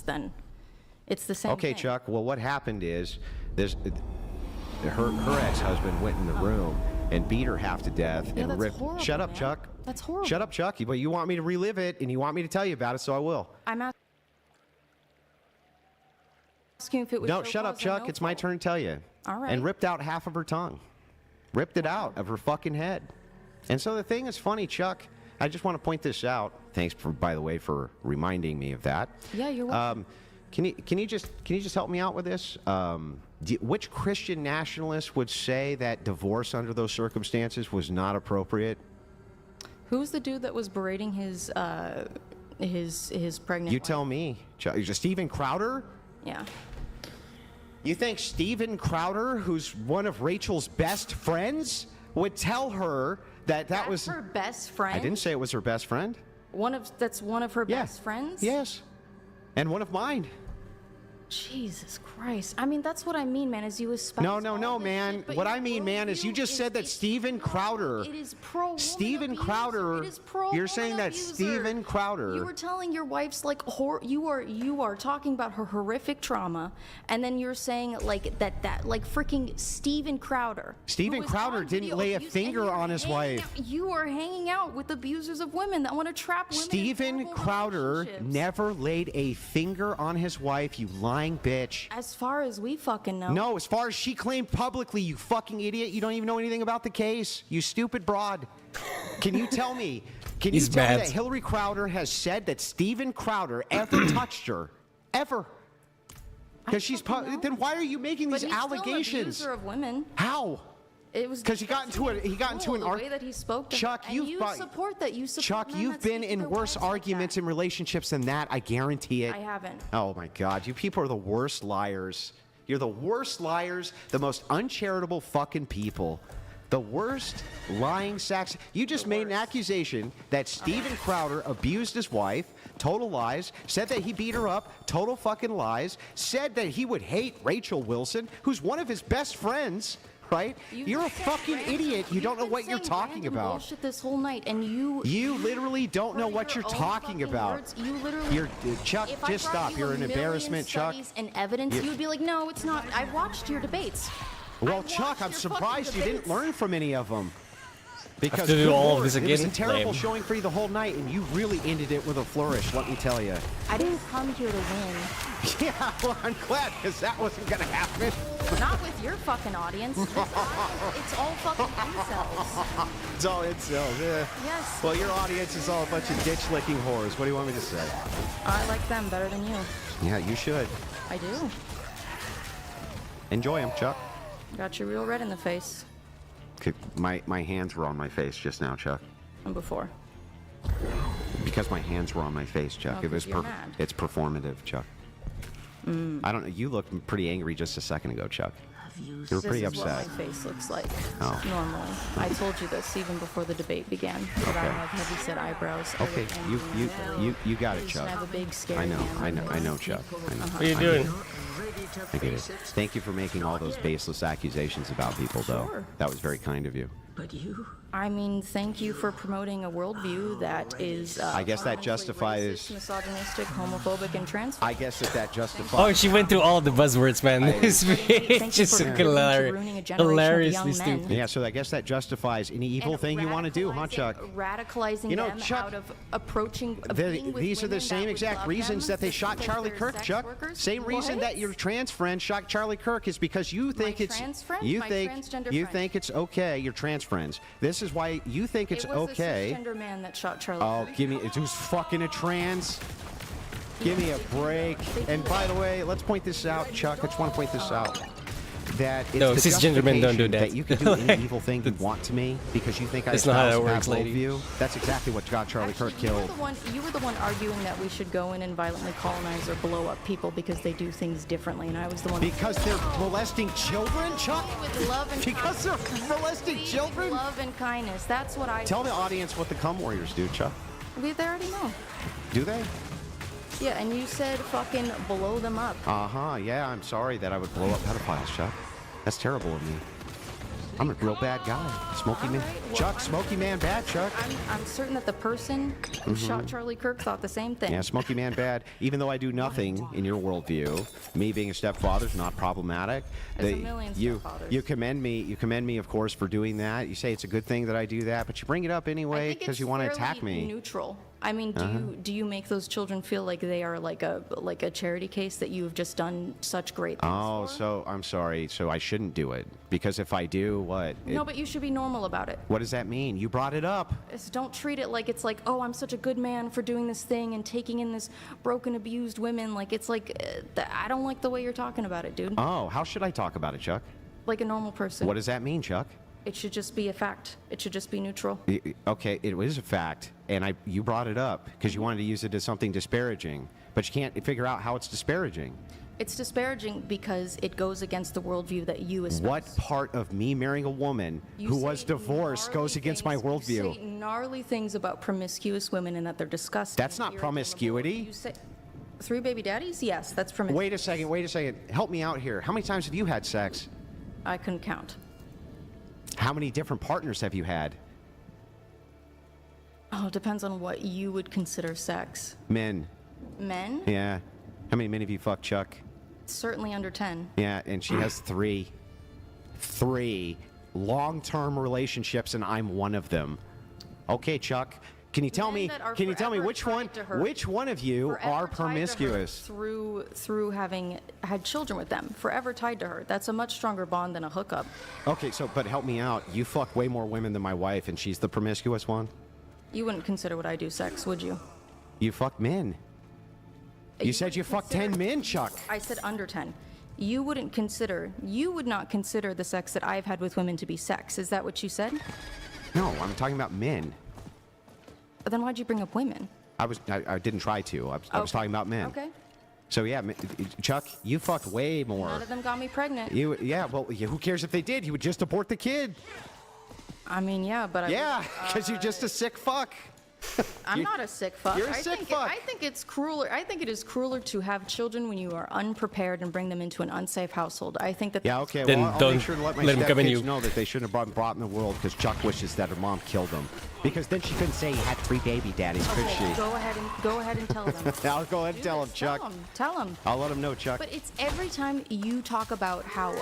then it's the same Okay, thing. Chuck. Well, what happened is her ex-husband went in the room and beat her half to death and that's ripped. horrible, Shut up, man. Chuck. That's horrible. Shut up, Chuck. But you want me to relive it and you want me to tell you about it, so I will. I'm asking if it was No, your shut up, cause or Chuck. no It's my fault. turn to tell you. All right. And ripped out half of her tongue. Ripped it out of her fucking head. And so the thing is funny, Chuck. I just want to point this out. Thanks for, by the way, for reminding me of that. Yeah, you're welcome. Can you just help me out with this? Which Christian nationalist would say that divorce under those circumstances was not appropriate? Who's the dude that was berating his pregnant You wife? tell me. Steven Crowder? Yeah. You think Steven Crowder, who's one of Rachel's best friends, would tell her that That's was her best friend? I didn't say it was her best friend. That's one of her Yeah. best friends? Yes. And one of mine. Jesus Christ. I mean, that's what I mean, man, is you espouse No, all this man. shit, but What your I mean, man, is you worldview just said that Steven Crowder. It is pro-woman Steven abuse. Crowder. It is pro-woman You're saying that abuser. Steven Crowder. You were telling your wife's like you are talking about her horrific trauma, and then you're saying like that like freaking Steven Crowder. Steven who is Crowder on didn't video lay a abuse, and finger you're on his hanging wife. You are hanging out with abusers of women that want to trap women. in Steven horrible Crowder relationships. never laid a finger on his wife, you lying bitch. As far as we fucking know. No, as far as she claimed publicly, you fucking idiot. You don't even know anything about the case. You stupid broad. Can you tell me? Can you He's tell me mad. that Hillary Crowder has said that Steven Crowder ever touched her? Ever? Because she's... fucking know. Then why are you making But these he's still an allegations? abuser of women. How? It was 'Cause he got into an the way that he spoke to Chuck, her. And you've you bu- support that. You support Chuck, men you've that been speak to in their worse wives like arguments that. and relationships than that. I guarantee it. I haven't. Oh my God, you people are the worst liars. You're the worst liars, the most uncharitable fucking people. The worst lying sacks. You just made an accusation that Steven Crowder abused his wife. Total lies. Said that he beat her up. Total fucking lies. Said that he would hate Rachel Wilson, who's one of his best friends. Right? You're a fucking idiot. You don't know what you're talking about. Bullshit this whole night, and you literally don't know for what your you're own talking fucking about. words, you literally. You're Chuck. If I Just brought stop. you You're a an million embarrassment, Chuck. studies and evidence, you would be like, no, it's not. I've watched your debates. Well, I've Chuck, watched I'm your surprised fucking you didn't debates. learn from any of them. Because to do good all of Lord, this it was a again? terrible Lame. showing for you the whole night, and you really ended it with a flourish. Let me tell you. I didn't come here to win. Yeah, well, I'm glad because that wasn't gonna happen. Not with your fucking audience. It's all fucking incels. It's yeah. Yes. Well, your audience is all a bunch of ditch-licking whores. What do you want me to say? I like them better than you. Yeah, you should. I do. Enjoy them, Chuck. Got you real red in the face. Okay, my hands were on my face just now, Chuck. And before. Because my hands were on my face, Chuck. Oh, It was 'cause you're mad. it's performative, Chuck. I don't know. You looked pretty angry just a second ago, Chuck. You were pretty This is upset. what my face looks like Oh. normally. I told you this even before the debate began. That I have heavy set eyebrows. I Okay, look angry. you got it, I Chuck. have a big scary I know, man on my I know, face. Chuck. I know. What are you doing? I get it. Thank you for making all those baseless accusations about people, though. Sure. That was very kind of you. I mean, thank you for promoting a worldview that is. I guess that fundamentally justifies- racist, misogynistic, homophobic, and transphobic. I guess that justifies. Oh, she went through all the buzzwords, man. This Thank bitch you is for contributing to ruining a generation of hilariously young men. stupid. Yeah, so I guess that justifies any evil And thing you want to do, huh, Chuck? Radicalizing You know, them Chuck, out of approaching. being with These are the women same that would exact love reasons them that they just shot because Charlie they're Kirk, sex Chuck. workers? Same reason What? that your trans friend shot Charlie Kirk is because you think My it's trans friend? you My think transgender you friend. think it's okay. Your trans friends. This is why you think it's It was okay. a cisgender man that shot Charlie. Oh, Kirk. give me who's fucking a trans. Give me a break. And by the way, let's point this out, Chuck. I just want to point this out. That it's No, the cisgender men don't do justification that. you can do any evil thing you want to me because you think I That's not how espouse it that works, lady. worldview. That's exactly what got Charlie Actually, Kirk killed. You were the one arguing that we should go in and violently colonize or blow up people because they do things differently, and I was the one. Because they're molesting children, Chuck? With love and Because they're molesting With children? love and kindness. That's what I. Tell the audience what the cum warriors do, Chuck. They already know. Do they? Yeah, and you said fucking blow them up. Uh-huh, yeah, I'm sorry that I would blow up pedophiles, Chuck. That's terrible of me. I'm a real bad guy. Smoky man. Alright, well, Chuck, Smoky man bad, Chuck. I'm certain that the person who shot Charlie Kirk thought the same thing. Yeah, Smoky man bad. Even though I do nothing in your worldview, me being a stepfather is not problematic. There's a million stepfathers. You commend me, of course, for doing that. You say it's a good thing that I do that, but you bring it up anyway because you want to attack me. Neutral. I mean, do you make those children feel like they are like a charity case that you have just done such great things Oh, for? so I'm sorry. So I shouldn't do it because if I do, what? No, but you should be normal about it. What does that mean? You brought it up. Just don't treat it like it's like, oh, I'm such a good man for doing this thing and taking in this broken, abused women. Like it's like, I don't like the way you're talking about it, dude. Oh, how should I talk about it, Chuck? Like a normal person. What does that mean, Chuck? It should just be a fact. It should just be neutral. Okay, it is a fact, and you brought it up because you wanted to use it as something disparaging, but you can't figure out how it's disparaging. It's disparaging because it goes against the worldview that you espouse. What part of me marrying a woman You who say was divorced gnarly goes against my things- worldview? You say gnarly things about promiscuous women and that they're disgusting. That's not irredeemable. promiscuity. You say 3 baby daddies? Yes, that's promiscuous. Wait a second. Help me out here. How many times have you had sex? I couldn't count. How many different partners have you had? Oh, it depends on what you would consider sex. Men. Men? Yeah. How many men have you fucked, Chuck? Certainly under 10. Yeah, and she has 3. 3 long-term relationships, and I'm one of them. Okay, Chuck. Can you tell Men me? that are Can you tell me forever which one? tied to her. Which one of you Forever are tied to her promiscuous? through having had children with them. Forever tied to her. That's a much stronger bond than a hookup. Okay, but help me out. You fuck way more women than my wife, and she's the promiscuous one. You wouldn't consider what I do sex, would you? You fuck men. You said you fucked 10 men, Chuck. I said under 10. You would not consider the sex that I've had with women to be sex. Is that what you said? No, I'm talking about men. Then why'd you bring up women? I didn't try to. I was Okay. talking about men. Okay. So yeah, Chuck, you fucked way more. None of them got me pregnant. Well, who cares if they did? You would just abort the kid. I mean, yeah, but Yeah, because you're just a sick fuck. I'm not a sick fuck. You're a sick fuck. I think it's crueler. I think it is crueler to have children when you are unprepared and bring them into an unsafe household. I think that. Yeah, okay. Then Well, I'll don't make sure to let my let 'em come in stepkids you. know that they shouldn't have brought in the world because Chuck wishes that her mom killed them. Because then she couldn't say he had 3 baby daddies, could Okay, she? go ahead and tell them. I'll go ahead and tell him, Chuck. Tell them. I'll let him know, Chuck. But it's every time you talk about how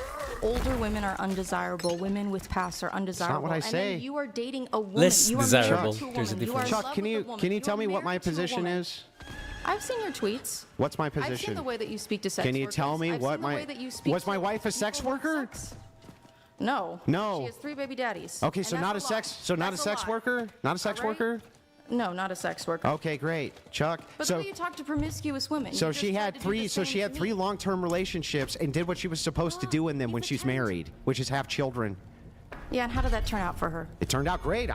older women are undesirable, women with past are undesirable. what I and say. then you are dating a woman. Less you are desirable. married to a There's a woman. You are in difference. Chuck, love can with a you woman. can you tell me what my married to a position woman. is? I've seen your tweets. What's my I've seen position? the way that you speak to sex Can you workers. tell me I've what seen the my way that you speak was my to wife a sex people who have worker? sex. No. No. She has 3 baby daddies. Okay, And so that's not a lot. sex so not a That's sex lot. worker? Not a sex All right? worker? No, not a sex worker. Okay, great. Chuck. But so the way you talk to promiscuous women. so you just she tried had to do 3 the so same she to had me. 3 long-term relationships and did what she was supposed to do in them you when she's pretend. married, which is have children. Yeah, and how did that turn out for her? It turned out great.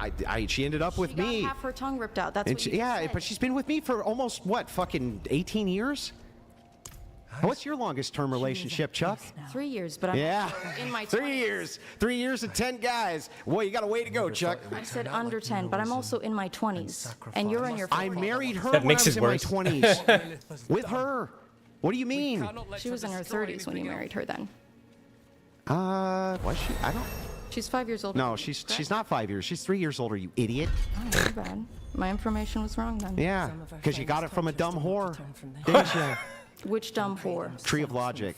She ended up with She me. got half her tongue ripped out. That's And what you just said. but she's been with me for almost what, fucking 18 years? What's your longest term relationship, Chuck? 3 years, but I'm Yeah. in my 3 20s. years. 3 years and 10 guys. Boy, you got a way to go, Chuck. I said under 10, but I'm also in my 20s, and you're in your 40s. I married her That when makes I was it in my worse. 20s. With her. What do you mean? She was in her 30s when you married her then. Was she? I don't. She's 5 years older. No, than you, she's correct? not 5 years. She's 3 years older, you idiot. Oh, too bad. My information was wrong then. Yeah, because you got it from a dumb whore. Didn't you? Which dumb whore? Tree of Logic.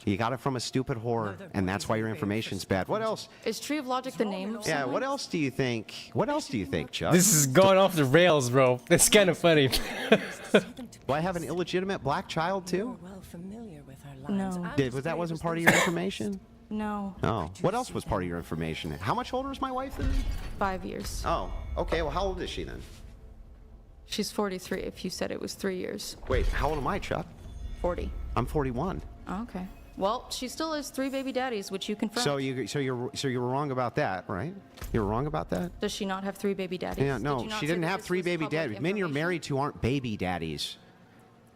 You got it from a stupid whore, and that's why your information's bad. What else? Is Tree of Logic the name of Yeah, someone? what else do you think? What else do you think, Chuck? This is going off the rails, bro. It's kind of funny. Do I have an illegitimate black child too? No. Was that wasn't part of your information? No. Oh, what else was part of your information? How much older is my wife than me? 5 years. Oh, okay. Well, how old is she then? She's 43 if you said it was 3 years. Wait, how old am I, Chuck? 40. I'm 41. Oh, okay. Well, she still has 3 baby daddies, which you confirmed. So you were wrong about that, right? You were wrong about that? Does she not have 3 baby daddies? Yeah, Did no, you not she say didn't that have this 3 was baby public daddies. Men you're information? married to aren't baby daddies.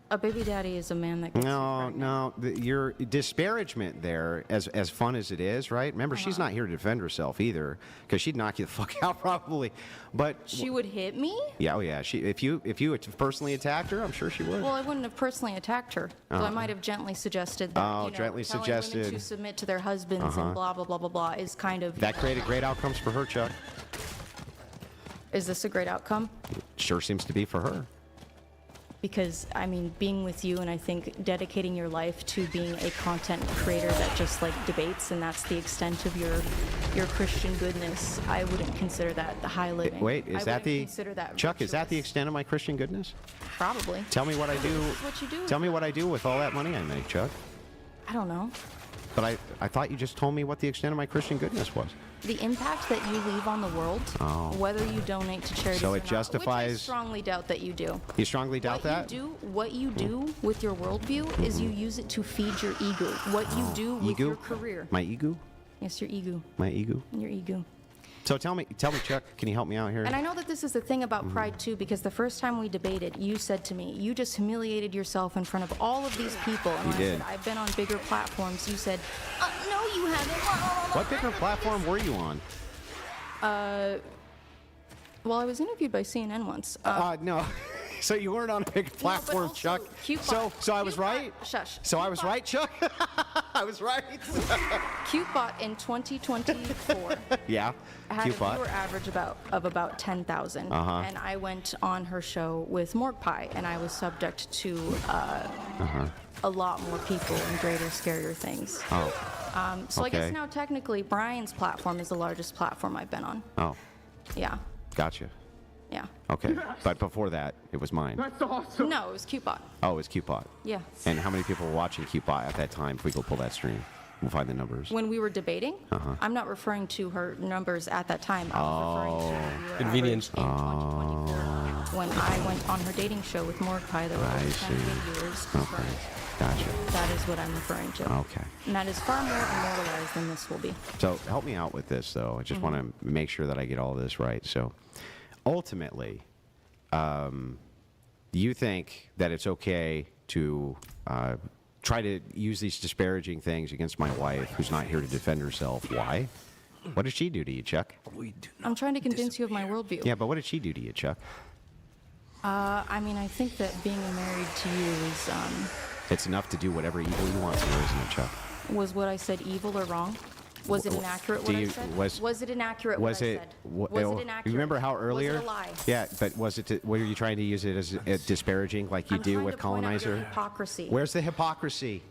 A baby daddy is a man that gets you pregnant. No. Your disparagement there, as fun as it is, right? Remember, she's not here to defend herself either, because she'd knock you the fuck out probably. But She would hit me? yeah, oh yeah. If you personally attacked her, I'm sure she would. Well, I wouldn't have personally attacked her. So I might have gently suggested that, gently telling suggested. women to submit to their husbands and blah, blah, blah, blah, blah is kind of... That created great outcomes for her, Chuck. Is this a great outcome? Sure seems to be for her. Because, I mean, being with you and I think dedicating your life to being a content creator that just, like, debates and that's the extent of your Christian goodness, I wouldn't consider that the high living. Wait, is that the... consider that Chuck, is that the virtuous. extent of my Christian goodness? Probably. Tell me what I do. This is what you do. Tell me what I do with all that money I make, Chuck. I don't know. But I thought you just told me what the extent of my Christian goodness was. The impact that you leave on the world, whether you donate to charities So or it not, justifies- which I strongly doubt that you do. You strongly doubt that? What you do with your worldview is you use it to feed your ego. What you do with Ego? your career. My ego? Yes, your ego. My ego? Your ego. So tell me, Chuck, can you help me out here? And I know that this is the thing about pride too, because the first time we debated, you said to me, you just humiliated yourself in front of all of these people. And when I did. said, I've been on bigger platforms, you said, no, you haven't. What bigger platform were you on? Well, I was interviewed by CNN once. No. So you weren't on a big platform, also Chuck. Cupid- So I was Cupid- right? Shush. So I was right, Chuck? I was right. Cupid in 2024 Yeah. had a Cupid. viewer average of about 10,000. Uh-huh. And I went on her show with Morgue Pie, and I was subject to a lot more people and greater, scarier things. Oh. So I guess okay. now technically Brian's platform is the largest platform I've been on. Oh. Yeah. Gotcha. Yeah. Okay. But before that, it was mine. That's awesome. No, it was Cupid. Oh, it was Cupid. Yeah. And how many people were watching Cupid at that time? If we go pull that stream, we'll find the numbers. When we were debating, I'm not referring to her numbers at that time. I was referring to her Convenient. average in 2024 when I went on her dating show with Morgue Pie. There were over 10 viewers. Okay. Gotcha. That is what I'm referring to. Okay. And that is far more immortalized than this will be. So help me out with this, though. I just want to make sure that I get all this right. So ultimately, you think that it's okay to try to use these disparaging things against my wife, who's not here to defend herself. Why? What did she do to you, Chuck? I'm trying to convince you of my worldview. Yeah, but what did she do to you, Chuck? I mean, I think that being married to you is, It's enough to do whatever evil you want to, isn't it, Chuck? was what I said evil or wrong? Was it inaccurate what I said? Was it inaccurate what I said? Was it inaccurate? You remember how earlier? Was it a lie? Yeah, but was it? Were you trying to use it as disparaging, like you I'm do trying with to point out your colonizer? hypocrisy. Where's the hypocrisy?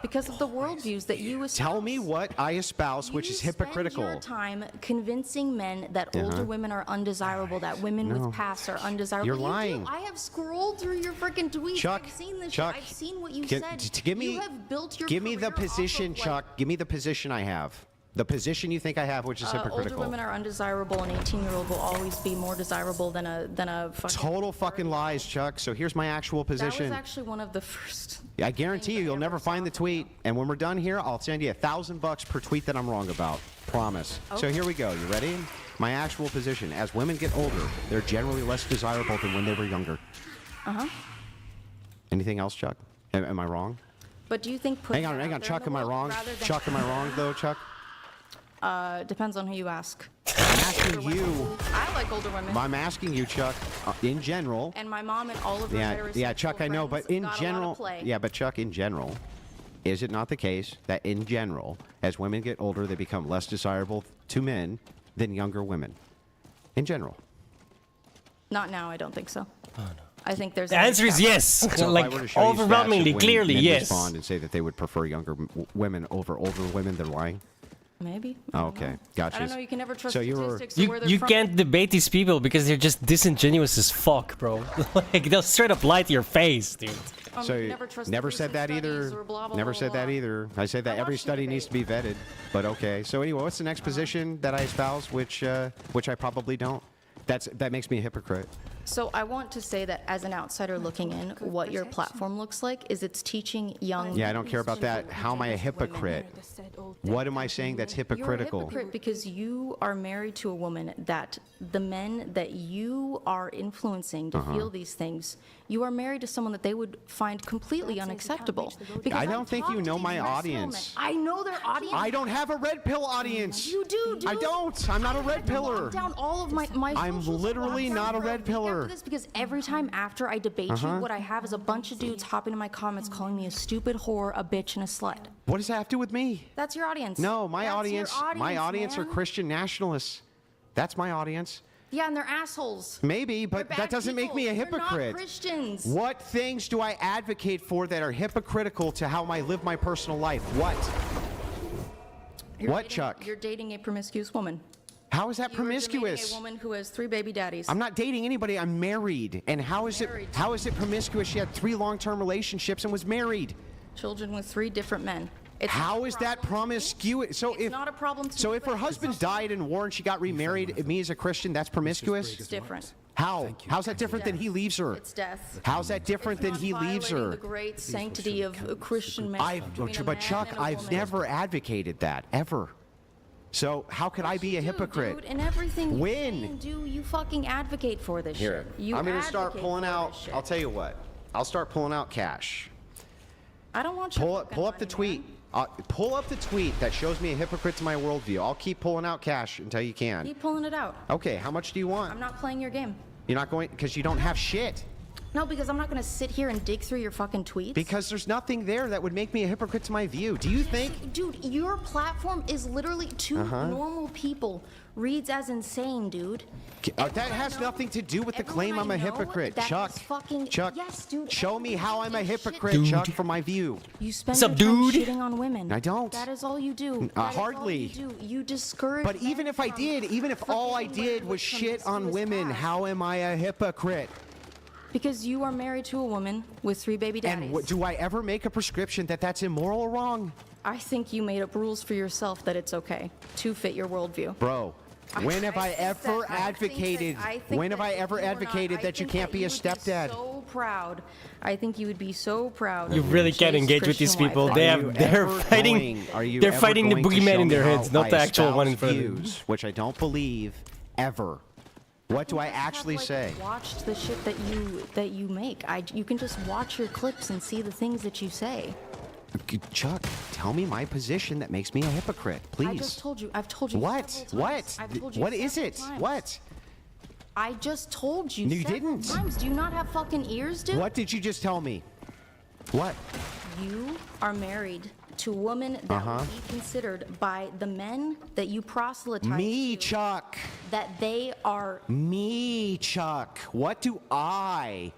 Because of the worldviews that you espouse. Tell me what I espouse, which is hypocritical. You spend your time convincing men that older women are undesirable, that women No. with past are undesirable. You're You do. lying. I have scrolled through your freaking tweets. Chuck, I've seen this. Chuck, I've seen what you Give said. me, you have built your give me the career off position, of, like, Chuck. Give me the position I have. The position you think I have, which is hypocritical. older women are undesirable. An 18-year-old will always be more desirable than a fucking. Total fucking lies, Chuck. So here's my actual That position. was actually one of the first. I guarantee you, things I you'll ever never find saw the from tweet. And when we're done here, I'll send you $1,000 per tweet that I'm wrong about. Promise. So Okay. here we go. You ready? My actual position. As women get older, they're generally less desirable than when they were younger. Anything else, Chuck? Am I wrong? But do you think? Hang on, Chuck. Am I wrong? Chuck, am I wrong though, Chuck? Depends on who you ask. I'm asking you. I like older women. I'm asking you, Chuck. In general. And my mom and all of her Yeah, heterosexual Chuck. I know, friends but in got a lot of general. play. Yeah, but Chuck, in general, is it not the case that in general, as women get older, they become less desirable to men than younger women? In general. Not now, I don't think so. Oh, no. I think there's. The answer is yes. So if I Like were to show you stats of overwhelmingly, when clearly, men yes. respond and say that they would prefer younger women over older women, they're lying. Maybe. I Oh, don't okay, know. gotcha. I don't know. You can never trust So you were- statistics or where they're You from. can't debate these people because they're just disingenuous as fuck, bro. Like they'll straight up lie to your face, dude. So you you never trust never the said that recent either. studies or blah, blah, Never blah, said that blah. either. I said that I every watched the study needs to be vetted. But okay. So anyway, what's the next position that I espouse, which I probably don't? That makes me a hypocrite. So I want to say that as an outsider looking in, what your platform looks like is it's teaching young. Yeah, I don't care about that. How am I a hypocrite? What am I saying that's hypocritical? You're a hypocrite because you are married to a woman that the men that you are influencing to feel these things, you are married to someone that they would find completely unacceptable. Because I don't think talk you to know these my rest audience. I know their audience. I don't have a red pill audience. You do, dude. I don't. I'm not a red pillar. Lock down all of my I'm socials, literally lock down not a for red week pillar. after this because every time after I debate you, what I have is a bunch of dudes hopping in my comments calling me a stupid whore, a bitch, and a slut. What does that have to do with me? That's your audience. No, my That's your audience are man. Christian nationalists. That's my audience. Yeah, and they're assholes. Maybe, They're but bad that doesn't make people. me a They're hypocrite. not Christians. What things do I advocate for that are hypocritical to how I live my personal life? What? What, Chuck? You're dating a promiscuous woman. How is that You are dating promiscuous? a woman who has 3 baby daddies. I'm not dating anybody. I'm married. And how is Married. it promiscuous? She had 3 long-term relationships and was married. Children with 3 different men. It's How not a is that problem to me. promiscuous? So It's if not a problem to so, me, if her but husband it's also- died in war and she got remarried, me as a Christian, that's promiscuous. It's different. How? How's that different than he leaves her? It's death. How's that different than It's he not leaves violating her? The great sanctity of a Christian marriage. between a But man Chuck, and a I've woman. never advocated that ever. So how could I be a You do, hypocrite? Dude, and everything you When? say and do, you fucking advocate for this Here, shit. You I'm gonna start advocate pulling for out. this shit. I'll tell you what. I'll start pulling out cash. I don't want your fucking Pull up the money, tweet. man. Pull up the tweet that shows me a hypocrite to my worldview. I'll keep pulling out cash until you can. Keep pulling it out. Okay, how much do you want? I'm not playing your game. You're not going because you don't have shit. No, because I'm not going to sit here and dig through your fucking tweets. Because there's nothing there that would make me a hypocrite to my view. Do you think? Dude, your platform is literally 2 normal people. Reads as insane, dude. That has nothing to do with the claim I'm a hypocrite, Chuck. Chuck, Yes, dude. show me how I'm a everyone hypocrite, Dude. Chuck, from my view. You spend What's up, your time dude? shitting on women. I don't. That is all you do. That is all hardly. you do. You discourage. But even men if I from did, even if all I forgiving did women was with shit on promiscuous women, acts. how am I a hypocrite? Because you are married to a woman with 3 baby daddies. And do I ever make a prescription that that's immoral or wrong? I think you made up rules for yourself that it's okay to fit your worldview. Bro, when have I think ever that- I think advocated, that- I think when have I that ever you are not- advocated I that you think can't be a you would be stepdad? So proud. I think you would be so proud. You of really your can't chaste engage with these Christian people. wife. They're Are you ever fighting. are you They're ever fighting the going to boogeyman show in their me heads, how not the I actual one in espouse front of them. views, which I don't believe ever. What do I actually say? Watch the shit that you make. You can just watch your clips and see the things that you say. Chuck, tell me my position that makes me a hypocrite, please. I just told you. I've told you. What? several times. What? I've told you What is several it? times. What? I just told you. No, you several didn't. Times. Do you not have fucking ears, dude? What did you just tell me? What? You are married to a woman that would be considered by the men that you proselytize Me, to, Chuck. that they are Me, Chuck. What do I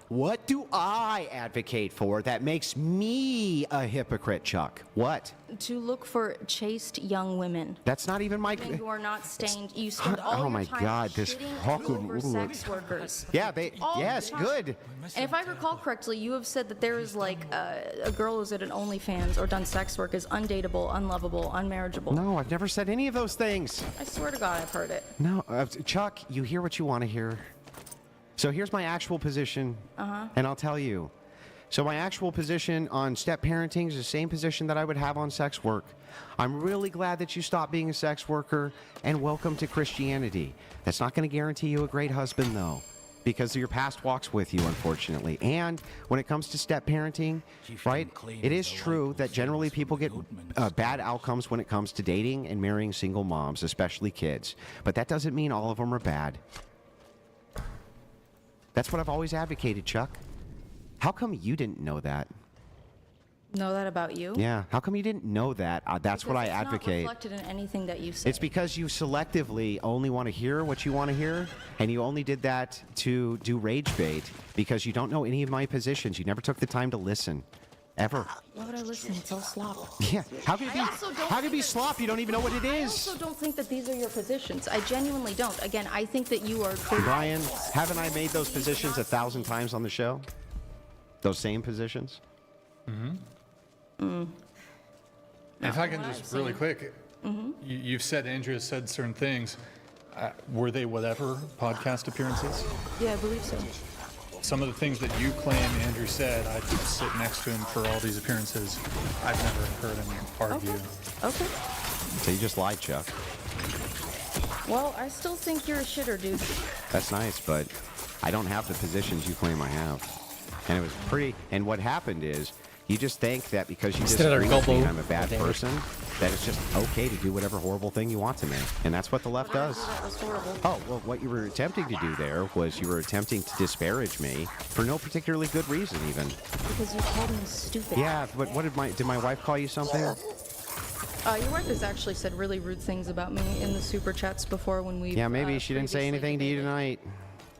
advocate for that makes me a hypocrite, Chuck? What? to look for chaste young women. That's not even my. Women who are not stained. You spend all Oh your my time God, this shitting fucking- over sex workers. Yeah, they. All Yes, the time. good. And if I recall correctly, you have said that there is like a girl who's at an OnlyFans or done sex work is undateable, unlovable, unmarriageable. No, I've never said any of those things. I swear to God, I've heard it. No, Chuck, you hear what you want to hear. So here's my actual position, and I'll tell you. So my actual position on step parenting is the same position that I would have on sex work. I'm really glad that you stopped being a sex worker, and welcome to Christianity. That's not going to guarantee you a great husband, though, because your past walks with you, unfortunately. And when it comes to step parenting, right, it is true that generally people get bad outcomes when it comes to dating and marrying single moms, especially kids. But that doesn't mean all of them are bad. That's what I've always advocated, Chuck. How come you didn't know that? Know that about you? Yeah, how come you didn't know that? That's what I Because it's advocate. not reflected in anything that you say. It's because you selectively only want to hear what you want to hear, and you only did that to do rage bait because you don't know any of my positions. You never took the time to listen, ever. Why would I listen? It's all slop. Yeah, how can it be? I also don't How can it think be that- slop? You don't even know what it I is. also don't think that these are your positions. I genuinely don't. Again, I think that you are. Brian, haven't I made those positions 1,000 times on the show? Those same positions? If I can just really quick, you've said, Andrea said certain things. Were they whatever podcast appearances? Yeah, I believe so. Some of the things that you claim Andrew said, I'd sit next to him for all these appearances. I've never heard him argue. Okay. So you just lied, Chuck. Well, I still think you're a shitter, dude. That's nice, but I don't have the positions you claim I have. And it was pretty. And what happened is, you just think that because you Still disagree with me, gobble. I'm a bad person, that it's just okay to do whatever horrible thing you want to me. And that's what the left does. That was horrible. Oh, well, what you were attempting to do there was you were attempting to disparage me for no particularly good reason, even. Because you called me stupid. Yeah, but what did my wife call you something? Your wife has actually said really rude things about me in the super chats before when we. Yeah, maybe she didn't say anything to you tonight.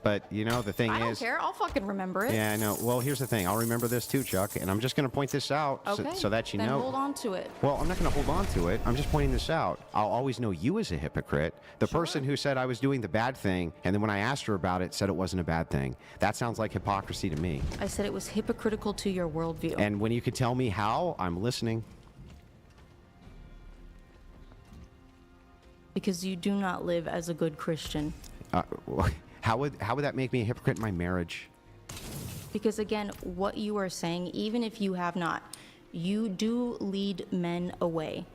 But, you know, the thing I don't is... care. I'll fucking remember it. Yeah, I know. Well, here's the thing. I'll remember this too, Chuck, and I'm just going to point this out Okay. so that you then know. hold on to it. Well, I'm not going to hold on to it. I'm just pointing this out. I'll always know you as a hypocrite. The person who said I was doing the bad thing, and then when I asked her about it, said it wasn't a bad thing. That sounds like hypocrisy to me. I said it was hypocritical to your worldview. And when you could tell me how, I'm listening. Because you do not live as a good Christian. How would that make me a hypocrite in my marriage? Because again, what you are saying, even if you have not, you do lead men away.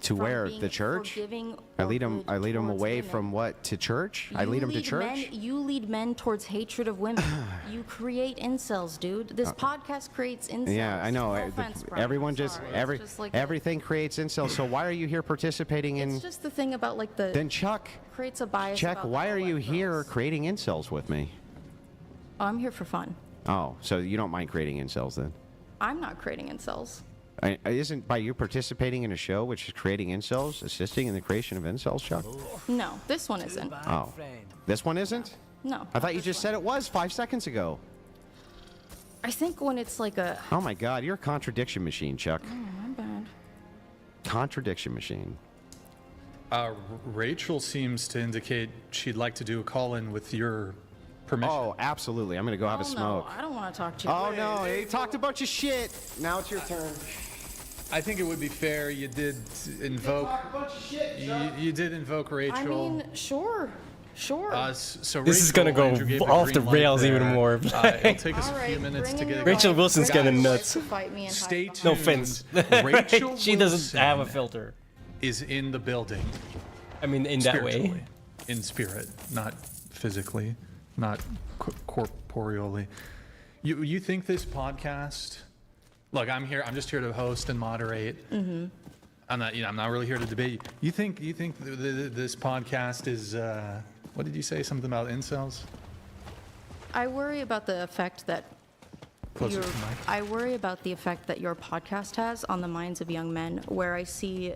To from where? being The church? forgiving I or lead them. good I lead them towards away women. from what? To church? I You lead them to lead church. you lead men towards hatred of women. You create incels, dude. This podcast creates incels. Yeah, I know. No offense, Brian. Everyone I'm just sorry. It's every just like everything creates incels. So why are you here participating in? It's just the thing about like the Then Chuck, creates a bias. Chuck, about why the are you white here girls. creating incels with me? Oh, I'm here for fun. Oh, so you don't mind creating incels then? I'm not creating incels. Isn't by you participating in a show which is creating incels, assisting in the creation of incels, Chuck? No, this one isn't. Oh, this one isn't? No. I thought you just said it was 5 seconds ago. I think when it's like a. Oh my God, you're a contradiction machine, Chuck. Oh, my bad. Contradiction machine. Rachel seems to indicate she'd like to do a call-in with your permission. Oh, absolutely. I'm gonna go have a Oh, smoke. No, I don't want to talk to you. Oh no, he talked a bunch of shit. Now it's your turn. I think it would be fair. You did invoke. You did invoke Rachel. I mean, sure. So This is Rachel, gonna go Andrew gave off green the light rails there. even more. It'll take us All a right, few minutes bring to in get your it. Rachel wife. Wilson's Bring in getting your wife nuts. to fight me and hide Stay behind tuned. No offense. Rachel She doesn't have a Wilson filter. is in the building. I mean, in that way. Spiritually. In spirit, not physically, not corporeally. You think this podcast? Look, I'm here. I'm just here to host and moderate. Mm-hmm. I'm not really here to debate. You think this podcast is? What did you say? Something about incels? I worry about the effect that Closer your, to the mic. I worry about the effect that your podcast has on the minds of young men, where I see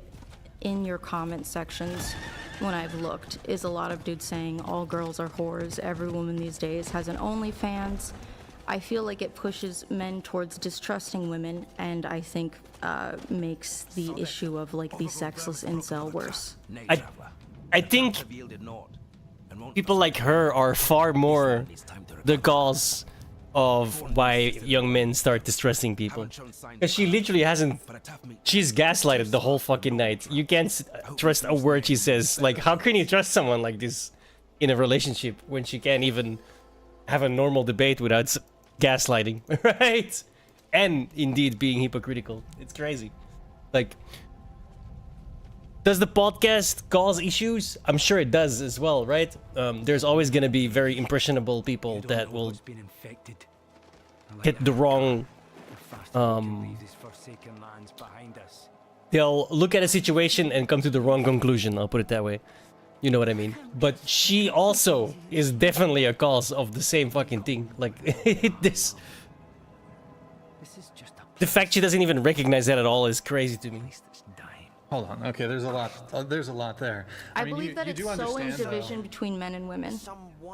in your comment sections when I've looked is a lot of dudes saying all girls are whores, every woman these days has an OnlyFans. I feel like it pushes men towards distrusting women, and I think makes the issue of like the sexless incel worse. I think people like her are far more the cause of why young men start distrusting people. Because she literally hasn't. She's gaslighted the whole fucking night. You can't trust a word she says. Like, how can you trust someone like this in a relationship when she can't even have a normal debate without gaslighting, right? And indeed being hypocritical. It's crazy. Like, does the podcast cause issues? I'm sure it does as well, right? There's always gonna be very impressionable people that will hit the wrong. They'll look at a situation and come to the wrong conclusion. I'll put it that way. You know what I mean? But she also is definitely a cause of the same fucking thing. Like this. The fact she doesn't even recognize that at all is crazy to me. Hold on. Okay, there's a lot. There's a lot there. I mean, believe that you it's do so in understand, division between men and women.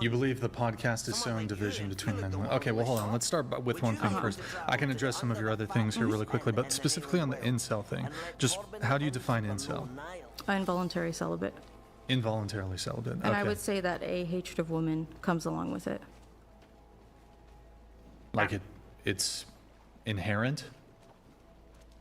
You believe the podcast is sowing division between men and women. Okay, well, hold on. Let's start with one thing first. I can address some of your other things here really quickly, but specifically on the incel thing. Just how do you define incel? Involuntary celibate. Involuntarily celibate. And Okay. I would say that a hatred of women comes along with it. Like it's inherent?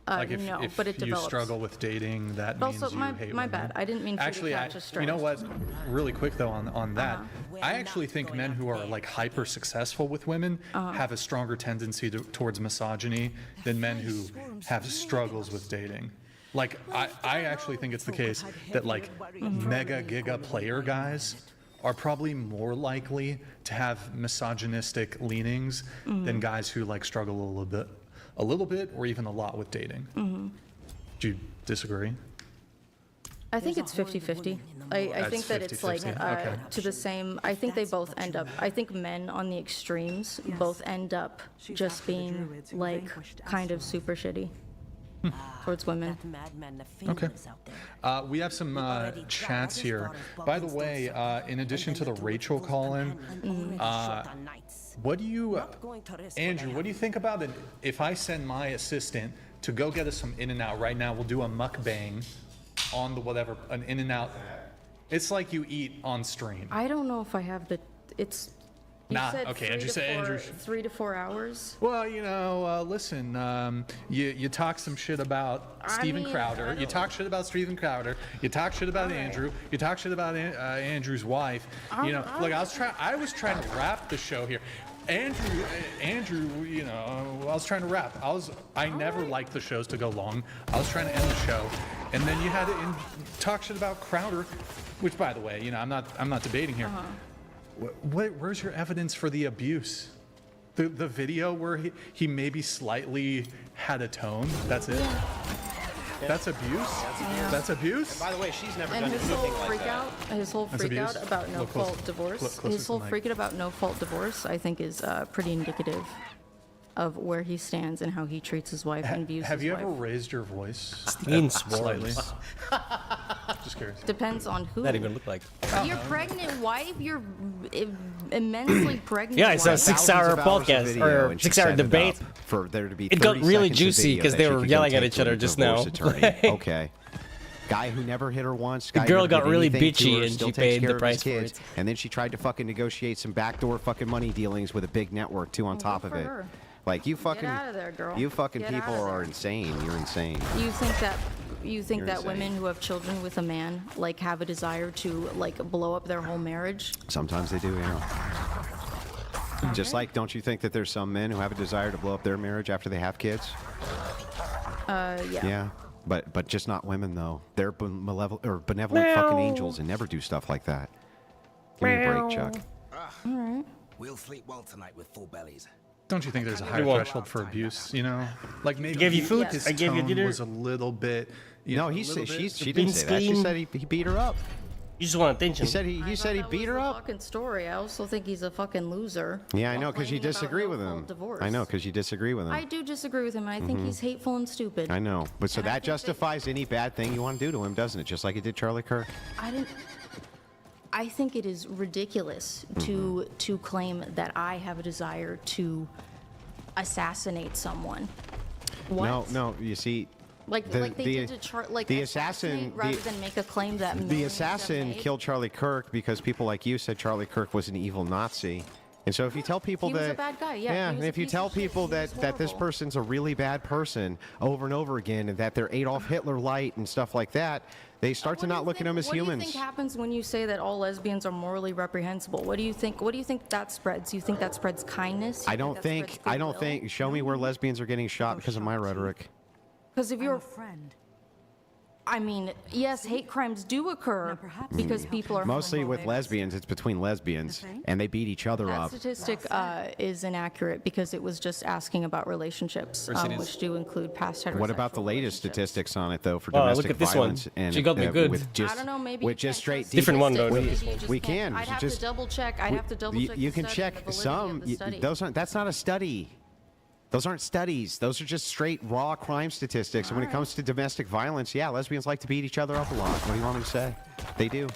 Like no, if but it you develops. struggle with dating, that But means also, you my hate my women. bad. I didn't mean for Actually, you to catch a stray. you know what? Really quick though on that, I actually think men who are like hyper successful with women have a stronger tendency towards misogyny than men who have struggles with dating. Like I actually think it's the case that like mega giga player guys are probably more likely to have misogynistic leanings than guys who like struggle a little bit or even a lot with dating. Do you disagree? I think it's 50-50. I That's think that it's like 50-50, okay. to the same. I think they both end up. I think men on the extremes both end up just being like kind of super shitty towards women. Okay. We have some chats here. By the way, in addition to the Rachel call-in, what do you, Andrew, what do you think about it if I send my assistant to go get us some In-N-Out right now? We'll do a mukbang on the whatever, an In-N-Out. It's like you eat on stream. I don't know if I have the. It's. You Nah, said okay, 3 Andrew to said 4 Andrew. 3 to 4 hours. Well, you know, listen, you talk some shit about Steven mean, Crowder. I You don't- talk shit about Steven Crowder. You talk shit about Andrew. You talk shit about Andrew's wife. You know, look, I was trying to wrap the show here. Andrew, you know, I was trying to wrap. I never liked the shows to go long. I was trying to end the show, and then you had to talk shit about Crowder, which, by the way, you know, I'm not debating here. Where's your evidence for the abuse? The video where he maybe slightly had a tone. That's it. That's abuse. That's abuse. By the way, she's never And done his whole anything like freak that. out, his whole That's freak out abuse? about no Look close- fault divorce, look closer his to whole the mic. freak out about no fault divorce, I think is pretty indicative of where he stands and how he treats his wife and views Have his you wife. ever raised your voice? Steven Slightly. swarms. Just curious. Depends on who. Not even look like. Your pregnant wife, your immensely pregnant Yeah, it's a wife. 6-hour Thousands of hours of podcast video, or and she 6-hour set it up debate. for there to be It got 30 really seconds of juicy video 'cause that they she were could go yelling at take each to a other just divorce now. attorney. Okay. Guy who never hit her once. Guy girl never got did really anything to bitchy her, and still she takes paid the care of his price for kids, it. And then she tried to fucking negotiate some backdoor fucking money dealings with a big network too on top of for it. her. Like you fucking, out of there, girl. you fucking Get people out of are there. insane. You're insane. You think that You're insane. women who have children with a man like have a desire to like blow up their whole marriage? Sometimes they do, yeah. Just like, don't you think that there's some men who have a desire to blow up their marriage after they have kids? Yeah. Yeah, but just not women though. They're benevolent fucking angels and never do stuff like that. Give me a break, Chuck. We'll sleep well tonight with full bellies. Don't you think there's a higher won't. threshold for abuse? You know, like maybe gave you food, his I gave you tone dinner. was a little bit. You No, know, he a said little bit. she didn't say that. She scheme. said he beat her up. You just want attention. He said he beat her up. Fucking story. I also think he's a fucking loser. Yeah, I know, because you Complaining about disagree with no-fault him. divorce. I know, because you disagree with him. I do disagree with him, and I think he's hateful and stupid. I know, but so And I that think that- justifies any bad thing you want to do to him, doesn't it? Just like it did Charlie Kirk. I think it is ridiculous Mm-hmm. to claim that I have a desire to assassinate someone. What? No. You see, Like the- like they the- did to Charlie. the assassin- rather the- than make a claim that the millions have assassin made. killed Charlie Kirk because people like you said Charlie Kirk was an evil Nazi. And so if you tell people He was that a bad guy, yeah, he was and a if you piece tell of shit, people he was that this horrible. person's a really bad person over and over again and that they're Adolf Hitler light and stuff like that, they start to What do not you look at think- them as What do you humans. think happens when you say that all lesbians are morally reprehensible? What do you think? What do you think that spreads? You think that spreads kindness? I don't think show me where lesbians are getting shot because of my rhetoric. Because if you're, friend. I mean, yes, hate crimes do occur because people are Mostly with lesbians, it's between lesbians and they beat each other That up. statistic is inaccurate because it was just asking about relationships, which do include past heterosexual What about the latest relationships. statistics on it though for Wow, domestic look at this one. violence and She got me good. with just I don't know, maybe with you just can't straight trust Different one, though. statistics. We- Maybe you just we can't. can. I'd have Just- to double check. I'd have to double check. You the can study, check the validity some. of the study. Those aren't. That's not a study. Those aren't studies. Those are just straight raw crime statistics. And when it comes to domestic violence, yeah, lesbians like to beat each other up a lot. What do you want me to say? They do.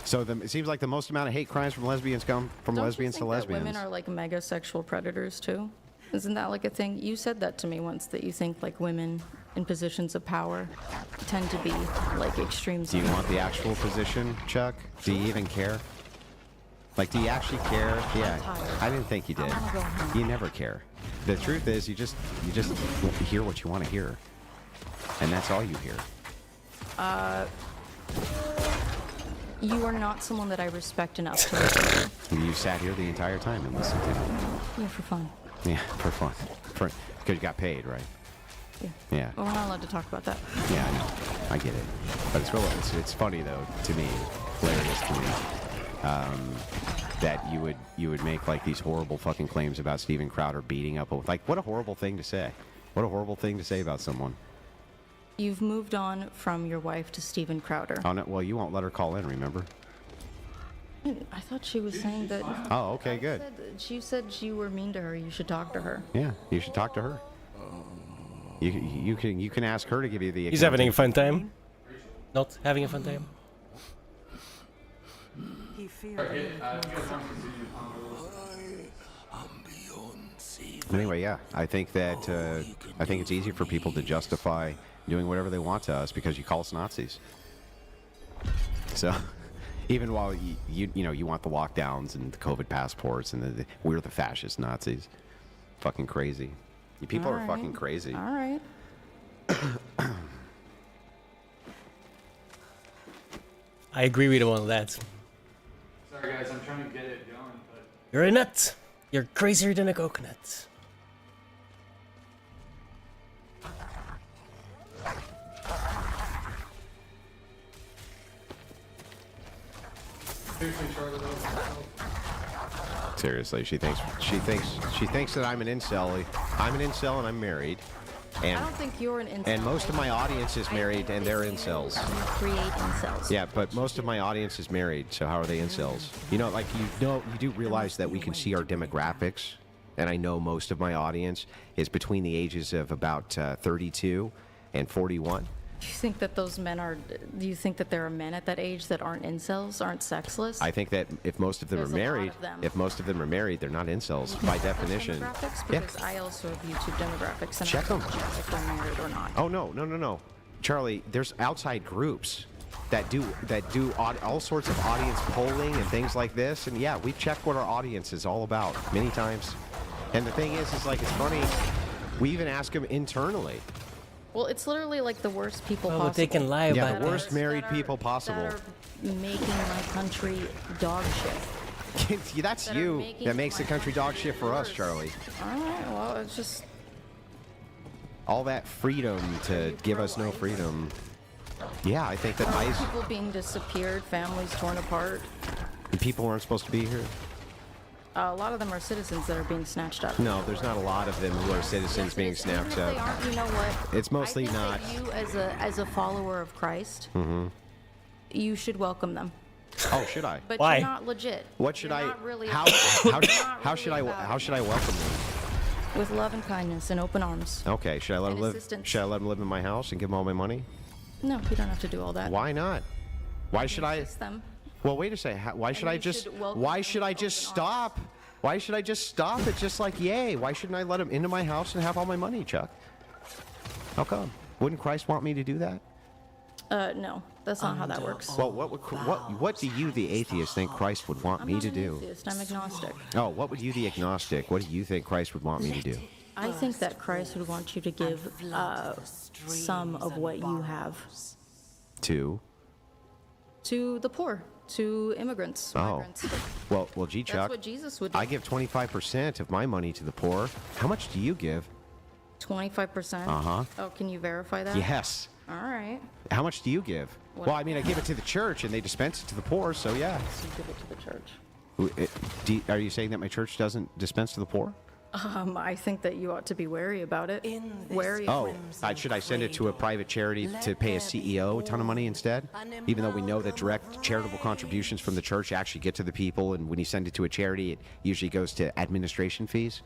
So it seems like the most amount of hate crimes from lesbians come from Don't lesbians you to think that lesbians. women are like mega sexual predators too? Isn't that like a thing? You said that to me once, that you think like women in positions of power tend to be like extreme. Do you want the actual position, Chuck? Do you even care? Like, do you actually care? Yeah, I didn't think you did. wanna go home. You never care. The truth is, you just hear what you want to hear. and that's all you hear. You are not someone that I respect enough to listen to. You sat here the entire time and listened to me. Yeah, for fun. Yeah, for fun. Because you got paid, right? Yeah. Yeah. Well, we're not allowed to talk about that. Yeah, I know. I get it. But it's funny though to me, hilarious to me, that you would make like these horrible fucking claims about Steven Crowder beating up. Like, what a horrible thing to say. What a horrible thing to say about someone. You've moved on from your wife to Steven Crowder. Oh no, well, you won't let her call in, remember? I thought she was saying that. Oh, okay, good. She said you were mean to her. You should talk to her. Yeah, you should talk to her. You can ask her to give you the. He's having a fun time. Not having a fun time. Anyway, yeah, I think it's easy for people to justify doing whatever they want to us because you call us Nazis. So, even while you want the lockdowns and the COVID passports and we're the fascist Nazis, fucking crazy. You people are fucking crazy. All right. I agree with him on that. Sorry guys, I'm trying to get it going, but You're a nut. You're crazier than a coconut. seriously, Charlie. Seriously, she thinks that I'm an incel. I'm an incel and I'm married. I don't think you're an incel. And most of my audience is I married think and they're that you incels. Create incels. Yeah, but most of my audience is married, so how are they incels? You know, like you do realize that we can see our demographics, and I know most of my audience is between the ages of about 32 and 41. Do you think that those men are? Do you think that there are men at that age that aren't incels, aren't sexless? I think that if most of them There's are a lot married, of them. if most of them are married, they're not incels by definition. Demographics? Yeah. Because I also have YouTube demographics and Check I can 'em. check if they're married or not. Oh no, Charlie. There's outside groups that do all sorts of audience polling and things like this, and yeah, we've checked what our audience is all about many times. And the thing is like it's funny. We even ask them internally. Well, it's literally like the worst people Well, possible. but they can lie Yeah, about the it. worst married people possible. That are making my country dog shit. That's that are you making that makes the my country dog country shit for us, worse. Charlie. All right, well, it's just All that freedom to give us no freedom. Yeah, I think that people being disappeared, families torn apart. people aren't supposed to be here. A lot of them are citizens that are being snatched up. No, there's not a lot of them who are citizens being Even if snapped they up. aren't, you know what? It's mostly I think not. that you, as a follower of Christ, you should welcome them. Oh, should I? But Why? you're not legit. What should You're I? Not really How should I? How should I welcome them? With love and kindness and open arms. Okay, should I let And them live? assistance. Should I let them live in my house and give them all my money? No, you don't have to do all that. Why not? Why should I? Assist them. Well, wait a second. Why should I you just? should welcome Why them should with I just open arms. stop? Why should I just stop it? Just like yay. Why shouldn't I let them into my house and have all my money, Chuck? How come? Wouldn't Christ want me to do that? No, that's not how that works. Well, what do you, the atheist, think Christ would want I'm me not to an do? atheist, I'm agnostic. Oh, what would you, the agnostic? What do you think Christ would want me to do? I think that Christ would want you to give some of what you have To? to the poor, to immigrants, Oh. migrants. Well, gee, That's Chuck. what Jesus would do. I give 25% of my money to the poor. How much do you give? 25%? Uh-huh. Oh, can you verify that? Yes. All right. How much do you give? What- Well, I mean, I give it to the church and they dispense it to the poor, so yeah. So you give it to the church. Are you saying that my church doesn't dispense to the poor? I think that you ought to be wary about it. Wary. Oh, should I send it to a private charity to pay a CEO a ton of money instead? Even though we know that direct charitable contributions from the church actually get to the people, and when you send it to a charity, it usually goes to administration fees?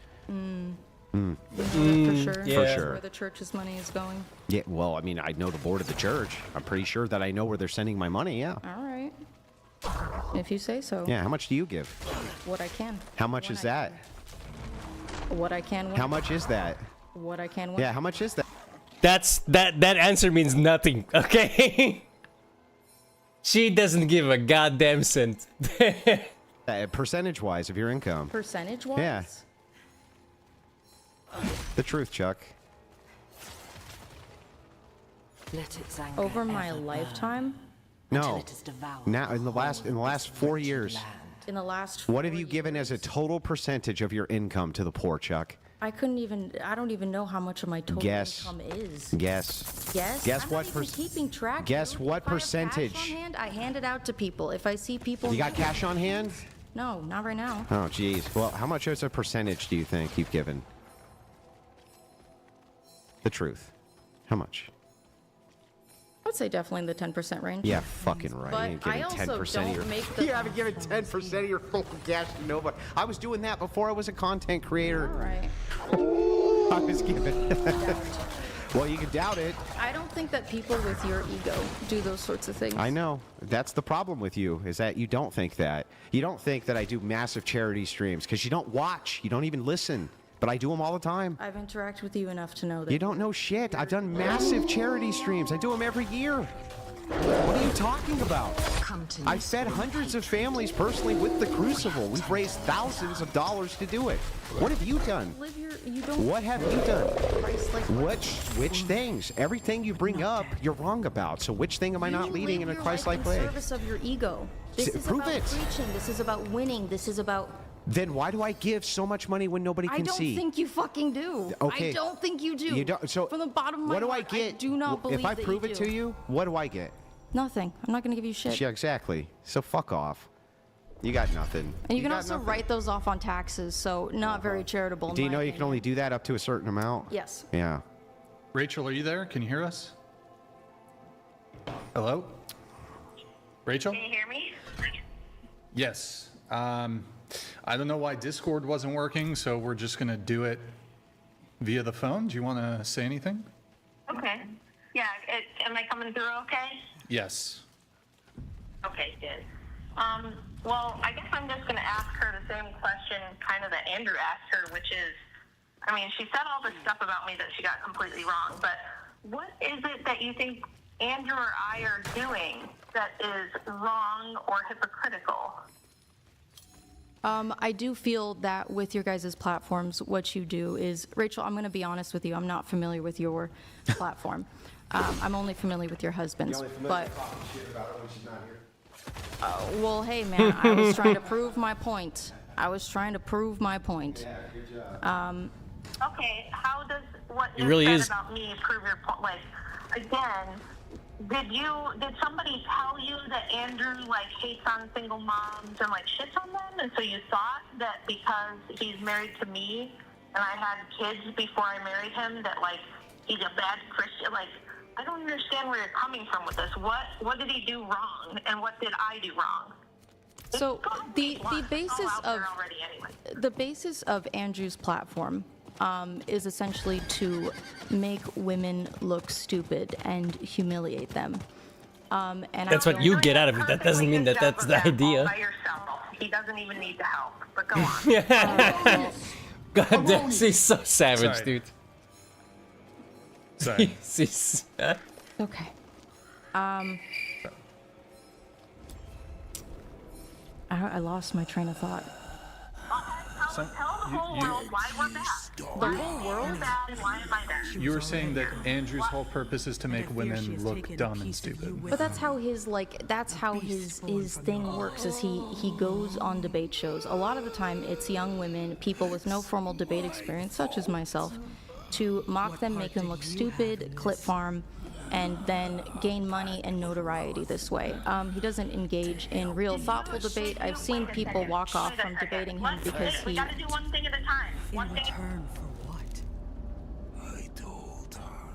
For sure. yeah. For That's sure. Where the church's money is going. Yeah, well, I mean, I know the board of the church. I'm pretty sure that I know where they're sending my money, yeah. All right. If you say so. Yeah, how much do you give? What I can. How much When is I that? can. What I can. When How much is that? What I can. When. Yeah, how much is that? That answer means nothing, okay? She doesn't give a goddamn cent. Percentage-wise of your income. Percentage-wise. Yeah. The truth, Chuck. Let its anger Over my ever burn lifetime, until No. it has devoured Now, in the all last this 4 wretched years, land. in the last what have 4 you given as a years, total percentage of your income to the poor, Chuck? I don't even know how much of my total Guess. income is. Guess. Yes. Guess I'm what not even keeping track. guess dude. what If I have percentage? cash on hand, I hand it out to people. If I see people. You got cash on hand? No, not right now. Oh, geez. Well, how much as a percentage do you think you've given? The truth. How much? I would say definitely in the 10% range. Yeah, fucking right. But you ain't giving I also 10% of don't your. make the- You haven't given 10% of your full cash to nobody. I was doing that before I was a content creator. All right. I was giving. Well, you can doubt it. I don't think that people with your ego do those sorts of things. I know. That's the problem with you, is that you don't think that. You don't think that I do massive charity streams because you don't watch. You don't even listen. But I do them all the time. I've interacted with you enough to know that. You don't know shit. I've done massive charity streams. I do them every year. What are you talking about? Come to I've fed hundreds of families personally with the Crucible. We've raised thousands of dollars to do it. What have you done? Live your, you don't. What have you done? Christ-like life. Which things? Everything you bring up, you're wrong about. So which thing am I not You leading in live a your Christ-like life way? in service of your ego. This is prove about it. preaching. This is about winning. This is about. Then why do I give so much money when nobody I can don't see? think you fucking do. Okay. I don't think you do. You don't. So from the bottom of my what do I heart, get? do not believe if I that prove you it do. to you, what do I get? Nothing. I'm not gonna give you shit. Yeah, exactly. So fuck off. You got nothing. And you can got also nothing. write those off on taxes, so not very charitable. in Do you my know you can opinion. only do that up to a certain amount? Yes. Yeah. Rachel, are you there? Can you hear us? Hello? Rachel? Can you hear me? Yes. I don't know why Discord wasn't working, so we're just going to do it via the phone. Do you want to say anything? Okay. Yeah, am I coming through okay? Yes. Okay, good. Well, I guess I'm just going to ask her the same question kind of that Andrew asked her, which is, I mean, she said all this stuff about me that she got completely wrong, but what is it that you think Andrew or I are doing that is wrong or hypocritical? I do feel that with your guys' platforms, what you do is, Rachel, I'm going to be honest with you. I'm not familiar with your I'm only familiar with your husband's. But well, hey, man, I was trying to prove my point. Okay, how does what It you really said is. about me prove your point? Like, again, did somebody tell you that Andrew like hates on single moms and like shits on them, and so you thought that because he's married to me and I had kids before I married him that like he's a bad Christian? Like, I don't understand where you're coming from with this. What did he do wrong, and what did I do wrong? So It's gonna the be blunt. It's all basis out there of already anyway. the basis of Andrew's platform is essentially to make women look stupid and humiliate them. And That's what you get out of it. That doesn't mean that that's the idea. By yourself. He doesn't even need the help. But go on. God damn, she's so savage, Sorry. dude. Sorry. Okay. I lost my train of thought. Tell the whole world why we're bad. The whole world? You're bad, and why am I bad? You were saying that Andrew's whole purpose is to make women look dumb and stupid. But that's how his his thing works. Is he goes on debate shows. A lot of the time, it's young women, people with no formal debate experience, such as myself, to mock them, make them look stupid, clip farm, and then gain money and notoriety this way. He doesn't engage in real thoughtful debate. I've seen people walk off from debating him because We he. gotta do one thing at a time. One thing. Return for what? I told her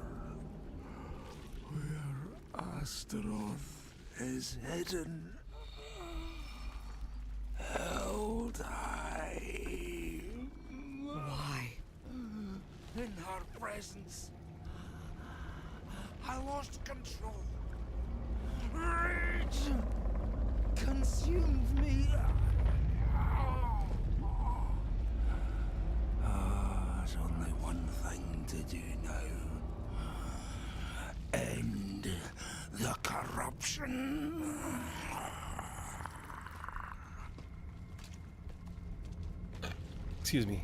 where Astaroth is hidden. Held high. Why? In her presence, I lost control. Rage consumed me. There's only one thing to do now. End the corruption. Excuse me.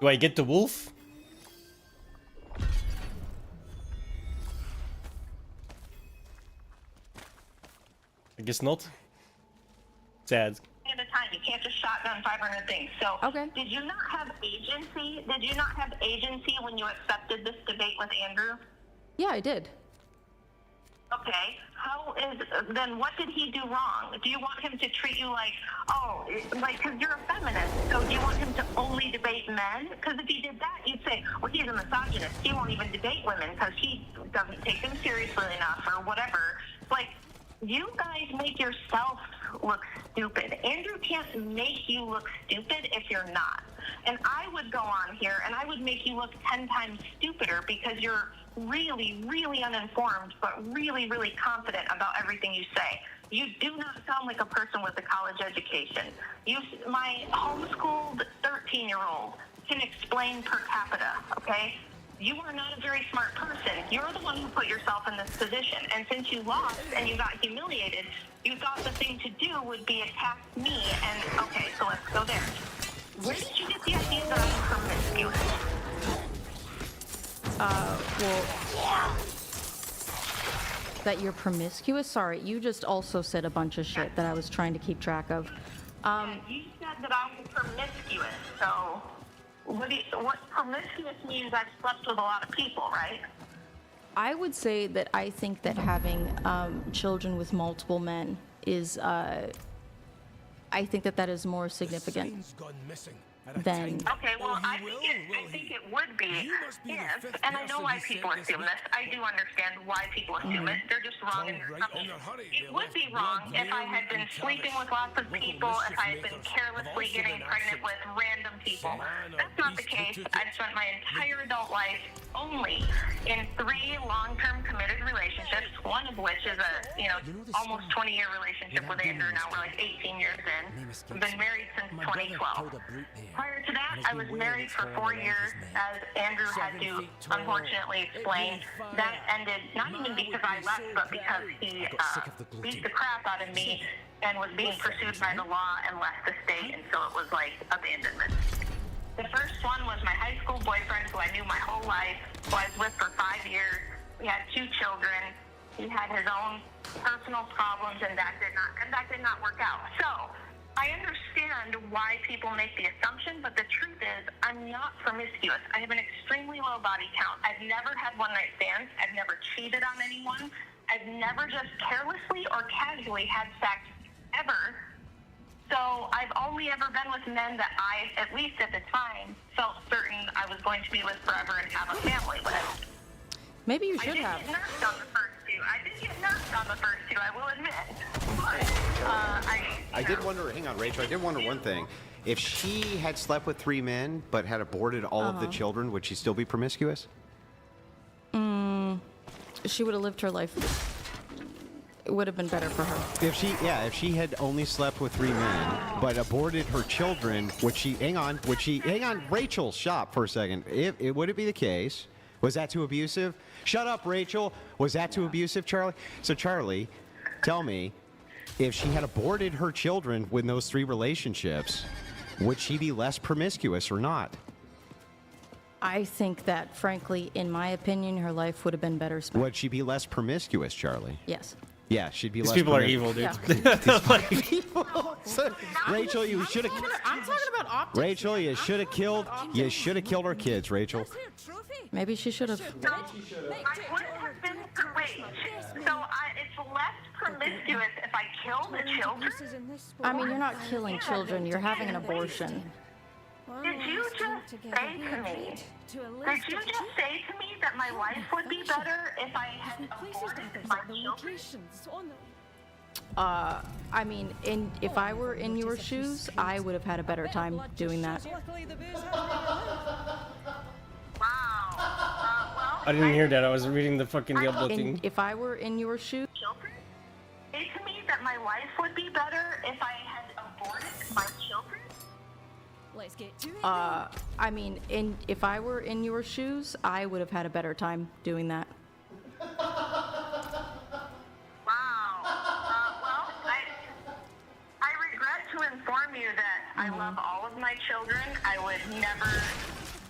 Do I get the wolf? I guess not. Sad. At a time, you can't just shotgun 500 things. So, Okay. Did you not have agency? Did you not have agency when you accepted this debate with Andrew? Yeah, I did. Okay. Then what did he do wrong? Do you want him to treat you like, because you're a feminist, so do you want him to only debate men? Because if he did that, you'd say, well, he's a misogynist. He won't even debate women because he doesn't take them seriously enough or whatever. Like, you guys make yourself look stupid. Andrew can't make you look stupid if you're not. And I would go on here and I would make you look 10 times stupider because you're really, really uninformed, but really, really confident about everything you say. You do not sound like a person with a college education. My homeschooled 13-year-old can explain per capita, okay? You are not a very smart person. You're the one who put yourself in this position. And since you lost and you got humiliated, you thought the thing to do would be attack me. And, okay, so let's go there. Where did you get the idea that I'm promiscuous? That you're promiscuous? Sorry, you just also said a bunch of shit that I was trying to keep track of. You said that I'm promiscuous, so what promiscuous means I've slept with a lot of people, right? I would say that I think that having children with multiple men is, I think that is more significant than... Okay, well, I think it would be if, and I know why people assume this. I do understand why people assume it. They're just wrong in their assumptions. It would be wrong if I had been sleeping with lots of people, if I had been carelessly getting pregnant with random people. That's not the case. I've spent my entire adult life only in 3 long-term committed relationships, one of which is a, almost 20-year relationship with Andrew. Now we're like 18 years in. We've been married since 2012. Prior to that, I was married for 4 years, as Andrew had to unfortunately explain. That ended not even because I left, but because he beat the crap out of me and was being pursued by the law and left the state, and so it was like abandonment. The first one was my high school boyfriend, who I knew my whole life, who I was with for 5 years. We had 2 children. He had his own personal problems, and that did not work out. So I understand why people make the assumption, but the truth is I'm not promiscuous. I have an extremely low body count. I've never had one-night stands. I've never cheated on anyone. I've never just carelessly or casually had sex ever. So I've only ever been with men that I, at least at the time, felt certain I was going to be with forever and have a family with. Maybe you should have. I did get nursed on the first 2. I will admit. But, I did wonder, hang on, Rachel, I did wonder one thing. If she had slept with 3 men but had aborted all of the children, would she still be promiscuous? She would have lived her life. It would have been better for her. If she had only slept with 3 men but aborted her children, hang on, Rachel, stop for a second. Would it be the case? Was that too abusive? Shut up, Rachel. Was that too abusive, Charlie? So, Charlie, tell me, if she had aborted her children with those 3 relationships, would she be less promiscuous or not? I think that, frankly, in my opinion, her life would have been better spent. Would she be less promiscuous, Charlie? Yes. Yeah, she'd be These less people are promiscuous. evil, dude. Yeah. Rachel, you should have. I'm talking about optics. Rachel, you should have killed. You should have killed her kids, Rachel. Maybe she should have. I would have been it's less promiscuous if I kill the children? I mean, you're not killing children. You're having an abortion. Did you just say to me? Did you just say to me that my life would be better if I had aborted my children? I mean, if I were in your shoes, I would have had a better time doing that. Wow. I didn't hear that. I was reading the fucking Diablo And thing. if I were in your shoes, Children? Say to me that my life would be better if I had aborted my children? Let's get to it. I mean, if I were in your shoes, I would have had a better time doing that. Wow. Well, I regret to inform you that I I love all of my children. I would never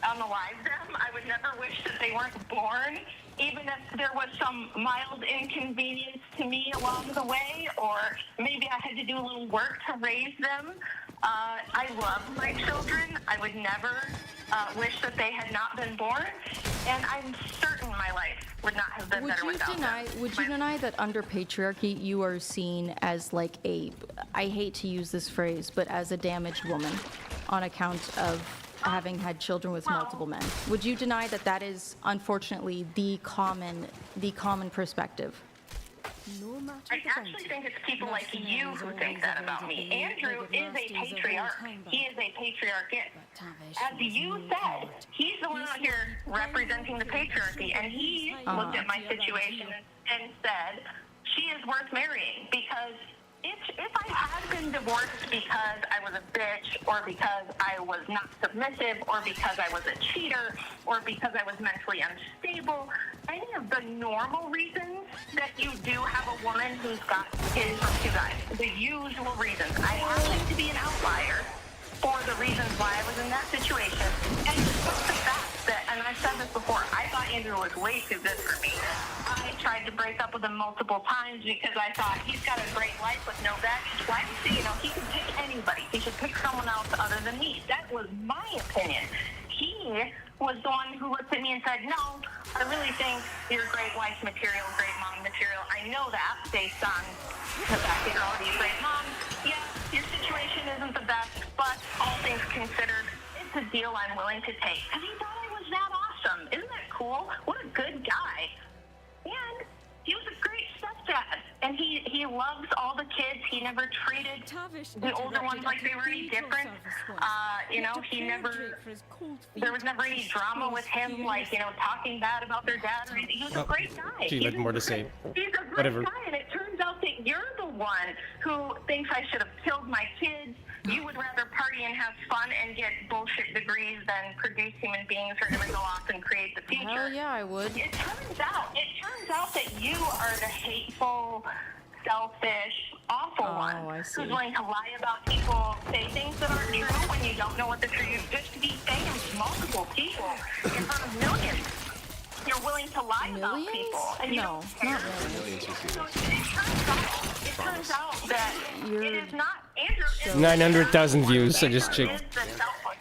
unalive them. I would never wish that they weren't born, even if there was some mild inconvenience to me along the way, or maybe I had to do a little work to raise them. I love my children. I would never wish that they had not been born, and I'm certain my life would not have been better without them. Would you deny that under patriarchy you are seen as like I hate to use this phrase, but as a damaged woman on account of having had children with multiple men? Would you deny that that is unfortunately the common perspective? I actually think it's people like you who think that about me. Andrew is a patriarch. He is a patriarchate. As you said, he's the one out here representing the patriarchy, and he looked at my situation and said, she is worth marrying, because if I had been divorced because I was a bitch, or because I was not submissive, or because I was a cheater, or because I was mentally unstable, any of the normal reasons that you do have a woman who's got kids from two guys, the usual reasons. I happen to be an outlier for the reasons why I was in that situation. And just the fact that, and I've said this before, I thought Andrew was way too good for me. I tried to break up with him multiple times because I thought he's got a great life with no baggage. Why would he, he can pick anybody. He should pick someone else other than me. That was my opinion. He was the one who looked at me and said, no, I really think you're great wife material, great mom material. I know that based on the fact that you're already a great mom. Yeah, your situation isn't the best, but all things considered, it's a deal I'm willing to take. And he thought I was that awesome. Isn't that cool? What a good guy. And he was a great stepdad. And he loves all the kids. He never treated the older ones like they were any different. There was never any drama with him, like, talking bad about their dad or anything. He was a great guy. Gee, like more to say. He's a great Whatever. guy, and it turns out that you're the one who thinks I should have killed my kids. You would rather party and have fun and get bullshit degrees than produce human beings who are going to go off and create the future. Hell yeah, I would. It turns out that you are the hateful, selfish, awful one I see. who's willing to lie about people, say things that aren't true when you don't know what the truth is. Just to be famous, multiple people in front of millions. You're willing to lie about people, and you No, don't care. not really. Millions of people. So it turns out that it is not Andrew. 900,000 views, I just checked.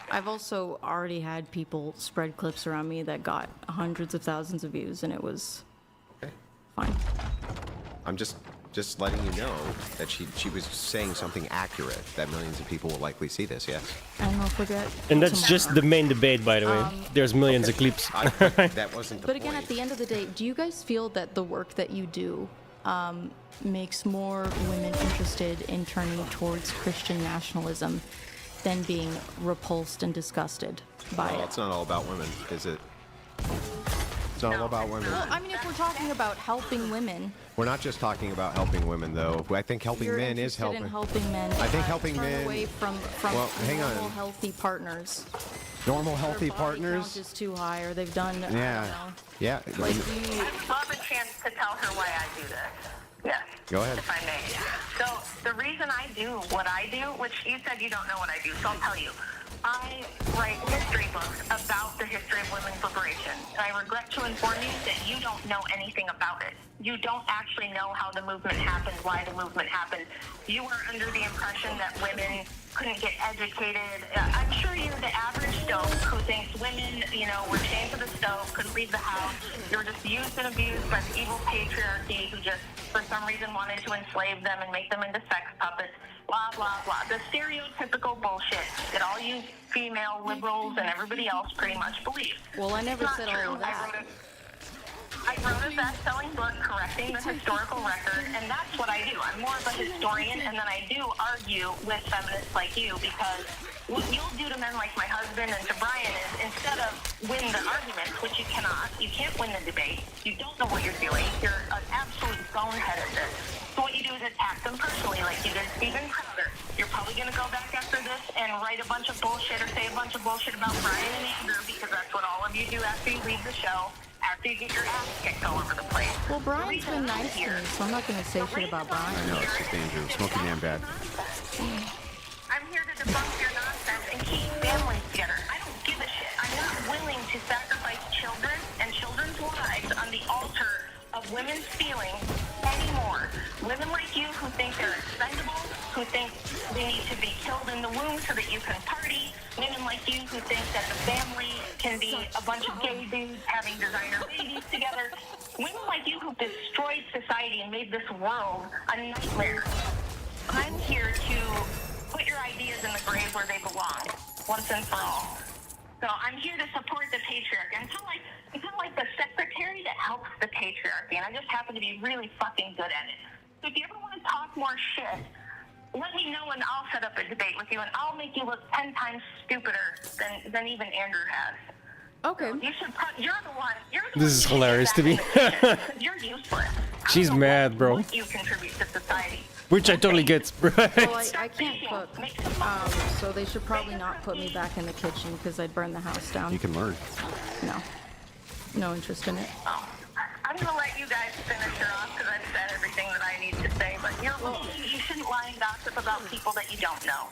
I've also already had people spread clips around me that got hundreds of thousands of views, and it was fine. I'm just letting you know that she was saying something accurate, that millions of people will likely see this, yes. And I'll forget. And that's just the main debate, by the way. There's millions of clips. That wasn't the But point. again, at the end of the day, do you guys feel that the work that you do makes more women interested in turning towards Christian nationalism than being repulsed and disgusted by Well, it? it's not all about women, is it? It's not all about women. Well, I mean, if we're talking about helping women, We're not just talking about helping women, though. I think helping you're men is interested helping. in helping men. I think helping turn men- away from Well, hang on. normal, healthy partners. Normal, healthy Their body count partners. is too high, or they've done. I Yeah. don't know. Yeah. Like you. I would love a chance to tell her why I do this. Yes. Go ahead. If I may. So the reason I do what I do, which you said you don't know what I do, so I'll tell you. I write history books about the history of women's liberation. And I regret to inform you that you don't know anything about it. You don't actually know how the movement happened, why the movement happened. You were under the impression that women couldn't get educated. I'm sure you're the average stoic who thinks women, were chained to the stove, couldn't leave the house. They were just used and abused by the evil patriarchy who just, for some reason, wanted to enslave them and make them into sex puppets. Blah, blah, blah. The stereotypical bullshit that all you female liberals and everybody else pretty much believe. Well, I never It's said not all true. of that. I wrote a best-selling book correcting the historical record, and that's what I do. I'm more of a historian, and then I do argue with feminists like you, because what you'll do to men like my husband and to Brian is, instead of win the arguments, which you cannot, you can't win the debate, you don't know what you're doing, you're an absolute bonehead at this. So what you do is attack them personally, like you did Stephen Crowder. You're probably going to go back after this and write a bunch of bullshit or say a bunch of bullshit about Brian and Andrew, because that's what all of you do after you leave the show, after you get your ass kicked all over the place. Well, Brian's been nice to me, so I'm not going to say shit about Brian. I know, it's just Andrew. Smoky Man bad. I'm here to debunk your nonsense. about women's feelings anymore. Women like you who think they're expendable, who think they need to be killed in the womb so that you can party. Women like you who think that the family can be a bunch of gay dudes having designer babies together. Women like you who've destroyed society and made this world a nightmare. I'm here to put your ideas in the grave where they belong, once and for all. So I'm here to support the patriarchy. I'm kind of like the secretary that helps the patriarchy, and I just happen to be really fucking good at it. So if you ever want to talk more shit, let me know and I'll set up a debate with you, and I'll make you look 10 times stupider than even Andrew has. Okay. You should. You're the one. This is hilarious to me. You're useless. She's mad, bro. What you contribute to society. Which I totally get, right? Well, I can't cook, so they should probably not put me back in the kitchen because I'd burn the house down. You can learn. No interest in it. Oh, I'm gonna let you guys finish her off because I've said everything that I need to say. But you shouldn't lie and gossip about people that you don't know.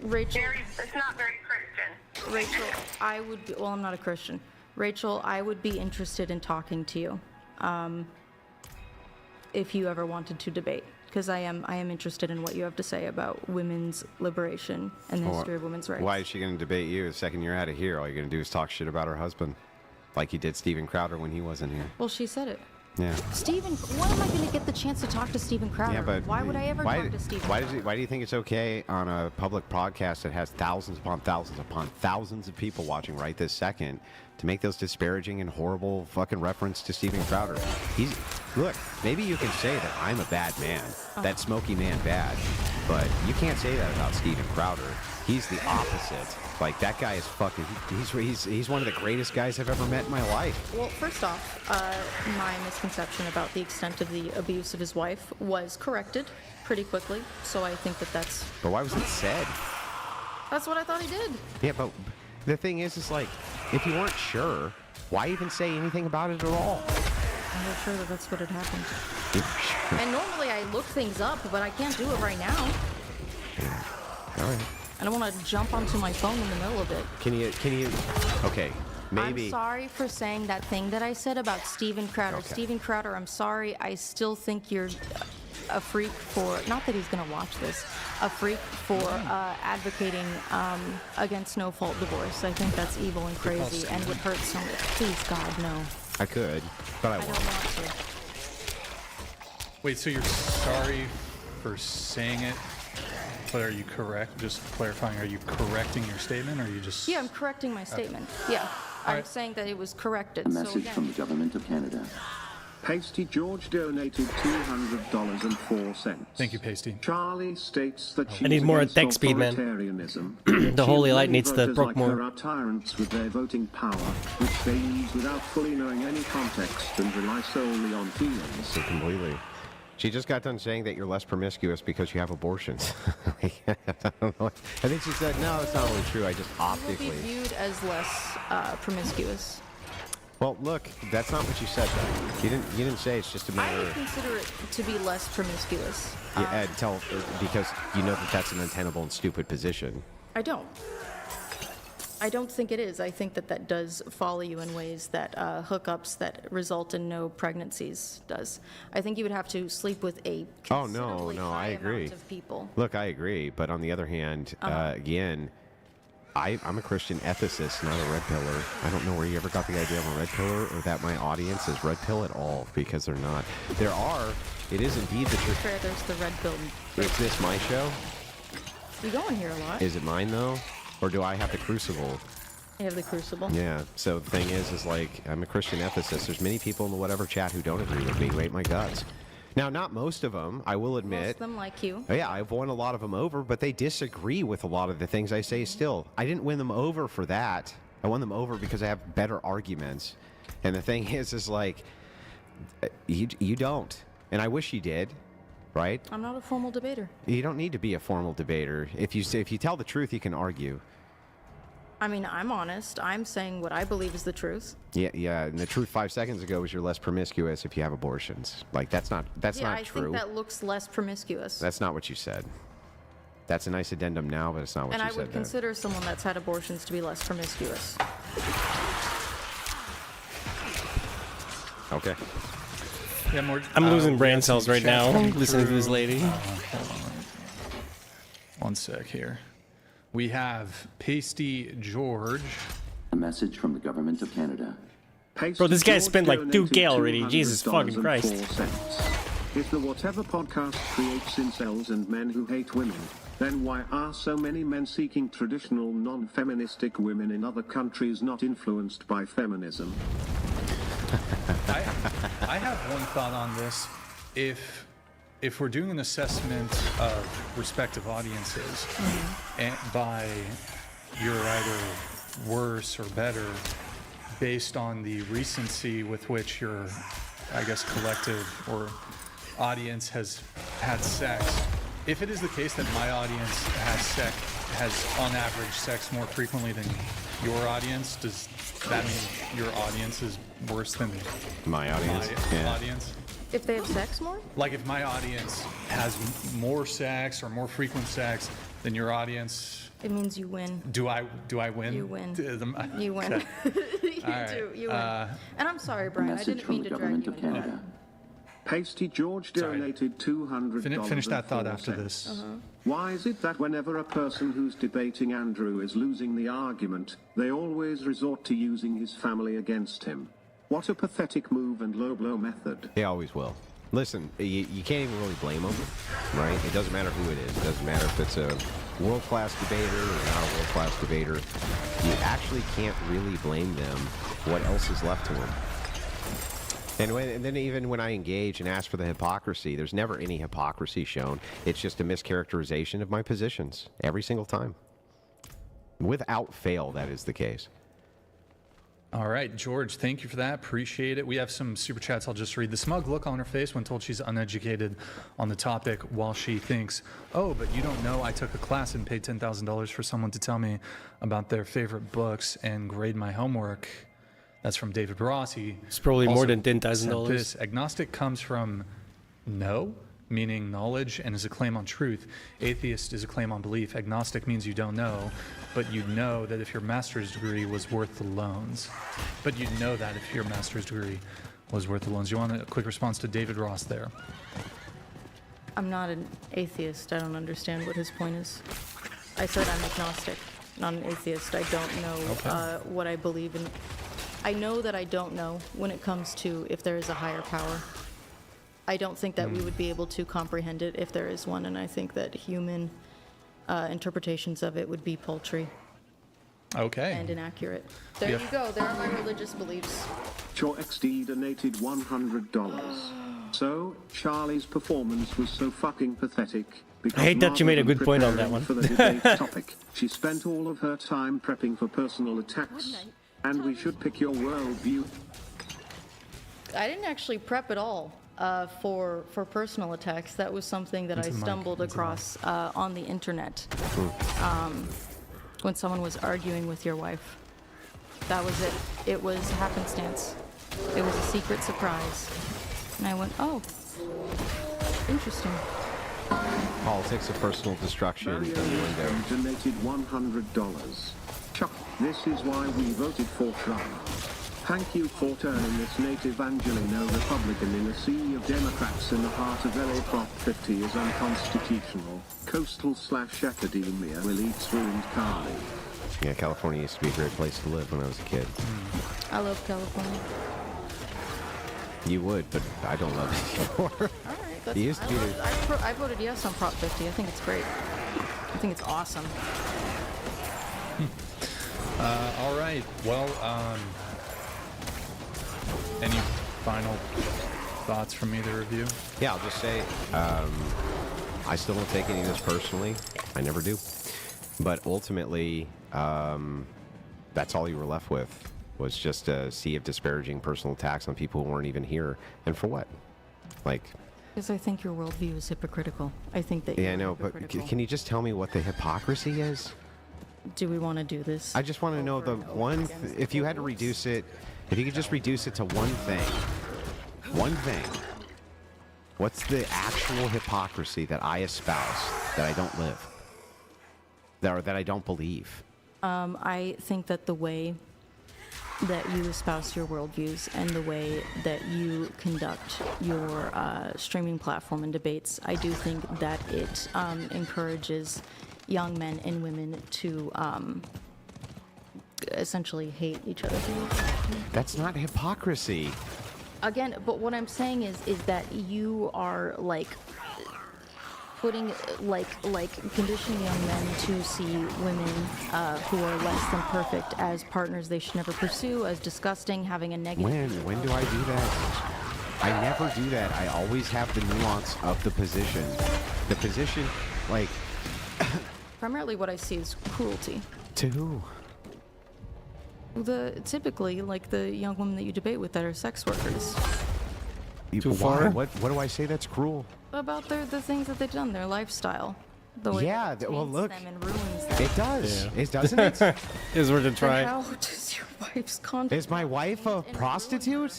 Rachel, It's not very Christian. Rachel, I would be, well, I'm not a Christian. Rachel, I would be interested in talking to you, if you ever wanted to debate, because I am interested in what you have to say about women's liberation and the history of women's rights. Why is she going to debate you the second you're out of here? All you're going to do is talk shit about her husband, like you did Steven Crowder when he wasn't here. Well, she said it. Yeah. Steven, when am I going to get the chance to talk to Steven Crowder? Yeah, but why would I ever talk to Steven Crowder? Why do you think it's okay on a public podcast that has thousands upon thousands upon thousands of people watching right this second to make those disparaging and horrible fucking reference to Steven Crowder? Look, maybe you can say that I'm a bad man, that smoky man bad, but you can't say that about Steven Crowder. He's the opposite. Like, that guy is fucking, he's one of the greatest guys I've ever met in my life. Well, first off, my misconception about the extent of the abuse of his wife was corrected pretty quickly, so I think that's... But why was it said? That's what I thought he did. Yeah, but the thing is like, if you weren't sure, why even say anything about it at all? I'm not sure that that's what had happened. And normally I look things up, but I can't do it right now. Yeah. All right. I don't want to jump onto my phone in the middle of it. Can you, okay, maybe. I'm sorry for saying that thing that I said about Steven Crowder. Okay. Steven Crowder, I'm sorry. I still think you're a freak for, not that he's going to watch this, a freak for advocating against no-fault divorce. I think that's evil and crazy and would hurt so much. Please, God, no. I could, but I I don't won't. want to. Wait, so you're sorry for saying it, but are you correct? Just clarifying, are you correcting your statement, or are you just... Yeah, I'm correcting my statement. Yeah, I'm right. saying that it was corrected. A So message from the again, government of Canada. Pasty George donated $200.04. Thank you, Pasty. Charlie states that she's I need more against attack speed, man. authoritarianism. The Holy Light Many needs to voters proc like more. her are tyrants with their voting power, which they use without fully knowing any context and rely solely on feelings. So completely. She just got done saying that you're less promiscuous because you have abortions. I don't know. I think she said, no, that's not really true. I just you will be optically. viewed as less promiscuous. Well, look, that's not what you said, though. You didn't say it's just a I matter would of. consider it to be less promiscuous. Yeah, because you know that that's an untenable and stupid position. I don't. I don't think it is. I think that that does follow you in ways that hookups that result in no pregnancies does. I think you would have to sleep with a Oh, no, considerably no, high I agree. amount of people. Look, I agree, but on the other hand, again, I'm a Christian ethicist, not a red pillar. I don't know where you ever got the idea of a red pillar or that my audience is red pill at all, because they're not. It is indeed the truth. Fair, there's the red pill. Is this my show? You go in here a lot. Is it mine, though? Or do I have the crucible? You have the crucible. Yeah, so the thing is like, I'm a Christian ethicist. There's many people in the whatever chat who don't agree with me who hate my guts. Now, not most of them, I will admit. Most of them like you. Oh, yeah, I've won a lot of them over, but they disagree with a lot of the things I say still. I didn't win them over for that. I won them over because I have better arguments. And the thing is like, you don't. And I wish you did, right? I'm not a formal debater. You don't need to be a formal debater. If you tell the truth, you can argue. I mean, I'm honest. I'm saying what I believe is the truth. Yeah, and the truth 5 seconds ago was you're less promiscuous if you have abortions. Like, that's not Yeah, true. I think that looks less promiscuous. That's not what you said. That's a nice addendum now, but it's not what And you I said would then. consider someone that's had abortions to be less promiscuous. Okay. Yeah, more. I'm losing we brain got some cells right chat now coming listening to this through. lady. Hold on. One sec here. We have Pasty George. A message from the government of Canada. Bro, this guy spent like 2K already. Jesus fucking Christ. If the Whatever podcast creates incels and men who hate women, then why are so many men seeking traditional non-feministic women in other countries not influenced by feminism? I have one thought on this. If we're doing an assessment of respective audiences, and by you're either worse or better based on the recency with which your, I guess, collective or audience has had sex. If it is the case that my audience has on average sex more frequently than your audience, does that mean your audience is worse than My audience. my audience? If they have sex more? Like if my audience has more sex or more frequent sex than your audience, It means you win. do I win? You win. Okay. You win. You All do. right. You win. And I'm sorry, A Brian. I message didn't from mean the to drag government you of into that. Canada. Pasty George Sorry. donated $200. Finish that thought and after 4 this. cents. Why is it that whenever a person who's debating Andrew is losing the argument, they always resort to using his family against him? What a pathetic move and low blow method. They always will. Listen, you can't even really blame them, right? It doesn't matter who it is. It doesn't matter if it's a world-class debater or not a world-class debater. You actually can't really blame them. What else is left to them? And then even when I engage and ask for the hypocrisy, there's never any hypocrisy shown. It's just a mischaracterization of my positions every single time. Without fail, that is the case. All right, George, thank you for that. Appreciate it. We have some super chats I'll just read. The smug look on her face when told she's uneducated on the topic while she thinks, oh, but you don't know I took a class and paid $10,000 for someone to tell me about their favorite books and grade my homework. That's from David Rossi. It's probably more Also than sent $10,000. this. Agnostic comes from no, meaning knowledge, and is a claim on truth. Atheist is a claim on belief. Agnostic means you don't know, but you know that if your master's degree was worth the loans. But you know that if your master's degree was worth the loans. You want a quick response to David Ross there? I'm not an atheist. I don't understand what his point is. I said I'm agnostic, not an atheist. I don't know what I believe in. I know that I don't know when it comes to if there is a higher power. I don't think that we would be able to comprehend it if there is one, and I think that human interpretations of it would be paltry Okay. and inaccurate. There Yep. you go. There are my religious beliefs. Your XD donated $100. So, Charlie's performance was so fucking pathetic. Because I hate that you rather made a than good point on that preparing one. For the debate topic, she spent all of her time prepping for personal attacks. And we should pick your worldview. I didn't actually prep at all for personal attacks. That was something that I stumbled across on the internet when someone was arguing with your wife. That was it. It was happenstance. It was a secret surprise. And I went, oh, interesting. Politics of personal destruction in the window. Donated $100. Chuck, this is why we voted for Trump. Thank you for turning this native Angelino Republican in a sea of Democrats in the heart of LA. Prop 50 is unconstitutional. Coastal/academia elites ruined Carly. Yeah, California used to be a great place to live when I was a kid. I love California. You would, but I don't love it anymore. All right, that's You used to be I voted yes on Prop 50. I think it's great. I think it's awesome. All right. Well, any final thoughts from either of you? Yeah, I'll just say, I still don't take any of this personally. I never do. But ultimately, that's all you were left with, was just a sea of disparaging personal attacks on people who weren't even here. And for what? Like... Because I think your worldview is hypocritical. I think that Yeah, I you're know, but hypocritical. can you just tell me what the hypocrisy is? Do we want to do this? I just want to know the one... if you had to reduce it... If you could just reduce it to one thing. One thing. What's the actual hypocrisy that I espouse that I don't live? Or that I don't believe? I think that the way that you espouse your worldviews and the way that you conduct your streaming platform and debates. I do think that it encourages young men and women to essentially hate each other. That's not hypocrisy. Again, but what I'm saying is that you are like putting like conditioning young men to see women who are less than perfect as partners they should never pursue, as disgusting, having a negative. When do I do that? I never do that. I always have the nuance of the position. The position, like. Primarily, what I see is cruelty. To who? Typically, like the young women that you debate with that are sex workers. Too far? What do I say that's cruel? About the things that they've done, their lifestyle. The way Yeah, that it well, taints look, them and ruins them. It does. Yeah. It doesn't it? It's worth a Then try. how does your wife's content? Is my wife a taint and prostitute? ruin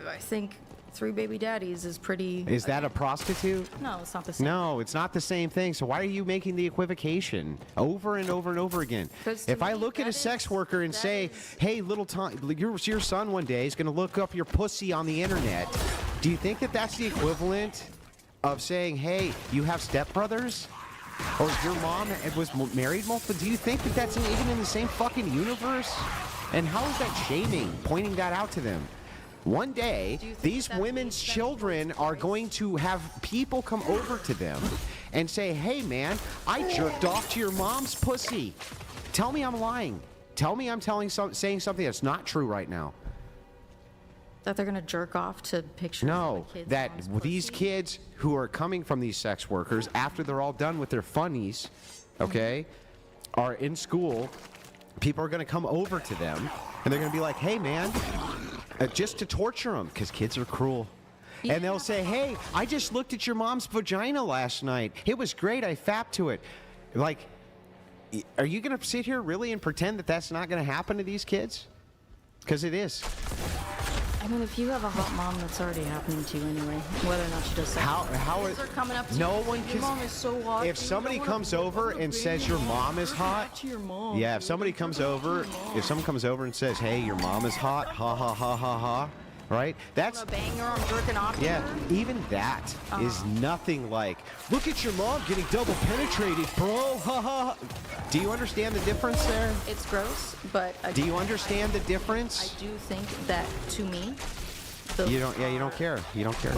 her? I think 3 baby daddies is pretty. Is that a prostitute? No, it's not the same. No, it's not the same thing. So why are you making the equivocation over and over and over again? 'Cause to If I me, look at a that sex is- worker and that say, is- "Hey, little Tom, your son one day is going to look up your pussy on the internet," do you think that that's the equivalent of saying, "Hey, you have stepbrothers"? Or your mom was married multiple? Do you think that that's even in the same fucking universe? And how is that shaming, pointing that out to them? One day, Do you think these that's women's the children are going to have people come over to them and say, "Hey, man, I jerked off to your mom's pussy. Tell me I'm lying. Tell me I'm saying something that's not true right now." That they're gonna jerk off to pictures. No, of the kids' that mom's these pussy? kids who are coming from these sex workers, after they're all done with their funnies, okay, are in school, people are going to come over to them, and they're going to be like, "Hey, man," just to torture them, because kids are cruel. And they'll say, "Hey, I just looked at your mom's vagina last night. It was great. I fapped to it." Like, are you going to sit here really and pretend that that's not going to happen to these kids? Because it is. I mean, if you have a hot mom, that's already happening to you anyway. Whether or not she does. How Kids are coming up to no you, one your can. mom is so hot. If somebody comes over and says your mom is hot, To your mom. yeah. If somebody comes over, if someone comes over and says, "Hey, your mom is hot," ha ha ha ha ha, right? That's I'm a banger. I'm jerking off. to yeah. her. Even that is nothing like, "Look at your mom getting double penetrated, bro." Ha ha. Do you understand the difference there? It's gross, but Do you understand the I difference? do think that to me, You don't. Yeah, you don't care. You don't care.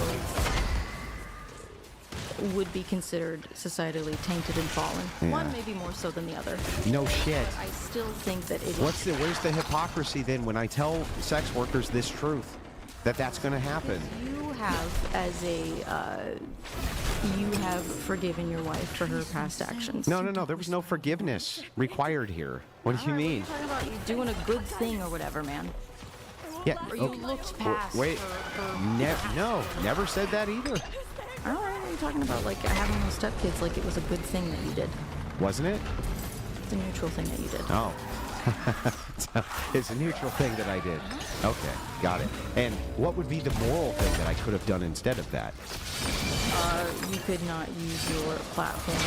would be considered societally tainted and fallen. Yeah. One maybe more so than the other. No shit. I still think that it is. Where's the hypocrisy then when I tell sex workers this truth, that that's going to happen? You have, as a, you have forgiven your wife for her past actions. No. There was no forgiveness required here. What do you mean? Talking about you doing a good thing or whatever, man. Yeah. Or you looked past. Wait. No. Never said that either. All right, what are you talking about? Like having those stepkids, like it was a good thing that you did. Wasn't it? It's a neutral thing that you did. Oh. So, it's a neutral thing that I did. Okay, got it. And what would be the moral thing that I could have done instead of that? You could not use your platform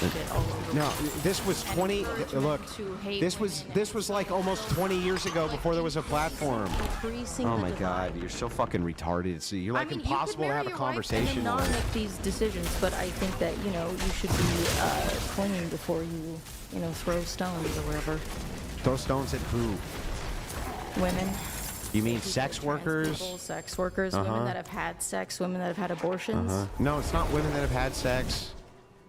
to shit all over. No, this was 20. Look, To hate this was like almost 20 years ago before there was a platform. Increasing Oh the my God, divide. you're so fucking retarded. So you're like I mean, impossible you to could have a marry your wife conversation and then not with. make these decisions, but I think that you should be clean before you throw stones or whatever. Throw stones at who? Women. You mean people, sex trans workers? people, sex workers, women that have had sex, women that have had abortions. No, it's not women that have had sex.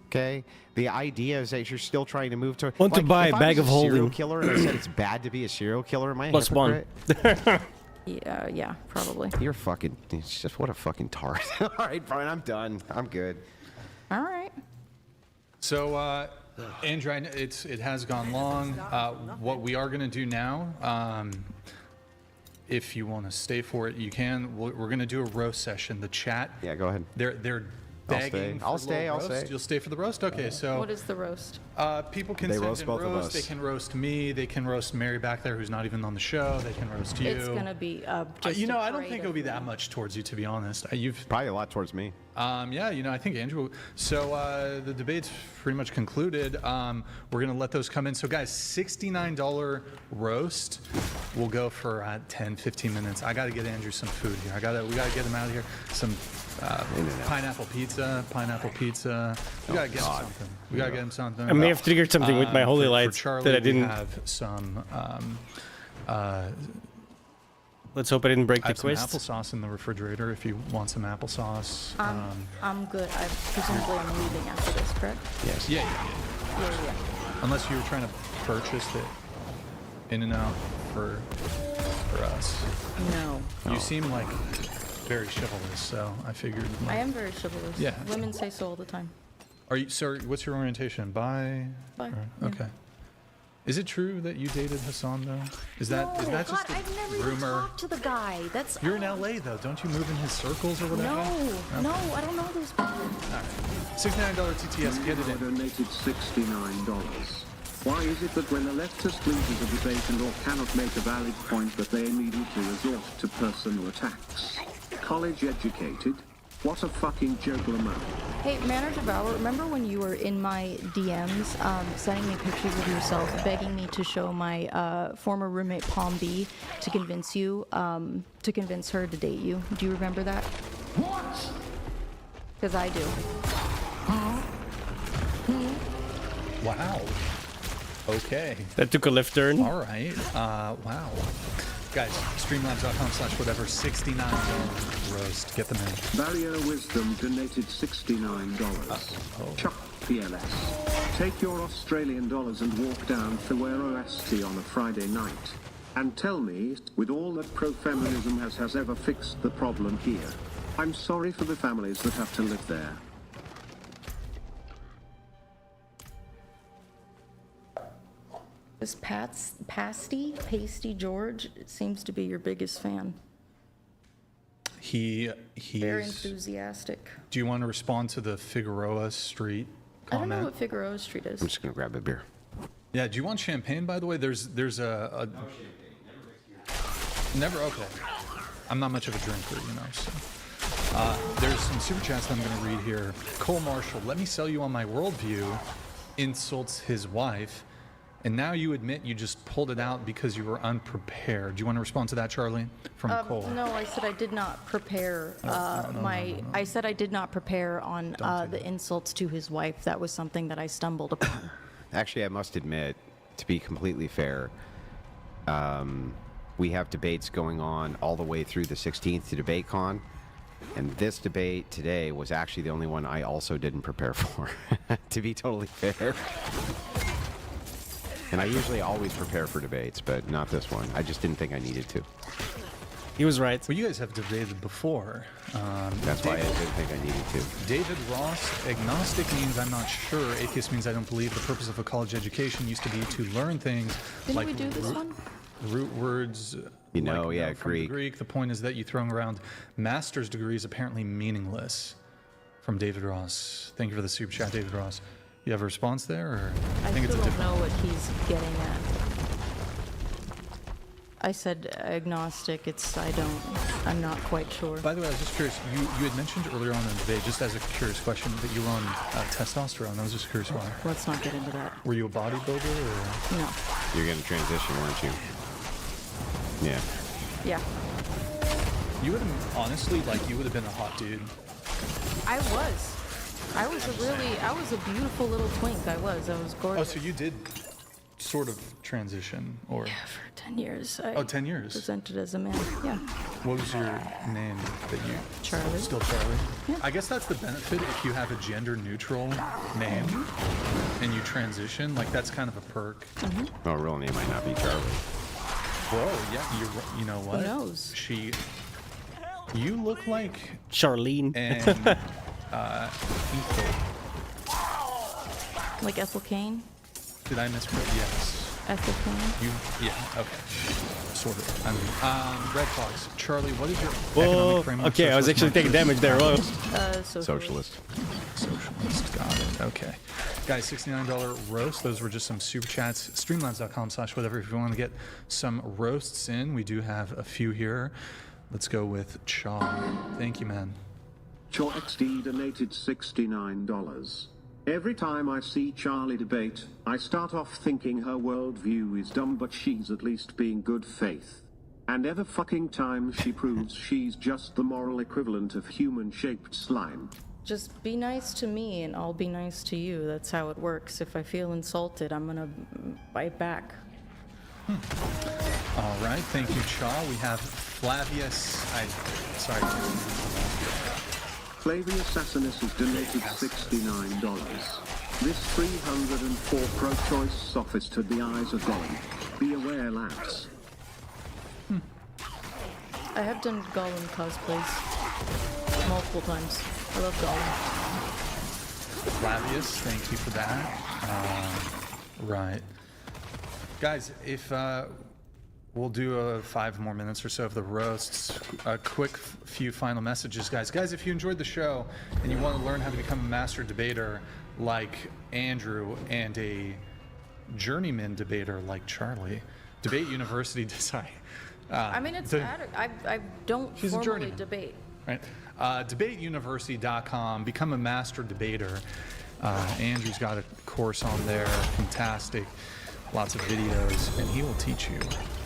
Okay? The idea is that you're still trying to move to. Want to buy if a I bag was of serial holding. killer and I said it's bad to be a serial killer, am I a Plus one. hypocrite? Yeah, probably. You're fucking. It's just what a fucking tart. All right, fine. I'm done. I'm good. All right. So, Andrew, it has gone long. What we are going to do now, if you want to stay for it, you can. We're going to do a roast session. The chat. Yeah, go ahead. They're I'll begging. stay. I'll for a stay, little I'll roast. stay. You'll stay for the roast. Okay, so What is the roast? people can They send roast in both of roast. They us. can roast me. They can roast Mary back there, who's not even on the show. They can roast you. It's gonna be just You know, a I don't parade think of it'll be them. that much towards you, to be honest. You've Probably a lot towards me. yeah, I think Andrew. So the debate's pretty much concluded. We're gonna let those come in. So guys, $69 roast. We'll go for 10, 15 minutes. I got to get Andrew some food here. We got to get him out of here. Some pineapple pizza. We got to get him something. We got to get him something. I may have triggered something with my holy lights Charlie, that I didn't. We have some. Let's hope I didn't break I the have some quest. applesauce in the refrigerator if you want some applesauce. I'm good. Presumably I'm leaving after this, correct? Yes. Yeah. Unless you were trying to purchase the In-N-Out for us. No. You seem like very chivalrous, so I figured. I am very chivalrous. Yeah. Women say so all the time. Are you, sir? What's your orientation? Bi? Bi, Or- okay. Is it true that you dated Hassan though? Is that God, just a I've never even rumor? talked to the guy. That's You're in LA though. Don't you move in his circles or whatever? No, I don't know those people. All right. $69 TTS. Get it in. Donated $69. Why is it that when a leftist loses a debate and or cannot make a valid point that they immediately resort to personal attacks? College educated? What a fucking juggler. Hey, Manager Bauer, remember when you were in my DMs sending me pictures of yourself, begging me to show my former roommate Palm B to convince her to date you? Do you remember that? What? Because I do. Wow. Okay. That took a left turn. All right. Wow. Guys, streamlabs.com/whatever, $69 roast. Get them in. Barrier Wisdom donated $69. Chuck PLS. Take your Australian dollars and walk down Fuero ST on a Friday night. And tell me, with all that pro-feminism has ever fixed the problem here. I'm sorry for the families that have to live there. This Pasty George seems to be your biggest fan. He's Very enthusiastic. Do you want to respond to the Figueroa Street I don't comment? know what Figueroa Street is. I'm just gonna grab a beer. Yeah, do you want champagne, by the way? There's a never, okay. I'm not much of a drinker, you know, so. There's some super chats that I'm going to read here. Cole Marshall, let me sell you on my worldview, insults his wife, and now you admit you just pulled it out because you were unprepared. Do you want to respond to that, Charlie? From Cole. No, I said I did not prepare. I said I did not prepare on the insults to his wife. That was something that I stumbled upon. Actually, I must admit, to be completely fair, we have debates going on all the way through the 16th to DebateCon, and this debate today was actually the only one I also didn't prepare for, to be totally fair. And I usually always prepare for debates, but not this one. I just didn't think I needed to. He was right. Well, you guys have debated before. That's why I didn't think I needed to. David Ross, agnostic means I'm not sure. Atheist means I don't believe. The purpose of a college education used to be to learn things Didn't like we do this one? root words. You know, like, yeah, from Greek. the Greek. The point is that you throwing around master's degrees apparently meaningless. From David Ross. Thank you for the super chat, David Ross. You have a response there, or I think still it's a don't different? know what he's getting at. I said agnostic. I'm not quite sure. By the way, I was just curious. You had mentioned earlier on in the debate, just as a curious question, that you were on testosterone. I was just curious why. Let's not get into that. Were you a bodybuilder, or? No. You're going to transition, weren't you? Yeah. Yeah. You would have, honestly, like, you would have been a hot dude. I was. I was a beautiful little twink. I was Oh, gorgeous. so you did sort of transition, or? Yeah, for 10 years. I 10 years. Presented as a man. Yeah. What was your name that you? Charlie. Still Charlie? Yeah. I guess that's the benefit if you have a gender neutral name and you transition, like that's kind of a perk. Well, real name might not be Charlie. Whoa, yeah, you know what? Who knows? You look like Charlene. an Ethel. Like Ethel Cain? Did I misread? Yes. Ethel Cain? Yeah, okay. Sort of. I mean, Red Fox. Charlie, what is your Whoa. economic framework? Okay, I was actually taking damage there. Whoa. Socialist. Socialist, got it. Okay. Guys, $69 roast. Those were just some super chats. Streamlabs.com/whatever. If you want to get some roasts in, we do have a few here. Let's go with Chaw. Thank you, man. Chaw XD donated $69. Every time I see Charlie debate, I start off thinking her worldview is dumb, but she's at least being good faith. And every fucking time she proves she's just the moral equivalent of human-shaped slime. Just be nice to me and I'll be nice to you. That's how it works. If I feel insulted, I'm gonna bite back. All right, thank you, Cha. We have Flavius. Flavius Assasinus has donated $69. This 304 pro-choice sophist had the eyes of Gollum. Be aware, lads. I have done Gollum cosplays multiple times. I love Gollum. Flavius, thank you for that. Right. Guys, if we'll do 5 more minutes or so of the roasts. A quick few final messages, guys. Guys, if you enjoyed the show and you want to learn how to become a master debater like Andrew and a journeyman debater like Charlie, Debate University. Sorry. I mean, it's I don't formally debate. Right. DebateUniversity.com. Become a master debater. Andrew's got a course on there. Fantastic. Lots of videos, and he will teach you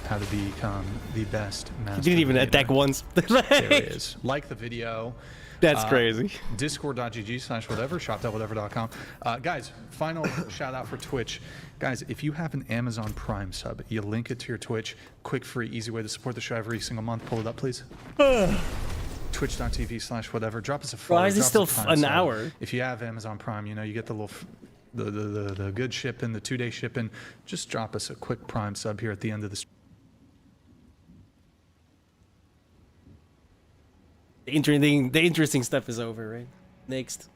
how to become the best master. He didn't even debater. attack once. There it is. Like the video. That's crazy. Discord.gg/whatever, shop.whatever.com. Guys, final shout out for Twitch. Guys, if you have an Amazon Prime sub, you link it to your Twitch. Quick, free, easy way to support the show every single month. Pull it up, please. Twitch.tv/whatever. Drop us a follow. Why is it still an hour? If you have Amazon Prime, you know, you get the little, the good shipping, the 2-day shipping. Just drop us a quick Prime sub here at the end of the stream. The interesting stuff is over, right? Next.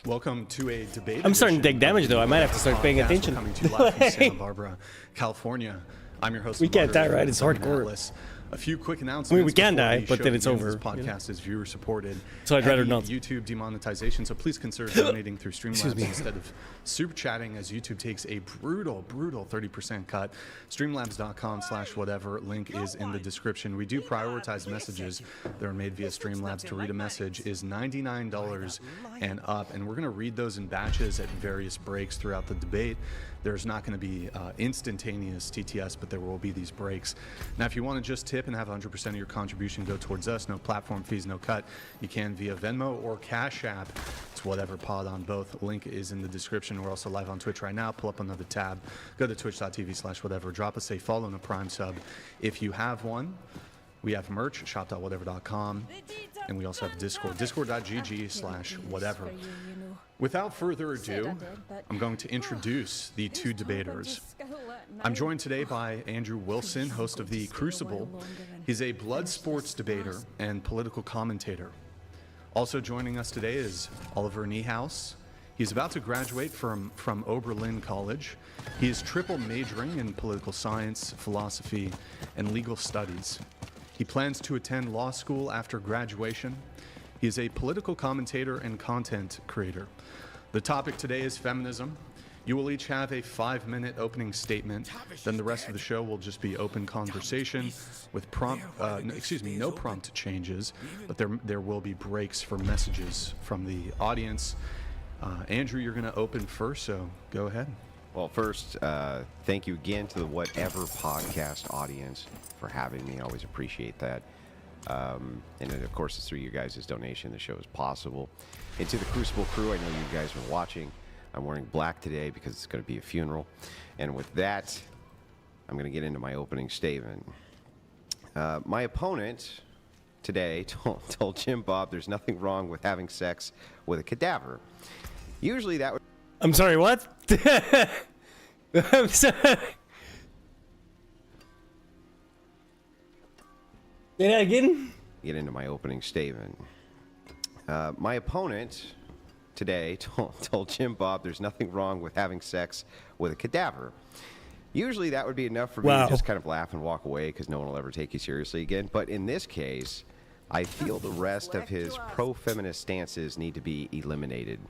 Welcome to a debate. I'm starting to take damage, though. I might have to start paying attention. Coming to you live from Santa Barbara, California. I'm your host. We can't die, right? moderator, It's Simon hardcore. Atlas. A few quick announcements. I mean, we can before die, the but show then it's begins. over, This podcast is viewer supported. So I'd rather Heavy not. YouTube demonetization, so please consider donating through Streamlabs instead of super chatting, as YouTube takes a brutal 30% cut. Streamlabs.com/whatever. Link is in the description. We do prioritize messages that are made via Streamlabs. To read a message is $99 and up, and we're going to read those in batches at various breaks throughout the debate. There's not going to be instantaneous TTS, but there will be these breaks. Now, if you want to just tip and have 100% of your contribution go towards us, no platform fees, no cut, you can via Venmo or Cash App. It's whatever pod on both. Link is in the description. We're also live on Twitch right now. Pull up another tab. Go to twitch.tv/whatever. Drop us a follow and a Prime sub if you have one. We have merch, shop.whatever.com. And we also have Discord, discord.gg/whatever. Without further ado, I'm going to introduce the two debaters. I'm joined today by Andrew Wilson, host of The Crucible. He's a blood sports debater and political commentator. Also joining us today is Oliver Niehaus. He's about to graduate from Oberlin College. He is triple majoring in political science, philosophy, and legal studies. He plans to attend law school after graduation. He is a political commentator and content creator. The topic today is feminism. You will each have a 5-minute opening statement. Then the rest of the show will just be open conversation with no prompt changes, but there will be breaks for messages from the audience. Andrew, you're going to open first, so go ahead. Well, first, thank you again to the Whatever Podcast audience for having me. I always appreciate that. And then, of course, it's through you guys' donation the show is possible. And to the Crucible crew, I know you guys are watching. I'm wearing black today because it's going to be a funeral. And with that, I'm going to get into my opening statement. My opponent today told Jim Bob there's nothing wrong with having sex with a cadaver. Usually that would... I'm sorry, what? I'm sorry. Say that again? Get into my opening statement. My opponent today told Jim Bob there's nothing wrong with having sex with a cadaver. Usually that would be enough for me to just kind of laugh and walk away because no one will ever take you seriously again. But in this case, I feel the rest of his pro-feminist stances need to be eliminated.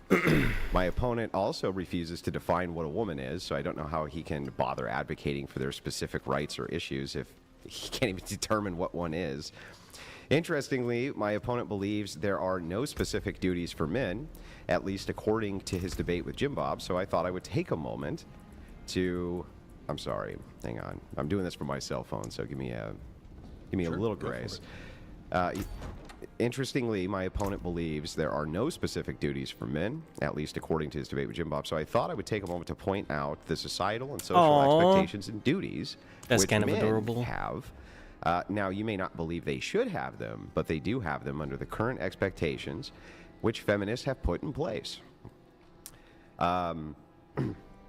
My opponent also refuses to define what a woman is, so I don't know how he can bother advocating for their specific rights or issues if he can't even determine what one is. Interestingly, my opponent believes there are no specific duties for men, at least according to his debate with Jim Bob, so I thought I would take a moment to... I'm sorry, hang on. I'm doing this from my cell phone, so give me a little grace. Interestingly, my opponent believes there are no specific duties for men, at least according to his debate with Jim Bob, so I thought I would take a moment to point out the societal and social expectations and duties That's which kind of men adorable. have. Now, you may not believe they should have them, but they do have them under the current expectations which feminists have put in place.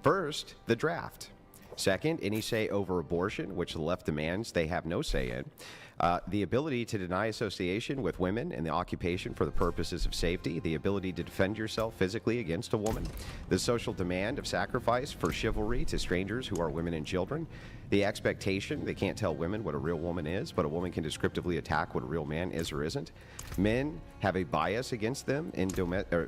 First, the draft. Second, any say over abortion, which the left demands they have no say in. The ability to deny association with women in the occupation for the purposes of safety. The ability to defend yourself physically against a woman. The social demand of sacrifice for chivalry to strangers who are women and children. The expectation they can't tell women what a real woman is, but a woman can descriptively attack what a real man is or isn't. Men have a bias against them in domestic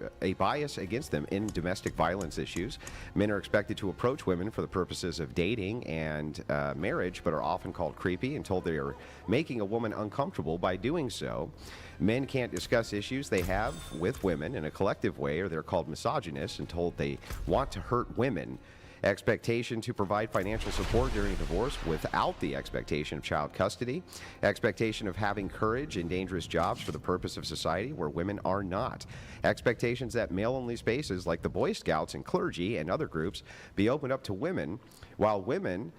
violence issues. Men are expected to approach women for the purposes of dating and marriage, but are often called creepy and told they are making a woman uncomfortable by doing so. Men can't discuss issues they have with women in a collective way, or they're called misogynists and told they want to hurt women. Expectation to provide financial support during a divorce without the expectation of child custody. Expectation of having courage in dangerous jobs for the purpose of society where women are not. Expectations that male-only spaces like the Boy Scouts and clergy and other groups be opened up to women, while women,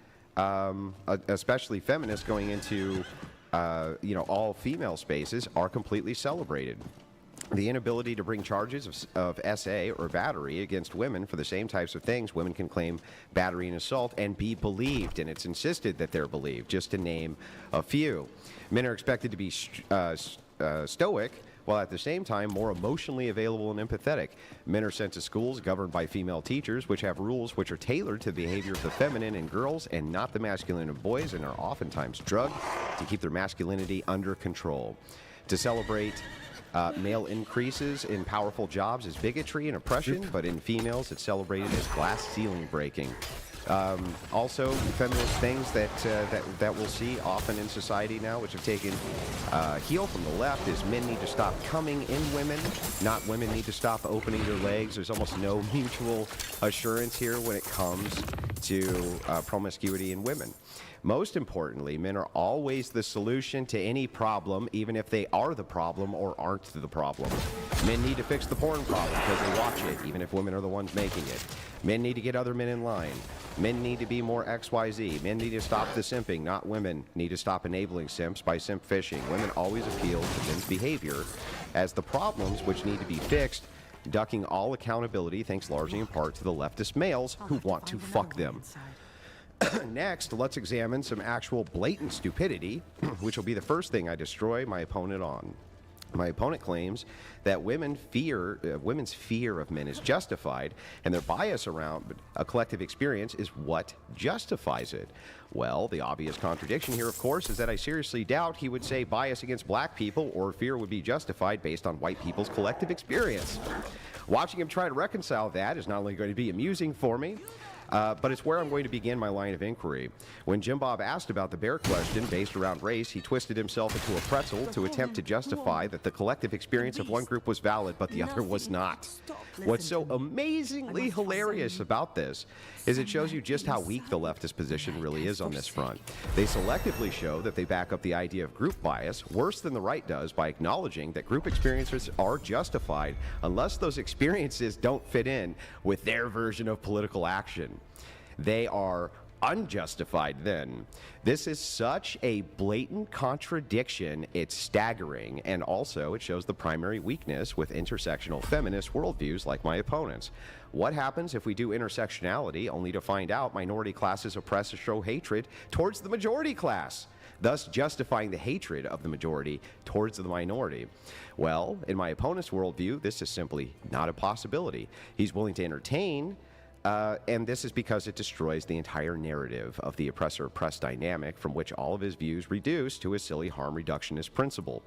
especially feminists going into all female spaces, are completely celebrated. The inability to bring charges of SA or battery against women for the same types of things. Women can claim battery and assault and be believed, and it's insisted that they're believed, just to name a few. Men are expected to be stoic, while at the same time more emotionally available and empathetic. Men are sent to schools governed by female teachers, which have rules which are tailored to the behavior of the feminine in girls and not the masculine of boys, and are oftentimes drugged to keep their masculinity under control. To celebrate male increases in powerful jobs is bigotry and oppression, but in females it's celebrated as glass ceiling breaking. Also, feminist things that we'll see often in society now, which have taken heel from the left, is men need to stop coming in women, not women need to stop opening their legs. There's almost no mutual assurance here when it comes to promiscuity in women. Most importantly, men are always the solution to any problem, even if they are the problem or aren't the problem. Men need to fix the porn problem because they watch it, even if women are the ones making it. Men need to get other men in line. Men need to be more XYZ. Men need to stop the simping, not women need to stop enabling simps by simp fishing. Women always appeal to men's behavior as the problems which need to be fixed, ducking all accountability thanks largely in part to the leftist males who want to fuck them. Next, let's examine some actual blatant stupidity, which will be the first thing I destroy my opponent on. My opponent claims that women's fear of men is justified, and their bias around a collective experience is what justifies it. Well, the obvious contradiction here, of course, is that I seriously doubt he would say bias against black people or fear would be justified based on white people's collective experience. Watching him try to reconcile that is not only going to be amusing for me, but it's where I'm going to begin my line of inquiry. When Jim Bob asked about the bear question based around race, he twisted himself into a pretzel to attempt to justify that the collective experience of one group was valid, but the other was not. What's so amazingly hilarious about this is it shows you just how weak the leftist position really is on this front. They selectively show that they back up the idea of group bias worse than the right does by acknowledging that group experiences are justified unless those experiences don't fit in with their version of political action. They are unjustified then. This is such a blatant contradiction, it's staggering, and also it shows the primary weakness with intersectional feminist worldviews like my opponents. What happens if we do intersectionality only to find out minority classes oppress or show hatred towards the majority class, thus justifying the hatred of the majority towards the minority? Well, in my opponent's worldview, this is simply not a possibility. He's willing to entertain and this is because it destroys the entire narrative of the oppressor-oppressed dynamic from which all of his views reduce to a silly harm reductionist principle.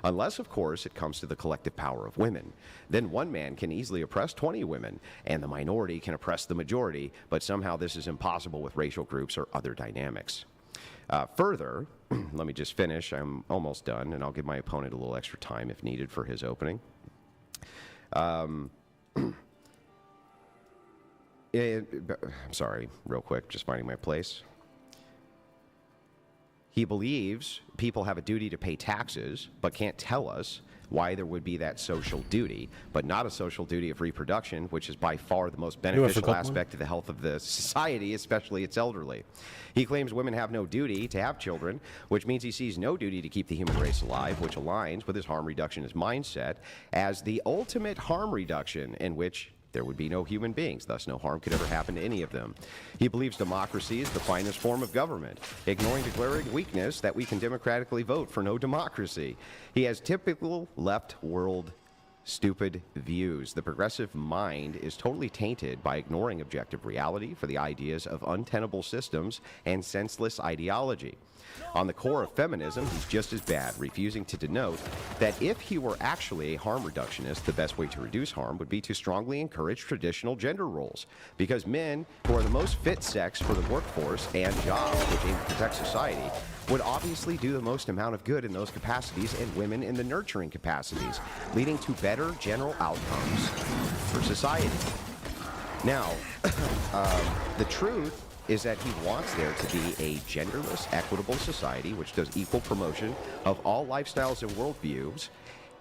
Unless, of course, it comes to the collective power of women. Then one man can easily oppress 20 women, and the minority can oppress the majority, but somehow this is impossible with racial groups or other dynamics. Further, let me just finish. I'm almost done, and I'll give my opponent a little extra time if needed for his opening. I'm sorry, real quick, just finding my place. He believes people have a duty to pay taxes, but can't tell us why there would be that social duty, but not a social duty of reproduction, which is by far the most beneficial aspect of the health of the society, especially its elderly. He claims women have no duty to have children, which means he sees no duty to keep the human race alive, which aligns with his harm reductionist mindset as the ultimate harm reduction, in which there would be no human beings, thus no harm could ever happen to any of them. He believes democracy is the finest form of government, ignoring the glaring weakness that we can democratically vote for no democracy. He has typical left world stupid views. The progressive mind is totally tainted by ignoring objective reality for the ideas of untenable systems and senseless ideology. On the core of feminism, he's just as bad, refusing to denote that if he were actually a harm reductionist, the best way to reduce harm would be to strongly encourage traditional gender roles, because men, who are the most fit sex for the workforce and jobs which aim to protect society, would obviously do the most amount of good in those capacities, and women in the nurturing capacities, leading to better general outcomes for society. Now, the truth is that he wants there to be a genderless, equitable society which does equal promotion of all lifestyles and worldviews,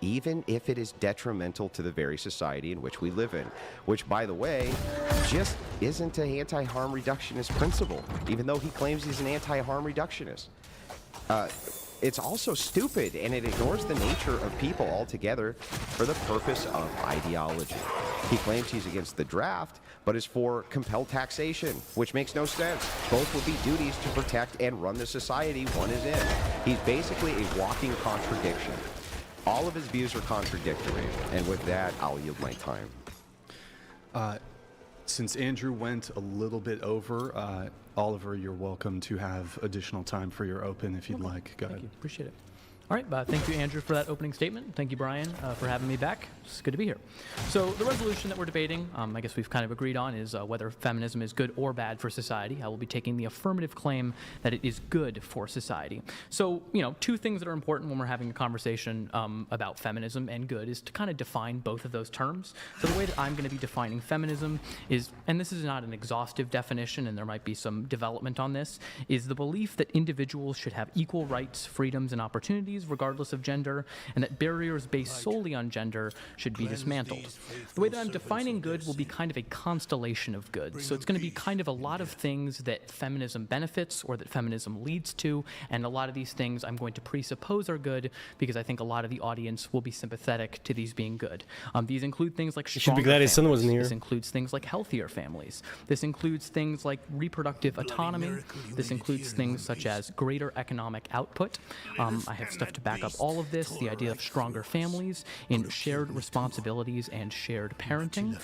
even if it is detrimental to the very society in which we live in, which, by the way, just isn't an anti-harm reductionist principle, even though he claims he's an anti-harm reductionist. It's also stupid, and it ignores the nature of people altogether for the purpose of ideology. He claims he's against the draft, but is for compelled taxation, which makes no sense. Both would be duties to protect and run the society one is in. He's basically a walking contradiction. All of his views are contradictory, and with that, I'll yield my time. Since Andrew went a little bit over, Oliver, you're welcome to have additional time for your open if you'd like. Go ahead. Thank you. Appreciate it. All right, thank you, Andrew, for that opening statement. Thank you, Brian, for having me back. It's good to be here. So the resolution that we're debating, I guess we've kind of agreed on, is whether feminism is good or bad for society. I will be taking the affirmative claim that it is good for society. So, two things that are important when we're having a conversation about feminism and good is to kind of define both of those terms. So the way that I'm going to be defining feminism is, and this is not an exhaustive definition, and there might be some development on this, is the belief that individuals should have equal rights, freedoms, and opportunities regardless of gender, and that barriers based solely on gender should be dismantled. The way that I'm defining good will be kind of a constellation of good. So it's going to be kind of a lot of things that feminism benefits or that feminism leads to, and a lot of these things I'm going to presuppose are good because I think a lot of the audience will be sympathetic to these being good. These include things like you should be glad his son wasn't here. This includes things like healthier families. This includes things like reproductive autonomy. This includes things such as greater economic output. I have stuff to back up all of this, the idea of stronger families in shared responsibilities and shared parenting,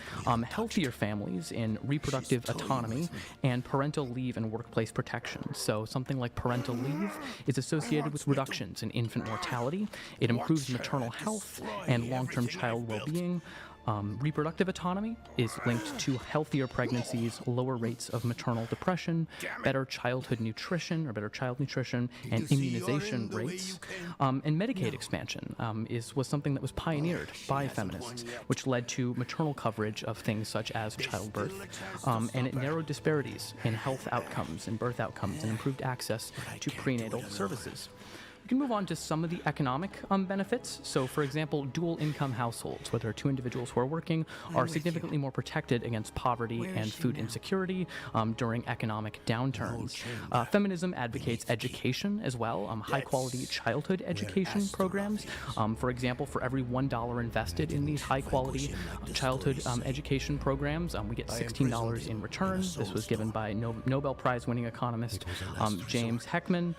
healthier families in reproductive autonomy, and parental leave and workplace protection. So something like parental leave is associated with reductions in infant mortality. It improves maternal health and long-term child well-being. Reproductive autonomy is linked to healthier pregnancies, lower rates of maternal depression, better childhood nutrition or better child nutrition, and immunization rates. And Medicaid expansion was something that was pioneered by feminists, which led to maternal coverage of things such as childbirth. And it narrowed disparities in health outcomes and birth outcomes and improved access to prenatal services. We can move on to some of the economic benefits. So, for example, dual income households, where there are two individuals who are working, are significantly more protected against poverty and food insecurity during economic downturns. Feminism advocates education as well, high-quality childhood education programs. For example, for every $1 invested in these high-quality childhood education programs, we get $16 in return. This was given by Nobel Prize-winning economist James Heckman.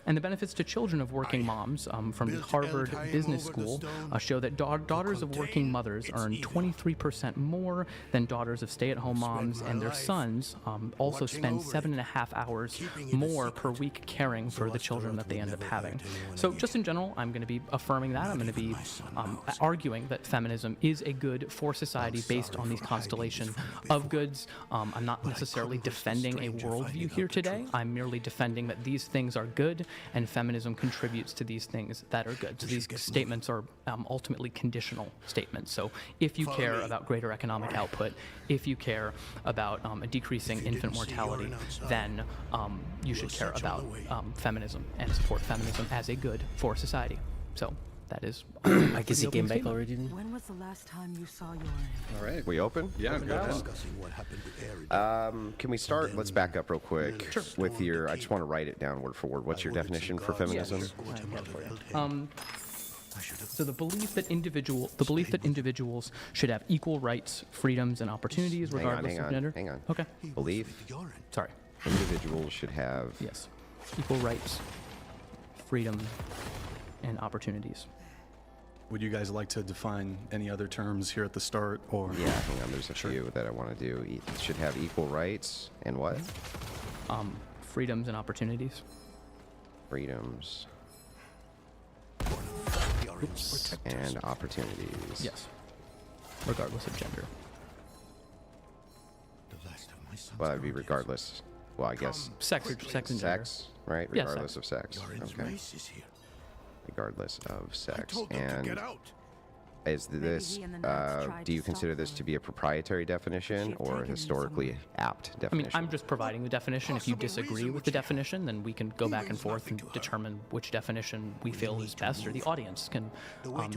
And the benefits to children of working moms from the Harvard Business School show that daughters of working mothers earn 23% more than daughters of stay-at-home moms, and their sons also spend 7.5 hours more per week caring for the children that they end up having. So just in general, I'm going to be affirming that. I'm going to be arguing that feminism is a good for society based on these constellation of goods. I'm not necessarily defending a worldview here today. I'm merely defending that these things are good and feminism contributes to these things that are good. So these statements are ultimately conditional statements. So if you care about greater economic output, if you care about a decreasing infant mortality, then you should care about feminism and support feminism as a good for society. So that is. I guess he came back already. When was the last time you saw your All right. We open? Yeah, go ahead. Can we start? Let's back up real quick with your. I just want to write it down word for word. What's your definition for feminism? So the belief that individuals should have equal rights, freedoms, and opportunities regardless of gender. Hang on. Okay. Belief. Sorry. Individuals should have. Yes. Equal rights, freedom, and opportunities. Would you guys like to define any other terms here at the start, or? Yeah, hang on. There's a few that I want to do. It should have equal rights and what? Freedoms and opportunities. Freedoms. And opportunities. Yes. Regardless of gender. Well, that'd be regardless. Well, I guess. Sex and gender. Sex, right? Yeah, Regardless sex. of sex. Okay. Regardless of sex. And is this, do you consider this to be a proprietary definition or a historically apt I definition? mean, I'm just providing the definition. If you disagree with the definition, then we can go back and forth and determine which definition we feel is best, or the audience can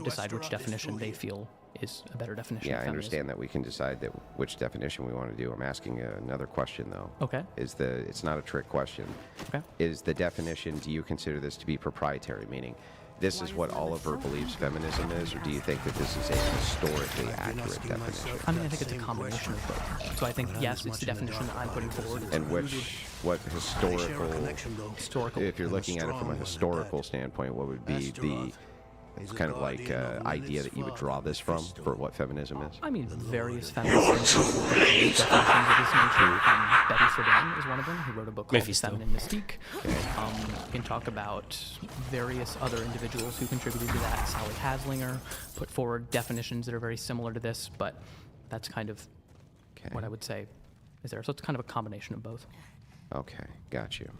decide which definition they feel is a better definition. Yeah, of I feminism. understand that we can decide that which definition we want to do. I'm asking another question, though. Okay. It's not a trick question. Okay. Is the definition, do you consider this to be proprietary, meaning this is what Oliver believes feminism is, or do you think that this is a historically accurate definition? I mean, I think it's a combination of both. So I think, yes, it's the definition that I'm putting forward. It's And what historical, if you're looking at it from a historical standpoint, what would be the kind of like idea that you would draw this from for what feminism is? I mean, various feminists definitions of this nature. Betty Friedan is one of them, who wrote a book called Feminine Mystique. We can talk about various other individuals who contributed to that. Sally Haslinger put forward definitions that are very similar to this, but that's kind of what I would say is there. So it's kind of a combination of both. Okay, got you.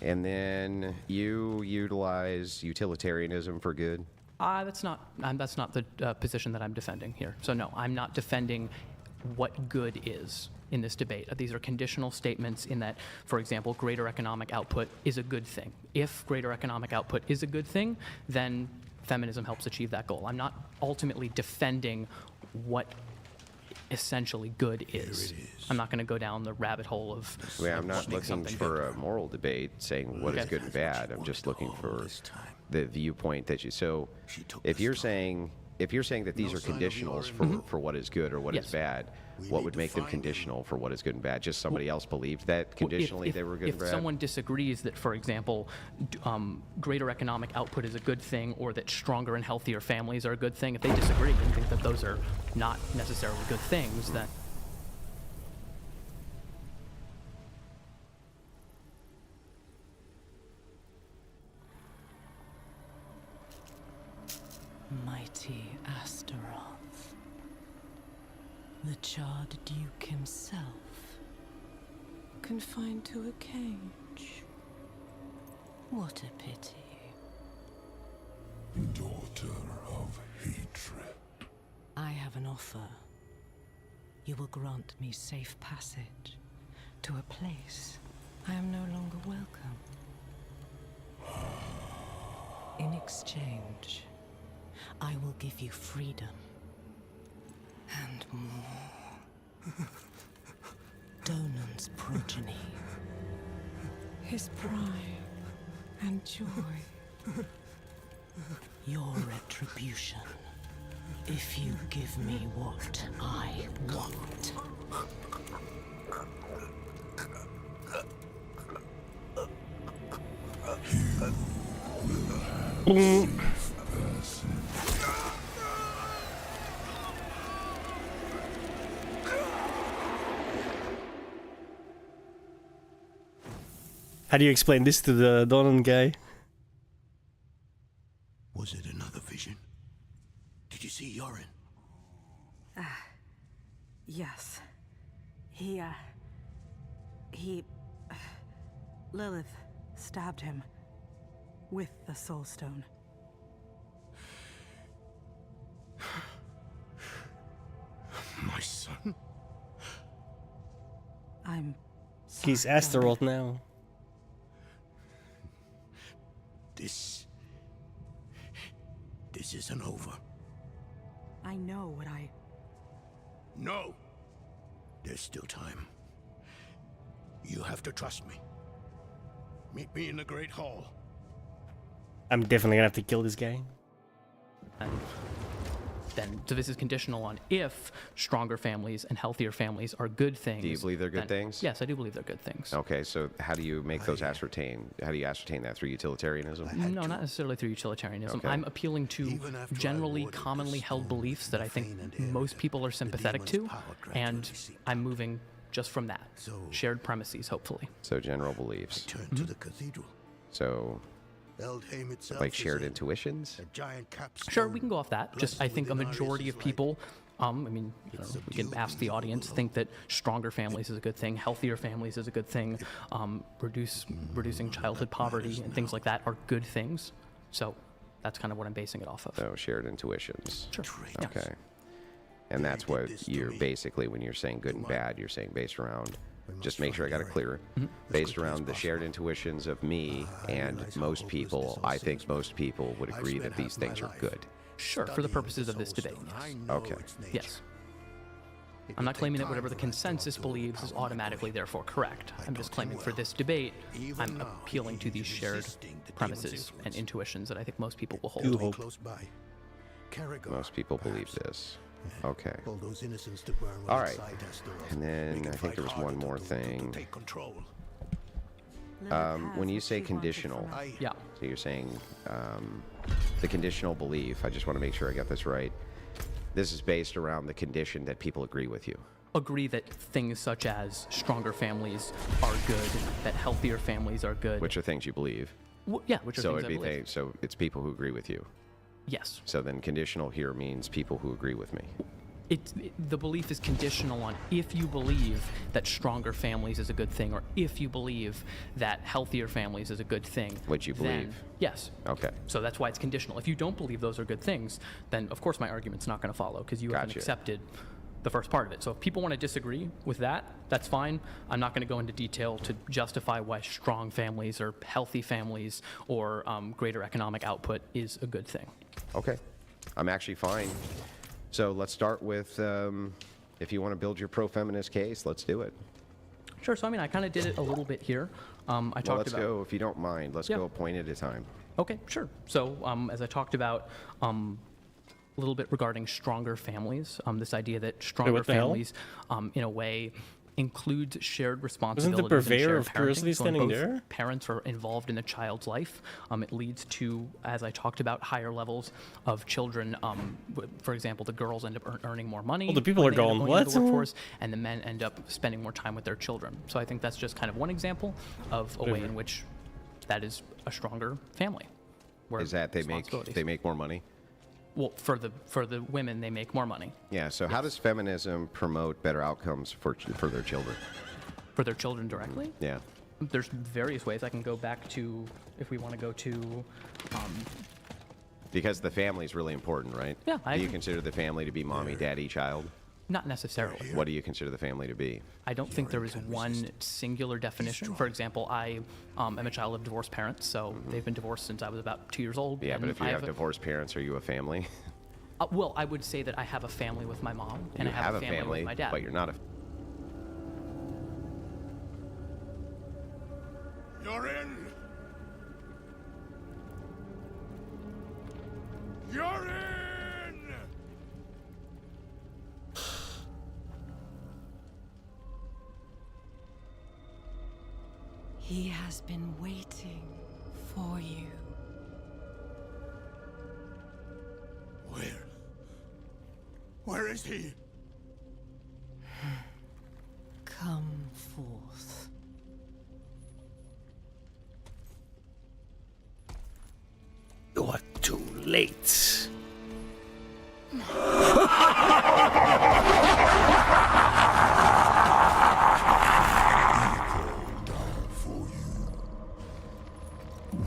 And then you utilize utilitarianism for good? That's not the position that I'm defending here. So no, I'm not defending what good is in this debate. These are conditional statements in that, for example, greater economic output is a good thing. If greater economic output is a good thing, then feminism helps achieve that goal. I'm not ultimately defending what essentially good is. I'm not going to go down the rabbit hole of. Yeah, I'm not looking for a moral debate saying what is good and bad. I'm just looking for the viewpoint that you. So, if you're saying that these are conditionals for what is good or what is bad, what would make them conditional for what is good and bad? Just somebody else believed that conditionally they were good and bad? If someone disagrees that, for example, greater economic output is a good thing, or that stronger and healthier families are a good thing, if they disagree and think that those are not necessarily good things, then. Mighty Astaroth, the charred duke himself, confined to a cage. What a pity. Daughter of hatred. I have an offer. You will grant me safe passage to a place I am no longer welcome. In exchange, I will give you freedom and more. Donan's progeny, his pride and joy, your retribution, if you give me what I want. Boom. How do you explain this to the Donan guy? Was it another vision? Did you see Yorin? Yes. He, Lilith stabbed him with the Soul Stone. My son? I'm He's Astaroth now. This isn't over. I know what I... No! There's still time. You have to trust me. Meet me in the Great Hall. I'm definitely gonna have to kill this guy. And then, so this is conditional on if stronger families and healthier families are good things. Do you believe they're good things? Yes, I do believe they're good things. Okay, so how do you make those ascertain? How do you ascertain that? Through utilitarianism? No, not necessarily through utilitarianism. Okay. I'm appealing to generally commonly held beliefs that I think most people are sympathetic to, and I'm moving just from that. Shared premises, hopefully. So general beliefs. Turn to the cathedral. So, Eldheim itself like is shared a intuitions? giant capstone. Sure, we can go off that. Just, I blessed think a with majority of Inarius' people, I mean, you know, we can ask the audience, think that stronger families is a good thing, healthier families is a good thing, reducing childhood poverty and things like that are good things. So that's kind of what I'm basing it off of. So shared intuitions. Sure. Okay. And that's what you're basically, when you're saying good and bad, you're saying based around, just make sure I got it clear, based around the shared intuitions of me and most people. I think most people would agree that these things are good. Sure, for the purposes of this debate, yes. Okay. Yes. I'm not claiming that whatever the consensus believes is automatically therefore correct. I'm just claiming for this debate, I'm appealing to these shared premises and intuitions that I think most people will hold. Most people believe this. Okay. All those innocents to burn All right. inside Astaroth. And then Make it I think fight there was harder one more to thing. take control. When you say conditional, Yeah. so you're saying the conditional belief, I just want to make sure I got this right. This is based around the condition that people agree with you. Agree that things such as stronger families are good, that healthier families are good. Which are things you believe. Yeah, which are So things I it'd be believe. so it's people who agree with you. Yes. So then conditional here means people who agree with me. The belief is conditional on if you believe that stronger families is a good thing, or if you believe that healthier families is a good thing. Which you then- believe. Yes. Okay. So that's why it's conditional. If you don't believe those are good things, then of course my argument's not going to follow because you haven't Gotcha. accepted the first part of it. So if people want to disagree with that, that's fine. I'm not going to go into detail to justify why strong families or healthy families or greater economic output is a good thing. Okay. I'm actually fine. So let's start with if you want to build your pro-feminist case, let's do it. Sure. So I mean, I kind of did it a little bit here. I Well, talked let's about. go, if you don't mind, let's Yeah. go a point at a time. Okay, sure. So as I talked about a little bit regarding stronger families, this idea that stronger what the hell? families, in a way, includes shared responsibilities. Isn't the and purveyor shared of curiosity parenting. So when standing both there? Parents are involved in a child's life. It leads to, as I talked about, higher levels of children. For example, the girls end up earning more money. Well, the people when are they end up going, into the "What?" workforce, and the men end up spending more time with their children. So I think that's just kind of one example of a way in which that is a stronger family. Where Is that they responsibilities- make more money? Well, for the women, they make more money. Yeah, so how does feminism promote better outcomes for their children? For their children directly? Yeah. There's various ways. I can go back to, if we want to go to, Because the family is really important, right? Yeah, I Do you agree. consider the family to be mommy, daddy, child? not necessarily. What do you consider the family to be? I don't think there is one singular definition. For example, I am a child of divorced parents, so they've been divorced since I was about 2 years old. Yeah, but and if you I have divorced parents, are you a family? well, I would say that I have a family with my mom, and You I have a family with my dad. but you're not a... You're in! You're in! He has been waiting for you. Where is he? Come forth. You are too late.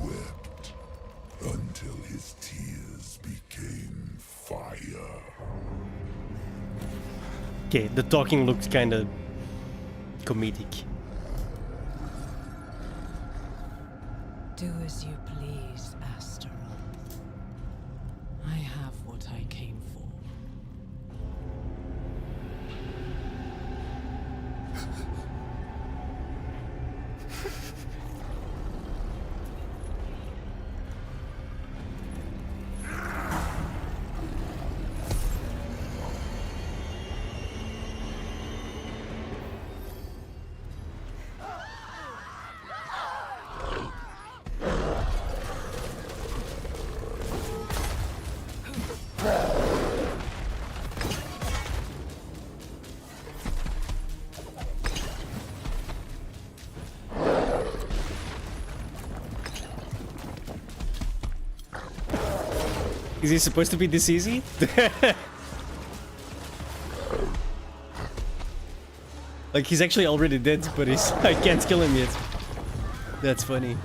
Wept until his tears became fire. Okay, the talking looked kind of comedic. Do as you please, Asteroth. I have what I came for. Is he supposed to be this easy? Like he's actually already dead, but I can't kill him yet. That's funny.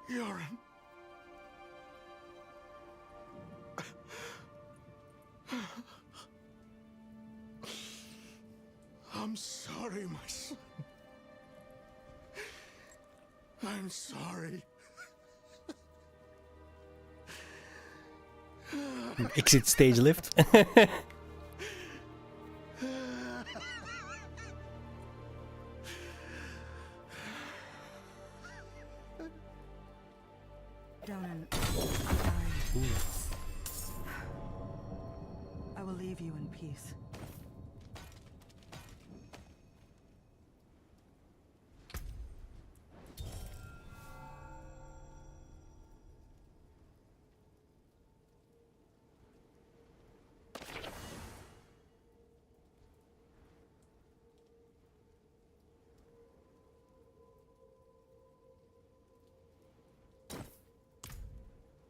Yoren. I'm sorry, my son. I'm sorry. Exit stage lift. Donan, I'm sorry. I will leave you in peace.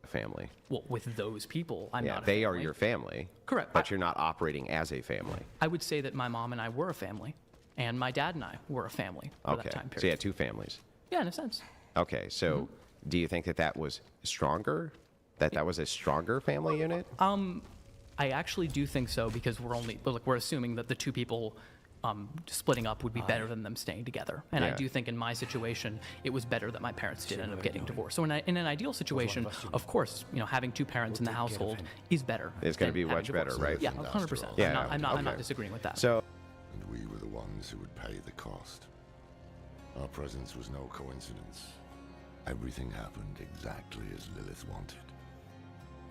Family. Well, with those people, I'm Yeah, not a they are family. your family. Correct. But you're not operating as a family. I would say that my mom and I were a family, and my dad and I were a family for Okay. that time period. So you had two families. Yeah, in a sense. Okay. So do you think that that was stronger? That was a stronger family unit? I actually do think so because we're assuming that the two people splitting up would be better than them staying together. And I Yeah. do think in my situation, it was better that my parents did end up getting divorced. So in an ideal situation, of course, having two parents in the household is better. It's going to than be having much better, divorce. right? Yeah, 100%. Yeah, I'm not okay. disagreeing with that. So And we were the ones who would pay the cost. Our presence was no coincidence. Everything happened exactly as Lilith wanted.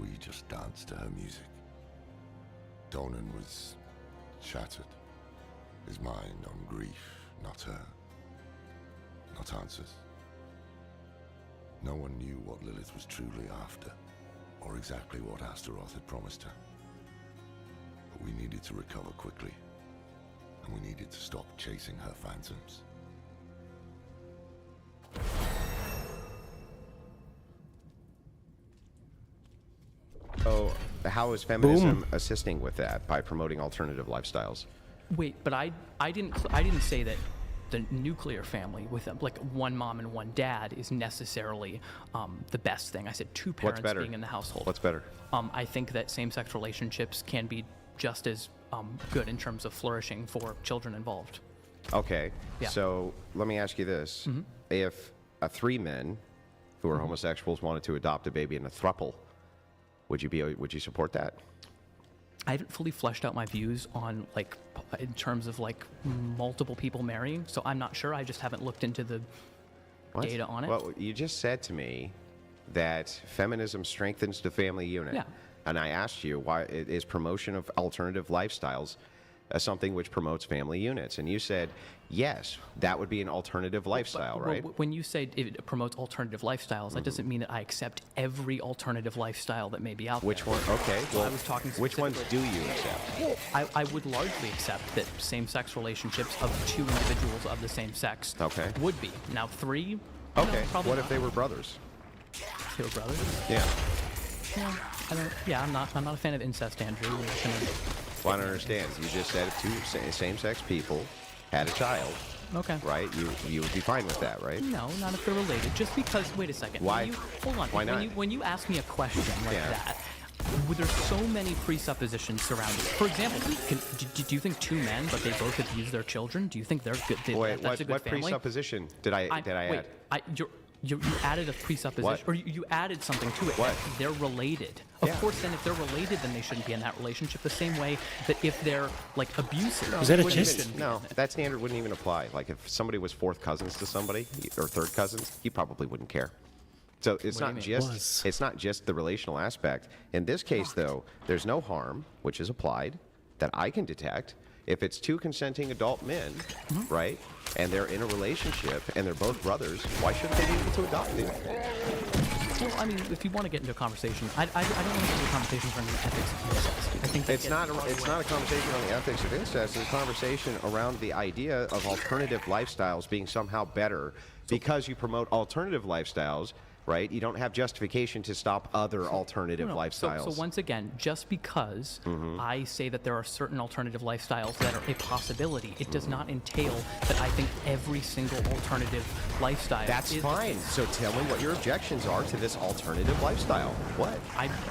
We just danced to her music. Donan was shattered. His mind on grief, not her. Not answers. No one knew what Lilith was truly after, or exactly what Astaroth had promised her. But we needed to recover quickly, and we needed to stop chasing her phantoms. So how is feminism assisting with that by promoting alternative lifestyles? Wait, but I didn't say that the nuclear family with like one mom and one dad is necessarily the best thing. I said two parents being in the household. What's better? I think that same-sex relationships can be just as good in terms of flourishing for children involved. Okay. Yeah. So let me ask you this: if three men who are homosexuals wanted to adopt a baby in a throuple, would you support that? I haven't fully fleshed out my views on like in terms of like multiple people marrying, so I'm not sure. I just haven't looked into the data on it. Well, you just said to me that feminism strengthens the family unit. Yeah. And I asked you, why is promotion of alternative lifestyles something which promotes family units? And you said, yes, that would be an alternative lifestyle, right? When you say it promotes alternative lifestyles, that doesn't mean that I accept every alternative lifestyle that may be out Which there. one? Okay. Well, I was talking which ones specifically- do you accept? I would largely accept that same-sex relationships of two individuals of the same sex would be. Now, three? Okay. No, probably What not. if they were brothers? They were brothers? Yeah. Yeah, I'm not a fan of incest, Andrew. We're gonna- Well, I don't understand. You just said if two same-sex people had a child, Okay. right? You would be fine with that, right? No, not if they're related. Just because, wait a second. Why? Hold on. Why not? When you ask me a question like Yeah. that, there's so many presuppositions surrounding it. For example, do you think two men, but they both abuse their children? Do you think they're good? Wait, that's a good what family? presupposition did I wait, add? You added a presupposition, What? or you added something to it. What? That they're related. Yeah. Of course, then if they're related, then they shouldn't be in that relationship. The same way that if they're like abusive, Is that a they gist? shouldn't be No, in it. that standard wouldn't even apply. Like if somebody was fourth cousins to somebody or third cousins, you probably wouldn't care. So it's What do you not mean? just it's not just the relational aspect. In this case, though, there's no harm which is applied that I can detect if it's two consenting adult men, right? And they're in a relationship and they're both brothers. Why shouldn't they be able to adopt them? Well, I mean, if you want to get into a conversation, I don't want to get into a conversation around the ethics of incest. I think that It's not a conversation on the ethics of incest. It's a conversation around the idea of alternative lifestyles being somehow better because you promote alternative lifestyles, right? You don't have justification to stop other alternative No. lifestyles. So once again, just because I say that there are certain alternative lifestyles that are a possibility, it does not entail that I think every single alternative lifestyle That's is fine. So tell me what your objections are to this alternative lifestyle. What?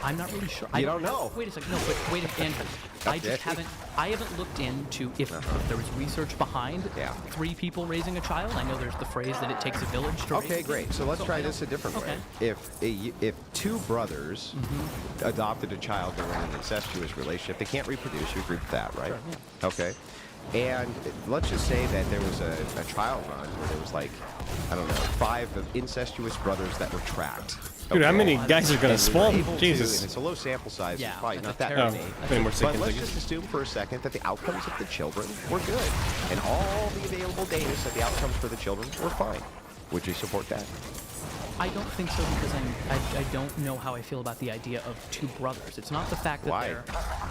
I'm not really sure. You don't know. Wait a second. No, but wait, Andrew. I just Okay. haven't looked into if there was research behind three people raising a child. I know there's the phrase that it takes a village to raise Okay, a great. kid. So let's try I this a don't- different way. okay. If two brothers adopted a child that were in an incestuous relationship, they can't reproduce. You agree with that, right? Sure, Okay. And let's just say that there was a trial run where there was like, I don't know, 5 of incestuous brothers that were tracked. Dude, how Okay? many guys are gonna And we were spawn? able to- Jesus. and it's a low sample size. Yeah, It's probably that's not a that terrible- many. many more But seconds, I let's guess. just assume for a second that the outcomes of the children were good, and all the available data said the outcomes for the children were fine. Would you support that? I don't think so because I don't know how I feel about the idea of two brothers. It's not the fact that Why? they're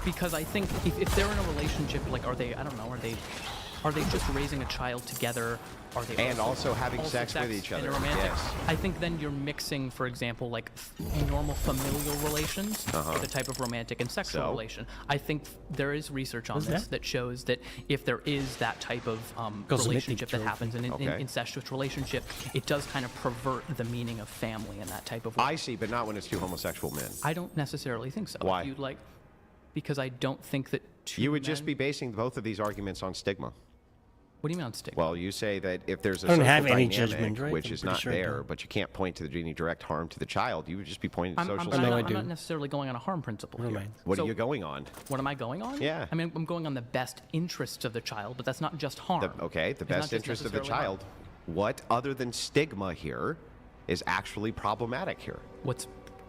because I think if they're in a relationship, like are they just raising a child together? Are they And also having sex with each in other, a romantic? yes. I think then you're mixing, for example, like normal familial relations with a type of romantic and sexual So? relation. I think there is research on What's this that? that shows that if there is that type of Cosmetic relationship that trope. happens in an Okay. incestuous relationship, it does kind of pervert the meaning of family in that type of way. I see, but not when it's two homosexual men. I don't necessarily think so. Why? If you'd like, because I don't think that two You would just men- be basing both of these arguments on stigma. What do you mean on stigma? Well, you say that if there's a I don't social have any dynamic judgment, right? which I'm is pretty not sure I there, don't. but you can't point to any direct harm to the child, you would just be pointing to I'm social No, stigma. I I'm do. not necessarily going on a harm principle here. mind. What So, are you going on? What am I going on? Yeah. I mean, I'm going on the best interests of the child, but that's not just harm. The It's not best just interest of the necessarily harm. child. What other than stigma here is actually problematic here? What's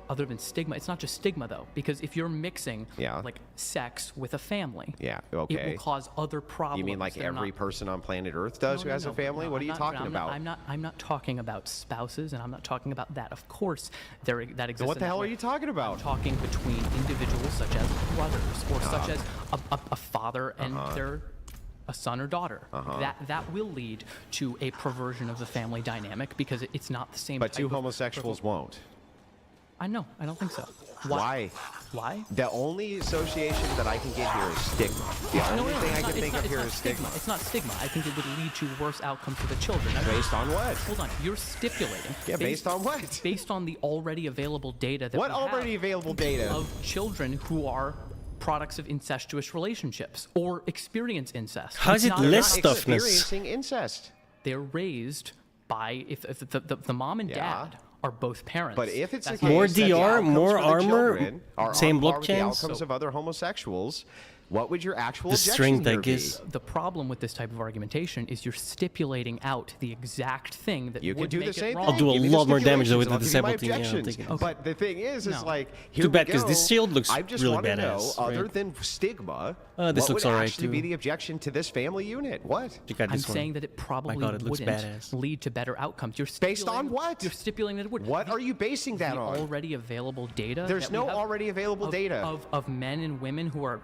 other than stigma? It's not just stigma though, because if you're mixing Yeah. like sex with a family, Yeah, it okay. will cause other problems. You mean like that are every not- person on planet Earth does who has a family? What are you talking about? I'm not talking about spouses, and I'm not talking about that. Of course, that exists. So what in the that hell are way. you talking about? I'm talking between individuals such as brothers, or such as a father and their a son or daughter. That will lead to a perversion of the family dynamic because it's not the same. But type two of homosexuals won't. I know. I don't think so. Why? Why? The only association that I can get here is stigma. The only thing I can think of here is stigma. It's not stigma. I think it would lead to worse outcomes for the children. Based on what? Hold on. You're stipulating. Yeah, based on what? Based on the already available data that What we have already available data? of children who are products of incestuous relationships or experience incest. How is It's it not- less Not toughness? experiencing incest. They're raised by if the mom and dad are both parents. But if it's the that's case how- More that the DR, outcomes more for the armor, children are same on par with the blockchains? outcomes of other homosexuals, what would your actual The objection strength, I here be? guess. The problem with this type of argumentation is you're stipulating out the exact thing that You would can do make the same it wrong. thing. I'll do a Give me the lot more damage though with stipulations, the and I'll give you my disciple thing, yeah, I'm objections. taking it. But the thing is No. like, here Too bad, we 'cause go. this shield looks I just really want to know, badass, other right? than stigma, This what looks would alright, actually too. be the objection to this family unit? What? You got I'm this one. saying that it probably God, it looks wouldn't badass. lead to better outcomes. You're Based on stipulating- what? You're stipulating that it would. What are you basing that the on? already available data. There's that we no have already available of, data. of men and women who are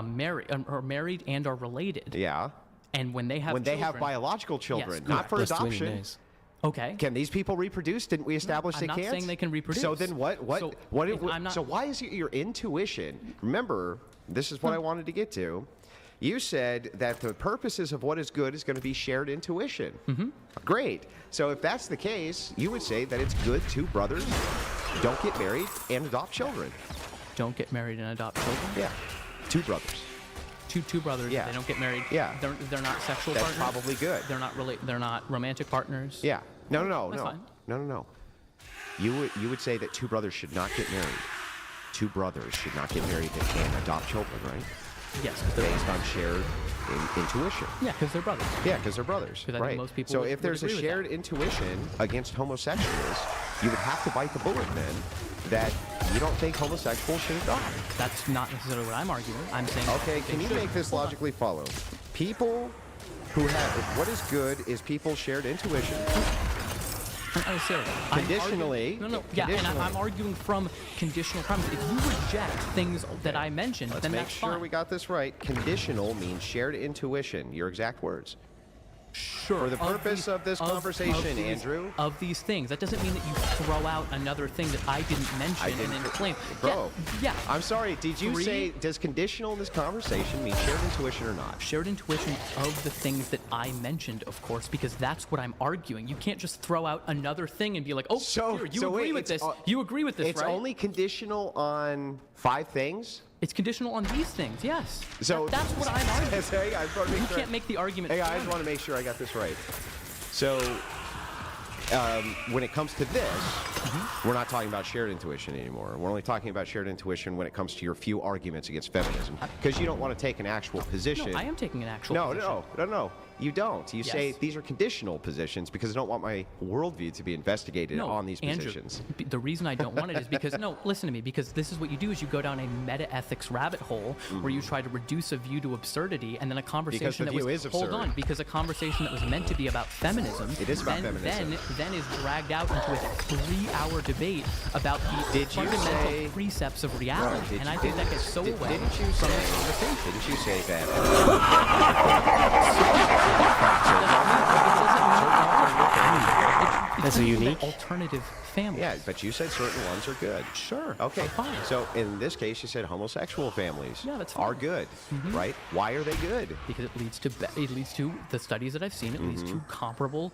married and are related. Yeah. And when they have children, biological children, Yes, not for Plus 20, adoption. nice. Okay. Can these people reproduce? Didn't we establish I'm they not can't? saying they can reproduce. So then what? So I'm not- So why is your intuition? Remember, this is what I wanted to get to. You said that the purposes of what is good is going to be shared intuition. Mm-hmm. Great. So if that's the case, you would say that it's good two brothers don't get married and adopt children. Don't get married and adopt children. Yeah, two brothers. Two brothers. Yeah. They don't get married. Yeah. They're not sexual That's partners. probably good. They're not romantic partners. Yeah. No. That's fine. No. You would say that two brothers should not get married. Two brothers should not get married and adopt children, right? Yes. 'Cause they're Based on shared intuition. Yeah, because they're brothers. Yeah, because they're brothers. 'Cause I think Right. most people So would- if there's a would agree with shared intuition against homosexuals, you would have to bite the bullet then that you don't think homosexuals should adopt. That's not necessarily what I'm arguing. I'm saying. Okay, they can you should. make this Hold on. logically follow? People who have what is good is people's shared intuition. Not necessarily. Conditionally. No. Yeah, and Conditionally. I'm arguing from conditional premise. If you reject things that I mentioned, Let's then make that's sure fine. we got this right. Conditional means shared intuition. Your exact words. Sure. For the purpose of this conversation, these, Andrew. Of these things. That doesn't mean that you throw out another thing that I didn't mention I didn't and then claim. Bro, Yeah. I'm sorry. Did you Three- say, does conditional in this conversation mean shared intuition or not? Shared intuition of the things that I mentioned, of course, because that's what I'm arguing. You can't just throw out another thing and be like, oh, here, you agree with this. You agree with this, It's right? only conditional on 5 things? It's conditional on these things, yes. So that's what I'm arguing. Hey, I just want to make You sure. can't make the argument. Hey, I for just me. want to make sure I got this right. So, when it comes to this, we're not talking about shared intuition anymore. We're only talking about shared intuition when it comes to your few arguments against feminism, because you don't want to take an actual position. No, I am taking an actual No, position. no. You don't. You say Yes. these are conditional positions because I don't want my worldview to be investigated No, on these Andrew, positions. the reason I don't want it is because, no, listen to me, because this is what you do is you go down a meta-ethics rabbit hole where you try to reduce a view to absurdity, and then a conversation the that was, view is hold absurd. on, because a conversation that was meant to be about feminism, It is about feminism. Then is dragged out into a 3-hour debate about the Did you fundamental say- precepts of reality, and I think that gets so away Didn't you from say, the conversation. Didn't you say that? That's a unique. Alternative families. Yeah, but you said certain ones are good. Sure. Okay. Fine. So in this case, you said homosexual families Yeah, that's are fine. good, right? Why are they good? Because it leads to the studies that I've seen. It leads to comparable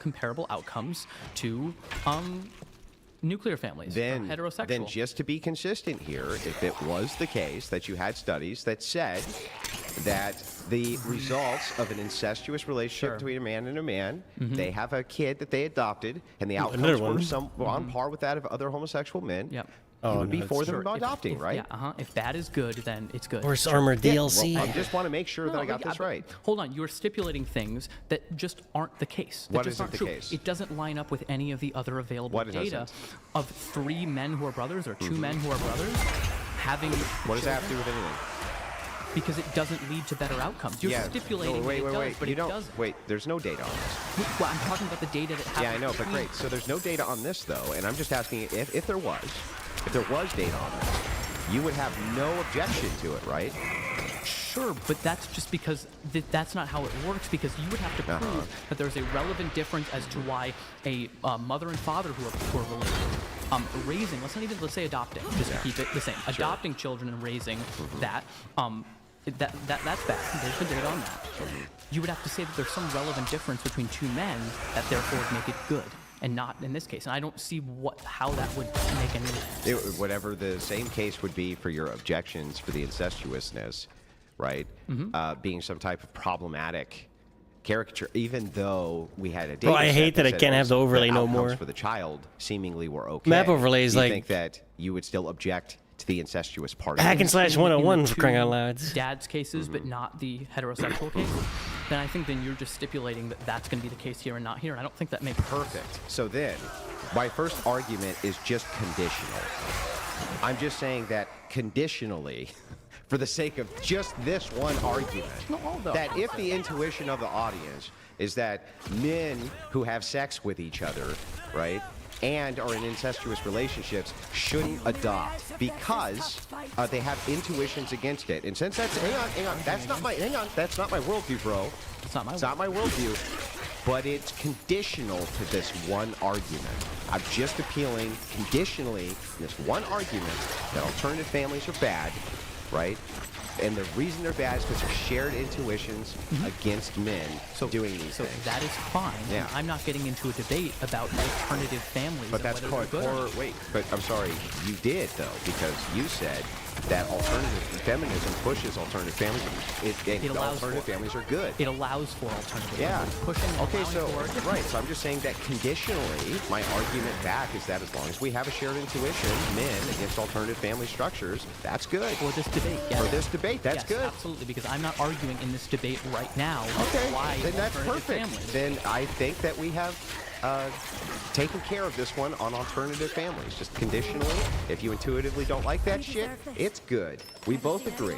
outcomes to nuclear families, Then, heterosexual. then just to be consistent here, if it was the case that you had studies that said that the results of an incestuous relationship Sure. between a man and a man, they have a kid that they adopted, and the Another outcomes one. were on par with that of other homosexual men. Yep. You would be no, for it's them Sure, adopting, right? Yeah. If that is good, then it's good. Horse armor DLC. Well, I just want to make sure that I got yeah, this but right. Hold on, you're stipulating things that just aren't the case. That What just isn't aren't the true. case? It doesn't line up with any of the other available What data doesn't? of 3 men who are brothers or 2 men who are brothers having. What does that have to do with anything? Because it doesn't lead to better outcomes. You're stipulating No, wait, that it wait, does, but you it don't. doesn't. Wait, there's no data on this. Well, I'm talking about the data that happens. Yeah, I know, but great. So there's no data on this though, and I'm just asking if there was data on this, you would have no objection to it, right? Sure, but that's just because that's not how it works, because you would have to prove that there's a relevant difference as to why a mother and father who are related Raising, let's say adopting, just to keep it the same. Adopting children and raising that, that's bad. There's a debate on that. You would have to say that there's some relevant difference between two men that therefore would make it good, and not in this case. And I don't see how that would make any sense. Whatever the same case would be for your objections for the incestuousness, right? Being some type of problematic caricature, even though we had a data Bro, I set hate that I said can't have the overlay no outcomes more. for the child seemingly were okay. Map overlay is you like- think that you would still object to the incestuous part of Hack it? and slash In 101 the for crying out two loud. Dad's cases, but not the heterosexual case. Then I think you're just stipulating that that's going to be the case here and not here, and I don't think that makes Perfect. So then, my first argument is just conditional. I'm just saying that conditionally, for the sake of just this one argument, that if the intuition of the audience is that men who have sex with each other, right, and are in incestuous relationships shouldn't adopt because they have intuitions against it. And since that's hang on, that's not my worldview, bro. It's not my It's not my worldview. But it's conditional to this one argument. I'm just appealing conditionally in this one argument that alternative families are bad, right? And the reason they're bad is because they're shared intuitions against men doing these So things. that is fine. Yeah. I'm not getting into a debate about alternative families. But and that's whether called they're good or not. wait, but I'm sorry, you did though, because you said that alternative feminism pushes alternative families. It allows alternative for it. families are good. It allows for alternative Yeah. families. Pushing, Okay, allowing so for it. right. So I'm just saying that conditionally, my argument back is that as long as we have a shared intuition, men against alternative family structures, that's good. For this debate, yes. For this debate, that's Yes, good. absolutely, because I'm not arguing in this debate right now Okay, why then that's alternative perfect. families. Then I think that we have taken care of this one on alternative families. Just conditionally, if you intuitively don't like that shit, it's good. We both agree.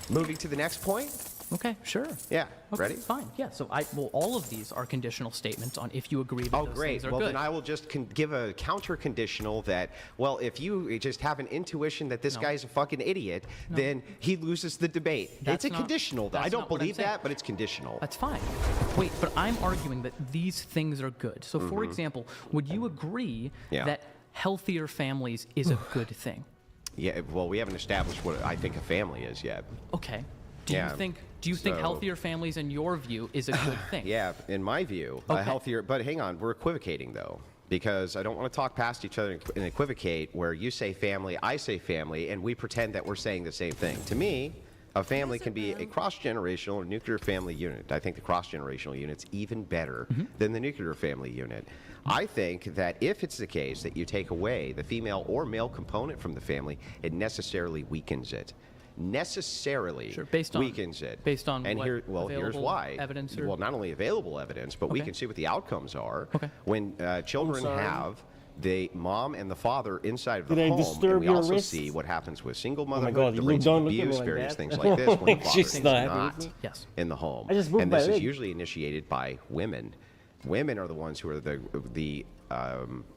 Moving to the next point. Okay, sure. Yeah, Okay, ready? Fine. Yeah. So all of these are conditional statements on if you agree that Oh, those great. things are Well, good. then I will just give a counter conditional that, well, if you just have an intuition that this guy's a fucking idiot, then he loses the debate. That's It's a not- conditional. that's I don't not what I'm believe saying. that, but it's conditional. That's fine. Wait, but I'm arguing that these things are good. So, for example, would you agree Yeah. that healthier families is a good thing? Yeah, well, we haven't established what I think a family is yet. Okay. Do Yeah, you think so- healthier families, in your view, is a good thing? Yeah, in my view, a Okay. healthier. But hang on, we're equivocating though, because I don't want to talk past each other and equivocate. Where you say family, I say family, and we pretend that we're saying the same thing. To me, a family can be a cross-generational or nuclear family unit. I think the cross-generational unit's even better than the nuclear family unit. I think that if it's the case that you take away the female or male component from the family, it necessarily weakens it. Necessarily based on- weakens it. based on and what here's available why. evidence or- Well, not only available evidence, but we Okay. can see what the outcomes are. Okay. When children have the mom and the father inside of the Did I home, and disturb we your also wrist? see what happens with single my motherhood, God, the you rates don't of look at me abuse, like various that. things like this when the father She's is not happy with not me. Yes. in the home. I just moved And my this is leg. usually initiated by women. Women are the ones who are the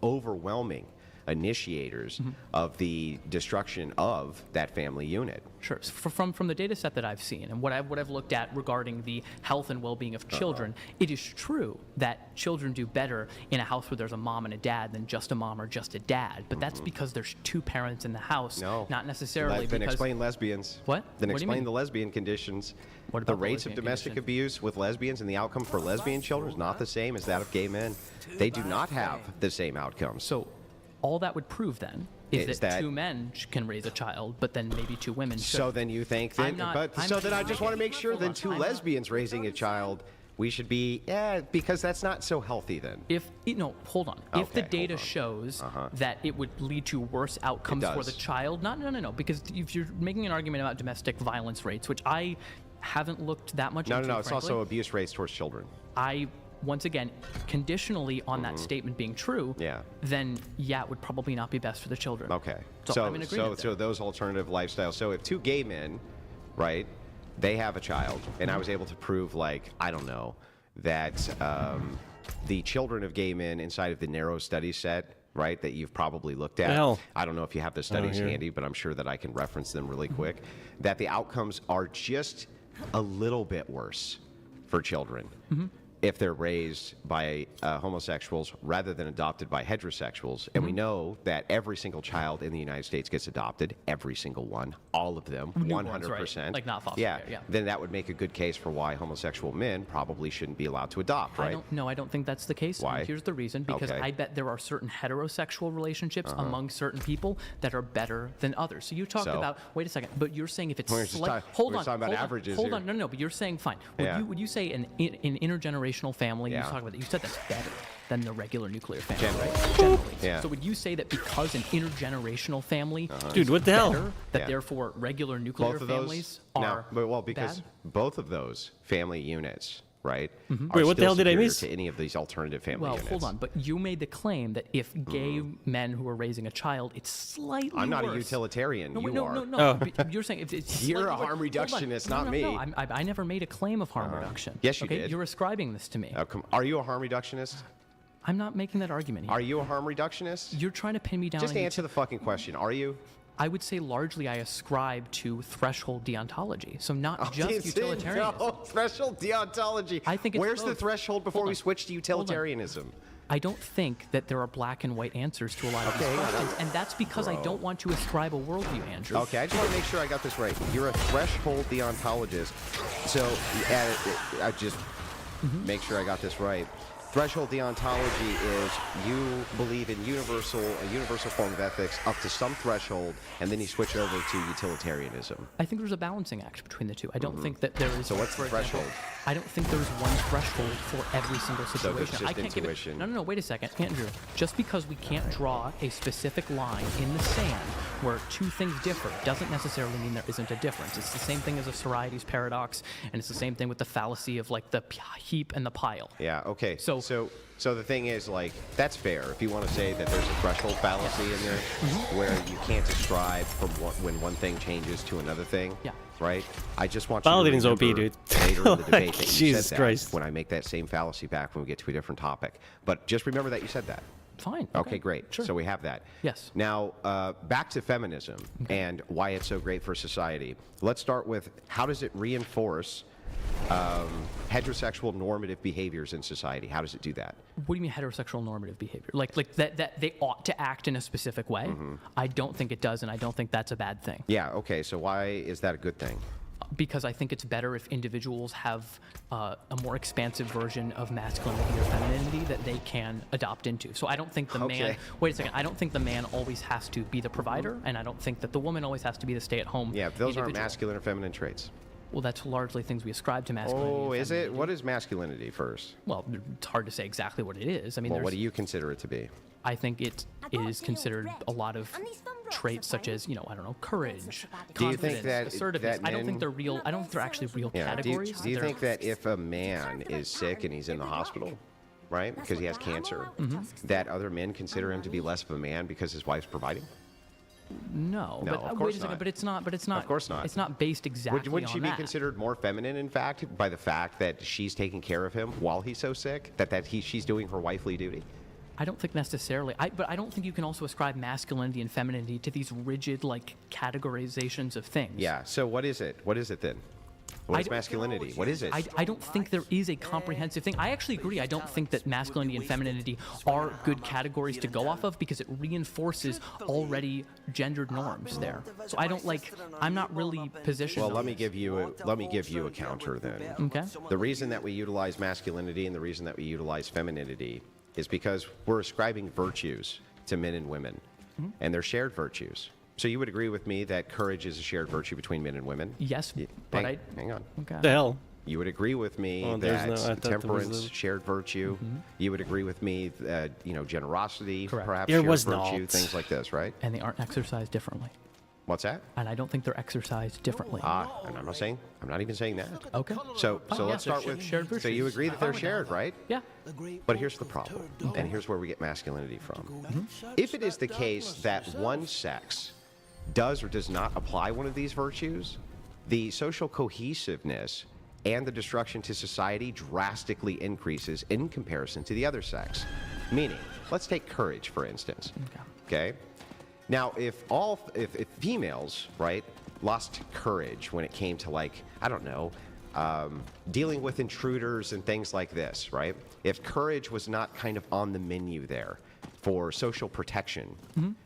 overwhelming initiators of the destruction of that family unit. Sure. So from the data set that I've seen and what I've looked at regarding the health and well-being of children, it is true that children do better in a house where there's a mom and a dad than just a mom or just a dad. But that's because there's two parents in the house, No. not necessarily Then because... explain lesbians. What? Then What do you explain mean? the lesbian conditions. What The about the rates of lesbian domestic condition? abuse with lesbians and the outcome for lesbian children is not the same as that of gay men. They do not have the same outcomes. So all that would prove then is Is that that- two men can raise a child, but then maybe two women should. So then you think I'm that, not- but I'm so not- then I just want to make sure Hold then on, two I'm not- lesbians raising a child, we should be, because that's not so healthy then. Hold on. If the Okay, data hold on. shows Uh-huh. that it would lead to worse outcomes for does. the child, no, because if you're making an argument about domestic violence rates, which I haven't looked that much No, into, it's frankly, also abuse rates towards children. once again, conditionally on that statement being true, Yeah. then it would probably not be best for the children. Okay. So I'm in agreement there. So those alternative lifestyles. So if two gay men, right, they have a child, and I was able to prove, like, I don't know, that the children of gay men inside of the narrow study set, right, that you've probably looked at. Hell. I don't know if you have the studies here. handy, but I'm sure that I can reference them really quick. That the outcomes are just a little bit worse for children. if they're raised by homosexuals rather than adopted by heterosexuals. And we know that every single child in the United States gets adopted, every single one, all of them, 100%. Right. Like not foster care, yeah. Then that would make a good case for why homosexual men probably shouldn't be allowed to adopt, right? I don't think that's the case. Why? And here's the reason. Because I bet there are certain heterosexual relationships among certain people that are better than others. So you talked about, wait a second, but you're saying if it's hold on, no, but you're saying fine. Would you say an intergenerational family, you talk about that, you said that's better than the regular nuclear family, right? Generally. Yeah. So would you say that because an intergenerational family Dude, what the hell? better, that therefore regular nuclear families are because bad? both of those family units, right? Wait, what the hell did I miss? To any of these alternative family units. Well, hold on, but you made the claim that if gay men who are raising a child, it's slightly I'm not worse. a utilitarian. You are. No. You're saying if it's You're slightly a harm worse. reductionist, Hold on. not me. No, I never made a claim of harm reduction. Yes, you okay? did. You're ascribing this to me. Are you a harm reductionist? I'm not making that argument here. Are you a harm reductionist? You're trying to pin me down. Just answer the fucking question. Are you? I would say largely I ascribe to threshold deontology. So not just utilitarianism. No, threshold deontology. I think it's Where's the both. threshold before we switch to utilitarianism? I don't think that there are black and white answers to a lot of these questions, and that's because I don't want to ascribe a worldview, Andrew. Okay, I just want to make sure I got this right. You're a threshold deontologist, so I just make sure I got this right. Threshold deontology is you believe in a universal form of ethics up to some threshold, and then you switch over to utilitarianism. I think there's a balancing act between the two. I don't think that there is. So what's the threshold? I don't think there's one threshold for every single situation. So it's just I can't intuition. give it. No. Wait a second, Andrew. Just because we can't draw a specific line in the sand where two things differ doesn't necessarily mean there isn't a difference. It's the same thing as a Sorites paradox, and it's the same thing with the fallacy of like the heap and the pile. Yeah. Okay. So the thing is, like, that's fair. If you want to say that there's a threshold fallacy in there, where you can't ascribe from when one thing changes to another thing. Yeah. Right. I just want Paladin's you OP, to remember dude. later in the debate that you Jesus said that Christ. when I make that same fallacy back when we get to a different topic. But just remember that you said that. Fine. Okay, great. Sure. So we have that. Yes. Now, back to feminism and why it's so great for society. Let's start with how does it reinforce heterosexual normative behaviors in society? How does it do that? What do you mean heterosexual normative behavior? Like that they ought to act in a specific way? I don't think it does, and I don't think that's a bad thing. Yeah, okay, so why is that a good thing? Because I think it's better if individuals have a more expansive version of masculinity or femininity that they can adopt into. So I don't think the man, wait a second, I don't think the man always has to be the provider, and I don't think that the woman always has to be the stay-at-home Yeah, those aren't individual. masculine or feminine traits. Well, that's largely things we ascribe to masculinity. Oh, and is it? femininity. What is masculinity first? Well, it's hard to say exactly what it is. I mean, Well, what do you consider it to be? I think it is considered a lot of traits such as, I don't know, courage, Do you confidence, think that assertiveness. that I don't men- think they're real. I don't think they're actually real Yeah. categories. Do you They're- think that if a man is sick and he's in the hospital, right, because he has cancer, that other men consider him to be less of a man because his wife's providing? No, No, but of wait course a second. not. But it's not. Of course not. It's not based exactly Wouldn't she on be that. considered more feminine, in fact, by the fact that she's taking care of him while he's so sick? She's doing her wifely duty? I don't think necessarily. But I don't think you can also ascribe masculinity and femininity to these rigid categorizations of things. Yeah. So what is it? What is it then? What I is don't- masculinity? What is it? I don't think there is a comprehensive thing. I actually agree. I don't think that masculinity and femininity are good categories to go off of because it reinforces already gendered norms there. So I don't I'm not really positioned. Well, on let me this. give you a counter then. Okay. The reason that we utilize masculinity and the reason that we utilize femininity is because we're ascribing virtues to men and women, and they're shared virtues. So you would agree with me that courage is a shared virtue between men and women? Yes, but hang on. Okay. The hell? You would agree with me Oh, there's that no- I thought there was temperance, a- shared virtue. You would agree with me that generosity, Correct. perhaps There shared was virtue, not. things like this, right? And they aren't exercised differently. What's that? And I don't think they're exercised differently. And I'm not even saying that. Okay. So yeah, let's they're start with shared So you virtues. agree that they're shared, right? Yeah. But here's the problem, and here's where we get masculinity from. If it is the case that one sex does or does not apply one of these virtues, the social cohesiveness and the destruction to society drastically increases in comparison to the other sex. Meaning, let's take courage, for instance. Okay? Now, if females, right, lost courage when it came to, I don't know, dealing with intruders and things like this, right? If courage was not kind of on the menu there for social protection,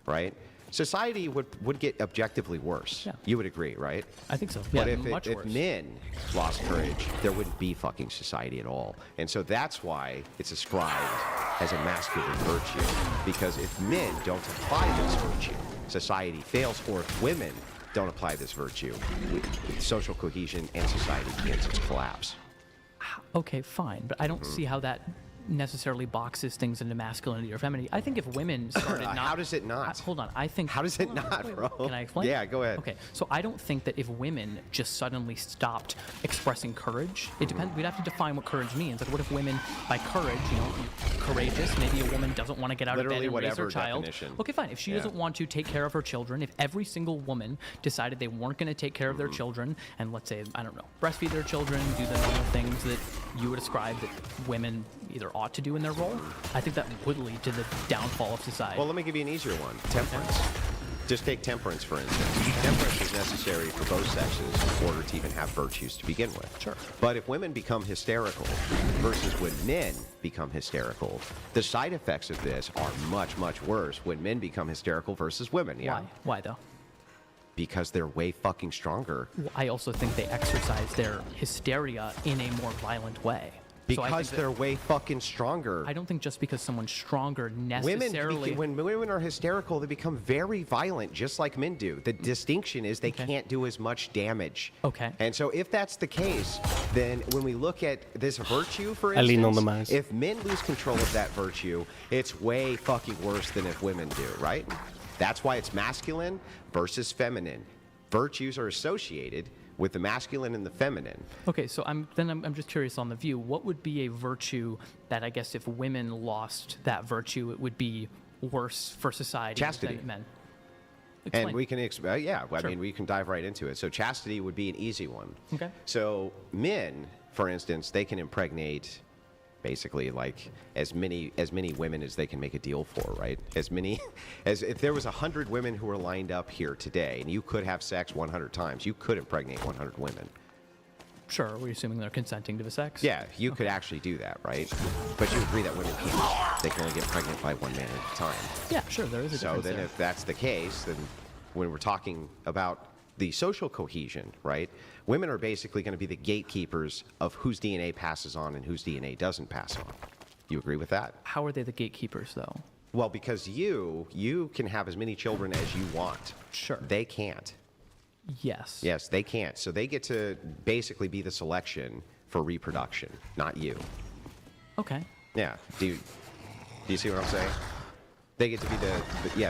right? Society would get objectively worse. Yeah. You would agree, right? I think so. But Yeah, if, much if worse. men lost courage, there wouldn't be fucking society at all. And so that's why it's ascribed as a masculine virtue. Because if men don't apply this virtue, society fails. Or if women don't apply this virtue, social cohesion and society begins to collapse. Okay, fine, but I don't see how that necessarily boxes things into masculinity or femininity. I think if women started not... How does it not? Hold on, I think... How does it not, wait, bro? Can I explain? Yeah, go ahead. Okay, so I don't think that if women just suddenly stopped expressing courage, it depends. We'd have to define what courage means. Like, what if women, by courage, courageous, maybe a woman doesn't want to get out Literally of bed and raise whatever her child. definition. Okay, fine. If she Yeah. doesn't want to take care of her children, if every single woman decided they weren't going to take care of their children, and let's say, I don't know, breastfeed their children, do the normal things that you would ascribe that women either ought to do in their role, I think that would lead to the downfall of society. Well, let me give you an easier one. Temperance. Just take temperance, for instance. Temperance is necessary for both sexes in order to even have virtues to begin with. Sure. But if women become hysterical versus when men become hysterical, the side effects of this are much, much worse when men become hysterical versus women. Yeah. Why? Why, though? Because they're way fucking stronger. I also think they exercise their hysteria in a more violent way. So I Because think they're way fucking stronger. I don't think just because someone's stronger Women, necessarily... when women are hysterical, they become very violent, just like men do. The distinction is they can't do as much damage. Okay. And so if that's the case, then when we look at this virtue, for I lean on instance, the mouse. if men lose control of that virtue, it's way fucking worse than if women do, right? That's why it's masculine versus feminine. Virtues are associated with the masculine and the feminine. Okay, so I'm just curious on the view. What would be a virtue that I guess if women lost that virtue, it would be worse for society Chastity. than men? And Explain. we can, yeah, I Sure. mean, we can dive right into it. So chastity would be an easy one. Okay. So men, for instance, they can impregnate basically like as many women as they can make a deal for, right? As many as if there was 100 women who were lined up here today and you could have sex 100 times, you could impregnate 100 women. Sure, we're assuming they're consenting to the sex? Yeah, you could actually do that, right? But you agree that women can't. They can only get pregnant by one man at a time. Yeah, sure, there is a So difference then there. if that's the case, then when we're talking about the social cohesion, right? Women are basically going to be the gatekeepers of whose DNA passes on and whose DNA doesn't pass on. You agree with that? How are they the gatekeepers, though? Well, because you can have as many children as you want. Sure. They can't. Yes. Yes, they can't. So they get to basically be the selection for reproduction, not you. Okay. Yeah. Do you see what I'm saying? They get to be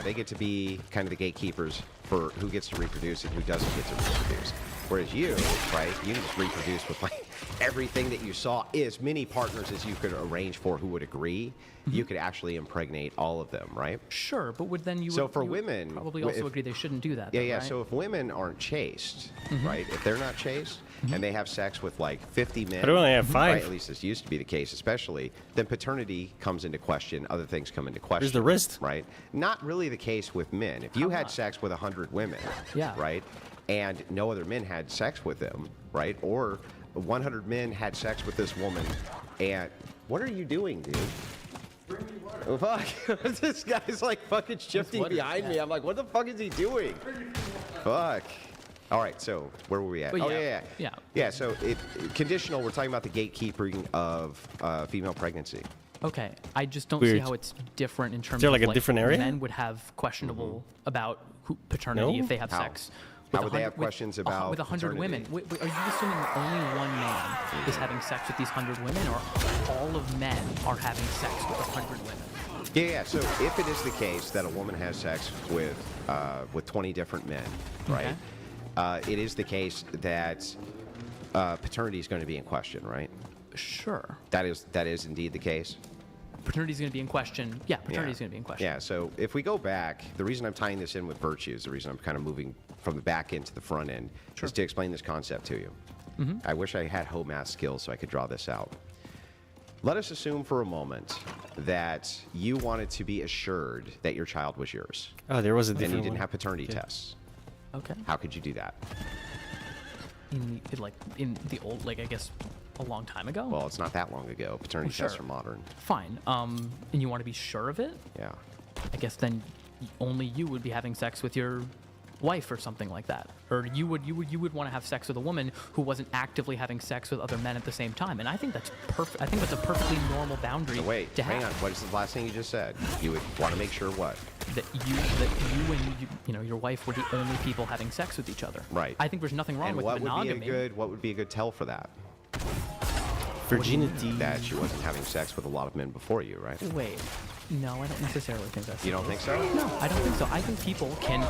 they get to be kind of the gatekeepers for who gets to reproduce and who doesn't get to reproduce. Whereas you, right, you just reproduce with like everything that you saw, as many partners as you could arrange for who would agree. You could actually impregnate all of them, right? Sure, but would then you So would, for you would women, probably w- also if- agree they shouldn't do that. Yeah, though, yeah. right? So if women aren't chaste, right? If they're not chaste and they have sex with like 50 men, But they only have 5. Right, at least this used to be the case, especially, then paternity comes into question. Other things come into question. There's the wrist. Right? Not really the case with men. If you had sex with 100 women, Yeah. right, and no other men had sex with them, right, or 100 men had sex with this woman, and what are you doing, dude? Oh, fuck. This guy's like fucking shifting water, behind me. I'm like, what the fuck is he doing? Fuck. All right, so where were we at? But Oh, yeah, yeah. yeah. Yeah, so conditional, we're talking about the gatekeeping of female pregnancy. Okay, I just don't see Weird. how it's different in terms there of like a different area? Men would have questionable about paternity No? if they have How? sex. How With would they 100 have questions with, about with 100 women? paternity? Wait, are you assuming only one man is having sex with these 100 women, or all of men are having sex with 100 women? Yeah. So if it is the case that a woman has sex with 20 different men, right? It is the case that paternity is going to be in question, right? Sure. That is indeed the case. Paternity is going to be in question. Yeah, paternity is going to be in question. Yeah, so if we go back, the reason I'm tying this in with virtues, the reason I'm kind of moving from the back end to the front end, is to explain this concept to you. I wish I had home math skills so I could draw this out. Let us assume for a moment that you wanted to be assured that your child was yours. Oh, there was a And you different didn't one. have paternity Okay. tests. Okay. How could you do that? in the old, like, I guess, a long time ago. Well, it's not that long ago. Paternity tests are modern. Fine. And you want to be sure of it? Yeah. I guess then only you would be having sex with your wife or something like that, or you would want to have sex with a woman who wasn't actively having sex with other men at the same time, and I think that's perfect. I think that's a perfectly normal boundary. So wait, to hang have. on. What is the last thing you just said? You would want to make sure what? That you and your wife were the only people having sex with each other. Right. I think there's nothing wrong And with what monogamy. what would be a good tell for that? Virginity. That she wasn't having sex with a lot of men before you, right? Wait. No, I don't necessarily think that's. You don't think so? No, I don't think so. I think people can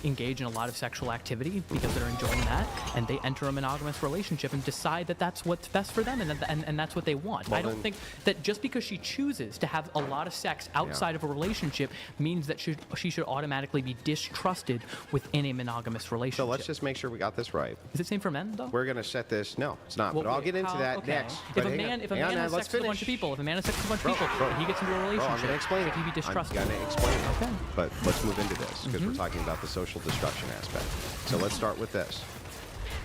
engage in a lot of sexual activity because they're enjoying that, and they enter a monogamous relationship and decide that that's what's best for them, and that's what they want. Well, I don't think that just because she chooses to have a lot of sex outside of a relationship means that she should automatically be distrusted within a monogamous relationship. So let's just make sure we got this right. Is it same for men though? We're gonna set this. No, it's not. Well, but I'll wait, get into how- that okay. next. If But a hang man, on, if a hang on, man has let's sex with a bunch of finish. people, if a man has sex with a bunch of people, bro, and he gets into a relationship, I'm gonna explain should it. he be distrusted? I'm gonna explain it. Okay. But let's move into this because we're talking about the social destruction aspect. So let's start with this.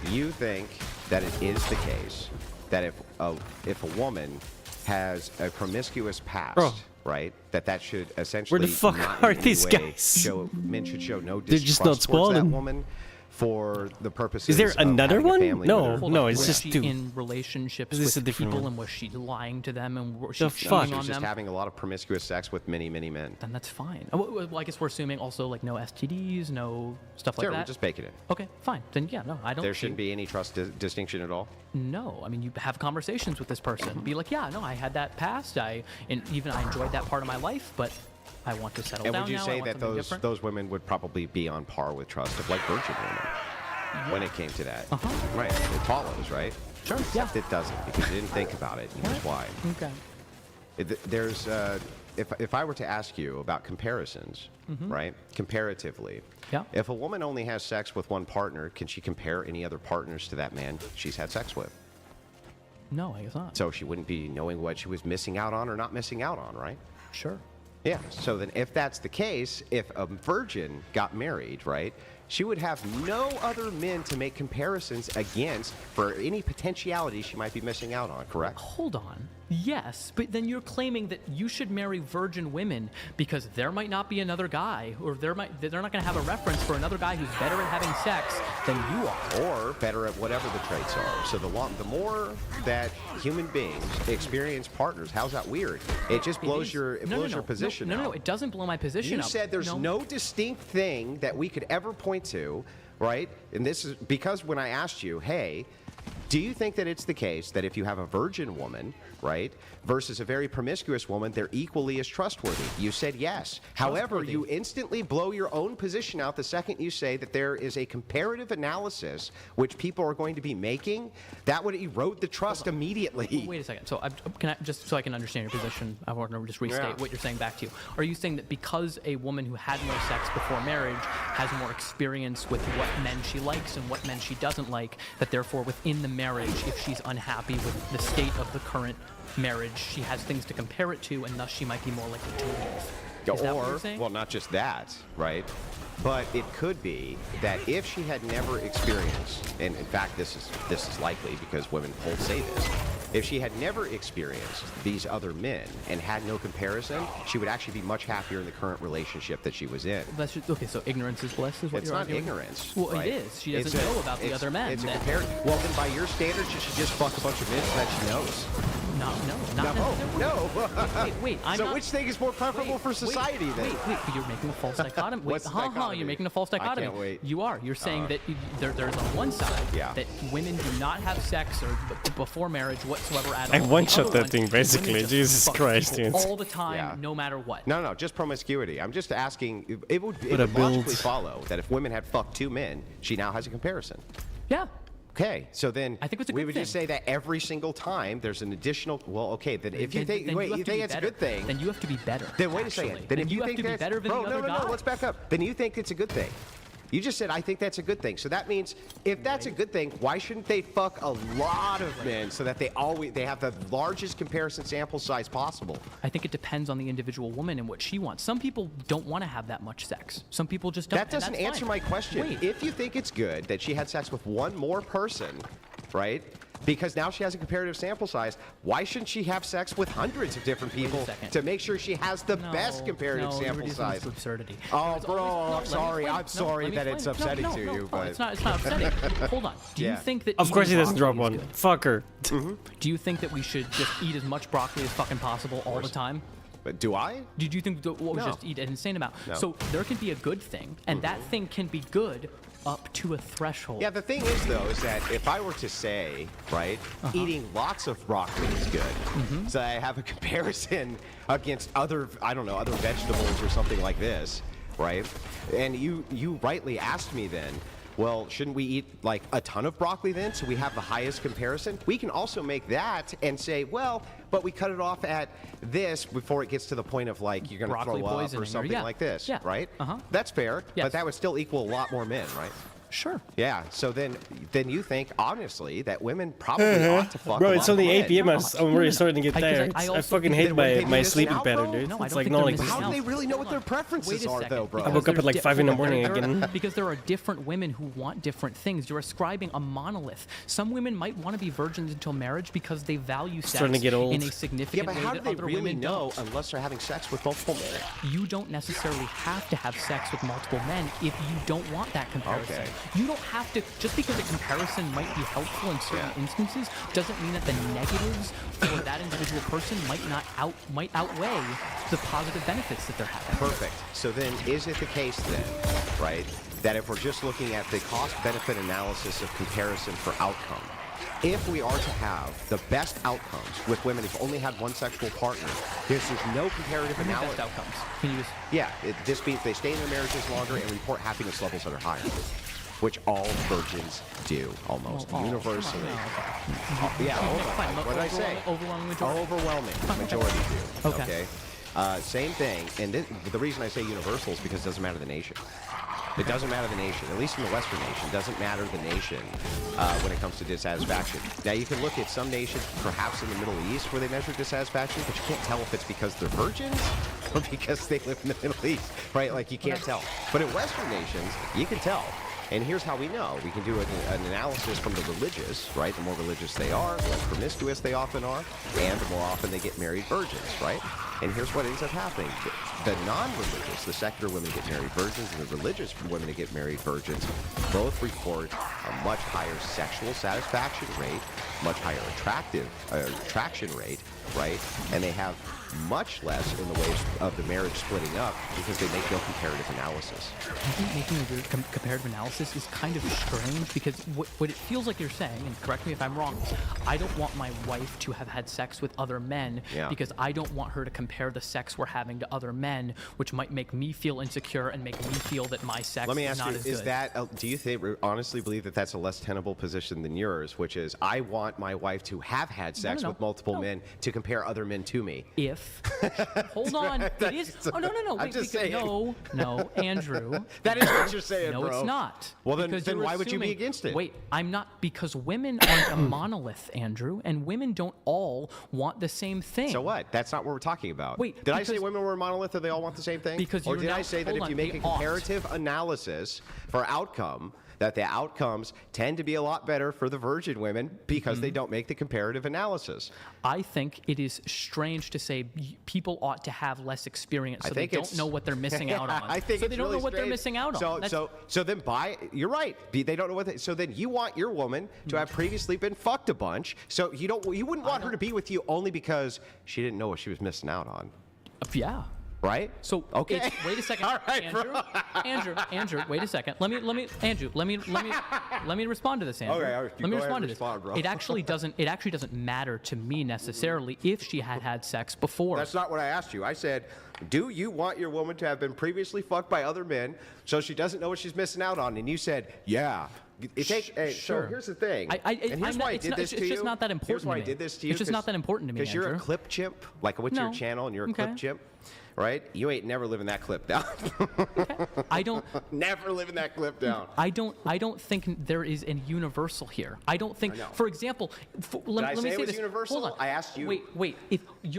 You think that it is the case that if a woman has a promiscuous past, Bro. right, that should essentially Where the fuck not in are any these way guys? men should show no They're distrust just not towards that spoiling. woman for the purposes Is there of another having a one? family No. with her. Hold No, on. it's Was just she two. in relationships Is this with a different people, one? and was she lying to them, and was she The cheating fuck? She on was just them? having a lot of promiscuous sex with many, many men. Then that's fine. Well, I guess we're assuming also like no STDs, no stuff like Sure, that. we'll just bake it in. Okay, fine. Then yeah, no, I don't. There see- shouldn't be any trust distinction at all. No, I mean you have conversations with this person. Be like, yeah, no, I had that past. I enjoyed that part of my life, but I want to settle And down would you now. I say want that something those different. those women would probably be on par with trust of like virgin women when it came to that? Right. It follows, right? Sure. Except it doesn't because you didn't think about it. And here's why. Okay. There's if I were to ask you about comparisons, right? Comparatively. Yeah. If a woman only has sex with one partner, can she compare any other partners to that man she's had sex with? No, I guess not. So she wouldn't be knowing what she was missing out on or not missing out on, right? Sure. Yeah. So then if that's the case, if a virgin got married, right, she would have no other men to make comparisons against for any potentiality she might be missing out on, correct? Hold on. Yes, but then you're claiming that you should marry virgin women because there might not be another guy, or they're not going to have a reference for another guy who's better at having sex than you are. Or better at whatever the traits are. So the more that human beings experience partners, how's that weird? It just blows your position No, out. it doesn't blow my position You up. said there's no distinct thing that we could ever point to, right? And this is because when I asked you, hey, do you think that it's the case that if you have a virgin woman, right, versus a very promiscuous woman, they're equally as trustworthy? You said yes. However, you instantly blow your own position out the second you say that there is a comparative analysis which people are going to be making. That would erode the trust immediately. Wait a second. So can I just so I can understand your position? I want to just restate what you're saying back to you. Are you saying that because a woman who had no sex before marriage has more experience with what men she likes and what men she doesn't like, that therefore within the marriage, if she's unhappy with the state of the current marriage, she has things to compare it to, and thus she might be more likely to leave? Is that what you're saying? Well, not just that, right? But it could be that if she had never experienced, and in fact this is likely because women both say this, if she had never experienced these other men and had no comparison, she would actually be much happier in the current relationship that she was in. That's just, okay, so ignorance is bliss is what It's you're not arguing? ignorance. Well, right? it is. She doesn't know about the other men. It's a that- comparison. Well, then by your standards, she should just fuck a bunch of men that she knows. Not Wait, I'm so not, which thing is more preferable for society then? Wait, you're making a false dichotomy. Wait, What's the dichotomy? you're making a false dichotomy. I can't wait. You are. You're saying that there's on one side that women do not have sex or before marriage whatsoever at all. I On the one-shot other that one, thing, women basically. just Jesus fuck Christ, people dude. all the time, no matter what. No, just promiscuity. I'm just asking. It would What a logically build. follow that if women had fucked two men, she now has a comparison. Yeah. Okay, so then I think it's a we good would just thing. say that every single time there's an additional. Well, okay, then if you think Then wait, have you to think be it's better. a good thing, Then you have to be better. then wait a actually. second. Then if you have think to be that's better than bro, the other no, guy. let's back up. Then you think it's a good thing. You just said, I think that's a good thing. So that means if that's a good thing, why shouldn't they fuck a lot of men so that they have the largest comparison sample size possible? I think it depends on the individual woman and what she wants. Some people don't want to have that much sex. Some people just don't. That doesn't answer my question. Wait. If you think it's good that she had sex with one more person, right? Because now she has a comparative sample size, why shouldn't she have sex with hundreds of different people to make sure she has the best comparative sample size? Absurdity. Oh, bro, I'm sorry that it's upsetting to you, but it's not upsetting. Hold on. Do you think that? Of course he doesn't drop one. Good? Fuck her. Mm-hmm. Do you think that we should just eat as much broccoli as fucking possible all the time? But do I? Did you think we just eat an insane amount? No. So there can be a good thing, and that thing can be good up to a threshold. Yeah, the thing is, though, is that if I were to say, right, eating lots of broccoli is good, so I have a comparison against other vegetables or something like this, right? And you rightly asked me then, well, shouldn't we eat like a ton of broccoli then so we have the highest comparison? We can also make that and say, well, but we cut it off at this before it gets to the point of like you're going to throw up or something like this, right? That's fair, but that would still equal a lot more men, right? Sure. Yeah. So then you think honestly that women probably ought to fuck. Bro, a it's lot only of 8 men. p.m. I'm already starting to get tired. I fucking hate my sleeping pattern, dude. No, it's like not like How do they really know what their preferences are, though, bro? I woke up at like 5 in the morning again. Because there are different women who want different things. You're ascribing a monolith. Some women might want to be virgins until marriage because they value sex Starting to get old. in a significant Yeah, but way how do that they other really women know don't. unless they're having sex with multiple men? You don't necessarily have to have sex with multiple men if you don't want that comparison. Okay. You don't have to, just because a comparison might be helpful in certain instances, doesn't mean that the negatives for that individual person might outweigh the positive benefits that they're having. Perfect. So then, is it the case then, right, that if we're just looking at the cost-benefit analysis of comparison for outcome, if we are to have the best outcomes with women who've only had one sexual partner, there's no comparative analysis. Best outcomes. Can you just? Yeah, this means they stay in their marriages longer and report happiness levels that are higher, which all virgins do, almost universally. What did I say? Overwhelming majority. Overwhelming majority do. Okay. Same thing, and the reason I say universal is because it doesn't matter the nation. It doesn't matter the nation, at least in the Western nation. It doesn't matter the nation when it comes to dissatisfaction. Now, you can look at some nations, perhaps in the Middle East, where they measure dissatisfaction, but you can't tell if it's because they're virgins or because they live in the Middle East, right? Like, you can't tell. But in Western nations, you can tell. And here's how we know. We can do an analysis from the religious, right? The more religious they are, the less promiscuous they often are, and the more often they get married virgins, right? And here's what ends up happening. The non-religious, the secular women get married virgins, and the religious women that get married virgins both report a much higher sexual satisfaction rate, much higher attraction rate, right? And they have much less in the way of the marriage splitting up because they make no comparative analysis. I think making a comparative analysis is kind of strange because what it feels like you're saying, and correct me if I'm wrong, I don't want my wife to have had sex with other men because I don't want her to compare the sex we're having to other men, which might make me feel insecure and make me feel that my sex is not as good. Is that, do you honestly believe that that's a less tenable position than yours, which is I want my wife to have had sex with multiple men to compare other men to me? Hold on. It is. Oh, no. Wait, I'm just saying. No, Andrew. That is what you're saying, no, bro. No, it's not. Well, then why would you be against it? Wait, I'm not, because women aren't a monolith, Andrew, and women don't all want the same thing. So what? That's not what we're talking about. Wait, did I say women were a monolith or they all want the same thing? Or did I say that if you make a comparative analysis for outcome, that the outcomes tend to be a lot better for the virgin women because they don't make the comparative analysis? I think it is strange to say people ought to have less experience so they don't know what they're missing out on. I think so it's they don't really know what they're missing out on. So then you're right. They don't know what so then you want your woman to have previously been fucked a bunch. So you wouldn't want her to be with you only because she didn't know what she was missing out on. Yeah. Right? So okay. Wait a second, All right, Andrew. Wait a second. Let me respond to this, Andrew. Okay, let me respond to this. Bro. It actually doesn't matter to me necessarily if she had sex before. That's not what I asked you. I said, do you want your woman to have been previously fucked by other men so she doesn't know what she's missing out on? And you said, yeah. Sure. So here's the thing. And here's why I did this to you. It's just not that important Here's why to I me. did this to you. It's just not that important to me, Because you're a Andrew. clip chimp. Like, what's your No. channel and you're a Okay. clip chimp, right? You ain't never living that clip down. I don't. Never living that clip down. I don't think there is a universal here. I don't think, I know. for example, let I me say say it was this. universal? Hold on. I asked you. Wait.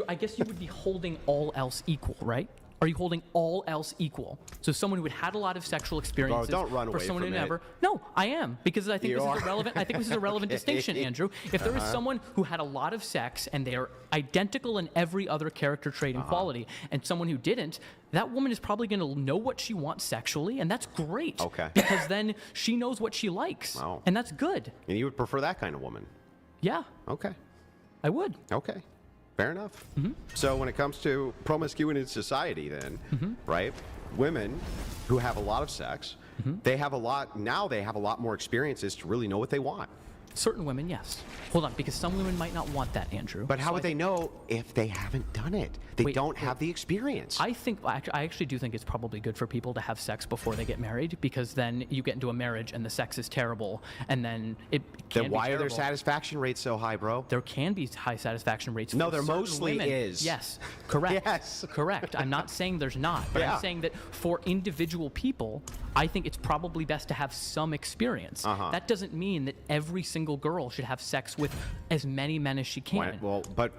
I guess you would be holding all else equal, right? Are you holding all else equal? So someone who had a lot of sexual experiences don't run for away someone from who it. never. No, I am, because I think You this are? is irrelevant. I think this is a relevant distinction, Andrew. If there is someone who had a lot of sex and they are identical in every other character trait and quality, and someone who didn't, that woman is probably going to know what she wants sexually, and that's great. Okay. Because then she knows what she likes, Wow. and that's good. And you would prefer that kind of woman. Yeah, Okay. I would. Okay. Fair enough. So when it comes to promiscuity in society, then, right? Women who have a lot of sex, they have a lot more experiences to really know what they want. Certain women, yes. Hold on, because some women might not want that, Andrew. But how So would they know if they haven't done it? They don't have the experience. I actually do think it's probably good for people to have sex before they get married, because then you get into a marriage and the sex is terrible, and then it can Then be why are their terrible. satisfaction rates so high, bro? There can be high satisfaction rates. No, for there certain mostly women. is. Yes, correct. Yes. Correct. I'm not saying there's not, but Yeah. I'm saying that for individual people, I think it's probably best to have some experience. That doesn't mean that every single girl should have sex with as many men as she can. Well, but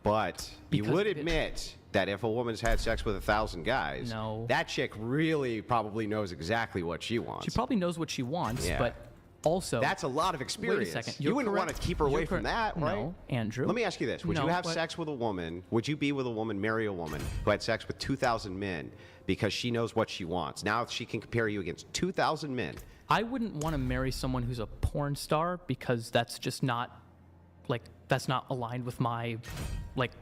you Because would of it- admit that if a woman's had sex with 1,000 guys, No. that chick really probably knows exactly what she wants. She probably knows what she wants, Yeah. but also That's a lot of experience. Wait a second. You You're wouldn't want to correct. keep her away You're from that, correct. right? No, Andrew. Let me ask you this. Would No, you have but- sex with a woman? Would you be with a woman, marry a woman who had sex with 2,000 men because she knows what she wants? Now she can compare you against 2,000 men. I wouldn't want to marry someone who's a porn star, because that's just not that's not aligned with my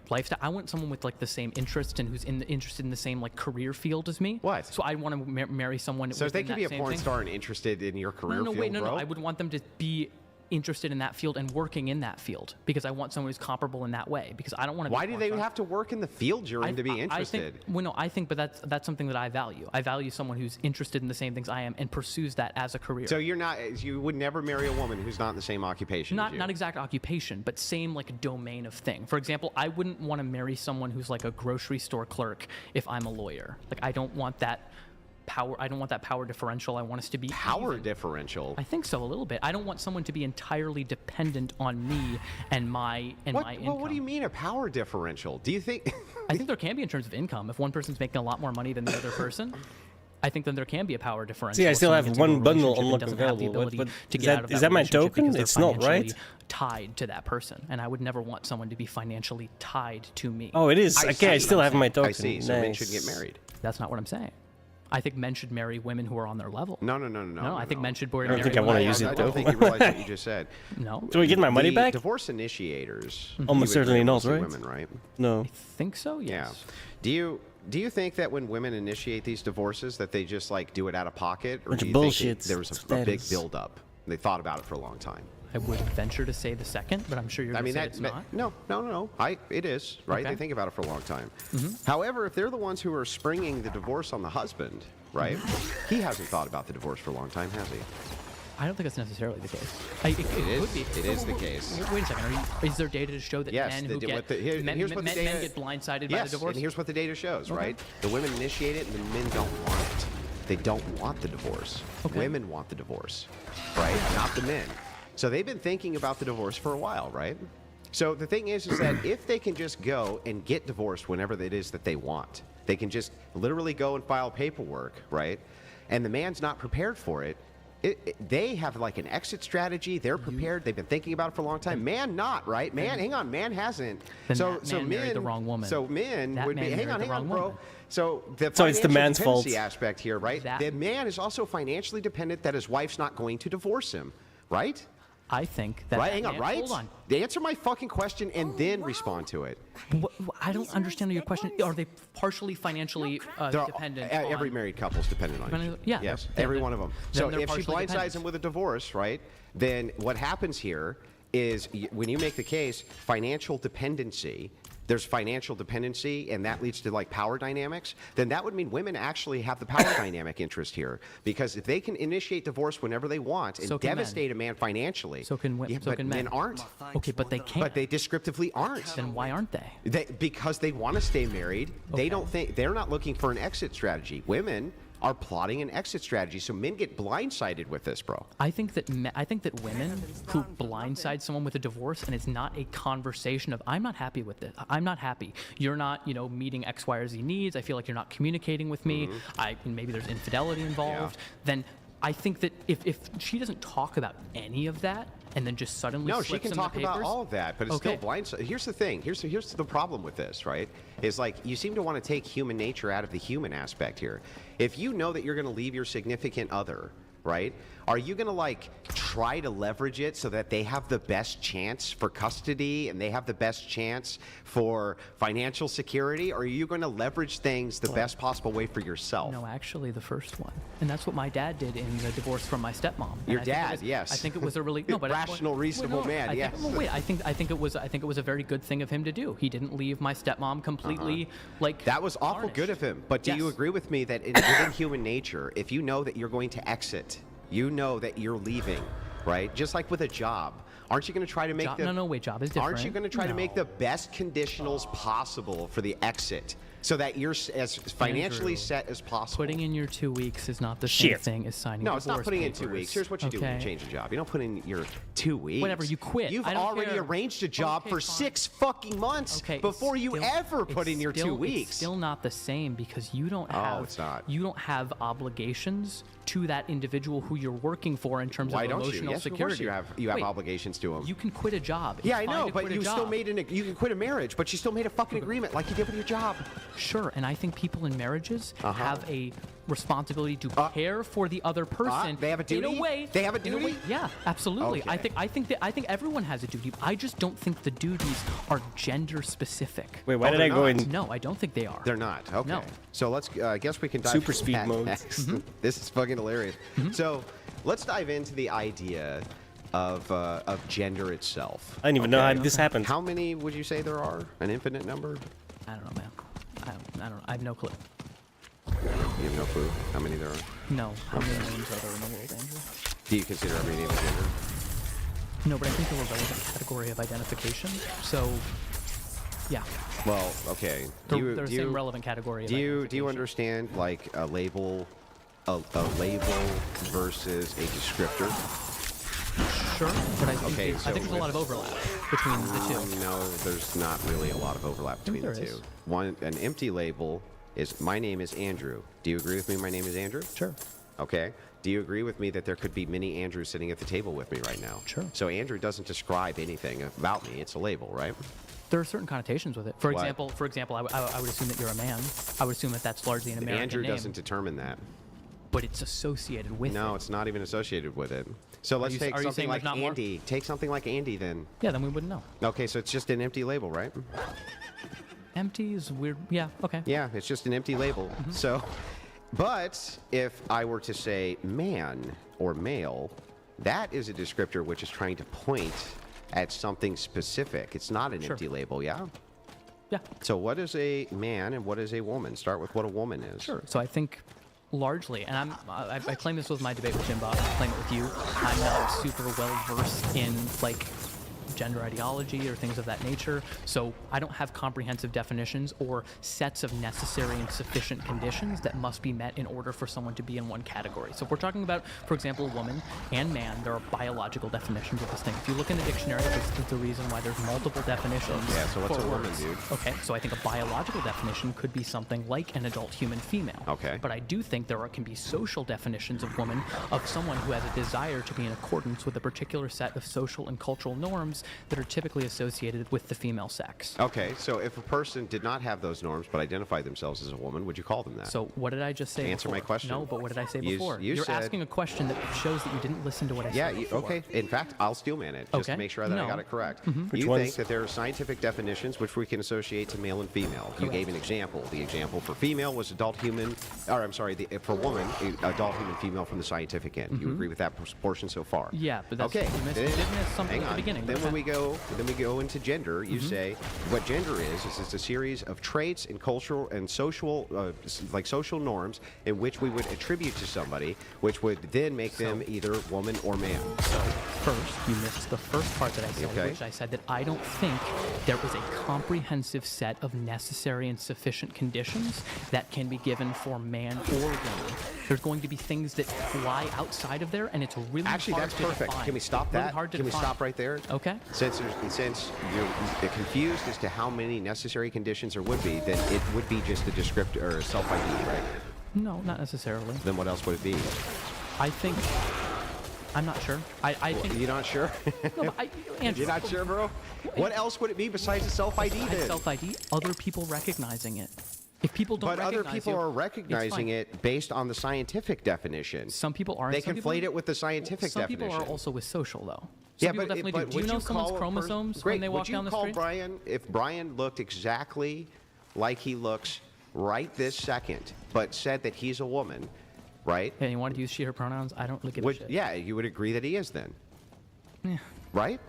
lifestyle. I want someone with the same interest and who's interested in the same career field as me. What? So I want to marry someone. So if they within could be a that same porn thing. star and interested in your career No, field, wait, no. bro? I would want them to be interested in that field and working in that field, because I want someone who's comparable in that way, because I don't want to. Why do they have to work in the field you're in to be interested? I think, but that's something that I value. I value someone who's interested in the same things I am and pursues that as a career. So you would never marry a woman who's not in the same occupation as you? Not exact occupation, but same domain of thing. For example, I wouldn't want to marry someone who's a grocery store clerk if I'm a lawyer. I don't want that power. I don't want that power differential. I want us to be Power even. differential? I think so, a little bit. I don't want someone to be entirely dependent on me and my income. What do you mean a power differential? Do you think? I think there can be in terms of income. If one person's making a lot more money than the other person, I think then there can be a power differential. See, I if still someone have gets into a one bundle relationship and unlocked doesn't have the available. ability What- to is get out of that that my relationship token? because they're It's not, financially right? tied to that person, and I would never want someone to be financially tied to me. Oh, it is. Okay, I still have my token. I see. So men Nice. should get married. That's not what I'm saying. I think men should marry women who are on their level. No. No, I think men should marry. I don't think I want to use it I though. don't think you realize what you just said. No. Do I get my money The back? Divorce initiators. Almost you would certainly marry not, mostly right? Women, right? No. I think so. Yes. Yeah. Do you think that when women initiate these divorces that they just do it out of pocket, or Bunch do of you bullshit think there was a big status. build-up? They thought about it for a long time. I would venture to say the second, but I'm sure you're going to say it's not. No. It is, right? Okay. They think about it for a long time. However, if they're the ones who are springing the divorce on the husband, right? He hasn't thought about the divorce for a long time, has he? I don't think that's necessarily the case. It could be. It is the case. Wait a second. Is there data to show that Yes, men they who do. get Here's what the data men get blindsided by yes, the divorce? and here's what the data shows, Okay. right? The women initiate it, and the men don't want it. They don't want the divorce. Okay. Women want the divorce, right? Not the men. So they've been thinking about the divorce for a while, right? So the thing is that if they can just go and get divorced whenever it is that they want, they can just literally go and file paperwork, right? And the man's not prepared for it. They have an exit strategy. They're prepared. They've been thinking about it for a long time. Man, not right. Man, hang on. Man hasn't. Then so that so man men married the wrong woman. So men That would man be. Hang married on, the wrong bro. woman. So the So it's the financial man's fault. dependency aspect here, right? The man is also financially dependent that his wife's not going to divorce him, right? I think that. Right? Hang on. Right? Hold on. Answer my fucking question and then respond to it. I don't understand your question. Are they partially financially dependent? Every on, married couple is dependent on Dependent- each. yeah, Yes, then- every then- one of them. then So they're if she partially blindsides dependent. him with a divorce, right? Then what happens here is when you make the case, financial dependency, there's financial dependency, and that leads to like power dynamics, then that would mean women actually have the power dynamic interest here. Because if they can initiate divorce whenever they want and devastate a man financially, so can men aren't. Okay, but they can't. But they descriptively aren't. Then why aren't they? Because they want to stay married. They don't think, they're not looking for an exit strategy. Women are plotting an exit strategy, so men get blindsided with this, bro. I think that women who blindside someone with a divorce, and it's not a conversation of I'm not happy with this. I'm not happy. You're not, meeting X, Y, or Z needs. I feel like you're not communicating with me. Maybe there's infidelity involved. Yeah. Then I think that if she doesn't talk about any of that, and then just suddenly she can talk about all of that, but it's still blindside. Here's the thing. Here's the problem with this, right? Is like you seem to want to take human nature out of the human aspect here. If you know that you're going to leave your significant other, right? Are you going to like try to leverage it so that they have the best chance for custody and they have the best chance for financial security? Or are you going to leverage things the best possible way for yourself? No, actually the first one. And that's what my dad did in the divorce from my stepmom. Your dad, yes. I think it was a really rational, reasonable man, yes. I think it was a very good thing of him to do. He didn't leave my stepmom completely that was awful tarnished. Good of him. But do you agree with me that within human nature, if you know that you're going to exit, you know that you're leaving, right? Just like with a job. Aren't you going to try to make job is different. Aren't you going to try to make the best conditionals possible for the exit so that you're as financially set as possible? Putting in your 2 weeks is not the same thing as signing No, it's not putting papers. in 2 weeks. Here's what you do when you change a job. You don't put in your 2 weeks. Whatever, you quit. You've I don't already care. arranged a job for 6 fucking months before you ever put in your 2 weeks. It's still not the same because you don't have you don't have obligations to that individual who you're working for in terms of emotional security. Of course you have obligations to them. You can quit a job. Yeah, I know, but you still made you can quit a marriage, but you still made a fucking agreement like you did with your job. Sure, and I think people in marriages have a responsibility to care for the other person. They have a duty. In a way, they have a duty. Yeah, absolutely. Okay. I think everyone has a duty. I just don't think the duties are gender specific. Wait, why did I go in? No, I don't think they are. They're not. Okay. No. So let's. I guess we can dive Super speed mode. This is fucking hilarious. So let's dive into the idea of gender itself. I didn't even know how this happened. How many would you say there are? An infinite number? I don't know, man. I don't know. I have no clue. You have no clue how many there are? No. How many names are there in the world, Andrew? Do you consider every name a gender? No, but I think they're a relevant category of identification. So, yeah. Well, okay. They're the same relevant category. Do you understand like a label versus a descriptor? Sure, but I think there's a lot of overlap between the two. No, there's not really a lot of overlap between the two. An empty label is my name is Andrew. Do you agree with me? My name is Andrew. Sure. Okay. Do you agree with me that there could be many Andrews sitting at the table with me right now? Sure. So Andrew doesn't describe anything about me. It's a label, right? There are certain connotations with it. For example, I would assume that you're a man. I would assume that that's largely an American Andrew name. doesn't determine that. But it's associated with it. No, it's not even associated with it. So let's take something like Andy. Take something like Andy then. Yeah, then we wouldn't know. Okay, so it's just an empty label, right? Empty is weird. Yeah, okay. Yeah, it's just an empty label. So, but if I were to say man or male, that is a descriptor which is trying to point at something specific. It's not an empty label, yeah? Yeah. So what is a man and what is a woman? Start with what a woman is. Sure. So I think largely, and I claim this was my debate with Jim Bob, I claim it with you, I'm not super well versed in like gender ideology or things of that nature, so I don't have comprehensive definitions or sets of necessary and sufficient conditions that must be met in order for someone to be in one category. So if we're talking about, for example, woman and man, there are biological definitions of this thing. If you look in the dictionary, this is the reason why there's multiple definitions. Yeah, so what's for a woman, words. dude? Okay, so I think a biological definition could be something like an adult human female. Okay. But I do think can be social definitions of woman, of someone who has a desire to be in accordance with a particular set of social and cultural norms norms that are typically associated with the female sex. Okay, so if a person did not have those norms but identified themselves as a woman, would you call them that? So what did I just say Answer before? my question. No, but what did I say You- before? you You're said- asking a question that shows that you didn't listen to what I said before. Okay. In fact, I'll steelman it just to Okay. make sure that I No. got it correct. Which You ones? think that there are scientific definitions which we can associate to male and female. You gave an example. The example for female was adult human, or I'm sorry, for woman, adult human female from the scientific end. You agree with that portion so far? Yeah, but that's okay. you then- did miss something hang at the on. beginning. Then Okay. when we go into gender, you say what gender is it's a series of traits and cultural and social, like social norms in which we would attribute to somebody, which would then make them either woman or man. So first, you missed the first part that I said, Okay. which I said that I don't think there is a comprehensive set of necessary and sufficient conditions that can be given for man or woman. There's going to be things that lie outside of there, and it's really Actually, hard that's to perfect. define. Can we stop Really that? hard to Can we define. stop right there? Okay. Since you're confused as to how many necessary conditions there would be, then it would be just a descriptor or a self-ID, right? No, not necessarily. Then what else would it be? I think. I'm not sure. I think. You're not sure? No, but Andrew, You're not sure, bro? What else would it be besides a self-ID then? Self-ID, other people recognizing it. If people don't But other recognize people you, are it's recognizing fine. it based on the scientific definition. Some people aren't. They Some people- conflate it with the scientific Some definition. people are also with social, though. Some Yeah, people but, definitely but do. Do you would know call someone's a person- chromosomes Great. when they walk Would you down the call street? Brian, if Brian looked exactly like he looks right this second, but said that he's a woman, right? Yeah, you wanted to use she/her pronouns? I don't really give a Would, shit. yeah, you would agree that he is then, Yeah. right?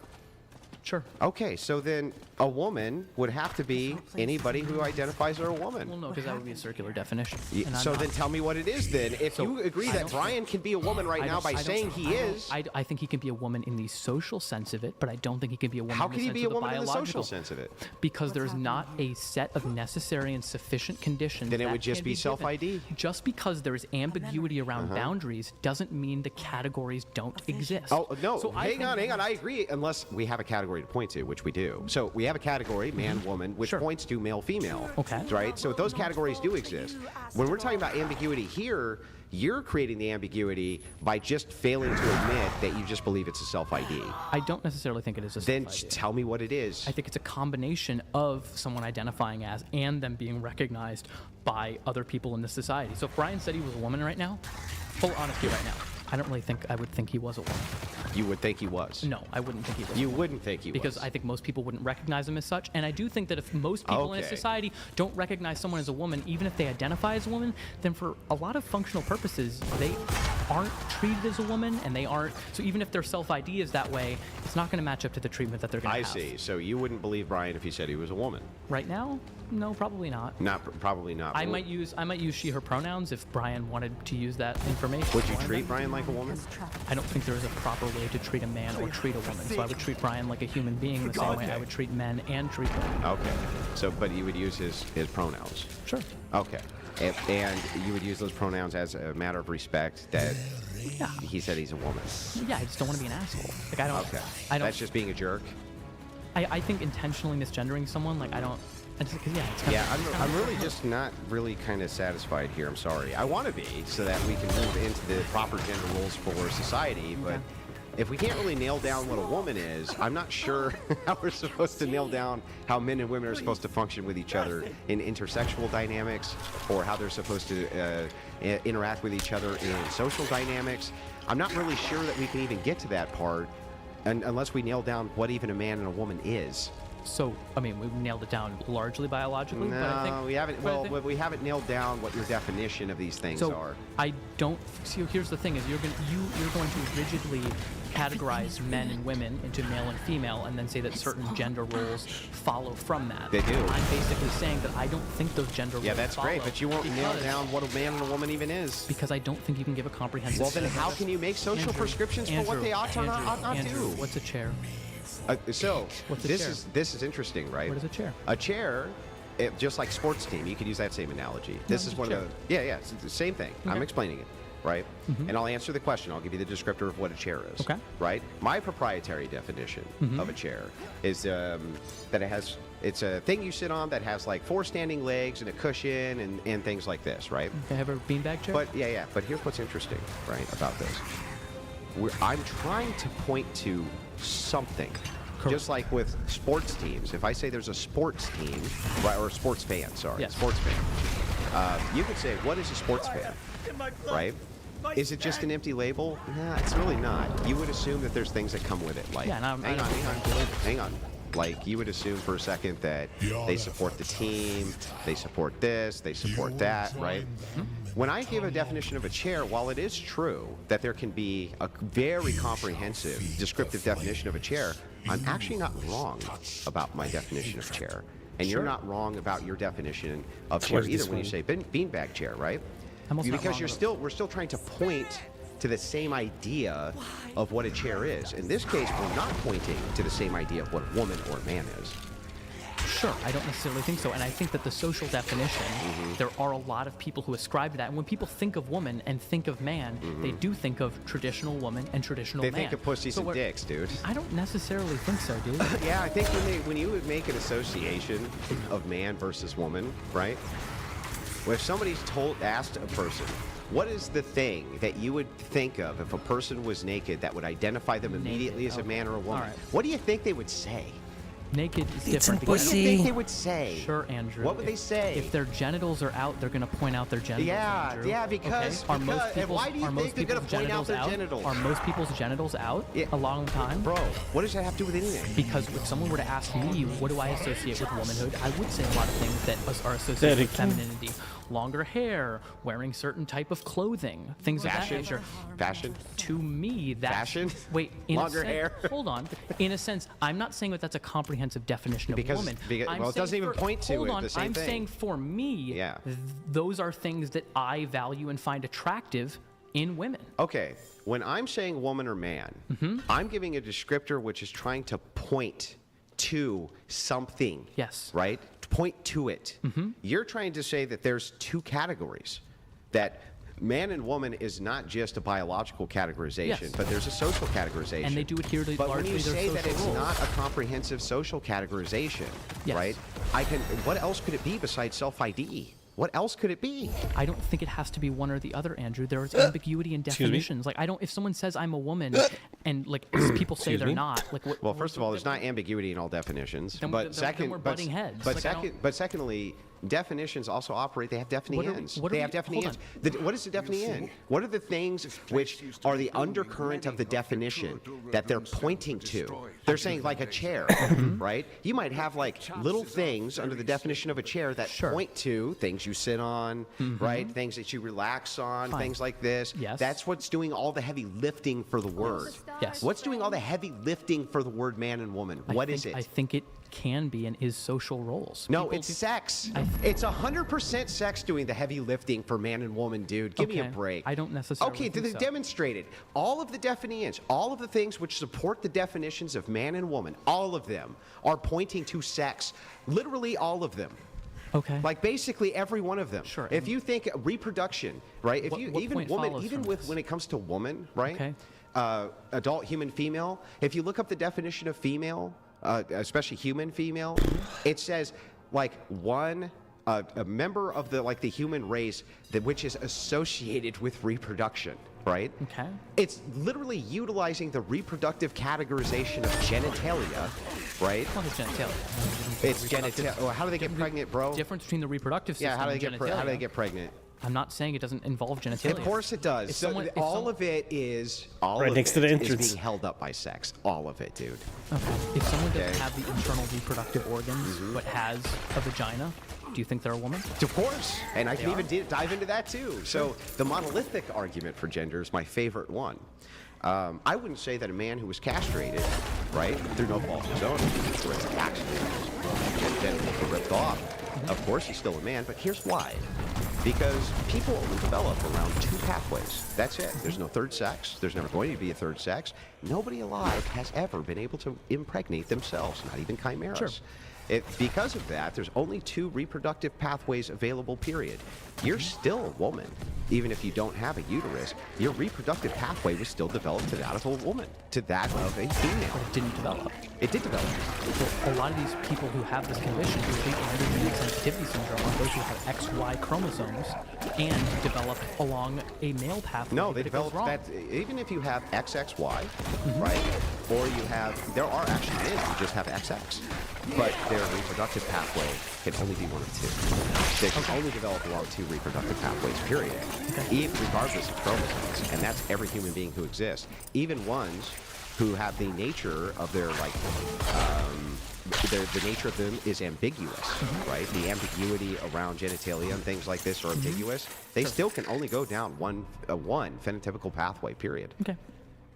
Sure. Okay, so then a woman would have to be anybody who identifies as a woman. Well, no, because that would be a circular definition. Yeah, and I'm so not- then tell me what it is then. If So, you agree I that don't- Brian can be a woman right I now don't- by I don't- saying he I don't- is, I think he can be a woman in the social sense of it, but I don't think he can be a woman how in the can he sense be a of the woman in the biological. social sense of it? Because there's not a set of necessary and sufficient conditions. Then it that would just can be given. self-ID. Just because there's ambiguity around boundaries doesn't mean the categories don't exist. Oh, no, So I hang think- on, I agree, unless we have a category to point to, which we do. So we have a category, man, woman, which Sure. points to male, female. Okay. Right? So those categories do exist. When we're talking about ambiguity here, you're creating the ambiguity by just failing to admit that you just believe it's a self-ID. I don't necessarily think it is a Then self-ID. tell me what it is. I think it's a combination of someone identifying as and them being recognized by other people in the society. So if Brian said he was a woman right now, full honesty right now, I don't really think I would think he was a woman. You would think he was. No, I wouldn't think he was. You wouldn't think he Because was. I think most people wouldn't recognize him as such. And I do think that if most people in a Okay. society don't recognize someone as a woman, even if they identify as a woman, then for a lot of functional purposes, they aren't treated as a woman and they aren't. So even if their self-ID is that way, it's not going to match up to the treatment that they're going to I have. see. So you wouldn't believe Brian if he said he was a woman. Right now? No, probably not. Probably not. I might use she/her pronouns if Brian wanted to use that information. Would you treat Brian like a woman? I don't think there is a proper way to treat a man or treat a woman. So I would treat Brian like a human being the same way I would treat men and treat women. Okay. So, but you would use his pronouns. Sure. Okay. And you would use those pronouns as a matter of respect that he said he's a woman. Yeah, I just don't want to be an asshole. Like I don't. Okay. I don't. That's just being a jerk. I think intentionally misgendering someone, like I don't. I just, cause, yeah, it's kinda, Yeah, it's kinda- I'm really just not really kind of satisfied here. I'm sorry. I want to be so that we can move into the proper gender roles for society, but if we can't really nail down what a woman is, I'm not sure how we're supposed to nail down how men and women are supposed to function with each other in intersexual dynamics or how they're supposed to interact with each other in social dynamics. I'm not really sure that we can even get to that part unless we nail down what even a man and a woman is. So, I mean, we've nailed it down largely biologically, but I think... No, we haven't. but I Well, think- we haven't nailed down what your definition of these things so are. I don't... See, here's the thing, is you're going to rigidly categorize men and women into male and female and then say that certain gender roles follow from that. They do. I'm basically saying that I don't think those gender roles Yeah, that's great, follow but you won't nail because- down what a man and a woman even is. Because I don't think you can give a comprehensive... Well, then how can you make social Andrew, prescriptions for what they ought to Andrew, not Andrew, do? What's a chair? So What's a this chair? is interesting, right? What is a chair? A chair, just like sports team, you could use that same analogy. This is it's one a of the it's the same thing. I'm Okay. explaining it, right? And I'll answer the question. I'll give you the descriptor of what a chair is. Okay. Right. My proprietary definition of a chair is that it's a thing you sit on that has like 4 standing legs and a cushion and things like this, right? Can I have a beanbag chair? But yeah. But here's what's interesting, right, about this. I'm trying to point to something Just like with sports teams. If I say there's a sports team, right, or a sports fan, sorry, sports fan, you could say, what is a sports fan, right? Is it just an empty label? Nah, it's really not. You would assume that there's things that come with it, like, hang on. Like, you would assume for a second that they support the team, they support this, they support that, right? When I give a definition of a chair, while it is true that there can be a very comprehensive, descriptive definition of a chair, I'm actually not wrong about my definition of chair. And you're not wrong about your definition of chair either when you say beanbag chair, right? Because we're still trying to point to the same idea of what a chair is. In this case, we're not pointing to the same idea of what a woman or a man is. Sure, I don't necessarily think so. And I think that the social definition, there are a lot of people who ascribe to that. And when people think of woman and think of man, they do think of traditional woman and traditional man. They think of pussies and dicks, dude. I don't necessarily think so, dude. Yeah, I think when you would make an association of man versus woman, right? Well, if somebody's asked a person, what is the thing that you would think of if a person was naked that would identify them immediately as a man or a woman? Right. What do you think they would say? Naked is different. What do you think they would say? Sure, Andrew. What would they say? If their genitals are out, they're going to point out their genitals. Andrew. Yeah, because why do you think they're going to point out their genitals? Are most people's genitals out a long time? Bro, what does that have to do with anything? Because if someone were to ask me, what do I associate with womanhood, I would say a lot of things that are associated with femininity. Longer hair, wearing certain type of clothing, things of that nature. Fashion? To me, that's... Fashion? Wait, longer hair? Hold on. In a sense, I'm not saying that that's a comprehensive definition of a woman. Well, it doesn't even point to the same I'm thing. saying for me, those are things that I value and find attractive in women. Okay, when I'm saying woman or man, I'm giving a descriptor which is trying to point to something. Yes. Right? Point to it. You're trying to say that there's two categories, that man and woman is not just a biological categorization, but there's a social categorization. And they do adhere to but largely when you their say social that it's roles. not a comprehensive social categorization, right? What else could it be besides self-ID? What else could it be? I don't think it has to be one or the other, Andrew. There is ambiguity in definitions. Like, if someone says I'm a woman and like people say they're not, like what? Well, first of all, there's not ambiguity in all definitions. Then we're butting heads. But secondly, definitions also operate. They have defining ends. They have defining ends. What is the defining end? What are the things which are the undercurrent of the definition that they're pointing to? They're saying like a chair, right? You might have like little things under the definition of a chair that point to things you sit on, right? Things that you relax on, things like this. Yes. That's what's doing all the heavy lifting for the word. Yes. What's doing all the heavy lifting for the word man and woman? What is it? I think it can be and is social roles. No, it's sex. It's 100% sex doing the heavy lifting for man and woman, dude. Give me a break. I don't necessarily think so. Demonstrated. All of the definitions, all of the things which support the definitions of man and woman, all of them are pointing to sex. Literally all of them. Okay. Like basically every one of them. Sure. If you think reproduction, right? If you even woman, even with when it comes to woman, right? Okay. Adult human female. If you look up the definition of female, especially human female, it says like a member of the human race which is associated with reproduction, right? Okay. It's literally utilizing the reproductive categorization of genitalia, right? Well, it's genitalia. It's genitalia. Oh, how do they get pregnant, bro? Difference between the reproductive system how do and how do they get pregnant? I'm not saying it doesn't involve genitalia. Of course it does. So all of it is being held up by sex. All of it, dude. Okay. If someone doesn't have the internal reproductive organs but has a vagina, do you think they're a woman? Of course. And I can even dive into that too. So the monolithic argument for gender is my favorite one. I wouldn't say that a man who was castrated, right, through no fault of his own, where it's accident, genitals were ripped off. Of course he's still a man, but here's why. Because people only develop around two pathways. That's it. There's no third sex. There's never going to be a third sex. Nobody alive has ever been able to impregnate themselves, not even chimeras. Sure. Because of that, there's only two reproductive pathways available, period. You're still a woman. Even if you don't have a uterus, your reproductive pathway was still developed to that of a woman, to that of a female. But it didn't develop. It did develop. So a lot of these people who have this condition, who think androgen sensitivity syndrome, are those who have XY chromosomes and developed along a male pathway. No, they developed that. Even if you have XXY, right? Or there are actually men who just have XX, but their reproductive pathway can only be one of two. They can only develop along two reproductive pathways, period. Even regardless of chromosomes, and that's every human being who exists. Even ones who have the nature of their the nature of them is ambiguous, right? The ambiguity around genitalia and things like this are ambiguous. They still can only go down one phenotypical pathway, period. Okay.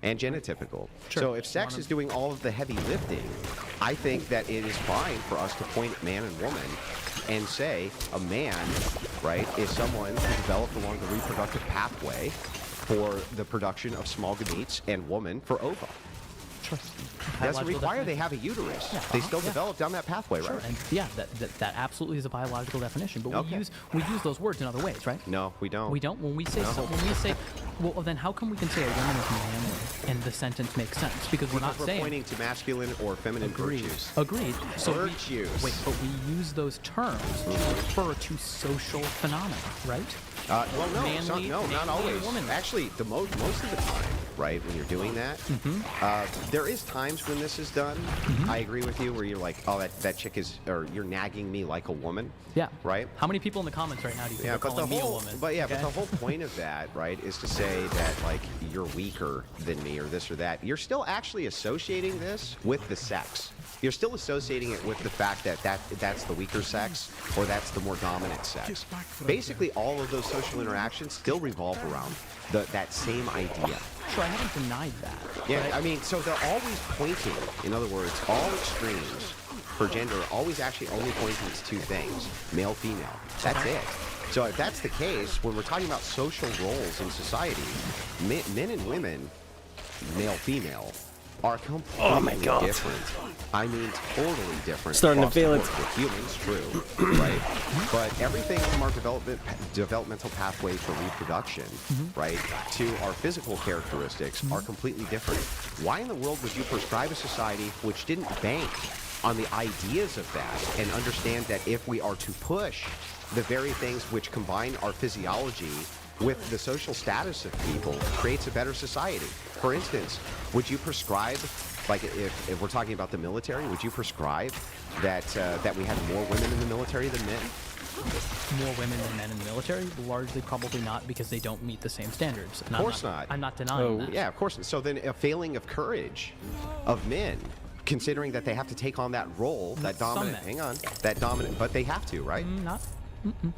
And genotypical. So if sex is doing all of the heavy lifting, I think that it is fine for us to point at man and woman and say a man, right, is someone who developed along the reproductive pathway for the production of small gametes, and woman for ova. Sure. Doesn't require they have a uterus. Yeah, they still develop down that pathway, sure. right? And yeah, that absolutely is a biological definition. But we use those words in other ways, right? No, we don't. We don't. When we say well, then how come we can say a woman is manly and the sentence makes sense? Because we're not saying pointing to masculine or feminine virtues. Agreed. So virtues. But we use those terms to refer to social phenomena, right? Well, no, not always. Actually, most of the time, right, when you're doing that, there is times when this is done. I agree with you, where you're like, oh, that chick is, or you're nagging me like a woman. Yeah. Right. How many people in the comments right now do you think are calling me a woman? But the whole point of that, right, is to say that like you're weaker than me or this or that. You're still actually associating this with the sex. You're still associating it with the fact that that's the weaker sex or that's the more dominant sex. Basically, all of those social interactions still revolve around that same idea. Sure, I haven't denied that. Yeah, I mean, so they're always pointing, in other words, all extremes for gender are always actually only pointing to two things, male, female. That's it. So if that's the case, when we're talking about social roles in society, men and women, male, female, are completely different. I mean, totally different. Starting to feel it. With humans, true, right? But everything from our developmental pathway for reproduction, right, to our physical characteristics are completely different. Why in the world would you prescribe a society which didn't bank on the ideas of that and understand that if we are to push the very things which combine our physiology with the social status of people, creates a better society? For instance, would you prescribe, like if we're talking about the military, would you prescribe that we had more women in the military than men? More women than men in the military? Largely probably not, because they don't meet the same standards. And Of course not. I'm not denying that. Yeah, of course. So then a failing of courage of men, considering that they have to take on that role, that dominant, but they have to, right?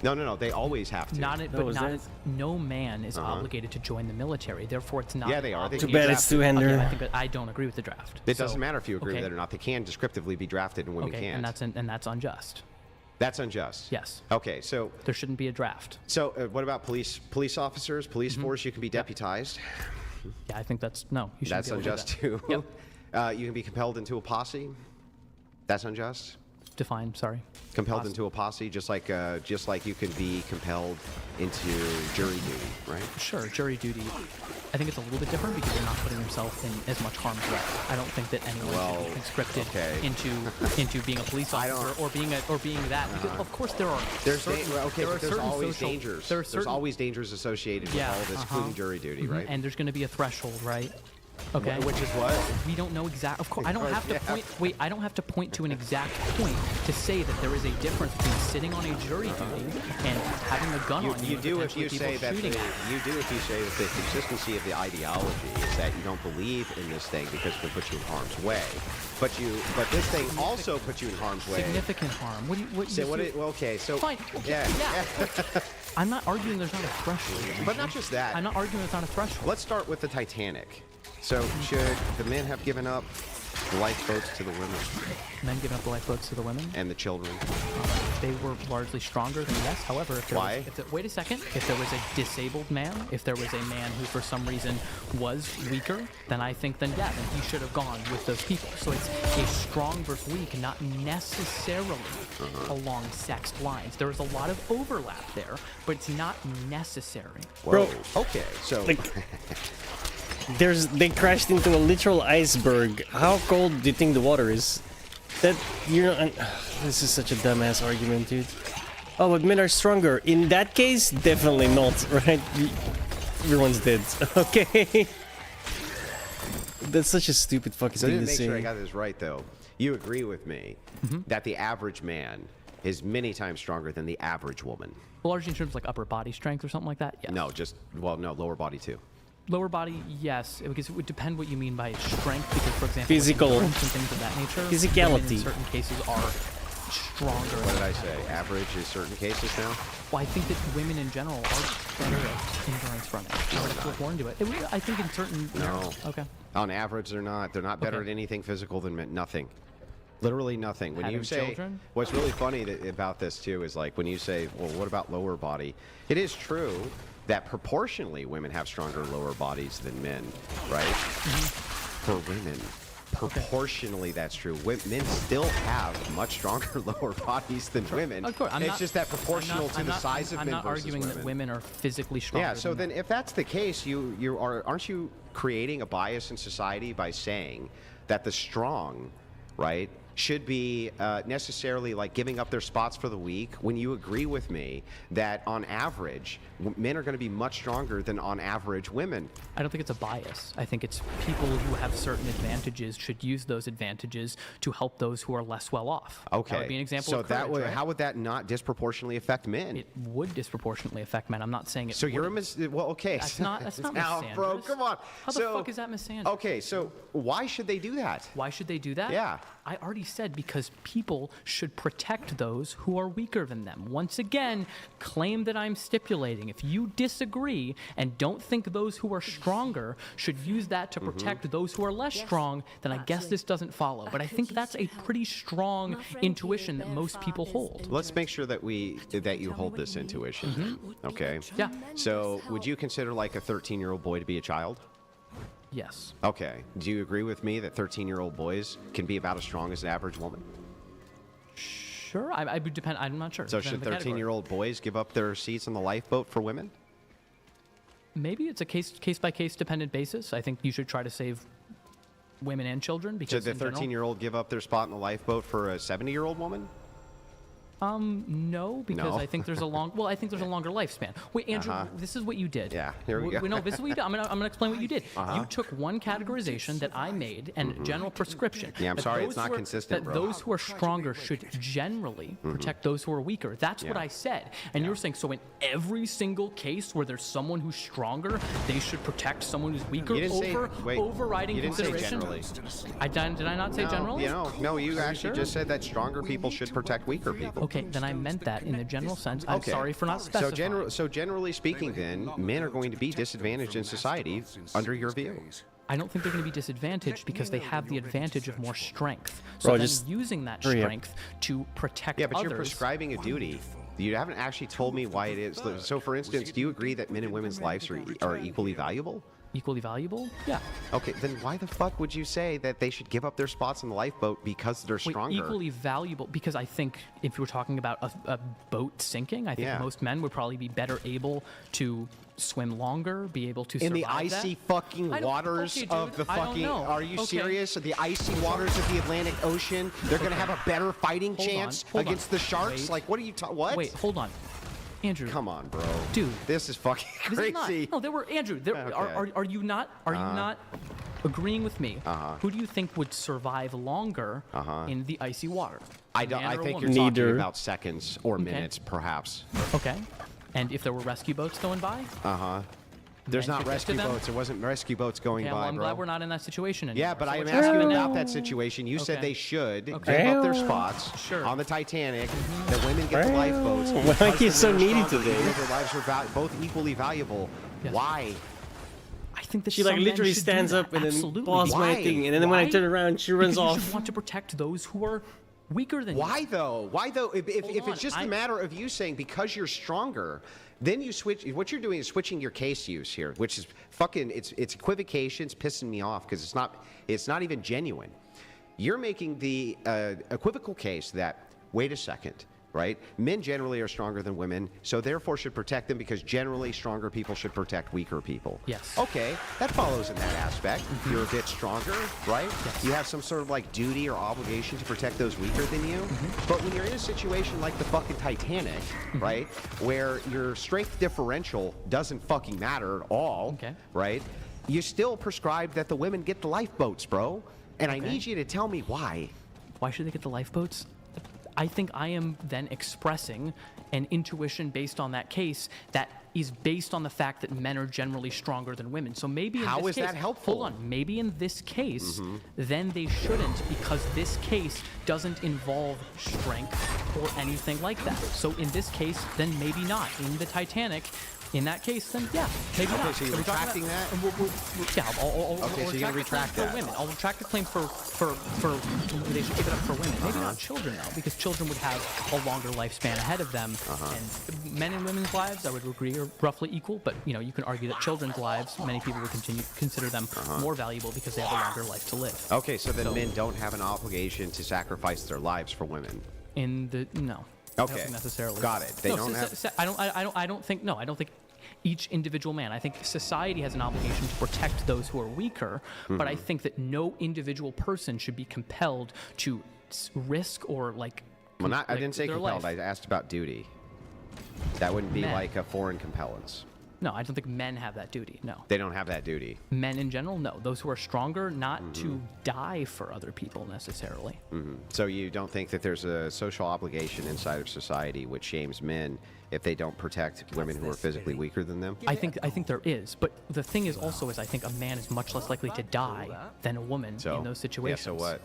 No, they always have to. No man is obligated to join the military. Therefore, it's not. Yeah, they are. Too bad it's two-hander. I don't agree with the draft. It doesn't matter if you agree with it or not. They can descriptively be drafted and women can't. And that's unjust. That's unjust. Yes. Okay, so there shouldn't be a draft. So what about police officers, police force? You can be deputized. Yeah, I think that's no. You that's unjust too. Yep. You can be compelled into a posse. That's unjust. Define. Sorry. Compelled into a posse, just like you can be compelled into jury duty, right? Sure, jury duty. I think it's a little bit different because you're not putting yourself in as much harm's way. I don't think that anyone should be conscripted into being a police officer or being that. Because of course there are. There's always dangers. There's always dangers associated with all of this, including jury duty, right? And there's going to be a threshold, right? Okay. Which is what? We don't know exact. Of course, I don't have to point. Wait, I don't have to point to an exact point to say that there is a difference between sitting on a jury duty and having a gun on you. You do if you say that the consistency of the ideology is that you don't believe in this thing because it can put you in harm's way. But this thing also puts you in harm's way. Significant harm. What do you okay, so fine. Yeah. I'm not arguing there's not a threshold. But not just that. I'm not arguing there's not a threshold. Let's start with the Titanic. So should the men have given up the lifeboats to the women? Men giving up the lifeboats to the women? And the children? They were largely stronger than yes. However, why? Wait a second. If there was a disabled man, if there was a man who for some reason was weaker, then I think then he should have gone with those people. So it's a strong versus weak, not necessarily along sex lines. There is a lot of overlap there, but it's not necessary. Bro, okay, so they crashed into a literal iceberg. How cold do you think the water is? This is such a dumbass argument, dude. Oh, but men are stronger. In that case, definitely not, right? Everyone's dead. Okay. That's such a stupid fucking So thing to to make say. sure I got this right, though, you agree with me that the average man is many times stronger than the average woman? Well, largely in terms of like upper body strength or something like that. Yes. No, no, lower body too. Lower body, yes, because it would depend what you mean by strength. Because, for example, Physical. endurance and things of that nature, Physicality. women in certain cases are stronger. What did I say? Average in certain cases now? Well, I think that women in general are better at endurance running. I would have to look more into it. I think in certain. No. Okay. On average, they're not. They're not better Okay. at anything physical than men. Nothing. Literally nothing. When Having you say, children? what's really funny about this too is like when you say, well, what about lower body? It is true that proportionally women have stronger lower bodies than men, right? For women, proportionally that's true. Men still have much stronger lower bodies than women. Of course, it's just that proportional to the size of men I'm not versus arguing women. that women are physically stronger. Yeah, so than then if that's the case, aren't you creating a bias in society by saying that the strong, right, should be necessarily like giving up their spots for the weak, when you agree with me that on average men are going to be much stronger than on average women? I don't think it's a bias. I think it's people who have certain advantages should use those advantages to help those who are less well off. Okay, That would be an example so of that courage, would right? how would that not disproportionately affect men? It would disproportionately affect men. I'm not saying it. So you're wouldn't. well, okay. That's not now, bro, misandrous. come on. How the fuck is that misandrous? Okay, so why should they do that? Why should they do that? Yeah. I already said because people should protect those who are weaker than them. Once again, claim that I'm stipulating. If you disagree and don't think those who are stronger should use that to protect those who are less strong, then I guess this doesn't follow. But I think that's a pretty strong intuition that most people hold. Let's make sure that you hold this intuition. Okay. Yeah. So, would you consider like a 13-year-old boy to be a child? Yes. Okay. Do you agree with me that 13-year-old boys can be about as strong as an average woman? Sure. I would depend. I'm not sure. So, Depend should on the category. 13-year-old boys give up their seats on the lifeboat for women? Maybe it's a case by case dependent basis. I think you should try to save women and children because Should the in general- 13-year-old give up their spot in the lifeboat for a 70-year-old woman? No, because No? I think there's a I think there's a longer lifespan. Wait, Andrew, this is what you did. Yeah, here we go. No, this is what you did. I'm gonna explain what you did. Uh-huh. You took one categorization that I made and general prescription. Yeah, I'm that sorry, those it's not who are- consistent, That bro. those who are stronger should generally protect those who are weaker. That's what Yeah. I said. And you were saying, so in every single case where there's someone who's stronger, they should protect someone who's weaker You didn't say- wait, overriding you didn't say consideration. generally. Did I not say generally? No, you actually sure? just said that stronger people should protect weaker people. Okay, then I meant that in the general sense. I'm sorry for not specifying. So generally speaking, then men are going to be disadvantaged in society under your view. I don't think they're going to be disadvantaged because they have the advantage of more strength. So Bro, then just using that hurry up. strength to protect Yeah, but others. you're prescribing a duty. You haven't actually told me why it is. So, for instance, do you agree that men and women's lives are equally valuable? Equally valuable? Yeah. Okay, then why the fuck would you say that they should give up their spots in the lifeboat because they're Wait, stronger? equally valuable because I think if you were talking about a boat sinking, I think Yeah. most men would probably be better able to swim longer, be able to In the survive icy that. fucking I don't- waters okay, of dude, the I don't fucking. know. Are you Okay. serious? The icy waters of the Atlantic Ocean. They're gonna have a better fighting Hold on, chance hold on. against the sharks. Wait. Like, what are you? What? Wait, hold on. Andrew. Come on, bro. Dude. This is fucking This is crazy. not. No, there were Andrew. There, Okay. are you not? Are you not agreeing with me? Who do you think would survive longer in the icy water? I don't. Man I or think woman? you're talking about seconds or Okay. minutes, perhaps. Okay. And if there were rescue boats going by? There's Men not could get to rescue them? boats. There wasn't rescue boats going Okay, by, well, I'm bro. glad we're not in that situation anymore. Yeah, but So I am what's asking happening about now? that situation. You said Okay. they should Okay. give up their spots Sure. on the Titanic. That women get the lifeboats. Why because he's so women are needy stronger, today? even though Their lives are both equally valuable. Yes. Why? I think that She like some men literally should do stands that. up and then Absolutely. pauses my Why? thing, and then when I Why? turn around, she runs Because you off. should want to protect those who are weaker than you. Why though? Why though? If on, it's just a matter of you saying because you're stronger, then you switch. What you're doing is switching your case use here, which is fucking. It's equivocation. It's pissing me off because it's not even genuine. You're making the equivocal case that wait a second. Right? Men generally are stronger than women, so therefore should protect them because generally stronger people should protect weaker people. Yes. Okay, that follows in that aspect. You're a bit stronger, right? Yes. You have some sort of like duty or obligation to protect those weaker than you. But when you're in a situation like the fucking Titanic, right, where your strength differential doesn't fucking matter at all, Okay. right? you still prescribe that the women get the lifeboats, bro. And I need you to tell me why. Why should they get the lifeboats? I think I am then expressing an intuition based on that case that is based on the fact that men are generally stronger than women. So maybe in How this is case, that helpful? Hold on. Maybe in this case, then they shouldn't, because this case doesn't involve strength or anything like that. So in this case, then maybe not. In the Titanic, in that case, then yeah, maybe not. So you're retracting that? Yeah, I'll Okay, so you're gonna retract that. for women. I'll retract the claim for they should give it up for women. Maybe not children though, because children would have a longer lifespan ahead of them. And men and women's lives, I would agree, are roughly equal. But you can argue that children's lives, many people would consider them more valuable because they have a longer life to live. Okay, so then men don't have an obligation to sacrifice their lives for women. No. I don't Okay, think necessarily. got it. They don't have. I don't think. No, I don't think each individual man. I think society has an obligation to protect those who are weaker, but I think that no individual person should be compelled to risk or like. Well, I didn't say their compelled. life. I asked about duty. That wouldn't be Men. like a foreign compellence. No, I don't think men have that duty. No. They don't have that duty. Men in general, no. Those who are stronger, not to die for other people necessarily. So you don't think that there's a social obligation inside of society which shames men if they don't protect women who are physically weaker than them? I think there is, but the thing is also I think a man is much less likely to die than a woman in those situations. Yeah, so what?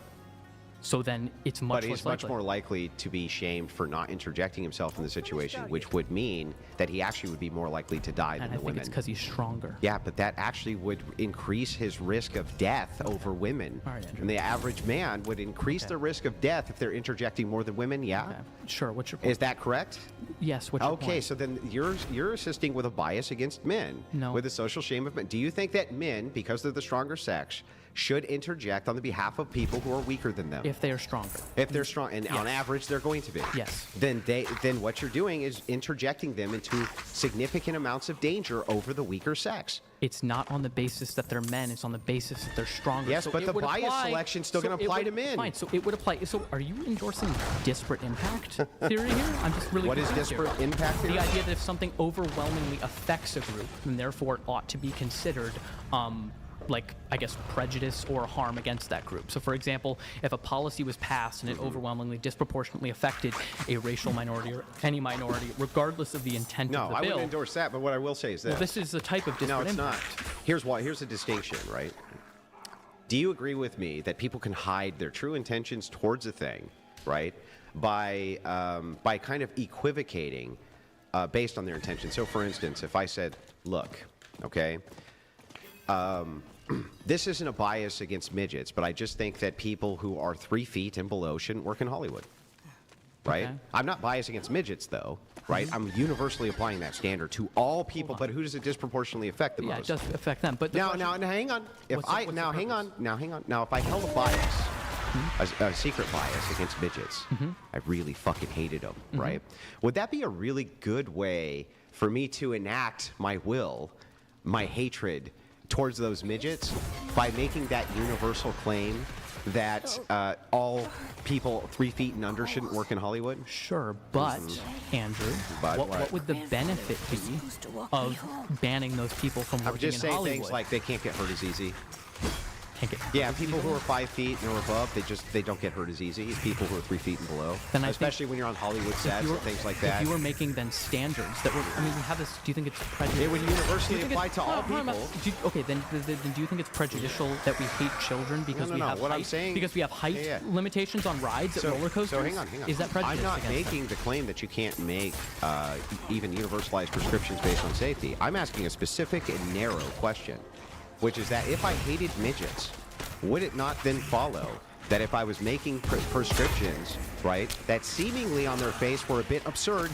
So then it's much But less he's much likely. more likely to be shamed for not interjecting himself in the situation, which would mean that he actually would be more likely to die than And I the think women. it's because he's stronger. Yeah, but that actually would increase his risk of death over women. All right, Andrew. And the average man would increase the risk of death if they're interjecting more than women. Yeah. Okay. Sure. What's your point? Is that correct? Yes. What's your Okay, point? so then you're assisting with a bias against men. No. With the social shame of men. Do you think that men, because they're the stronger sex, should interject on the behalf of people who are weaker than them? If they are stronger. If they're strong, and on average they're going to be. Yes. Then what you're doing is interjecting them into significant amounts of danger over the weaker sex. It's not on the basis that they're men. It's on the basis that they're stronger. Yes, So but it the would bias apply- selection's still so gonna it apply would- to men. Fine. So it would apply. So are you endorsing disparate impact theory here? I'm just really What is confused here. disparate impact theory? The idea that if something overwhelmingly affects a group, then therefore it ought to be considered like, I guess, prejudice or harm against that group. So, for example, if a policy was passed and it overwhelmingly disproportionately affected a racial minority or any minority, regardless of the intent No, of the I bill. wouldn't endorse that, but what I will say is this. Well, this is the type of disparate No, it's impact. not. Here's why. Here's a distinction, right? Do you agree with me that people can hide their true intentions towards a thing, right, by kind of equivocating based on their intention? So, for instance, if I said, "Look, okay, this isn't a bias against midgets, but I just think that people who are 3 feet and below shouldn't work in Hollywood." Right? Okay. I'm not biased against midgets, though. Right? I'm universally applying that standard to all people, but who does it disproportionately affect the Yeah, it most? does affect them. But the Now, question- now, hang on. If What's the- I what's now the hang purpose? on, now hang on. Now, if I held a bias, a secret bias against midgets, I really fucking hated them. Right? Would that be a really good way for me to enact my will, my hatred towards those midgets by making that universal claim that all people 3 feet and under shouldn't work in Hollywood? Sure, but Andrew, But what what? would the benefit be of banning those people from I working would just in say Hollywood? things like they can't get hurt as easy. Can't get Yeah, people who are 5 feet and or above, they don't get hurt as easy as people who are 3 feet and below. Then I think Especially when you're on Hollywood sets and things like that. If you were making then standards that were, I mean, we have this. Do you think it's prejudicial? It would universally apply to all Hold on, people. okay, then do you think it's prejudicial that we hate children because No, we no, have what I'm height, saying- because we have height Yeah. limitations on rides at roller coasters? So hang on. Is that prejudice? I'm not against them? making the claim that you can't make even universalized prescriptions based on safety. I'm asking a specific and narrow question, which is that if I hated midgets, would it not then follow that if I was making prescriptions, right, that seemingly on their face were a bit absurd,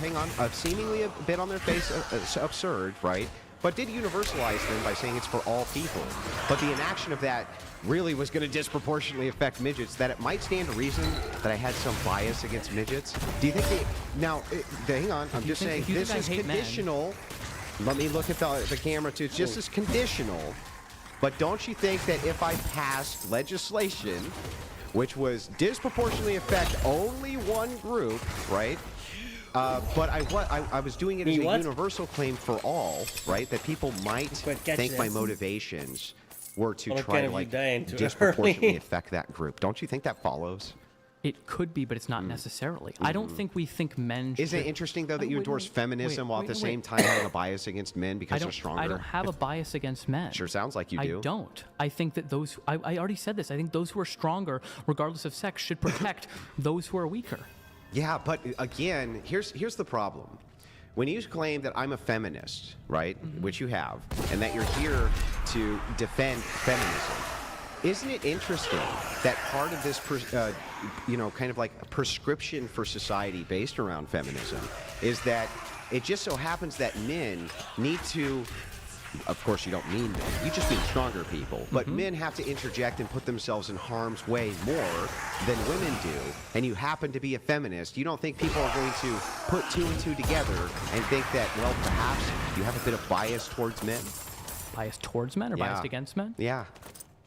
seemingly a bit on their face absurd, right, but did universalize them by saying it's for all people, but the inaction of that really was going to disproportionately affect midgets, that it might stand to reason that I had some bias against midgets? Do you think hang on, I'm just saying this is conditional. Let me look at the camera too. It's just as conditional. But don't you think that if I passed legislation which was disproportionately affect only one group, right, But I was doing it as a What? universal claim for all, right? That people might But catch think my this. motivations were to Well, try kind to of you like dying too disproportionately early. affect that group. Don't you think that follows? It could be, but it's not necessarily. I don't think we think men should... Isn't it interesting though that you wait, endorse wait, feminism wait, while at the wait, same wait. time having a bias against men because they're stronger? I don't have a bias against men. Sure sounds like you do. I don't. I think that those... I already said this. I think those who are stronger, regardless of sex, should protect those who are weaker. Yeah, but again, here's the problem. When you claim that I'm a feminist, right, which you have, and that you're here to defend feminism, isn't it interesting that part of this, kind of like a prescription for society based around feminism is that it just so happens that men need to, of course you don't mean men, you just mean stronger people, but men have to interject and put themselves in harm's way more than women do, and you happen to be a feminist, you don't think people are going to put two and two together and think that, well, perhaps you have a bit of bias towards men? Bias towards men or biased against men? Yeah.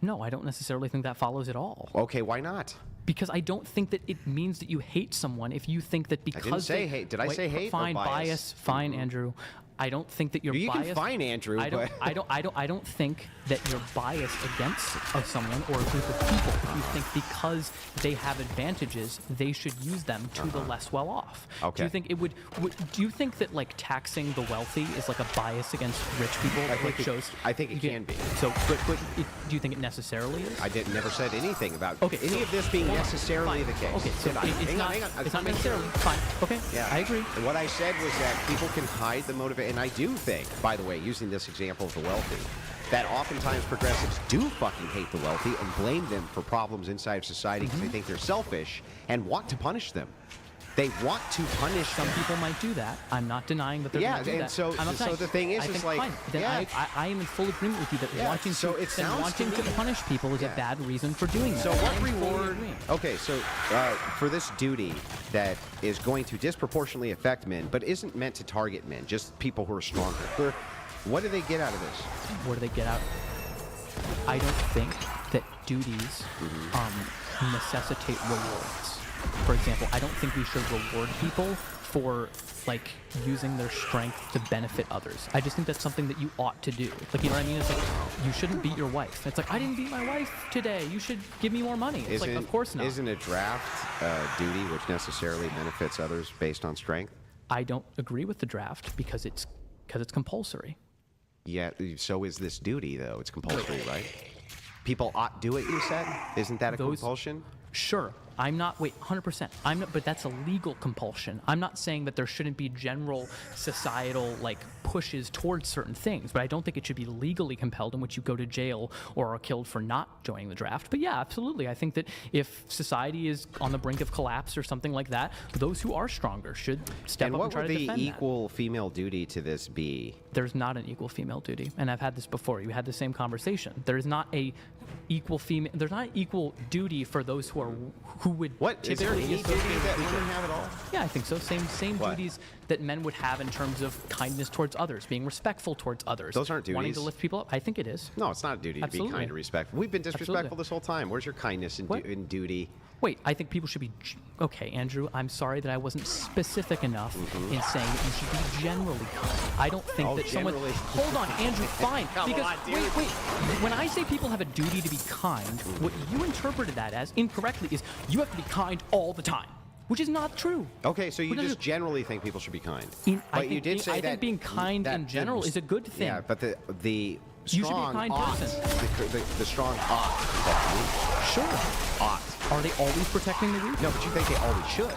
No, I don't necessarily think that follows at all. Okay, why not? Because I don't think that it means that you hate someone if you think that because I didn't say they, hate. Did I say hate or Fine, bias? Fine, Andrew. I don't think that you're You biased. can fine Andrew, I don't, but I don't think that you're biased against someone or a group of people if you think because they have advantages, they should use them to the less well off. Okay. Do you think it would do you think that like taxing the wealthy is like a bias against rich people? I think it can be. So, do you think it necessarily is? I never said anything about any so- of this being hold on. necessarily the case. Okay, so Did I? it's Hang not, on, hang on. I it's just not wanna make sure. necessarily. Fine. Okay. Yeah. I agree. And what I said was that people can hide the motivation, and I do think, by the way, using this example of the wealthy, that oftentimes progressives do fucking hate the wealthy and blame them for problems inside of society because they think they're selfish and want to punish them. They want to punish Some them. people might do that. I'm not denying that they're Yeah, going to do and that. so- I'm not so saying- the thing is, I it's think like, fine. Then yeah. I am in full agreement with you that Yeah, wanting so to it sounds wanting to to me- punish people is a bad reason for doing that. So what I am fully reward? agreeing. Okay, so for this duty that is going to disproportionately affect men, but isn't meant to target men, just people who are stronger. What do they get out of this? What do they get out? I don't think that duties necessitate rewards. For example, I don't think we should reward people for like using their strength to benefit others. I just think that's something that you ought to do. Like, you know what I mean? It's like you shouldn't beat your wife. It's like, I didn't beat my wife today. You should give me more money. It's like, of course not. Isn't a draft duty which necessarily benefits others based on strength? I don't agree with the draft because it's compulsory. Yeah, so is this duty, though. It's compulsory, right? People ought do it, you said? Isn't that a compulsion? Sure. I'm not, 100%. I'm not, but that's a legal compulsion. I'm not saying that there shouldn't be general societal, like, pushes towards certain things, but I don't think it should be legally compelled in which you go to jail or are killed for not joining the draft. But yeah, absolutely. I think that if society is on the brink of collapse or something like that, those who are stronger should step up and try to defend that. And what would the equal female duty to this be? There's not an equal female duty, and I've had this before. You had the same conversation. There's not a equal female. There's not an equal duty for those who would Is there typically any duty that women have at all? Yeah, I think so. Same duties that men would have in terms of kindness towards others, being respectful towards others. Those aren't duties. Wanting to lift people up. I think it is. No, it's not a duty to be kind and respectful. We've been disrespectful this whole time. Where's your kindness and duty? Wait, I think people should be... Okay, Andrew, I'm sorry that I wasn't specific enough in saying that you should be generally kind. I don't think that someone... generally. Hold on, Andrew, fine. Because, wait. When I say people have a duty to be kind, what you interpreted that as, incorrectly, is you have to be kind all the time. Which is not true. Okay, so you just generally think people should be kind. I think being kind in general is a good thing. Yeah, but the You should be a strong kind ought, person. the strong ought. Sure. Ought. Are they always protecting the weak? No, but you think they always should.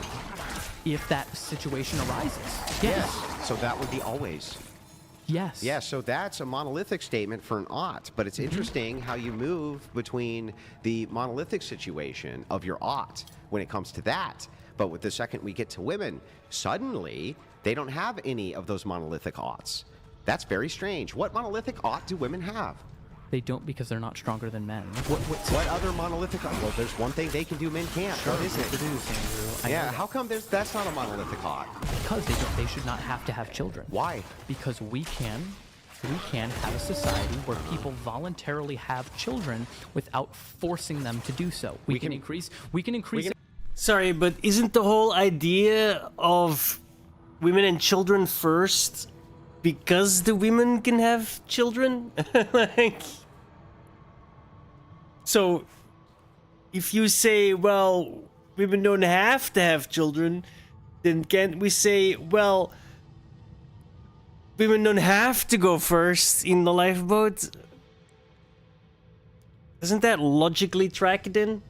If that situation arises. Yes. So that would be always. Yes. Yeah, so that's a monolithic statement for an ought, but it's interesting how you move between the monolithic situation of your ought when it comes to that. But with the second we get to women, suddenly they don't have any of those monolithic oughts. That's very strange. What monolithic ought do women have? They don't because they're not stronger than men. What other monolithic ought? Well, there's one thing they can do men can't. Sure, what is it? it is, Andrew. Yeah, how come that's not a monolithic ought? Because they should not have to have children. Why? Because we can have a society where people voluntarily have children without forcing them to do so. We can increase. Sorry, but isn't the whole idea of women and children first because the women can have children. Like, so if you say, well, women don't have to have children, then can't we say, well, women don't have to go first in the lifeboat? Doesn't that logically track it in?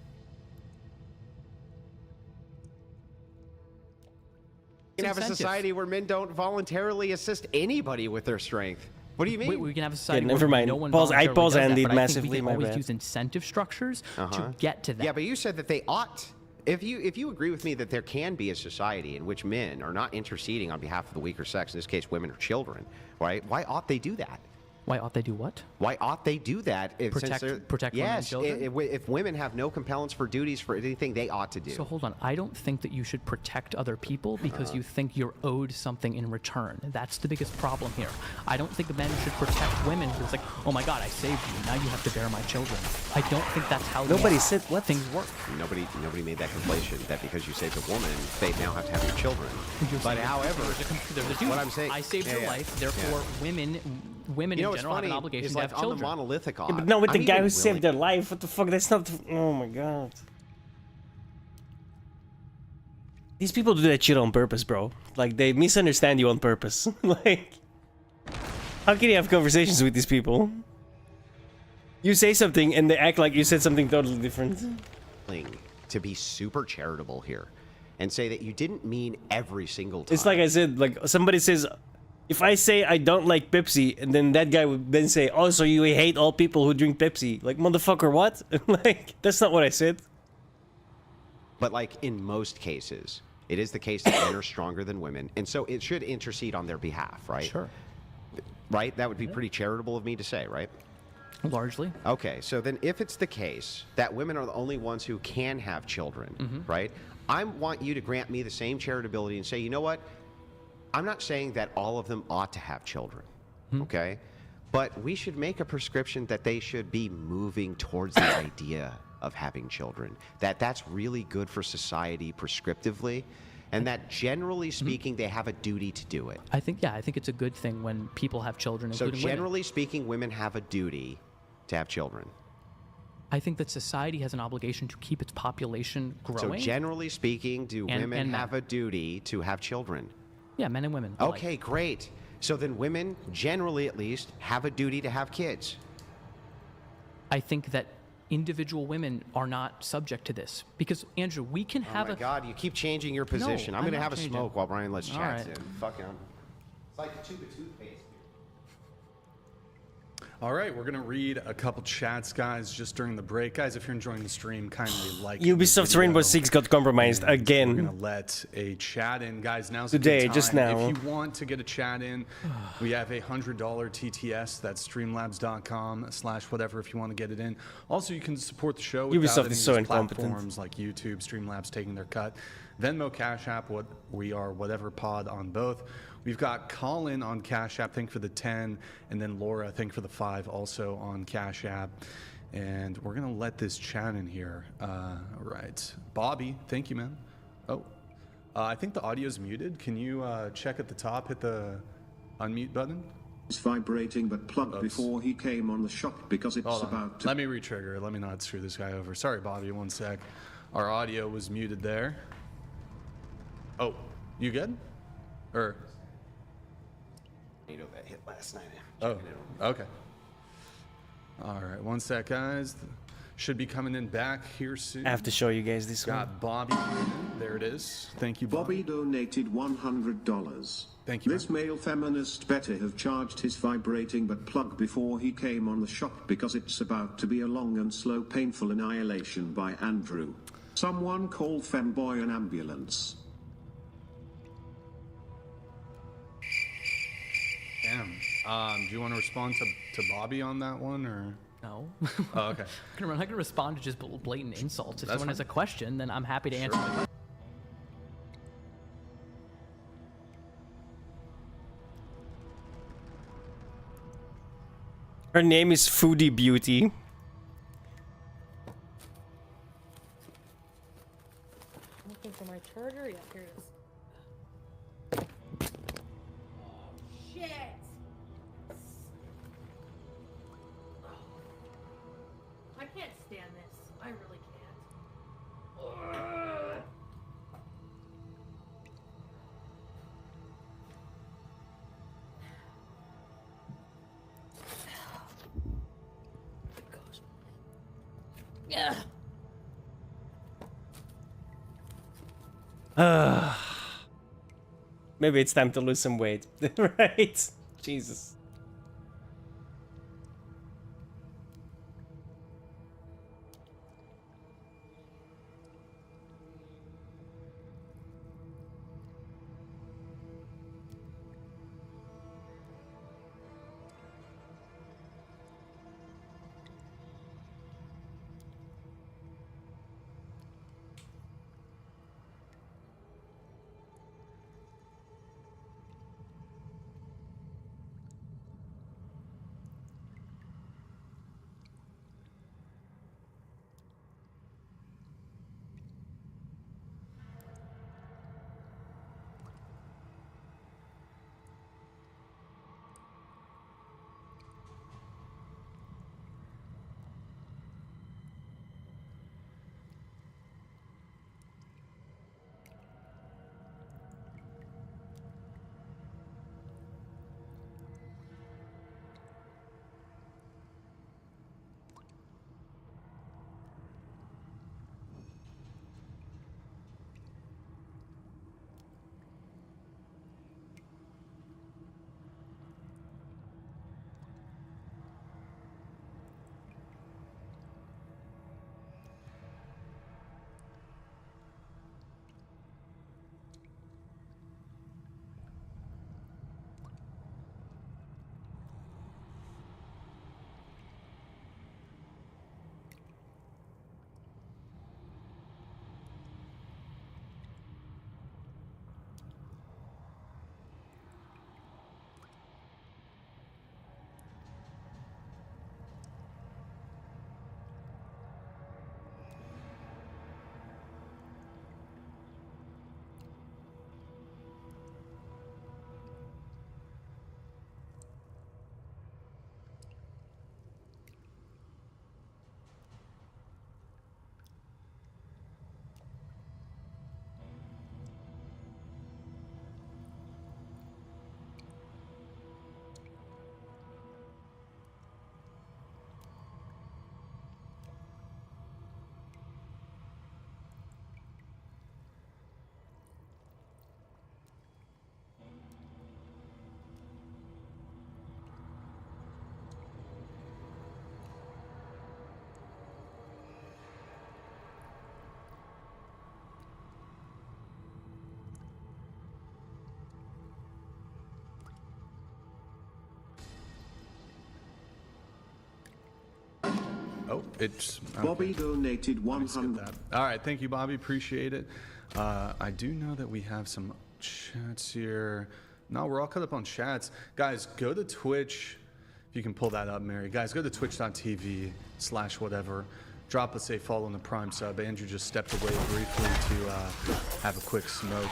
We can have a society where men don't voluntarily assist anybody with their strength. What do you mean? We can have a society Yeah, never where mind. no one Pause- I voluntarily pause does that, Andy but I think massively, we can my always bad. use incentive structures to get to that. Yeah, but you said that they ought. If you agree with me that there can be a society in which men are not interceding on behalf of the weaker sex, in this case women or children, right? Why ought they do that? Why ought they do what? Why ought they do that? Protect women and yes, children? if women have no compellence for duties for anything, they ought to do. So hold on. I don't think that you should protect other people because you think you're owed something in return. That's the biggest problem here. I don't think men should protect women because it's like, oh my God, I saved you. Now you have to bear my children. I don't think that's how Nobody said what things work. Nobody made that conflation that because you saved a woman, they now have to have your children. But however, there's a duty. what I'm saying, I saved your life, therefore women in general have an obligation to have on children. the monolithic Yeah, but not with the guy who saved their life. What the fuck? That's not. Oh my god. These people do that shit on purpose, bro. Like, they misunderstand you on purpose. Like, how can you have conversations with these people? You say something and they act like you said something totally different. To be super charitable here and say that you didn't mean every single time. It's like I said, like somebody says, if I say I don't like Pepsi, and then that guy would then say, oh, so you hate all people who drink Pepsi. Like, motherfucker, what? Like, that's not what I said. But like in most cases, it is the case that men are stronger than women, and so it should intercede on their behalf, right? Sure. Right? That would be pretty charitable of me to say, right? Largely. Okay, so then if it's the case that women are the only ones who can have children, right? I want you to grant me the same charitability and say, you know what? I'm not saying that all of them ought to have children, okay? But we should make a prescription that they should be moving towards the idea of having children. That's really good for society prescriptively, and that generally speaking, they have a duty to do it. I think it's a good thing when people have children, So including women. generally speaking, women have a duty to have children. I think that society has an obligation to keep its population growing. So generally speaking, do women have a duty to have children? Yeah, men and women. Okay, great. So then women, generally at least, have a duty to have kids. I think that individual women are not subject to this. Because, Andrew, we can have Oh my God, you keep changing your position. I'm going to have a smoke while Brian lets All chat right. soon. Fuck him. It's like a tube of toothpaste. All right, we're gonna read a couple chats, guys, just during the break. Guys, if you're enjoying the stream, kindly like the Ubisoft's video. Rainbow Six got compromised And again. We're gonna let a chat in, guys. Now's Today, a good time. just now. If you want to get a chat in, we have a $100 TTS. That's streamlabs.com/whatever if you want to get it in. Also, you can support the show. Ubisoft without any is of so these incompetent. Platforms like YouTube, Streamlabs taking their cut, Venmo, Cash App. We are whatever pod on both. We've got Colin on Cash App, thank for the 10, and then Laura, thank for the 5, also on Cash App. And we're gonna let this chat in here. Right, Bobby, thank you, man. Oh, I think the audio's muted. Can you check at the top, hit the unmute button? It's vibrating but plugged Oops. before he came on the shop because it's Hold on. about to... Let me retrigger. Let me not screw this guy over. Sorry, Bobby, one sec. Our audio was muted there. Oh, you good? Or... That hit last night. Oh, okay. All right, one sec, guys. Should be coming in back here soon. I have to show you guys this one. Got Bobby. There it is. Thank you, Bobby. Bobby donated $100. Thank you. This male feminist better have charged his vibrating but plug before he came on the shop because it's about to be a long and slow painful annihilation by Andrew. Someone call femboy an ambulance. Damn. Do you want to respond to Bobby on that one, or? No. Oh, okay. I'm not going to respond to just blatant insults. If That's someone has a fine. question, then I'm happy to answer the question. Her name is Foodie Beauty. Looking for my charger? Yeah, here it is. Maybe it's time to lose some weight, right? Jesus. Oh, it's Bobby donated 100. All right, thank you, Bobby. Appreciate it. I do know that we have some chats here. No, we're all caught up on chats. Guys, go to Twitch. If you can pull that up, Mary. Guys, go to twitch.tv/whatever. Drop us a follow in the Prime sub. Andrew just stepped away briefly to have a quick smoke.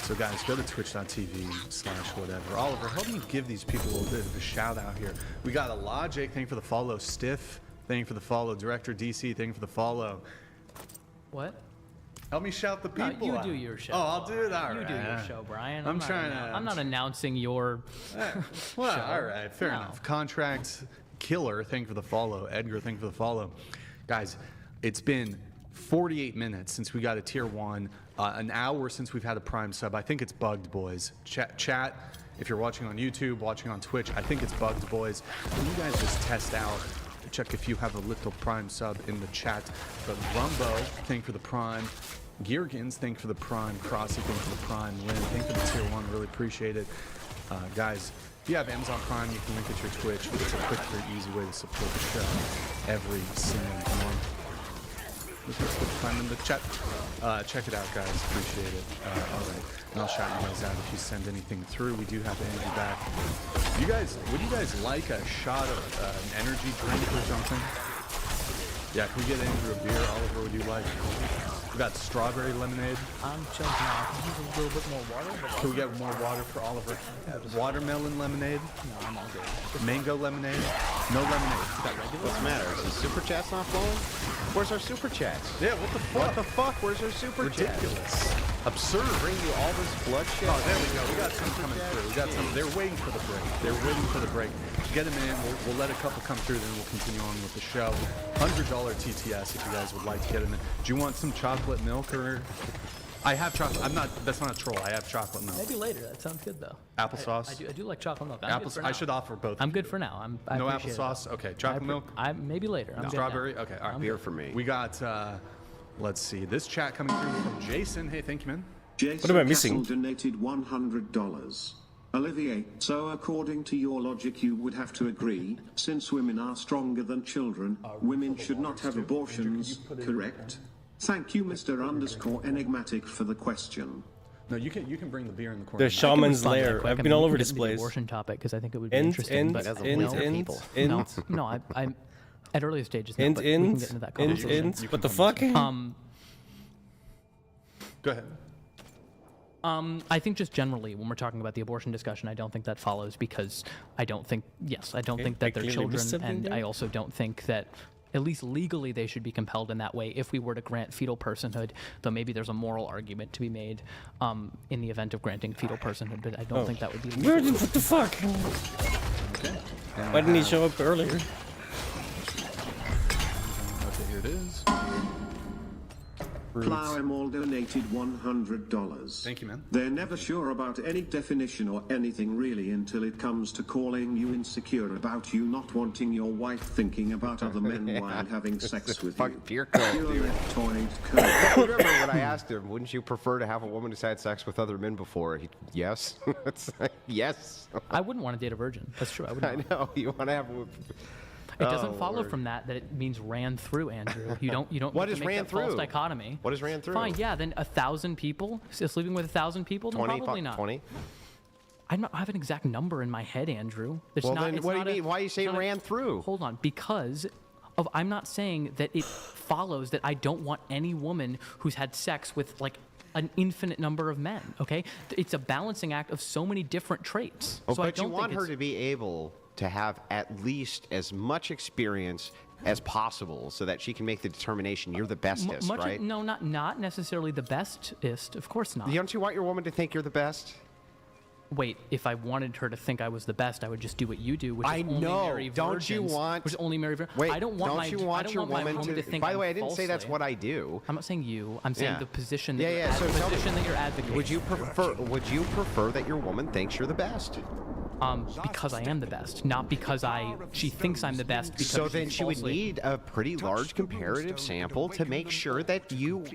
So guys, go to twitch.tv/whatever. Oliver, help me give these people a little bit of a shout out here. We got a Logic, thank you for the follow. Stiff, thank you for the follow. Director DC, thank you for the follow. What? Help me shout the people you out. do your show. Oh, I'll do it. All right. You do your show, Brian. I'm not announcing your well, show. all right. Fair enough. Contract Killer, thank you for the follow. Edgar, thank you for the follow. Guys, it's been 48 minutes since we got a tier 1, an hour since we've had a Prime sub. I think it's bugged, boys. Chat, if you're watching on YouTube, watching on Twitch, I think it's bugged, boys. Can you guys just test out, check if you have a little Prime sub in the chat. But Rumbo, thank you for the Prime. Geargins, thank you for the Prime. Crossy, thank you for the Prime. Lynn, thank you for the tier 1, really appreciate it. Guys, if you have Amazon Prime, you can link it to your Twitch. It's a quick, very easy way to support the show every single month. Look at the Prime in the chat. Check it out, guys. Appreciate it. All right. And I'll shout you guys out if you send anything through. We do have Andrew back. You guys, would you guys like a shot of an energy drink or something? Yeah, can we get Andrew a beer? Oliver, would you like? We got strawberry lemonade. I'm chilling now. I can use a little bit more water. But Can we get more water for Oliver? Watermelon lemonade? No, I'm all good. Mango lemonade? No lemonade. Is that regular? What's the matter? Is the super chat's not flowing? Where's our super chats? Yeah, what the fuck? What the fuck? Where's our super chats? Ridiculous. Absurd. Bring you all this bloodshed. Oh, there we go. We got some coming through. We got some. They're waiting for the break. They're waiting for the break. Get them in. We'll let a couple come through, then we'll continue on with the show. $100 TTS if you guys would like to get them in. Do you want some chocolate milk or? I have chocolate. I'm not. That's not a troll. I have chocolate milk. Maybe later. That sounds good though. Applesauce. I do like chocolate milk. I should offer both. I'm good for now. I no appreciate applesauce. it. Okay. Chocolate milk. Maybe later. I'm good Strawberry. now. Okay. All right. Beer for me. We got. Let's see. This chat coming through from Jason. Hey, thank you, man. Jason What am I missing? Castle donated $100. Olivier, so according to your logic you would have to agree, since women are stronger than children, women should not have abortions, correct? Thank you Mr. _enigmatic for the question. No, you can bring the beer in the corner. The shaman's lair. I've been all over this The place. abortion topic because I think it would be interesting. But no, I'm at earlier stages. Now, but we can get into that conversation. What the fuck? Go ahead. I think just generally when we're talking about the abortion discussion, I don't think that follows because I don't think that they're children, and I also don't think that at least legally they should be compelled in that way if we were to grant fetal personhood, though maybe there's a moral argument to be made in the event of granting fetal personhood, but I don't think that would be legal. What the fuck? Okay. Why didn't he show up earlier? Okay, here it is. Plowemall donated $100. Thank you, man. They're never sure about any definition or anything really until it comes to calling you insecure about you not wanting your wife thinking about other men while having sex with you. Beer code, Pure dude. leftoid code. Remember when I asked him, wouldn't you prefer to have a woman who's had sex with other men before? Yes. It's like, yes. I wouldn't want to date a virgin. That's true. I wouldn't. I know. You want to have It doesn't follow from that it means ran through, Andrew. You don't. What need is to make ran that false through? dichotomy. What is ran through? Fine, yeah. Then 1,000 people sleeping with 1,000 people. Then 20, probably not. 20? I have an exact number in my head, Andrew. It's Well, not, then it's what do not you a- mean? Why are you it's saying not a- ran through? Hold on, because of I'm not saying that it follows that I don't want any woman who's had sex with like an infinite number of men. Okay, it's a balancing act of so many different traits. Oh, so I but you don't want think her to be able to have at least as much experience as possible so that she can make the determination you're the bestest, right? No, not necessarily the bestest. Of course not. Don't you want your woman to think you're the best? Wait, if I wanted her to think I was the best, I would just do what you do, which I is only know. marry Don't you virgins, want? which is only marry virgins. Wait, I don't want don't you want your woman to think. By the I'm way, I didn't say that's falsely. what I do. I'm not saying you. I'm saying Yeah. the position that Yeah, you're yeah. So tell me, position that you're advocating. Would you prefer that your woman thinks you're the best? Because I am the best, not because she thinks I'm the best. Because So then she would falsely- need a pretty large comparative sample to make sure that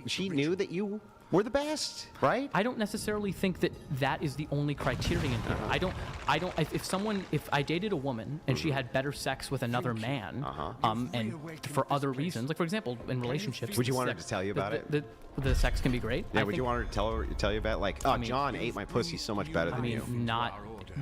she knew that you were the best, right? I don't necessarily think that is the only criterion here. If I dated a woman and she had better sex with another man, and for other reasons, like for example, in relationships, Would you want her to tell you about it? The sex can be great. Yeah, would you want her to tell you about like, oh, John ate my pussy so much better than you? Not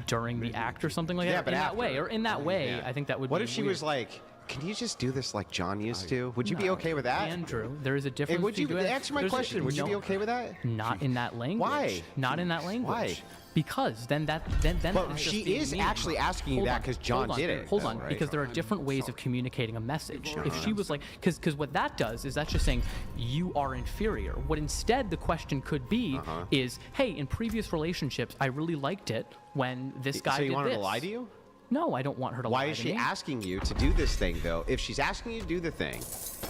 during the act or something like Yeah, that. but in after. that way, or in that way, Yeah. I think that would. What be if she weird. was like, can you just do this like John used to? Would you be okay with that? Andrew, there is a difference. And would you between- answer my there's a- question? Would you be no, okay with that? Not in that language. Why? Not in that language. Why? Because then But that's she just being is mean. actually asking you Hold that on, 'cause John hold on, did it, Hold though, on, right? because there are different ways of communicating a message. If she was like, because what that does is that's just saying you are inferior. What instead the question could be is, hey, in previous relationships, I really liked it when this guy So you did want her this. to lie to you? No, I don't want her to lie Why to is she me. asking you to do this thing, though? If she's asking you to do the thing,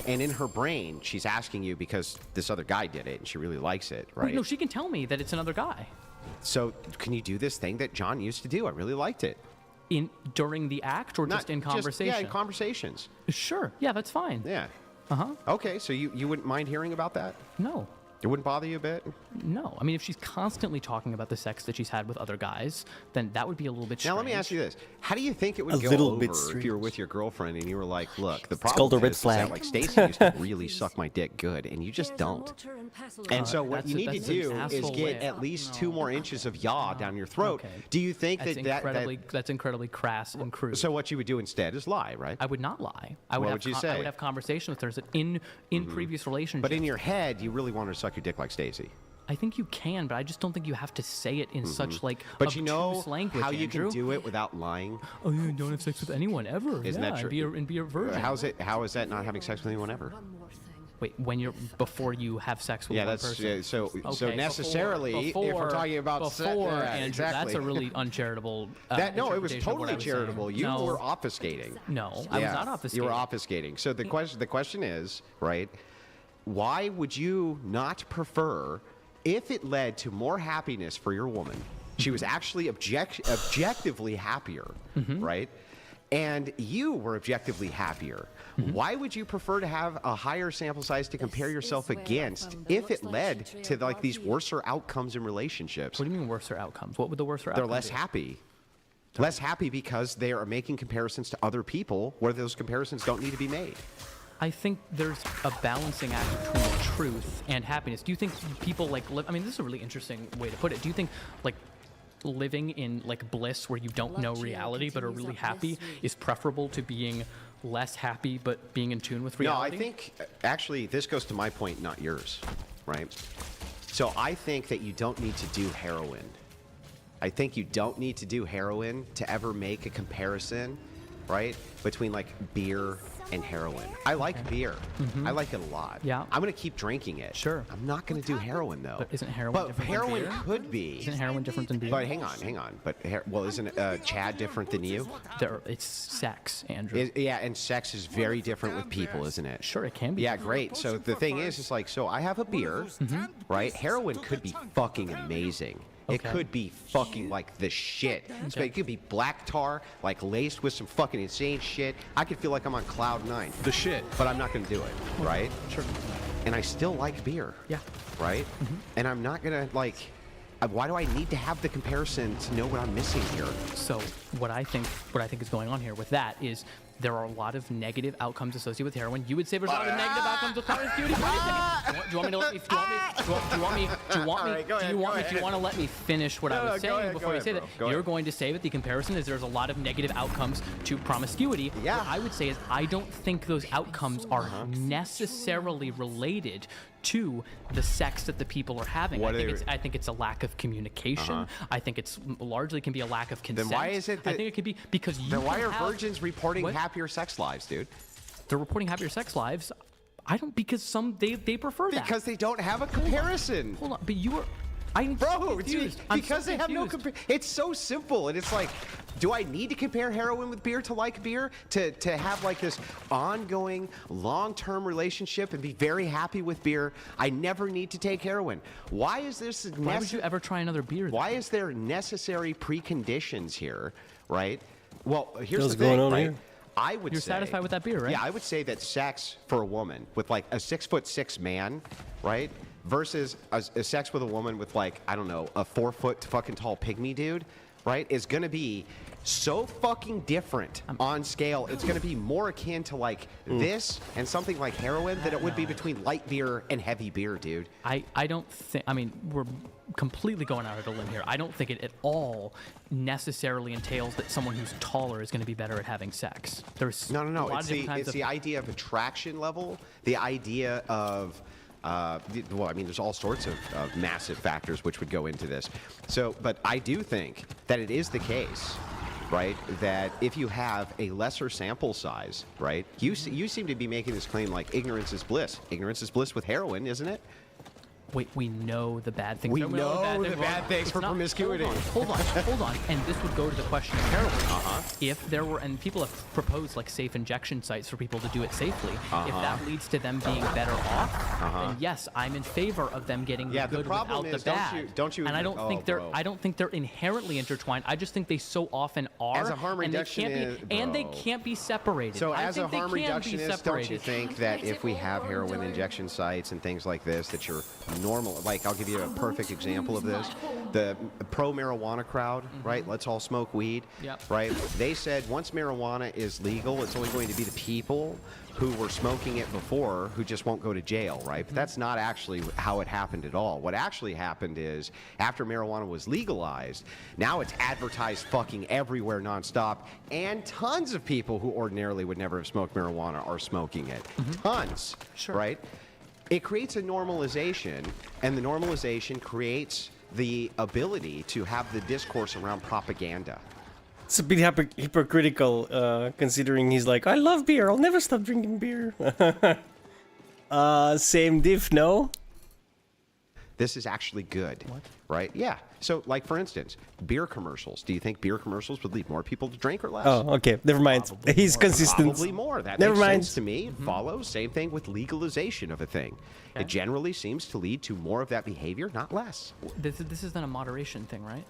and in her brain, she's asking you because this other guy did it and she really likes it, right? Wait, no, she can tell me that it's another guy. So can you do this thing that John used to do? I really liked it. During the act or just in conversation? Yeah, in conversations. Sure. Yeah, that's fine. Yeah. Uh-huh. Okay, so you wouldn't mind hearing about that? No. It wouldn't bother you a bit? No. I mean, if she's constantly talking about the sex that she's had with other guys, then that would be a little bit strange. Now, let me ask you this. How do you think it would A go little over bit if strange. you were with your girlfriend and you were like, look, the called problem a red is flag. that, like, Stacy used to really suck my dick good, and you just don't. And so what That's you need to that's an do is asshole get way. at least 2 more inches of yaw down your throat. Okay. Do you think That's that that's incredibly crass and crude. So what you would do instead is lie, right? I would not lie. What would you say? I would have conversation with her that in previous relationships. But in your head, you really want her to suck your dick like Stacy. I think you can, but I just don't think you have to say it in such like But you know obtuse language, how you Andrew. can do it without lying? Oh, you don't have sex with anyone ever. Isn't yeah, that true? And be a virgin. How is that not having sex with anyone ever? Wait, when you're before you have sex with Yeah, one that's person. so Okay, necessarily. If we're talking about before, yeah, Andrew, exactly. that's a really uncharitable. No, it was interpretation of what totally I was charitable. saying. You No. were obfuscating. No, I was not obfuscating. You were obfuscating. So the question is, right? Why would you not prefer, if it led to more happiness for your woman, she was actually objectively happier, right? And you were objectively happier. Why would you prefer to have a higher sample size to compare yourself against if it led to like these worser outcomes in relationships? What do you mean worser outcomes? What would the worser They're outcomes less be? happy. Less happy because they are making comparisons to other people where those comparisons don't need to be made. I think there's a balancing act between truth and happiness. Do you think people like live? I mean, this is a really interesting way to put it. Do you think like living in like bliss where you don't know reality but are really happy is preferable to being less happy but being in tune with reality? No, I think actually this goes to my point, not yours, right? So I think that you don't need to do heroin. I think you don't need to do heroin to ever make a comparison, right, between like beer and heroin. I like beer. I like it a lot. Yeah. I'm going to keep drinking it. Sure. I'm not going to do heroin though. But isn't heroin But different heroin than beer? could be. Isn't heroin different than beer? But hang on. But well, isn't Chad different than you? It's sex, Andrew. Yeah, and sex is very different with people, isn't it? Sure, it can be. Yeah, great. So the thing is, it's like, so I have a beer, right? Heroin could be fucking amazing. It Okay. could be fucking like the shit. So it could be black tar, like laced with some fucking insane shit. I could feel like I'm on cloud 9. The shit. But I'm not going to do it, right? Sure. And I still like beer. Yeah. Right? And I'm not going to, like, why do I need to have the comparison to know what I'm missing here? So what I think is going on here with that is there are a lot of negative outcomes associated with heroin. You would say there's a lot of negative outcomes with promiscuity. Wait a second. Do you want me to let me? Do you want to let me finish what I was saying before you say that? You're going to say that the comparison is there's a lot of negative outcomes to promiscuity. Yeah. What I would say is I don't think those outcomes are necessarily related to the sex that the people are having. I think it's a lack of communication. I think it's largely can be a lack of consent. Then why is it that... I think it could be because you Then why can are have- virgins reporting What? happier sex lives, dude? They're reporting happier sex lives. I don't because they prefer that. Because they don't have a comparison. Hold on, but you are. I'm Bro, so confused. I'm because so they have no confused. It's so simple, and it's like, do I need to compare heroin with beer to like beer to have like this ongoing long-term relationship and be very happy with beer? I never need to take heroin. Why is this? Why would you ever try another beer? Then? Why is there necessary preconditions here? Right. Well, here's What's the thing. going on right? here? I would You're say, satisfied with that beer, right? Yeah, I would say that sex for a woman with like a 6'6" man, right, versus a sex with a woman with like, I don't know, a 4 foot fucking tall pygmy dude, right, is gonna be so fucking different on scale. It's gonna be more akin to like this and something like heroin than it would be between light beer and heavy beer, dude. I don't think. I mean, we're completely going out on a limb here. I don't think it at all necessarily entails that someone who's taller is going to be better at having sex. There's No. a lot of different kinds It's of- the idea of attraction level, the idea of, well, I mean, there's all sorts of massive factors which would go into this. So, but I do think that it is the case, right, that if you have a lesser sample size, right, you seem to be making this claim like ignorance is bliss. Ignorance is bliss with heroin, isn't it? Wait, we know the bad things. We Don't know the things. bad things It's for not- promiscuity. Hold on. And this would go to the question of heroin. If there were, and people have proposed like safe injection sites for people to do it safely. If that leads to them being better off, then yes, I'm in favor of them getting Yeah, the the good problem without is, the bad. don't you? And I don't Oh, think they're. bro. I don't think they're inherently intertwined. I just think they so often are. As a harm and reduction they can't be, and they bro. can't be separated. So I as a think they harm can be reductionist, don't you separated. think that if we have heroin injection sites and things like this, that you're normal, like I'll give you a perfect example of this. The pro-marijuana crowd, right? Let's all smoke weed, Yep. right? They said once marijuana is legal, it's only going to be the people who were smoking it before who just won't go to jail, right? But that's not actually how it happened at all. What actually happened is after marijuana was legalized, now it's advertised fucking everywhere nonstop, and tons of people who ordinarily would never have smoked marijuana are smoking it. Tons, right? It creates a normalization, and the normalization creates the ability to have the discourse around propaganda. It's a bit hypocritical, considering he's like, I love beer, I'll never stop drinking beer. Same diff, no? This is actually good. What? Right? Yeah. So, like, for instance, beer commercials. Do you think beer commercials would lead more people to drink or less? Oh, okay. Never mind. He's consistent. Probably more. That Never makes mind. sense to me. It follows. Same thing with legalization of a thing. It generally seems to lead to more of that behavior, not less. This is then a moderation thing, right?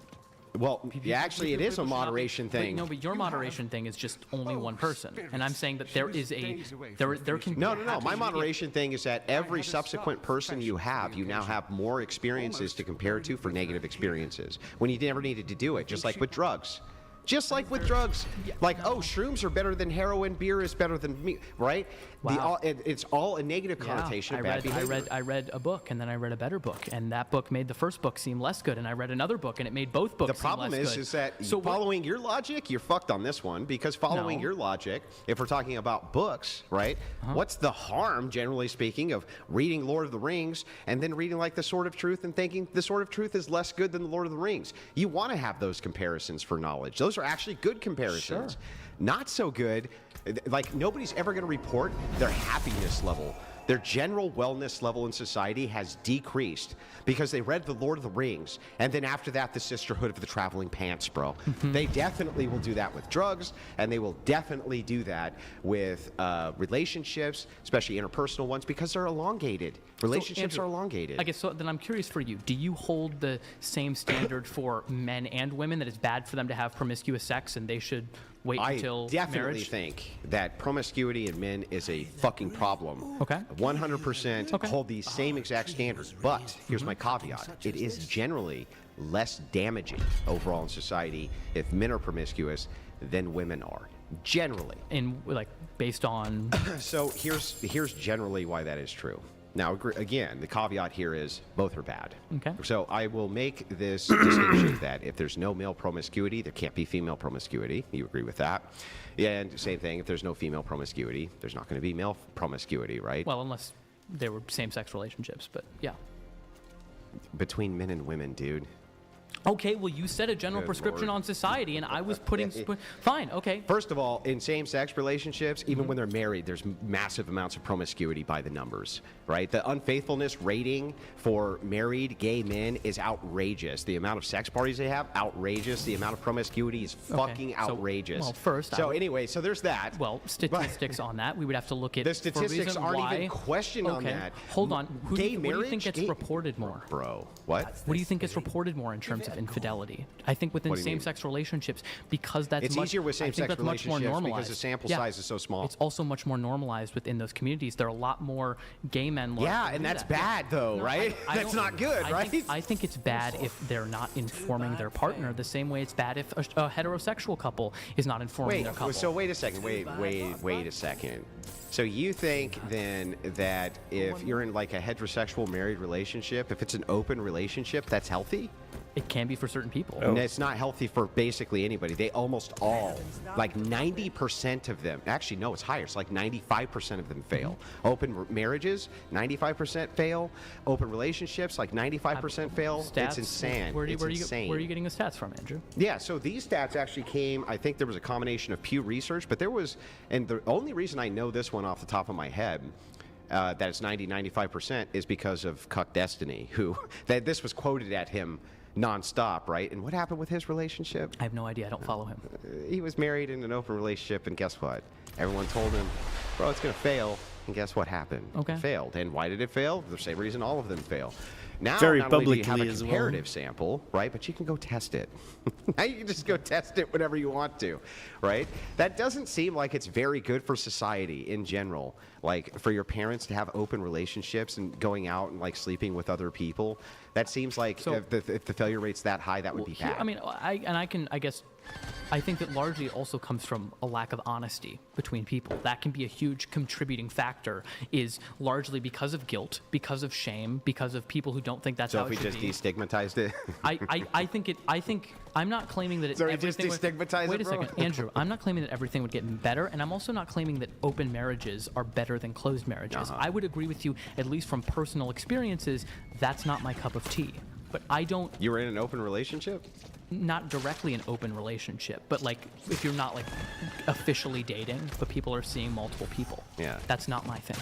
Well, yeah, actually, it is a moderation thing. No, but your moderation thing is just only one person, and I'm saying that there is a there can No. My moderation thing is that every subsequent person you now have more experiences to compare to for negative experiences when you never needed to do it, just like with drugs. Just like with drugs. Like, oh, shrooms are better than heroin, beer is better than me, right? Wow. It's all a negative connotation of bad behavior. I read a book, and then I read a better book, and that book made the first book seem less good, and I read another book, and it made both books seem less good. The problem is that following your logic, you're fucked on this one, because following your logic, if we're talking about books, right, what's the harm, generally speaking, of reading Lord of the Rings and then reading, like, The Sword of Truth and thinking The Sword of Truth is less good than The Lord of the Rings? You want to have those comparisons for knowledge. Those are actually good comparisons. Sure. Not so good. Like, nobody's ever going to report their happiness level. Their general wellness level in society has decreased because they read The Lord of the Rings, and then after that, The Sisterhood of the Traveling Pants, bro. They definitely will do that with drugs, and they will definitely do that with relationships, especially interpersonal ones, because they're elongated. Relationships are elongated. I guess so. Then I'm curious for you. Do you hold the same standard for men and women, that it's bad for them to have promiscuous sex and they should wait until I definitely marriage? think that promiscuity in men is a fucking problem. Okay. 100% hold the same exact standards. But here's my caveat. It is generally less damaging overall in society if men are promiscuous than women are. Generally. And, like, based on... So here's generally why that is true. Now, again, the caveat here is both are bad. Okay. So I will make this distinction that if there's no male promiscuity, there can't be female promiscuity. You agree with that? And same thing, if there's no female promiscuity, there's not going to be male promiscuity, right? Well, unless they were same-sex relationships, but yeah. Between men and women, dude. Okay, well, you said a general Good prescription Lord. on society, and I was putting... Fine, okay. First of all, in same-sex relationships, even when they're married, there's massive amounts of promiscuity by the numbers, right? The unfaithfulness rating for married gay men is outrageous. The amount of sex parties they have, outrageous. The amount of promiscuity is fucking outrageous. Well, first... So anyway, so there's that. Well, statistics on that, we would have to look at... The statistics for a reason aren't why. even questioned on that. Hold on. What do you marriage, think gets reported more? Bro, what? What do you think gets reported more in terms of infidelity? I think within same-sex relationships, because that's it's easier with same-sex relationships because the sample size is so small. It's also much more normalized within those communities. There are a lot more gay men. Yeah, and that's bad, though, right? That's not good, right? I think it's bad if they're not informing their partner the same way it's bad if a heterosexual couple is not informing their couple. So wait a second. Wait a second. So you think then that if you're in like a heterosexual married relationship, if it's an open relationship, that's healthy? It can be for certain people. And it's not healthy for basically anybody. They almost all, like 90% of them, actually no, it's higher. It's like 95% of them fail. Open marriages, 95% fail. Open relationships, like 95% fail. Stats, it's insane. Where are you getting the stats from, Andrew? Yeah, so these stats actually came, I think there was a combination of Pew Research, but there was, and the only reason I know this one off the top of my head, that it's 95% is because of Cuck Destiny, who, that this was quoted at him nonstop, right? And what happened with his relationship? I have no idea. I don't follow him. He was married in an open relationship, and guess what? Everyone told him, bro, it's going to fail. And guess what happened? Okay. It failed. And why did it fail? The same reason all of them fail. Now, Very not only do you publicly have a as well. comparative sample, right? But you can go test it. Now you can just go test it whenever you want to, right? That doesn't seem like it's very good for society in general. Like for your parents to have open relationships and going out and like sleeping with other people. That seems like if the failure rate's that high, that would be bad. I mean, I think that largely it also comes from a lack of honesty between people. That can be a huge contributing factor, is largely because of guilt, because of shame, because of people who don't think that's how it should be. So if we just destigmatized it? I think I'm not claiming that So just destigmatize it, Wait a bro? second, Andrew. I'm not claiming that everything would get better, and I'm also not claiming that open marriages are better than closed marriages. I would agree with you, at least from personal experiences, that's not my cup of tea. But I don't... You were in an open relationship? Not directly an open relationship, but like if you're not like officially dating, but people are seeing multiple people. Yeah. That's not my thing.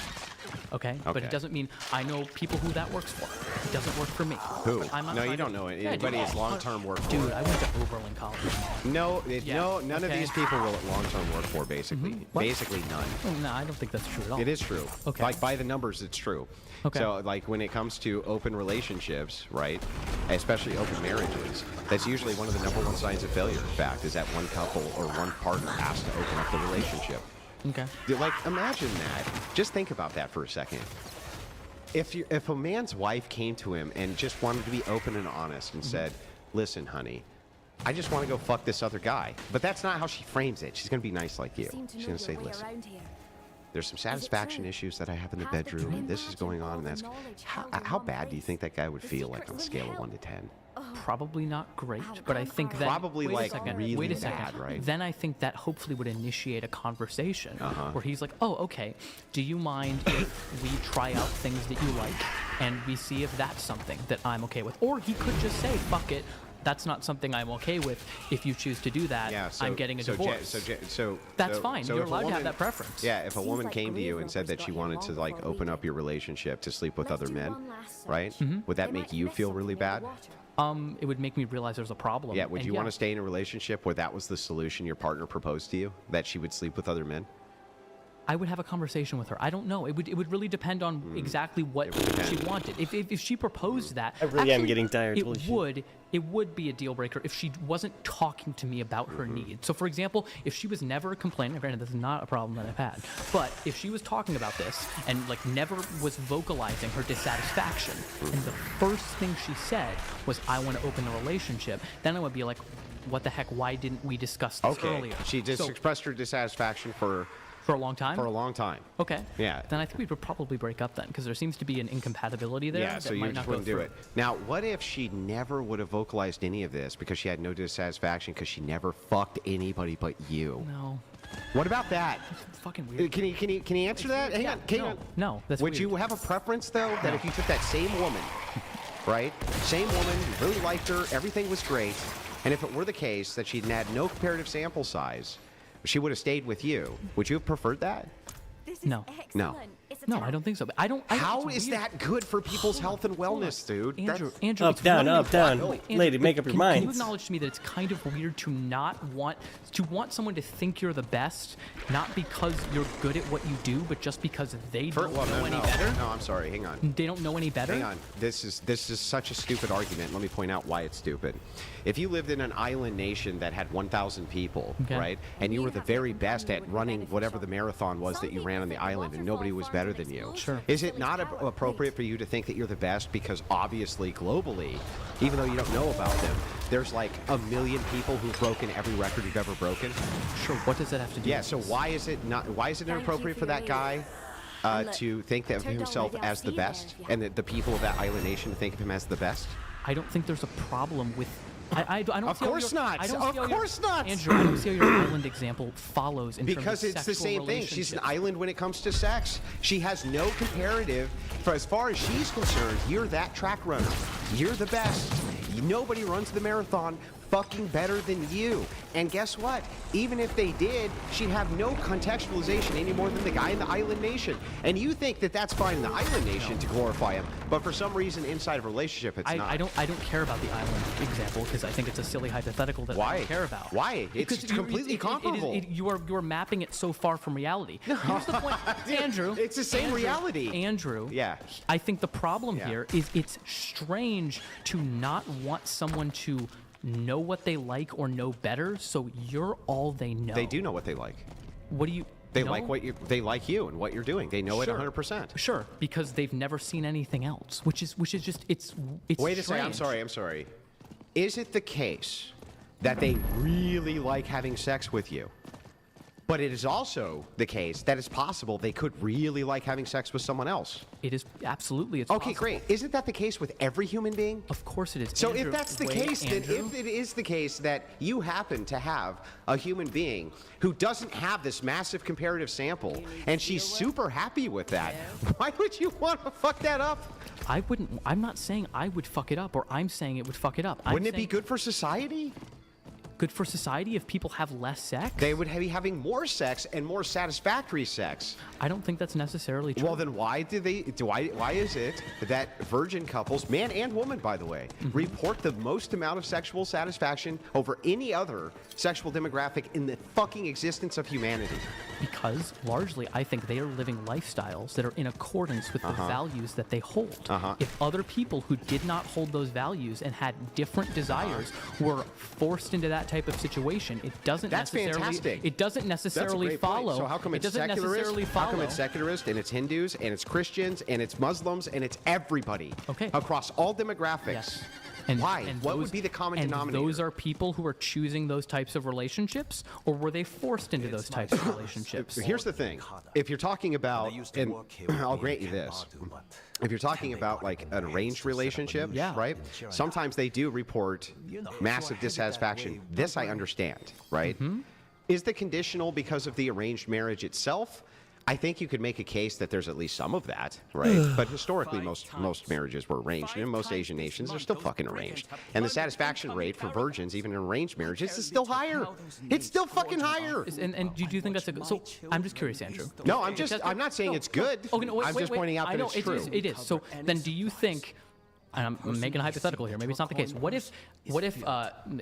okay? But it doesn't mean I know people who that works for. It doesn't work for me. Who? I'm not No, trying you to- don't know Yeah, I anybody do. is long-term work for. Dude, I went to Oberlin College. No, Yeah, none of okay. these people will long-term work for, basically. What? Basically none. Oh, no, I don't think that's true at all. It is true. Okay. Like, by the numbers, it's true. Okay. So, like, when it comes to open relationships, right, especially open marriages, that's usually one of the number one signs of failure, in fact, is that one couple or one partner has to open up the relationship. Okay. Like, imagine that. Just think about that for a second. If a man's wife came to him and just wanted to be open and honest and said, listen, honey, I just want to go fuck this other guy. But that's not how she frames it. She's going to be nice like you. She's going to say, listen, there's some satisfaction issues that I have in the bedroom, and this is going on, and that's... How bad do you think that guy would feel, like, on a scale of 1 to 10? Probably not great, but I think that Probably, like, really wait a second. bad, right? Then I think that hopefully would initiate a conversation where he's like, "Oh, okay. Do you mind if we try out things that you like, and we see if that's something that I'm okay with?" Or he could just say, "Fuck it. That's not something I'm okay with. If you choose to do that, Yeah, I'm getting a divorce." That's fine. You're if a allowed to woman- have that preference. Yeah, if a woman came to you and said that she wanted to, like, open up your relationship to sleep with other men, right? Would that make you feel really bad? It would make me realize there's a problem. Yeah, would And you want to stay in a relationship where that was the solution your partner proposed to you, that she would sleep with other men? I would have a conversation with her. I don't know. It would really depend on exactly what she wanted. If she proposed that, I really am getting tired. Holy shit. It would be a deal breaker if she wasn't talking to me about her needs. So, for example, if she was never complaining, granted this is not a problem that I've had, but if she was talking about this and like never was vocalizing her dissatisfaction, and the first thing she said was, "I want to open a relationship," then I would be like, "What the heck? Why didn't we discuss this earlier?" She just So- expressed her dissatisfaction for For a long time? a long time. Okay. Yeah. Then I think we would probably break up then, because there seems to be an incompatibility there. Yeah, that so you might just not go wouldn't do through. it. Now, what if she never would have vocalized any of this because she had no dissatisfaction because she never fucked anybody but you? No. What about that? It's fucking weird. Can you answer that? Hang on. Hang on. No, that's Would weird. you have a preference though that if you took that same woman, right? Same woman, you really liked her, everything was great, and if it were the case that she'd had no comparative sample size, she would have stayed with you. Would you have preferred that? No. No. No, I don't think so. But I don't. How it's is weird. that good for people's health and wellness, dude? Andrew, That's- Andrew, Up, it's down, really up, down. Wait, Lady, make up your Can you minds. acknowledge to me that it's kind of weird to not want someone to think you're the best, not because you're good at what you do, but just because they don't know any better? No, I'm sorry. Hang on. They don't know any better? Hang on. This is such a stupid argument. Let me point out why it's stupid. If you lived in an island nation that had 1,000 people, Okay. right, and you were the very best at running whatever the marathon was that you ran on the island, and nobody was better than you, Sure. is it not appropriate for you to think that you're the best? Because obviously, globally, even though you don't know about them, there's like 1 million people who've broken every record you've ever broken. Sure. What does that have to do? Yeah. with So this? why is it not? Why is it inappropriate for that guy to think of himself as the best, and the people of that island nation to think of him as the best? I don't think there's a problem with. I don't Of see how course your- not. I don't Of see how course not. Andrew, I don't see how your island example follows in Because terms of it's the sexual same thing. She's an relationships. island when it comes to sex. She has no comparative. For as far as she's concerned, you're that track runner. You're the best. Nobody runs the marathon fucking better than you. And guess what? Even if they did, she'd have no contextualization any more than the guy in the island nation. And you think that that's fine in the island nation to glorify him, but for some reason inside of a relationship, it's not. I don't care about the island example because I think it's a silly hypothetical that I Why? don't care about. Why? It's Because completely comparable. You are mapping it so far from reality. Here's the point, Andrew. It's the same reality. Andrew. Yeah. I think the problem Yeah. here is it's strange to not want someone to know what they like or know better, so you're all they know. They do know what they like. What do you? They know? like they like you and what you're doing. They know Sure. it 100%. Sure, because they've never seen anything else, which is just it's. Wait a second. I'm sorry. Is it the case that they really like having sex with you? But it is also the case that it's possible they could really like having sex with someone else. It is absolutely. It's Okay, possible. great. Isn't that the case with every human being? Of course it is. So Andrew, if that's the wait, case, then Andrew? if it is the case that you happen to have a human being who doesn't have this massive comparative sample, and she's super happy with that, why would you want to fuck that up? I wouldn't. I'm not saying I would fuck it up, or I'm saying it would fuck it up. Wouldn't it be good for society? good for society if people have less sex? They would be having more sex and more satisfactory sex. I don't think that's necessarily true. Well, then why is it that virgin couples, man and woman, by the way, report the most amount of sexual satisfaction over any other sexual demographic in the fucking existence of humanity? Because largely, I think they are living lifestyles that are in accordance with the values that they hold. If other people who did not hold those values and had different desires were forced into that type of situation, it doesn't fantastic. It doesn't That's a necessarily great point. follow. So how come it it's doesn't secularist? necessarily follow. How come it's secularist and it's Hindus and it's Christians and it's Muslims and it's everybody across all demographics? Yes. Why? What would be the common denominator? Those are people who are choosing those types of relationships, or were they forced into those types of relationships? Here's the thing. If you're talking about, and I'll grant you this, if you're talking about like an arranged relationship, right? Sometimes they do report massive dissatisfaction. This I understand, right? Is the conditional because of the arranged marriage itself? I think you could make a case that there's at least some of that, right? But historically, most marriages were arranged, and in most Asian nations, they're still fucking arranged. And the satisfaction rate for virgins, even in arranged marriages, is still higher. It's still fucking higher. And do you think that's a good? So I'm just curious, Andrew. No, I'm not saying it's good. Okay, no, I'm just pointing out that it's true. It is. So then, do you think? And I'm making a hypothetical here. Maybe it's not the case. What if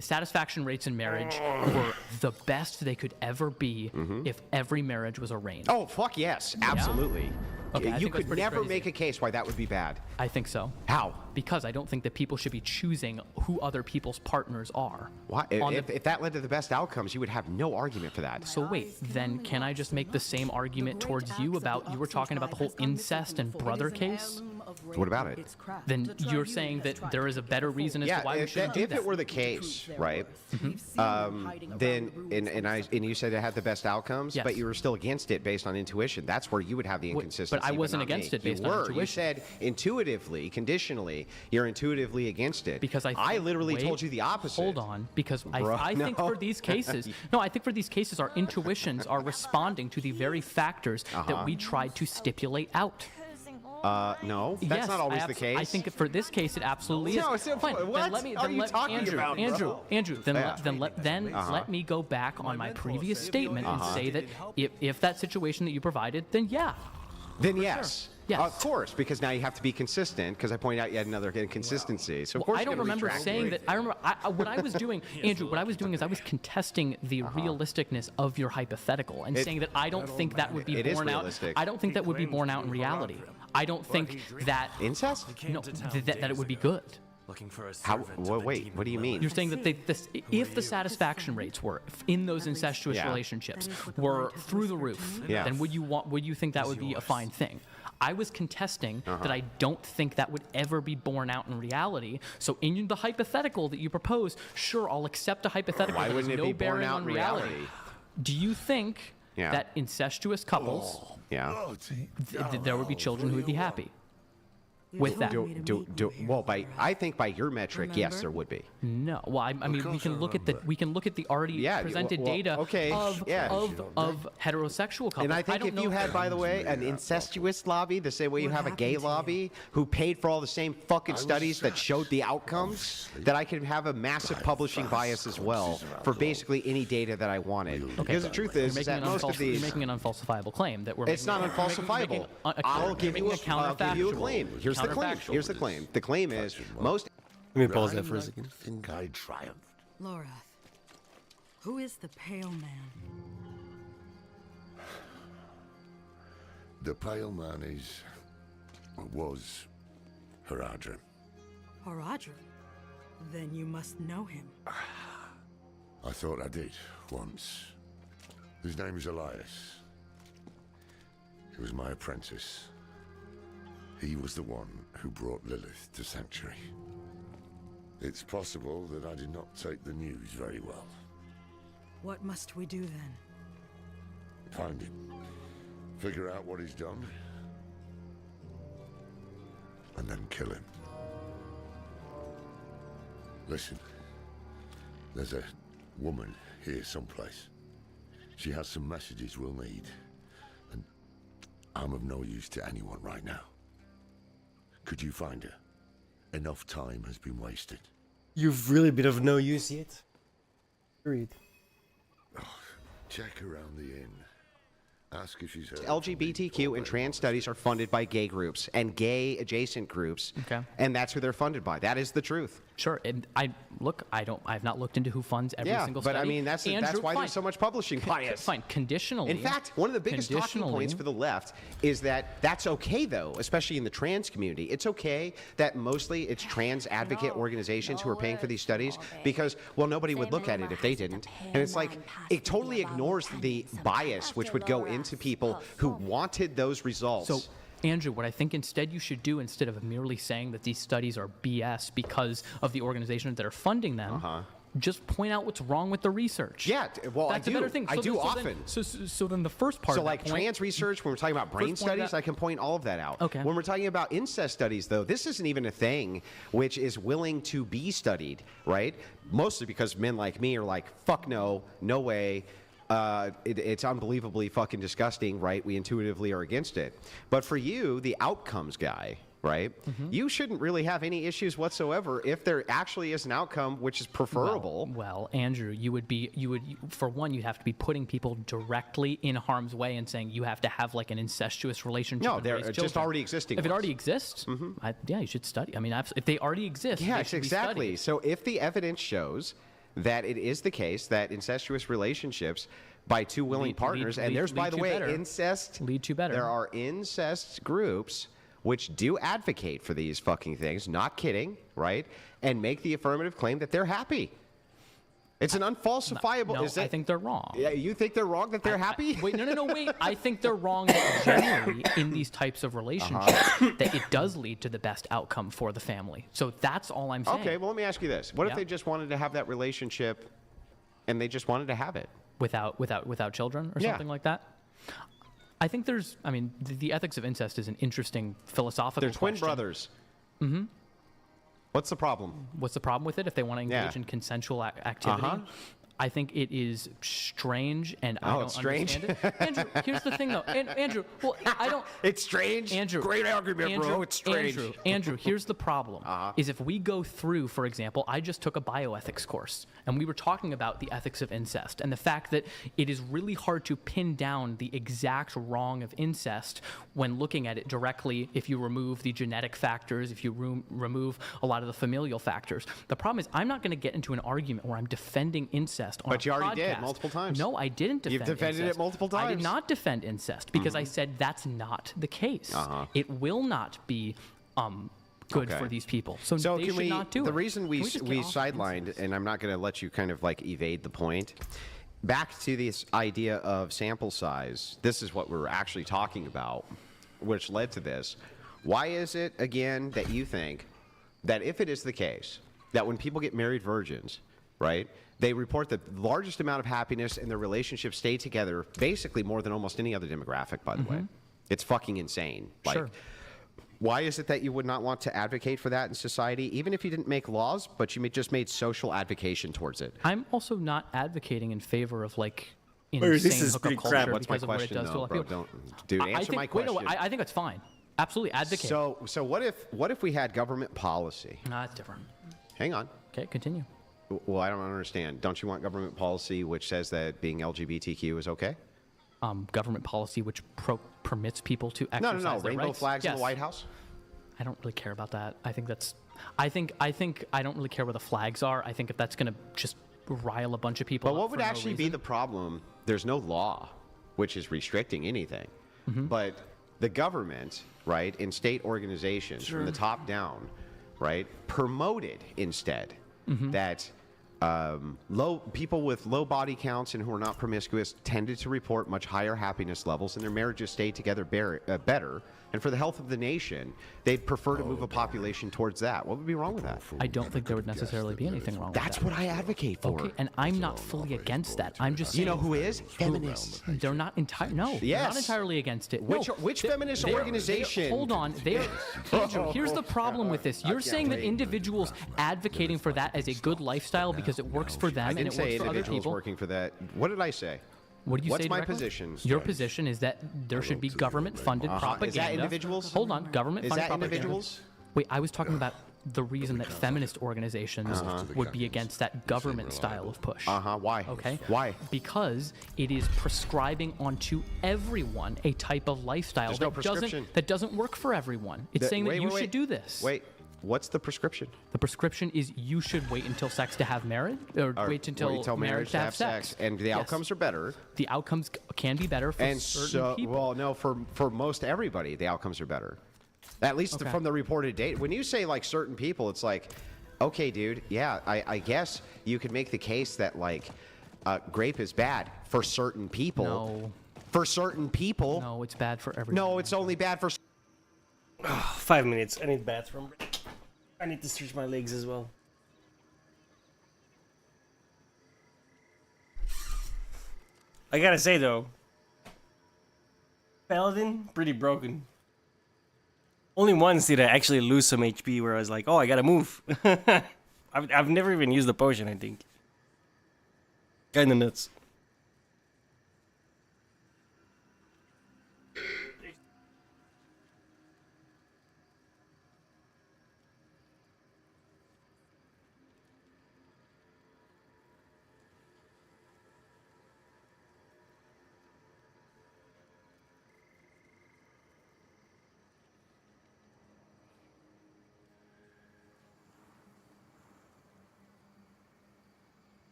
satisfaction rates in marriage were the best they could ever be if every marriage was arranged? Oh, fuck yes. Absolutely. Okay, you could never make a case why that would be bad. I think so. How? Because I don't think that people should be choosing who other people's partners are. Why? If that led to the best outcomes, you would have no argument for that. So wait, then can I just make the same argument towards you about, you were talking about the whole incest and brother case? What about it? Then you're saying that there is a better reason as to why we shouldn't do that. If it were the case, right? Then and you said it had the best outcomes, but you were still against it based on intuition. That's where you would have the inconsistency. But I wasn't against it based on intuition. You said intuitively, conditionally, you're intuitively against it. Because I literally told you the opposite. Hold on, because I think for these cases, I think for these cases, our intuitions are responding to the very factors that we tried to stipulate out. No, that's not always the case. I think for this case, it absolutely is. No, fine. What are you talking about, bro? Andrew, let me go back on my previous statement and say that if that situation that you provided, then yeah. Then yes. Sure. Yes. Of course, because now you have to be consistent, because I pointed out you had another inconsistency. So of course I don't remember saying that. I remember what I was doing, Andrew. What I was doing is I was contesting the realisticness of your hypothetical and saying that I don't think that would be borne out. I don't think that would be borne out in reality. I don't think that incest. No, that it would be good. How? Well, wait. What do you mean? You're saying that if the satisfaction rates were in those incestuous relationships were through the roof, then would you think that would be a fine thing? I was contesting that I don't think that would ever be borne out in reality. So in the hypothetical that you propose, sure, I'll accept a hypothetical that has no bearing on reality. Do you think that incestuous couples, there would be children who would be happy with that? Well, I think by your metric, yes, there would be. No, well, I mean, we can look at the already presented data of heterosexual couples. And I think if you had, by the way, an incestuous lobby, the same way you have a gay lobby, who paid for all the same fucking studies that showed the outcomes, that I could have a massive publishing bias as well for basically any data that I wanted. Okay, because the truth is that most of these, you're making an unfalsifiable claim that we're. It's not unfalsifiable. I'll give you a claim. Here's the claim. Here's the claim. The claim is most. Let me pause that for a second. I think I triumphed. Lorath, who is the Pale Man? The Pale Man was Haradrim. Haradrim? Then you must know him. I thought I did once. His name is Elias. He was my apprentice. He was the one who brought Lilith to Sanctuary. It's possible that I did not take the news very well. What must we do then? Find him. Figure out what he's done. And then kill him. Listen. There's a woman here someplace. She has some messages we'll need. And I'm of no use to anyone right now. Could you find her? Enough time has been wasted. You've really been of no use yet. Agreed. Check around the inn. Ask if she's heard. LGBTQ and trans studies are funded by gay groups and gay adjacent groups. Okay. And that's who they're funded by. That is the truth. Sure. And I've not looked into who funds every single study. But I mean, that's why there's so much publishing bias. Fine. Conditionally. In fact, one of the biggest talking points for the left is that that's okay, though, especially in the trans community. It's okay that mostly it's trans advocate organizations who are paying for these studies because, well, nobody would look at it if they didn't. And it's like, it totally ignores the bias which would go into people who wanted those results. So, Andrew, what I think instead you should do, instead of merely saying that these studies are BS because of the organizations that are funding them, just point out what's wrong with the research. Yeah, well, That's I do. a better thing. I do often. So then the first part So of like that point, trans research, when we're talking about brain First point of studies, that- I can point all of that out. Okay. When we're talking about incest studies, though, this isn't even a thing which is willing to be studied, right? Mostly because men like me are like, fuck no, no way. It's unbelievably fucking disgusting, right? We intuitively are against it. But for you, the outcomes guy, right? You shouldn't really have any issues whatsoever if there actually is an outcome which is preferable. Well, Andrew, for one, you'd have to be putting people directly in harm's way and saying you have to have like an incestuous relationship. No, and they're raise just children. already existing If it ones. already exists, you should study. I mean, if they already exist, Yeah, they should exactly. be studied. So if the evidence shows that it is the case that incestuous relationships by two willing partners, and there's, by the way, incest, lead to better. There are incest groups which do advocate for these fucking things, not kidding, right? And make the affirmative claim that they're happy. It's an unfalsifiable. No, I think they're wrong. Yeah, you think they're wrong that they're happy? Wait, no, wait. I think they're wrong that generally in these types of relationships that it does lead to the best outcome for the family. So that's all I'm saying. Okay, well, let me ask you this. What if they just wanted to have that relationship and they just wanted to have it? Without children or something like that? I think the ethics of incest is an interesting philosophical They're twin question. brothers. Mm-hmm. What's the problem? What's the problem with it if they want to engage in consensual activity? I think it is strange, and I don't understand it. Andrew, here's the thing, though. Andrew, well, I don't... It's strange? Andrew. Great argument, bro. It's strange. Andrew, here's the problem. Is if we go through, for example, I just took a bioethics course, and we were talking about the ethics of incest, and the fact that it is really hard to pin down the exact wrong of incest when looking at it directly if you remove the genetic factors, if you remove a lot of the familial factors. The problem is I'm not going to get into an argument where I'm defending incest on But you already podcast. did multiple times. No, I didn't defend You've defended incest. it multiple I times. did not defend incest because I said that's not the case. It will not be good for these people. So they can should not do it. The reason we Can just get off sidelined, incest? and I'm not going to let you kind of like evade the point. Back to this idea of sample size. This is what we're actually talking about, which led to this. Why is it again that you think that if it is the case that when people get married virgins, right, they report the largest amount of happiness and their relationships stay together basically more than almost any other demographic, by the way. It's fucking insane. Like, Sure. Why is it that you would not want to advocate for that in society, even if you didn't make laws, but you just made social advocation towards it? I'm also not advocating in favor of like This insane is hookup pretty culture crap. What's my because of what it question, does to a though, lot of bro? people. Dude, I answer think, my question. Wait, no, I think that's fine. Absolutely advocate. So what if we had government policy? No, that's different. Hang on. Okay, continue. Well, I don't understand. Don't you want government policy which says that being LGBTQ is okay? Government policy which permits people to No, exercise their Rainbow rights. flags in Yes. the White House? I don't really care about that. I think I don't really care where the flags are. I think if that's going to just rile a bunch of people. But what up would for no actually be reason- the problem? There's no law which is restricting anything. But the government, right, in state organizations from the top down, right, promoted instead that people with low body counts and who are not promiscuous tended to report much higher happiness levels and their marriages stayed together better. And for the health of the nation, they'd prefer to move a population towards that. What would be wrong with that? I don't think there would necessarily be anything wrong That's with that. what I advocate for. Okay, and I'm not fully against that. I'm just saying. You know who is? Feminists. They're not entirely. No, they're Yes. not entirely against it. Which feminist organization? Hold on. Andrew, here's the problem with this. You're saying that individuals advocating for that as a good lifestyle because it works for them I and didn't it say works for other individuals people. working for that. What did I say? What do you What's say? my directly? position? Your position is that there should be government-funded propaganda. Is that individuals? Hold on, government-funded Is that propaganda. individuals? Wait, I was talking about the reason that feminist organizations would be against that government style of push. Why? Okay. Why? Because it is prescribing onto everyone a type of lifestyle There's no prescription. that doesn't work for everyone. It's saying that you should do this. Wait, what's the prescription? The prescription is you should wait until sex to have marriage, or wait until marriage to have sex. And the outcomes are better. The outcomes can be better for certain people. Well, no, for most everybody, the outcomes are better. At least from the reported data. When you say like certain people, it's like, okay, dude, yeah, I guess you could make the case that like grape is bad for certain people. No. For certain people. No, it's bad for everyone. No, it's only bad for. 5 minutes. I need bathroom break. I need to stretch my legs as well. I gotta say though, Paladin, pretty broken. Only once did I actually lose some HP where I was like, oh, I gotta move. I've never even used the potion, I think. Kinda nuts.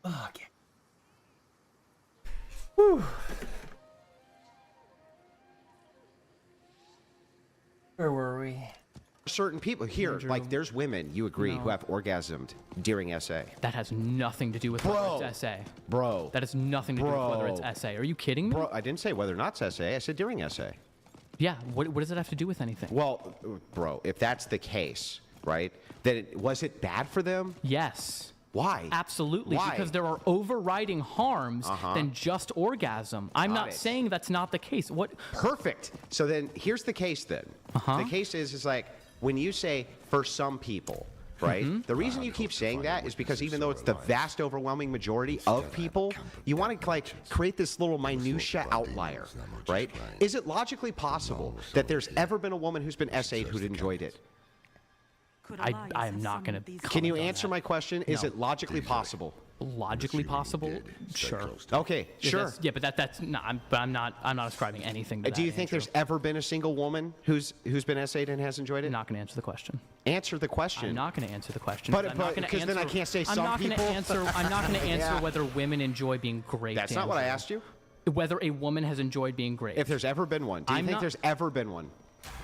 Okay. Whew. Where were we? Certain people here, like there's women, you agree, who have orgasmed during SA. That has nothing to do with whether it's SA. Bro. That has nothing to do with whether it's SA. Are you kidding me? Bro, I didn't say whether or not it's SA. I said during SA. Yeah, what does it have to do with anything? Well, bro, if that's the case, right, then was it bad for them? Yes. Why? Absolutely, Why? because there are overriding harms than just orgasm. I'm not saying that's not the case. What? Perfect. So then here's the case then. The case is like when you say for some people, right? The reason you keep saying that is because even though it's the vast overwhelming majority of people, you want to like create this little minutia outlier, right? Is it logically possible that there's ever been a woman who's been SA'd who'd enjoyed it? I am not going to. Can you answer my question? Is it logically possible? Logically possible? Sure. Okay, sure. Yeah, but that's no. I'm not ascribing anything to that. Do you think there's ever been a single woman who's been SA'd and has enjoyed it? I'm not going to answer the question. Answer the question. I'm not going to answer the question. But because then I can't say some people. I'm not going to answer whether women enjoy being great. That's not what I asked you. Whether a woman has enjoyed being great. If there's ever been one, do you think there's ever been one?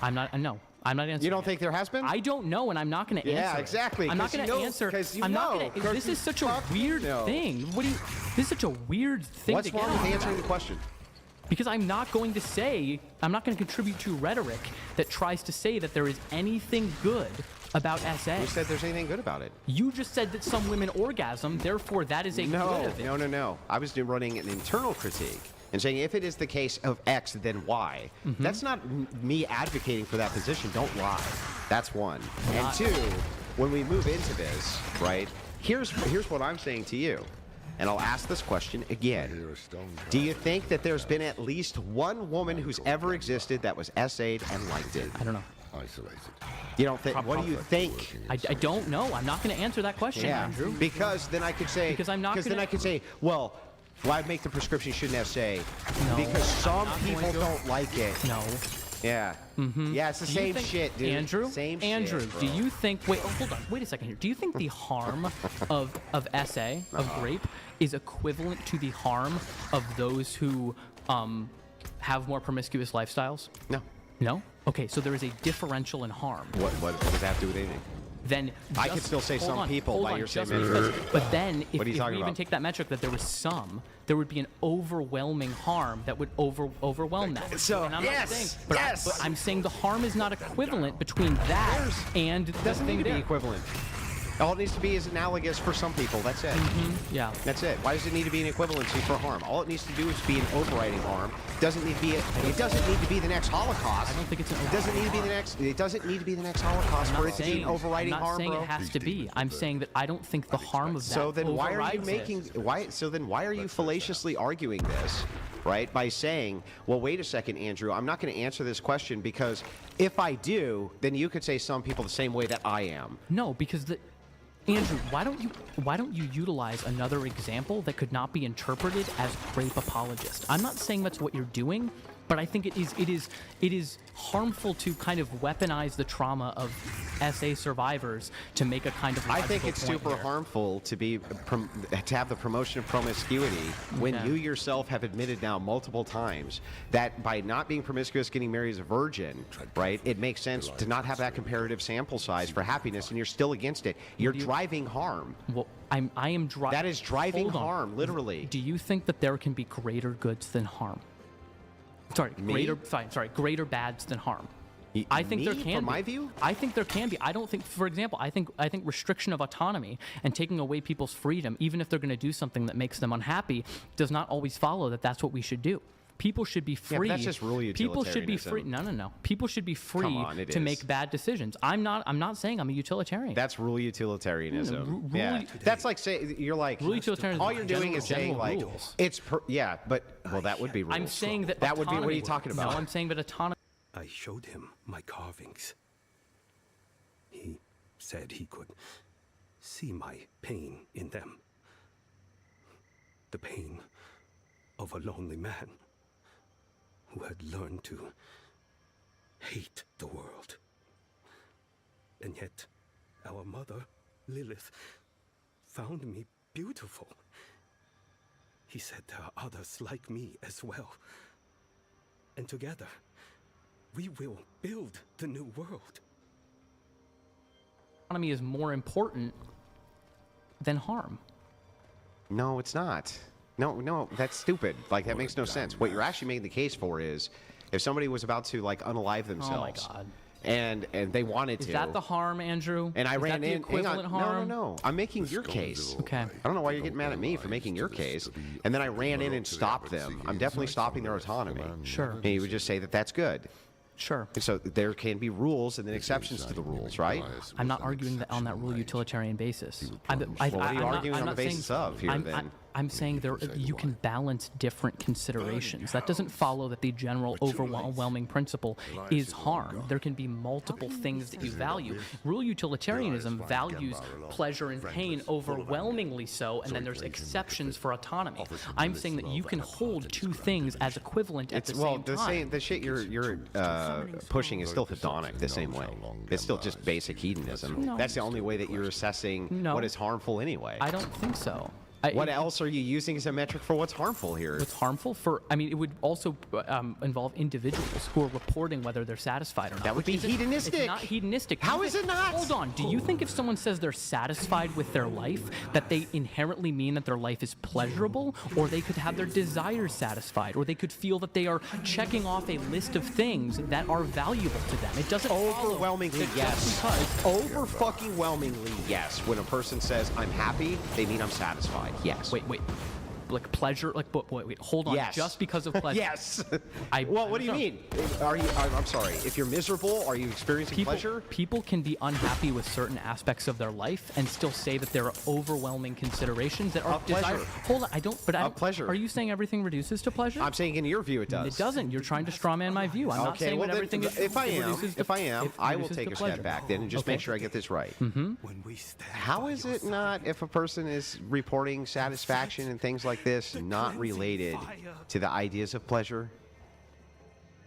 I'm not. No. I'm not answering. You don't think there has been? I don't know, and I'm not going to answer. Yeah, exactly. I'm not going to answer. I'm not going to. This is such a weird thing. What do you? This is such a weird thing. What's wrong with answering the question? Because I'm not going to say. I'm not going to contribute to rhetoric that tries to say that there is anything good about SA. Who said there's anything good about it? You just said that some women orgasm, therefore that is a good of it. No. I was running an internal critique and saying if it is the case of X, then Y. That's not me advocating for that position. Don't lie. That's one. And two, when we move into this, right, here's what I'm saying to you. And I'll ask this question again. Do you think that there's been at least one woman who's ever existed that was SA'd and liked it? I don't know. Isolated. You don't think? What do you think? I don't know. I'm not going to answer that question, Andrew. Because then I could say. Because I'm not. Because then I could say, well, why make the prescription shouldn't SA? No, because some people don't like it. No. Yeah. Yeah, it's the same shit, dude. Andrew, same Andrew, shit, bro. do you think? Wait, hold on. Wait a second here. Do you think the harm of SA of grape is equivalent to the harm of those who have more promiscuous lifestyles? No. No. Okay, so there is a differential in harm. What does that have to do with anything? Then I could still say some people by your same metric. But then, if we talking even about? take that metric that there was some, there would be an overwhelming harm that would overwhelm that. So and I'm yes, not saying, but yes. but I'm saying the harm is not equivalent between that and the Doesn't thing need to be there. equivalent. All it needs to be is analogous for some people. That's it. Yeah. That's it. Why does it need to be an equivalency for harm? All it needs to do is be an overriding harm. Doesn't need to be. It doesn't need to be the next Holocaust. I don't think it's an It doesn't need to be the next. It doesn't need to be the next Holocaust for it to be an overriding harm, I'm not saying bro. it has to be. I'm saying that I don't think the harm of that So then why are you overrides making? it. Why? So then why are you fallaciously arguing this? Right, by saying, well, wait a second, Andrew, I'm not going to answer this question because if I do, then you could say some people the same way that I am. No, because Andrew, why don't you utilize another example that could not be interpreted as grape apologist? I'm not saying that's what you're doing, but I think it is harmful to kind of weaponize the trauma of SA survivors to make a kind of I think logical it's point super here. harmful to have the promotion of promiscuity when Okay. you yourself have admitted now multiple times that by not being promiscuous, getting married as a virgin, right? It makes sense to not have that comparative sample size for happiness, and you're still against it. You're driving harm. Well, I am driving. That is driving Hold on. harm, literally. Do you think that there can be greater goods than harm? Sorry, Me? greater bads than harm. I think there Me, can from be. my view? I think there can be. I don't think, for example, I think restriction of autonomy and taking away people's freedom, even if they're going to do something that makes them unhappy, does not always follow that that's what we should do. People should be free. Yeah, but that's just rule People should be free. utilitarianism. No. People should be free on, it to is. make bad decisions. I'm not saying I'm a utilitarian. That's rule utilitarianism. No, yeah, that's like say you're like Rule utilitarianism all you're doing is saying general like rules. yeah, but well that would be rules. I'm saying that that would be. What are autonomy- you talking about? No, I'm saying that autonomy. I showed him my carvings. He said he could see my pain in them. The pain of a lonely man who had learned to hate the world. And yet, our mother, Lilith, found me beautiful. He said there are others like me as well. And together, we will build the new world. Autonomy is more important than harm. No, it's not. No, that's stupid. Like that makes no sense. What you're actually making the case for is if somebody was about to like unalive themselves. Oh my God. And they wanted to. Is that the harm, Andrew? And I Is ran that the in. Hang on. equivalent harm? No. I'm making your case. Okay. I don't know why you're getting mad at me for making your case. And then I ran in and stopped them. I'm definitely stopping their autonomy. Sure. And you would just say that that's good. Sure. And so there can be rules and then exceptions to the rules, right? I'm not arguing that on that rule utilitarian basis. Well, what are you arguing on the basis of here then? I'm saying there you can balance different considerations. That doesn't follow that the general overwhelming principle is harm. There can be multiple things that you value. Rule utilitarianism values pleasure and pain overwhelmingly so, and then there's exceptions for autonomy. I'm saying that you can hold two things as equivalent at the same time. The shit you're pushing is still hedonic the same way. It's still just basic hedonism. No. That's the only way that you're assessing what is harmful anyway. I don't think so. What else are you using as a metric for what's harmful here? What's harmful for? I mean, it would also involve individuals who are reporting whether they're satisfied or not. That would be hedonistic. It's not hedonistic. How is it not? Hold on. Do you think if someone says they're satisfied with their life, that they inherently mean that their life is pleasurable, or they could have their desires satisfied, or they could feel that they are checking off a list of things that are valuable to them? It doesn't overwhelmingly follow that yes. just because Over fucking whelmingly yes. When a person says I'm happy, they mean I'm satisfied. Yes. Wait. Like pleasure, like wait, hold on. Yes. Just because of pleasure. Yes. Well, what do you mean? I'm sorry. If you're miserable, are you experiencing pleasure? People can be unhappy with certain aspects of their life and still say that there are overwhelming considerations that are pleasure. Hold on, I don't. But pleasure. Are you saying everything reduces to pleasure? I'm saying in your view it does. It doesn't. You're trying to strawman my view. I'm not saying well that everything is. if I am, I will take a step back then and just Okay. make sure I get this right. How is it not, if a person is reporting satisfaction and things like this, not related to the ideas of pleasure?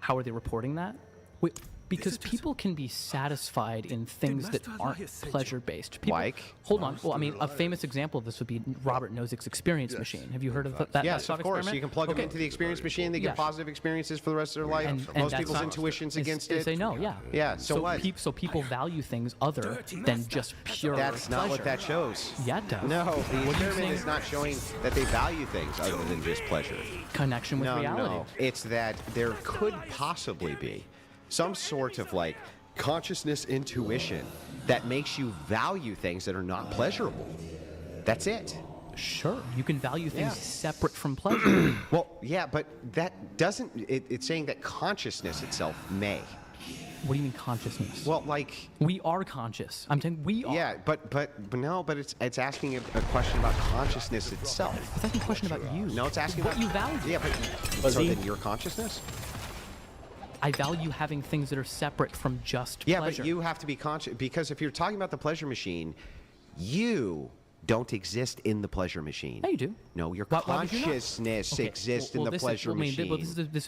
How are they reporting that? Wait, because people can be satisfied in things that aren't pleasure-based. Like? Hold on. Well, I mean, a famous example of this would be Robert Nozick's experience machine. Have you heard of that? Yes, that of course. experiment? You can plug them Okay. into the experience machine. They get Yeah. positive experiences for the rest of their life. And Most that's people's not- intuitions against is it. Say no. Yeah. Yeah. So what? So people value things other than just pure. That's not what pleasure. that shows. Yeah, it does. No, the What are you experiment saying? is not showing that they value things other than just pleasure. Connection with reality. No, it's that there could possibly be some sort of like consciousness intuition that makes you value things that are not pleasurable. That's it. Sure, you can value things separate from pleasure. Well, yeah, but that doesn't. It's saying that consciousness itself may. What do you mean consciousness? Well, like we are conscious. I'm saying we are. Yeah, but no, but it's asking a question about consciousness itself. It's asking a question about you. No, it's asking what about you value. Yeah, but so then your consciousness. I value having things that are separate from just Yeah, pleasure. but you have to be conscious, because if you're talking about the pleasure machine, you don't exist in the pleasure machine. Yeah, you do. No, your Why would you not? consciousness exists in the pleasure machine. This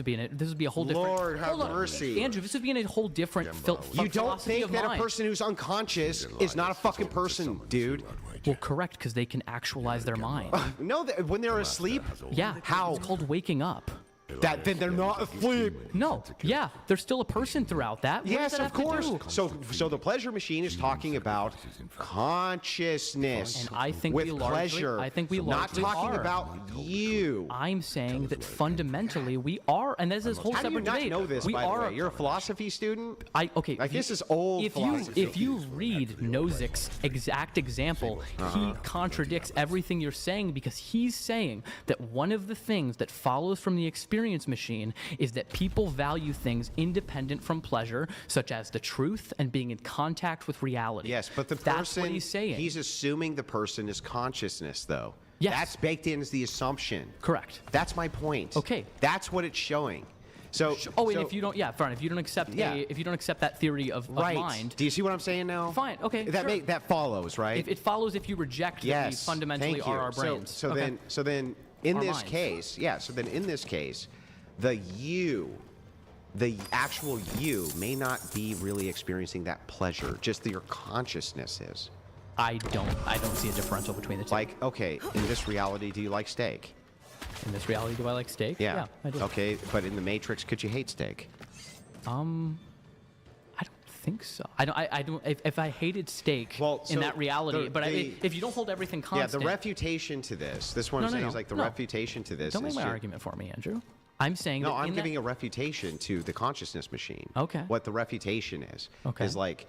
would be a whole different. Lord have Hold on. mercy. Andrew. This would be in a whole different. You don't philosophy think of that mind. a person who's unconscious is not a fucking person, dude? Well, correct, because they can actualize their mind. No, when they're asleep. Yeah. How? It's called waking up. That then they're not asleep. No, yeah, there's still a person throughout that. What Yes, does that of have to course. do? So the pleasure machine is talking about consciousness. And I think with we largely, pleasure. I think we not largely talking are. about you. I'm saying that fundamentally we are, and there's this whole How do you separate not debate. know this? We by are. the way, you're a philosophy student. Okay. Like this is old if philosophy. if you read Nozick's exact example, he contradicts everything you're saying because he's saying that one of the things that follows from the experience machine is that people value things independent from pleasure, such as the truth and being in contact with reality. Yes, but that's person, what he's saying. He's assuming the person is consciousness, though. Yes. That's baked in as the assumption. Correct. That's my point. Okay. That's what it's showing. So. And if you don't, fine. If you don't accept, if you don't accept that theory of mind, do you see what I'm saying now? Fine. Okay. That follows, right? If it follows if you reject that we fundamentally are our brains. So then in this case, the you, the actual you, may not be really experiencing that pleasure. Just your consciousness is. I don't see a differential between the two. Like, okay, in this reality, do you like steak? In this reality, do I like steak? Yeah. I do. Okay, but in the Matrix, could you hate steak? I don't think so. I don't. If I hated steak in that reality, if you don't hold everything constant. Yeah, the refutation to this one I'm saying is like the refutation to this. Don't make my argument for me, Andrew. I'm saying no. I'm giving a refutation to the consciousness machine. Okay. What the refutation is like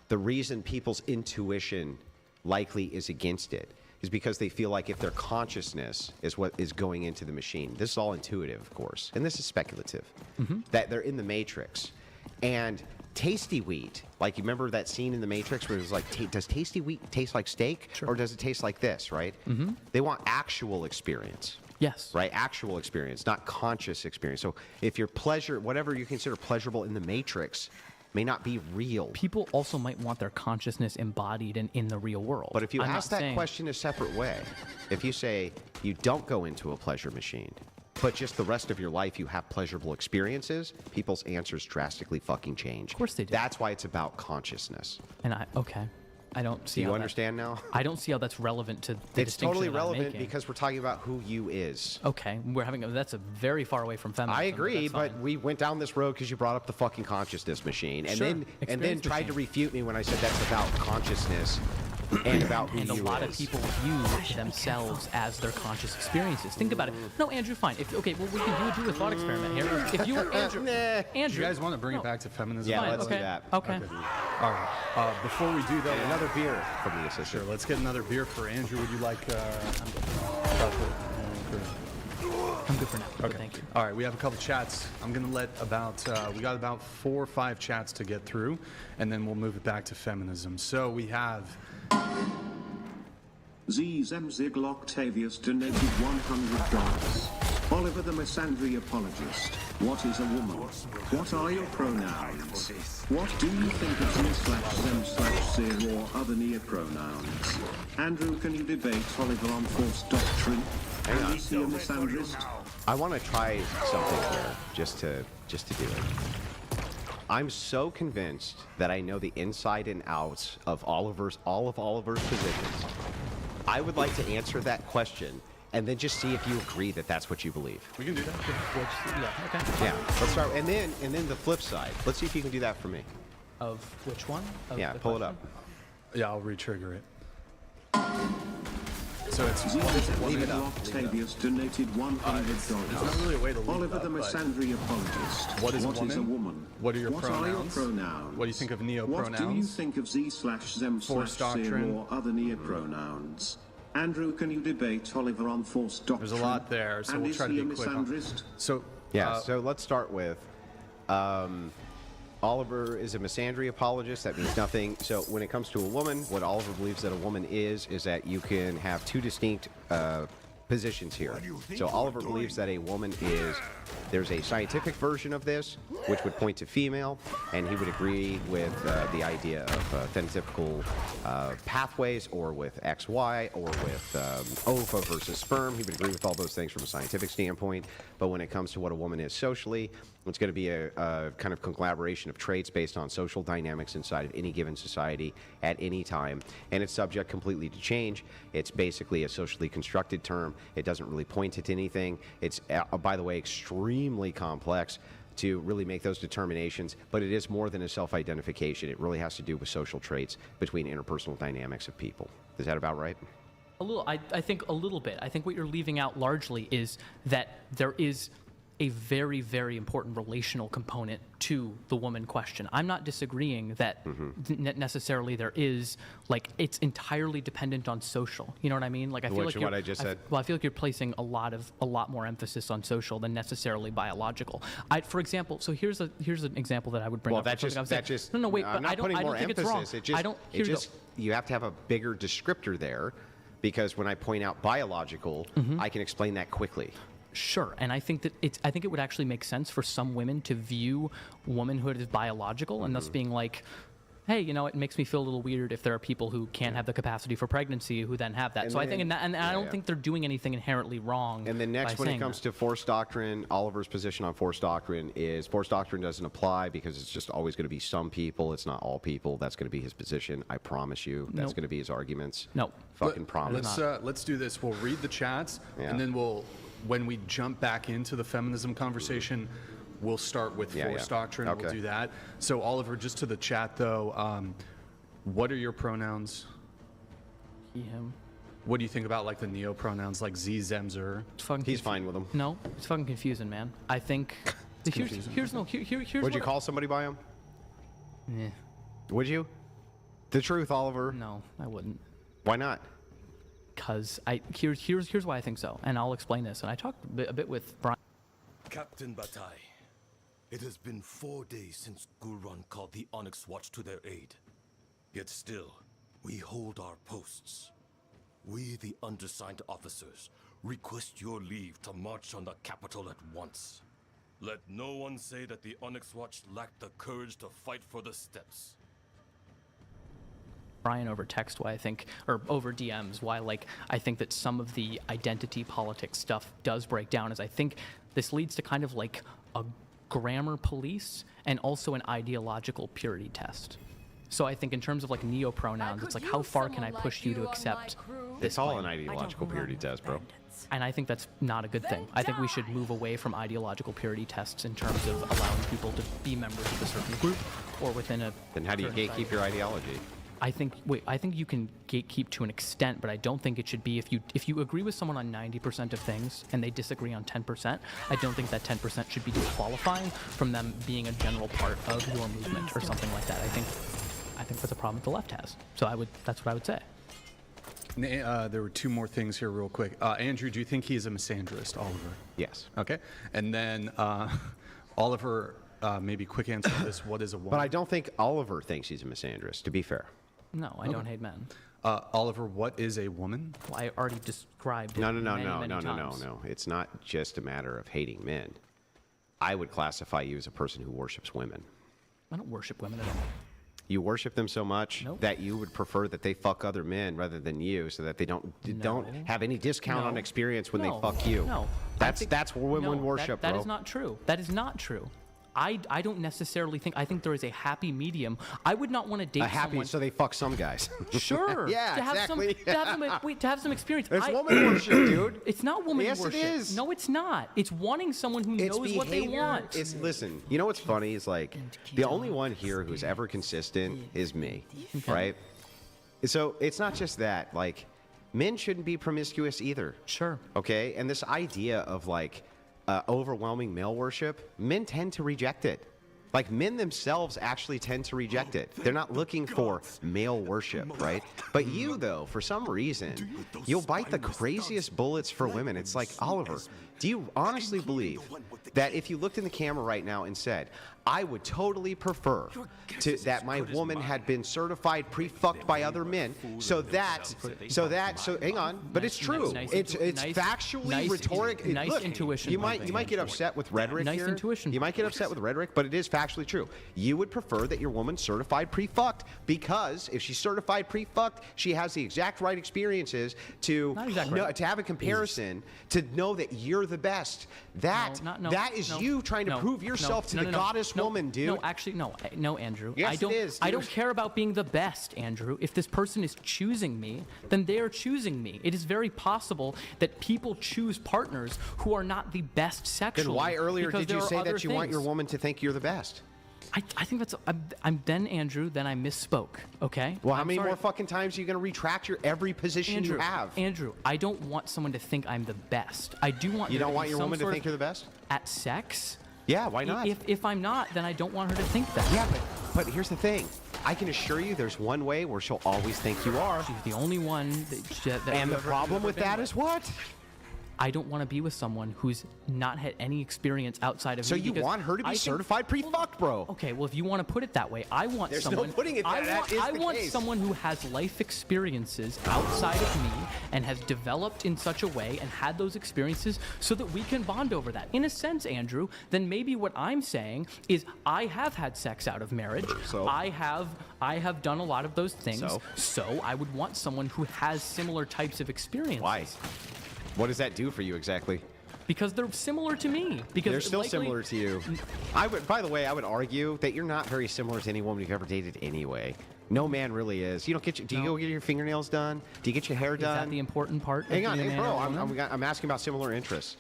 the reason people's intuition likely is against it is because they feel like if their consciousness is what is going into the machine. This is all intuitive, of course, and this is speculative. That they're in the Matrix, and tasty wheat. Like, you remember that scene in the Matrix where it was like, does tasty wheat taste like steak, or does it taste like this? Right? They want actual experience. Yes. Right? Actual experience, not conscious experience. So if your pleasure, whatever you consider pleasurable in the Matrix, may not be real. People also might want their consciousness embodied in the real world. But if you ask that question a separate way, if you say you don't go into a pleasure machine, but just the rest of your life you have pleasurable experiences, people's answers drastically fucking change. Of course they do. That's why it's about consciousness. And I don't see. Do you understand now? I don't see how that's relevant to the It's distinction totally that I'm relevant making. because we're talking about who you is. Okay, that's a very far away from feminism. I agree, but but we went down this road because you brought up the fucking consciousness machine, and Sure. then Experience tried machine. to refute me when I said that's about consciousness and about who and a you lot is. of people view themselves as their conscious experiences. Think about it. No, Andrew, fine. You would do a thought experiment here. If you were Andrew, You guys want to bring it back to feminism? Yeah, Fine, let's okay. do that. Okay. All right. Before we do that, Another beer from the assistant. Sure. Let's get another beer for Andrew. Would you like? I'm good for now. but Okay. Thank you. All right, we have a couple chats. I'm going to let we got about 4 or 5 chats to get through, and then we'll move it back to feminism. So we have Zemzig Octavius donated $100. Oliver the Misandry apologist. What is a woman? What are your pronouns? What do you think of Z/Zem/Sir or other neopronouns? Andrew, can you debate Oliver on force doctrine? And is he a misandrist? I want to try something here, just to do it. I'm so convinced that I know the inside and outs of all of Oliver's positions. I would like to answer that question and then just see if you agree that that's what you believe. we can do that. Okay. Yeah, let's start. And then the flip side. Let's see if you can do that for me. Of which one? Of Yeah, the pull it question? up. Yeah, I'll re-trigger it. So it's Zemzig Octavius donated $100. not really a way to leave Oliver it the up, but Misandry apologist. What is a woman? What are your What pronouns? are your pronouns? What do you think of What do you neopronouns? think of Z/Zem/Sir Force doctrine? or other neopronouns? Andrew, can you debate Oliver on force doctrine? There's a lot there, so and we'll is try to he be a quick on. misandrist? So Yeah, so let's start with Oliver is a misandry apologist. That means nothing. So when it comes to a woman, what Oliver believes that a woman is that you can have two distinct positions here. So Oliver believes that a woman is There's a scientific version of this, which would point to female, and he would agree with the idea of phenotypical pathways, or with XY, or with ova versus sperm. He would agree with all those things from a scientific standpoint. But when it comes to what a woman is socially, it's going to be a kind of collaboration of traits based on social dynamics inside of any given society at any time. And it's subject completely to change. It's basically a socially constructed term. It doesn't really point at anything. It's, by the way, extremely complex to really make those determinations, but it is more than a self-identification. It really has to do with social traits between interpersonal dynamics of people. Is that about right? A little, I think a little bit. I think what you're leaving out largely is that there is a very, very important relational component to the woman question. I'm not disagreeing that necessarily there is, like, it's entirely dependent on social. You know what I mean? Like, I feel like what I just said. Well, I feel like you're placing a lot more emphasis on social than necessarily biological. For example, so here's an example that I would bring up. Well, that just no, wait, I'm but not I don't putting more think it's wrong. emphasis. You have to have a bigger descriptor there, because when I point out biological, I can explain that quickly. Sure, and I think that I think it would actually make sense for some women to view womanhood as biological, and thus being like, hey, you know, it makes me feel a little weird if there are people who can't have the capacity for pregnancy who then have that. And so then, I think, and I don't think they're doing anything inherently wrong. And then next, when it comes to force doctrine, Oliver's position on force doctrine is force doctrine doesn't apply because it's just always going to be some people. It's not all people. That's going to be his position. I promise you. That's going to be his arguments. No. Fucking promise. Let's do this. We'll read the chats, and then when we jump back into the feminism conversation, we'll start with force doctrine. Okay. We'll do that. So, Oliver, just to the chat, though, what are your pronouns? He, him. What do you think about, like, the neo-pronouns, like Z, them, zer? He's fine with them. No, it's fucking confusing, man. I think... Here's Would you call somebody by him? Yeah. Would you? The truth, Oliver. No, I wouldn't. Why not? Because here's why I think so, and I'll explain this. And I talked a bit with Brian. Captain Bataille, it has been 4 days since Gulran called the Onyx Watch to their aid. Yet still, we hold our posts. We, the undersigned officers, request your leave to march on the capital at once. Let no one say that the Onyx Watch lacked the courage to fight for the steps. Brian over text why I think, or over DMs, why, like, I think that some of the identity politics stuff does break down, is I think this leads to kind of like a grammar police and also an ideological purity test. So I think in terms of like neo-pronouns, it's like, how far can I push you to accept this? It's all an ideological purity test, bro. And I think that's not a good thing. I think we should move away from ideological purity tests in terms of allowing people to be members of a certain group or within a... Then how do you gatekeep your ideology? I think you can gatekeep to an extent, but I don't think it should be if you agree with someone on 90% of things and they disagree on 10%, I don't think that 10% should be disqualifying from them being a general part of your movement or something like that. I think that's a problem that the left has. So that's what I would say. There were two more things here real quick. Andrew, do you think he's a misandrist, Oliver? Yes. Okay. And then Oliver, maybe quick answer to this, what is a woman? But I don't think Oliver thinks he's a misandrist, to be fair. No, I don't hate men. Oliver, what is a woman? Well, I already described it No. many times. It's not just a matter of hating men. I would classify you as a person who worships women. I don't worship women at all. You worship them so much that you would prefer that they fuck other men rather than you, so that they don't have any discount on experience when they fuck you. No, that's women worship, that bro. is not true. That is not true. I don't necessarily think. I think there is a happy medium. I would not want to date someone. So they fuck some guys. Sure. Yeah, to have exactly. to have some experience. It's woman worship, dude. It's not woman yes, worship. Yes, it is. No, it's not. It's wanting someone who knows what they want. Listen. You know what's funny is, like, the only one here who's ever consistent is me, right? So it's not just that. Like, men shouldn't be promiscuous either. Sure. Okay. And this idea of like overwhelming male worship, men tend to reject it. Like, men themselves actually tend to reject it. They're not looking for male worship, right? But you, though, for some reason, you'll bite the craziest bullets for women. It's like, Oliver, Do you honestly believe that if you looked in the camera right now and said, I would totally prefer that my woman had been certified pre-fucked by other men, so hang on, but it's true. It's factually rhetoric. Nice Look, intuition. You might get upset with rhetoric Nice here. intuition. You might get upset with rhetoric, but it is factually true. You would prefer that your woman certified pre-fucked because if she's certified pre-fucked, she has the exact right experiences to have a comparison to know that you're the best. That is you trying to prove yourself to the goddess woman, dude. No, actually, no, Andrew. Yes, it is. I don't care about being the best, Andrew. If this person is choosing me, then they are choosing me. It is very possible that people choose partners who are not the best sexually. Then why earlier did you say that you want your things. woman to think you're the best? I think that's. Andrew. Then I misspoke. Okay. Well, how many more fucking times are you going to retract your every position you have? Andrew, I don't want someone to think I'm the best. I do want. You don't want your woman to think you're the best? At sex? Yeah, why not? If I'm not, then I don't want her to think that. Yeah, but here's the thing. I can assure you there's one way where she'll always think you are. She's the only one that and the problem with that is what? I don't want to be with someone who's not had any experience outside of me. So you want her to be certified pre-fucked, bro? Okay, well, if you want to put it that way, I want There's someone. no putting it that I want someone who has life experiences outside of me and has developed in such a way and had those experiences so that we can bond over that. In a sense, Andrew, then maybe what I'm saying is I have had sex out of marriage. So? I have done a lot of those things. So I would want someone who has similar types of experiences. Why? What does that do for you exactly? Because they're similar to me. Because they're still similar to you. By the way, I would argue that you're not very similar to any woman you've ever dated anyway. No man really is. You don't get do you go get your fingernails done? Do you get your hair done? Is that the important part? Hang on, bro. I'm asking about similar interests,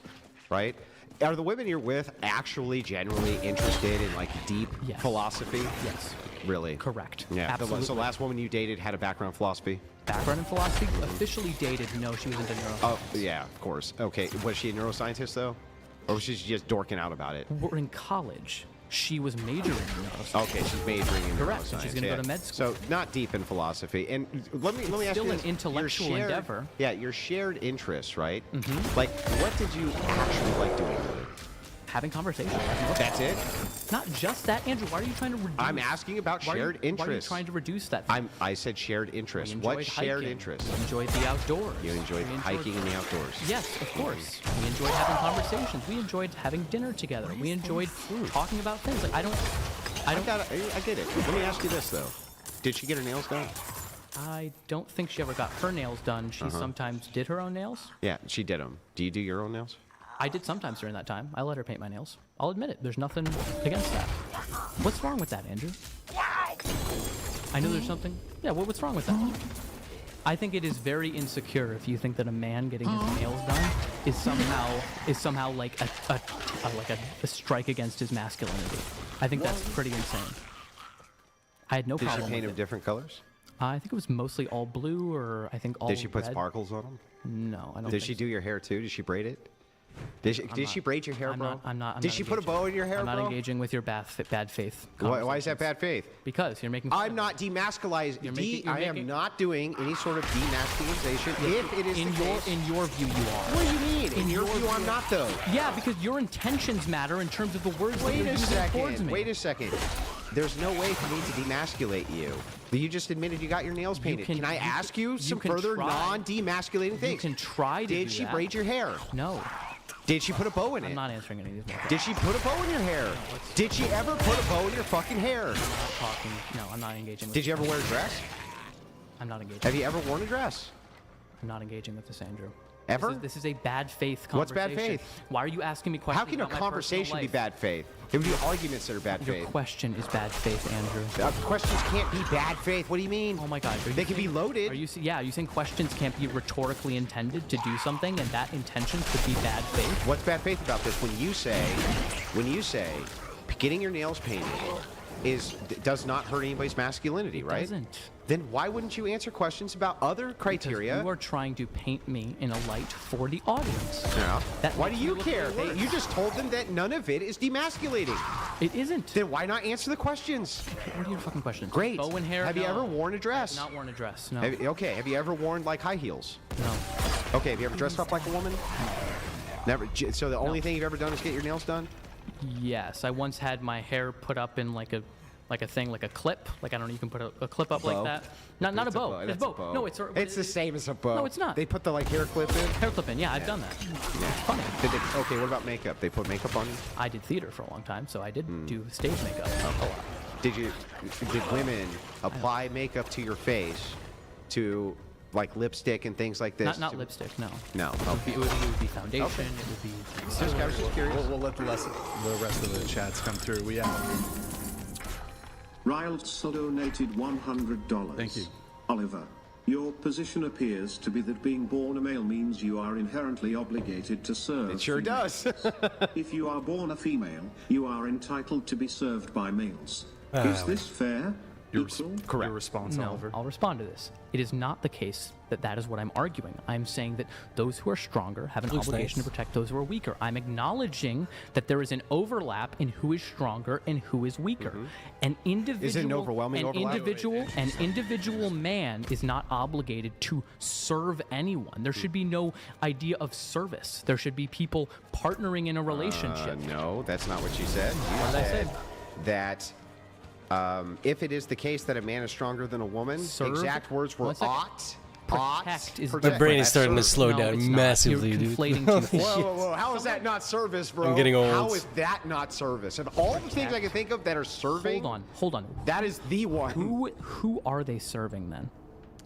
right? Are the women you're with actually genuinely interested in like deep philosophy? Yes. Really? Correct. Yeah. Absolutely. So last woman you dated had a background in philosophy? Background in philosophy? Officially dated, no, she was into neuroscience. Oh, yeah, of course. Okay, was she a neuroscientist, though? Or was she just dorking out about it? We're in college. She was majoring in neuroscience. Okay, she's majoring in Correct. neuroscience. She's going to go to med school. So not deep in philosophy. And let me ask you Still this. an intellectual endeavor. Yeah, your shared interests, right? Mm-hmm. Like, what did you actually like doing with it? Having conversations. That's it? Not just that, Andrew. Why are you trying to reduce? I'm asking about shared interests. Why are you trying to reduce that? I said shared interests. What shared interests? We enjoyed the outdoors. You enjoyed hiking in the outdoors. Yes, of course. We enjoyed having conversations. We enjoyed having dinner together. We enjoyed talking about things. Like I get it. Let me ask you this though: did she get her nails done? I don't think she ever got her nails done. She sometimes did her own nails. Yeah, she did them. Do you do your own nails? I did sometimes during that time. I let her paint my nails. I'll admit it. There's nothing against that. What's wrong with that, Andrew? I know there's something. Yeah, what's wrong with that? I think it is very insecure if you think that a man getting his nails done is somehow like a strike against his masculinity. I think that's pretty insane. I had no problem. Did she paint them different colors? I think it was mostly all blue, or I think all. Did she put red. sparkles on them? No, I don't. Did she do your hair too? Did she braid it? Did she braid your hair, bro? I'm not. Did she put a bow in your hair, bro? I'm not engaging with your bad faith. Why is that bad faith? Because you're making. I'm not demasculizing. I am not doing any sort of demasculization. If it is in your view, you are. What do you mean? In your view, I'm not though. Yeah, because your intentions matter in terms of the words that you're using towards me. Wait a second. There's no way for me to demasculate you. You just admitted you got your nails painted. Can I ask you some further non-demasculating things? You can try to. Did she braid your hair? No. Did she put a bow in it? I'm not answering any of these. Did she put a bow in your hair? Did she ever put a bow in your fucking hair? I'm not talking. No, I'm not engaging with Did you ever wear a dress? I'm not engaging. Have you ever worn a dress? I'm not engaging with this, Andrew. Ever? This is a bad faith conversation. What's bad faith? Why are you asking me questions? How can a conversation be bad faith? It would be arguments that are bad faith. Your question is bad faith, Andrew. Questions can't be bad faith. What do you mean? Oh my God. They can be loaded. Are you saying questions can't be rhetorically intended to do something, and that intention could be bad faith? What's bad faith about this? When you say getting your nails painted does not hurt anybody's masculinity, right? It doesn't. Then why wouldn't you answer questions about other criteria? Because you are trying to paint me in a light for the audience. Yeah. Why do you care? You just told them that none of it is demasculating. It isn't. Then why not answer the questions? What are your fucking questions? Great. Bow and hair? Have you ever worn a dress? I have not worn a dress, no. Have you ever worn like high heels? No. Okay, have you ever dressed up like a woman? Never. So the only thing you've ever done is get your nails done? Yes, I once had my hair put up in like a thing, like a clip. Like, I don't know, you can put a clip up like that. Not a bow. It's a bow. No, it's the same as a bow. No, it's not. They put the like hair clip in. Hair clip in. Yeah, I've done that. Yeah. Funny. Okay, what about makeup? They put makeup on you? I did theater for a long time, so I did do stage makeup a lot. Did women apply makeup to your face to like lipstick and things like this? Not lipstick, no. No. It would be foundation. Okay. It would be. I was just curious. We'll let the rest of the chats come through. We have. Riles donated $100. Thank you. Oliver, your position appears to be that being born a male means you are inherently obligated to serve. It sure does. If you are born a female, you are entitled to be served by males. Is this fair? Correct. Your response, No, Oliver. I'll respond to this. It is not the case that is what I'm arguing. I'm saying that those who are stronger have an obligation to protect those who are weaker. I'm acknowledging that there is an overlap in who is stronger and who is weaker. An individual, Is it an overwhelming overlap? An individual man is not obligated to serve anyone. There should be no idea of service. There should be people partnering in a relationship. No, that's not what you said. What did I say? That if it is the case that a man is stronger than a woman, Serve? exact words were 1 second. ought. Protect is My brain is starting to slow No, it's down not. massively, You're dude. conflating two things. Whoa. How is that not service, bro? I'm getting old. How is that not service? Of all the things I can think of that are serving, Hold on. that is the one. Who are they serving then?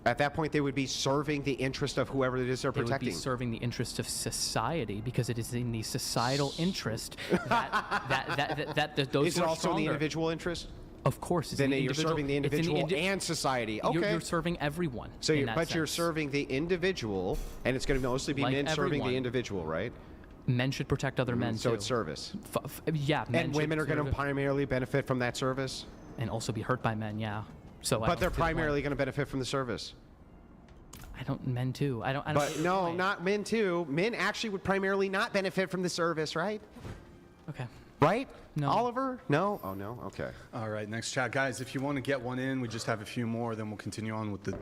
At that point, they would be serving the interest of whoever it is they're They would protecting. be serving the interest of society because it is in the societal interest that those Is who it are also in the stronger- individual interest? Of course, it's Then in the you're individual, serving the it's in individual and society. Okay. You're serving everyone. So, in that you're sense. serving the individual, and it's going to mostly be Like men serving everyone. the individual, right? Men should protect other men So too. it's service. Yeah, men And should women are going to serve- primarily benefit from that service? and also be hurt by men. Yeah. So, But they're primarily going to benefit from the service. men too. I don't. But no, not men too. Men actually would primarily not benefit from the service, right? Okay. Right? No. Oliver? No? Oh, no? Okay. All right, next chat. Guys, if you want to get one in, we just have a few more, then we'll continue on with the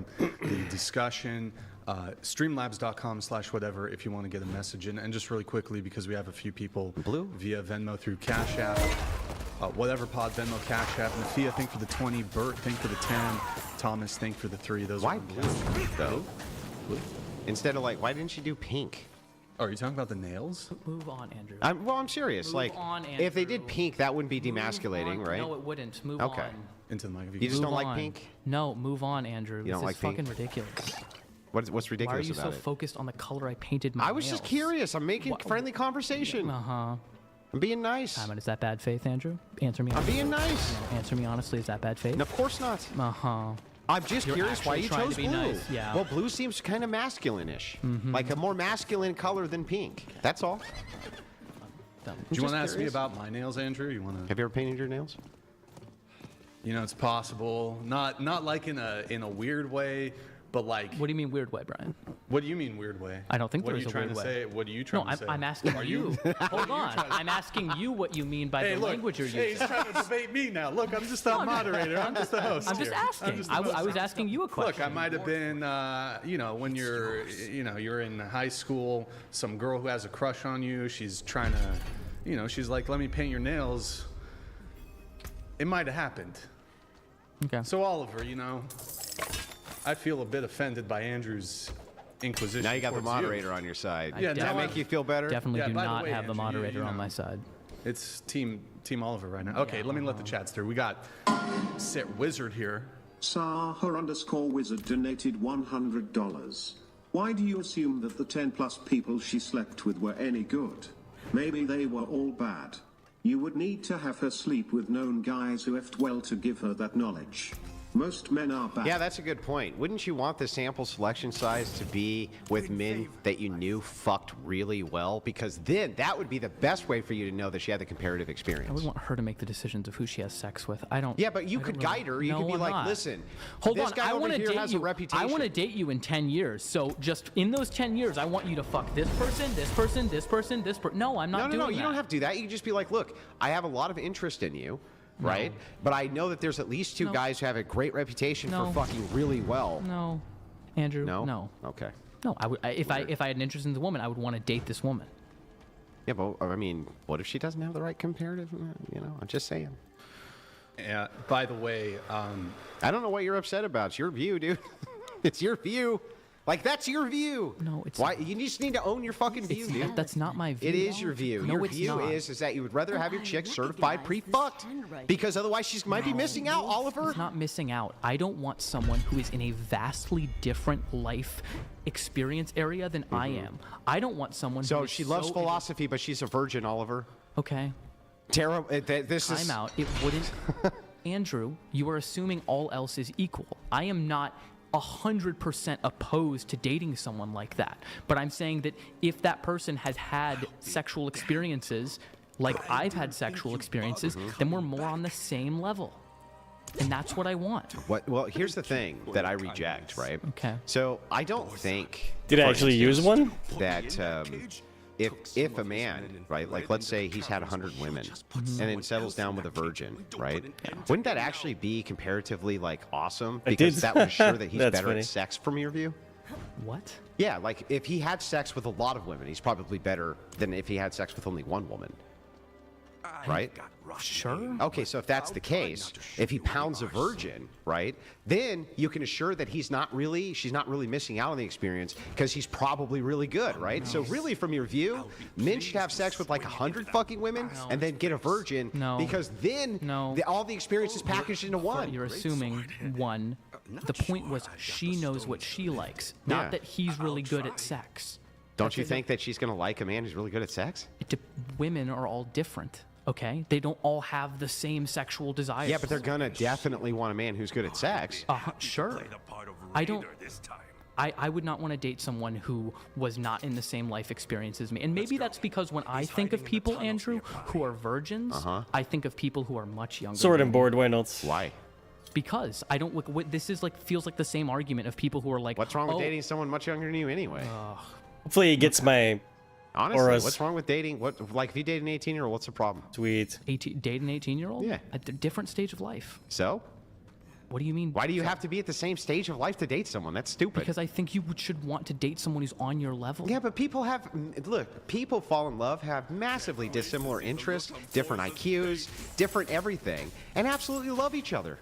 discussion. Streamlabs.com/whatever if you want to get a message in. And just really quickly, because we have a few people via Venmo through Cash App. Whatever pod, Venmo, Cash App. Nafia, thank for the 20. Bert, thank for the 10. Thomas, thank for the 3. Those Why are blue, though? Instead of like, why didn't you do pink? Oh, are you talking about the nails? Move on, Andrew. I'm serious. Move like, on, if they did pink, that wouldn't be demasculating, right? No, it wouldn't. Move Okay. on. Into the mic. You just don't Move like on. pink? No, move on, Andrew. You don't This like is fucking pink? ridiculous. What's ridiculous Why are you about so it? focused on the color I painted my I was just nails? curious. I'm making friendly conversation. Uh-huh. I'm being nice. Simon, is that bad faith, Andrew? Answer me I'm honestly. being nice. Answer me honestly, is that bad faith? No, of course not. Uh-huh. I'm just You're curious why actually you trying chose to be blue. nice, yeah. Well, blue seems kind of masculine-ish. Like a more masculine color than pink. That's all. Do you want to ask me about my nails, Andrew? You want to? Have you ever painted your nails? You know, it's possible. Not like in a weird way, but like. What do you mean weird way, Brian? What do you mean weird way? I don't think what there's are you a weird trying to way. say? What are you trying to say? I'm asking Are you. Hold on. I'm asking you what you mean by Hey, the look, language you're hey, using. he's trying to debate me now. Look, I'm just the moderator. I'm just the host. I'm just here. asking. just the I host. was asking you a question. Look, I might have been, when you're in high school, some girl who has a crush on you, she's trying to, she's like, let me paint your nails. It might have happened. Okay. So Oliver, I feel a bit offended by Andrew's inquisition. Now you got the towards moderator on your side. Yeah, Does that now make you feel better? Definitely do by the not way, have the Andrew, moderator on my side. It's Team Oliver right now. Okay, let me let the chats through. We got Sit Wizard here. Saha_wizard donated $100. Why do you assume that the 10 plus people she slept with were any good? Maybe they were all bad. You would need to have her sleep with known guys who effed well to give her that knowledge. Most men are bad. Yeah, that's a good point. Wouldn't you want the sample selection size to be with men that you knew fucked really well? Because then that would be the best way for you to know that she had the comparative experience. I would want her to make the decisions of who she has sex with. I don't. Yeah, but you I could don't guide her. You No, could be I'm like, not. listen, Hold this on. guy I over want to here date has you. a reputation. I want to date you in 10 years. So just in those 10 years, I want you to fuck this person, this person, this person, this person. No, I'm not doing that. You don't have to do that. You can just be like, look, I have a lot of interest in you. Right? But I know that there's at least two guys who have a great reputation for fucking really well. No. Andrew, No? no. Okay. No, if I had an interest in the woman, I would want to date this woman. Yeah, but I mean, what if she doesn't have the right comparative? You know, I'm just saying. Yeah. By the way, I don't know what you're upset about. It's your view, dude. It's your view. Like, that's your view. No, it's why you just need to own your fucking view, dude. That's not my view. It is your view. No, your it's view not. is that you would rather have your chick certified pre-fucked because otherwise she might be missing out, Oliver. It's not missing out. I don't want someone who is in a vastly different life experience area than I am. I don't want someone So who is she loves so philosophy, but she's a virgin, Oliver. Okay. Tara, this is... Time out. It wouldn't... Andrew, you are assuming all else is equal. I am not 100% opposed to dating someone like that. But I'm saying that if that person has had sexual experiences, like I've had sexual experiences, then we're more on the same level. And that's what I want. Well, here's the thing that I reject, right? Okay. So I don't think... Did I for actually use instance, one? That if a man, right, like let's say he's had 100 women and then settles down with a virgin, right? Wouldn't that actually be comparatively like awesome? Because that would assure that he's better at sex from your view. What? Yeah, like if he had sex with a lot of women, he's probably better than if he had sex with only one woman. Right? Sure. Okay, so if that's the case, if he pounds a virgin, right, then you can assure that she's not really missing out on the experience because he's probably really good, right? So really, from your view, men should have sex with like 100 fucking women and then get a virgin because then all the experience is packaged into one. You're assuming one. The point was she knows what she likes, not that he's really good at sex. Don't you think that she's going to like a man who's really good at sex? Women are all different. Okay, they don't all have the same sexual desires. Yeah, but they're gonna definitely want a man who's good at sex. Sure. I don't. I would not want to date someone who was not in the same life experience as me. And maybe that's because when I think of people, Andrew, who are virgins, I think of people who are much younger. Sword and board, why not? Why? Because I don't look. This is like feels like the same argument of people who are like. What's wrong with dating someone much younger than you anyway? Hopefully, he gets my. Honestly, what's wrong with dating? Like, if you date an 18-year-old, what's the problem? Sweet. Date an 18-year-old? Yeah. At a different stage of life. So? What do you mean? Why do you have to be at the same stage of life to date someone? That's stupid. Because I think you should want to date someone who's on your level. Yeah, but people fall in love, have massively dissimilar interests, different IQs, different everything, and absolutely love each other.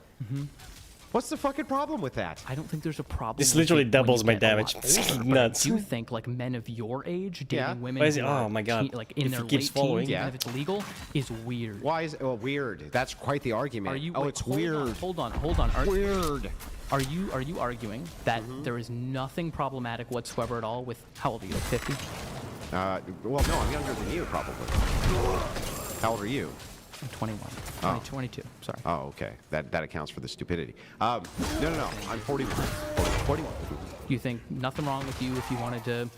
What's the fucking problem with that? I don't think there's a problem. This literally doubles my damage. Nuts. Do you think like men of your age dating women Why is it? who are Oh my god! like in if their he keeps late following, teens, even if it's legal, is weird? Why is it weird? That's quite the argument. Are you? Oh, wait, it's weird. Hold on. Weird. Are you arguing that there is nothing problematic whatsoever at all with how old are you? Like 50? Well, no, I'm younger than you, probably. How old are you? I'm 21. 22. Sorry. Oh, okay. That accounts for the stupidity. No. I'm 41. 41. You think nothing wrong with you if you wanted to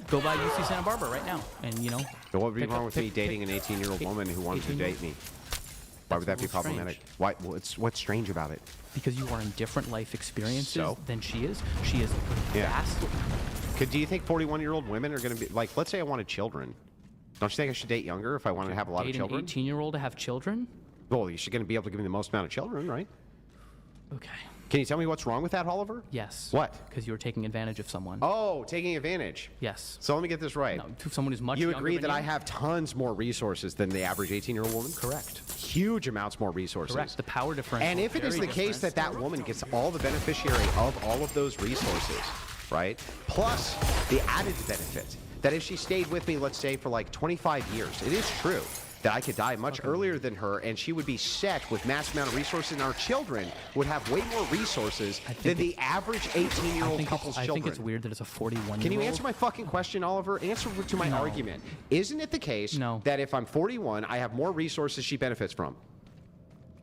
go by UC Santa Barbara right now, and you know? So what would be wrong with me dating an 18-year-old woman who wanted to date me? Why would that be problematic? Why? What's strange about it? Because you are in different life experiences than she is. She is vastly. Do you think 41-year-old women are going to be like? Let's say I wanted children. Don't you think I should date younger if I wanted to have a lot of children? Date an 18-year-old to have children? Well, you're going to be able to give me the most amount of children, right? Okay. Can you tell me what's wrong with that, Oliver? Yes. What? Because you were taking advantage of someone. Oh, taking advantage. Yes. So let me get this right. No, to someone who's much you younger agree than that you? I have tons more resources than the average 18-year-old woman? Correct. Huge amounts more resources. Correct. The power differential. And if it is the case that that woman gets all the beneficiary of all of those resources, right? Plus the added benefit that if she stayed with me, let's say for like 25 years, it is true that I could die much earlier than her and she would be set with mass amount of resources and our children would have way more resources than the average 18-year-old couple's children. I think it's weird that it's a 41-year-old. Can you answer my fucking question, Oliver? Answer to my argument. Isn't it the case that if I'm 41, I have more resources she benefits from?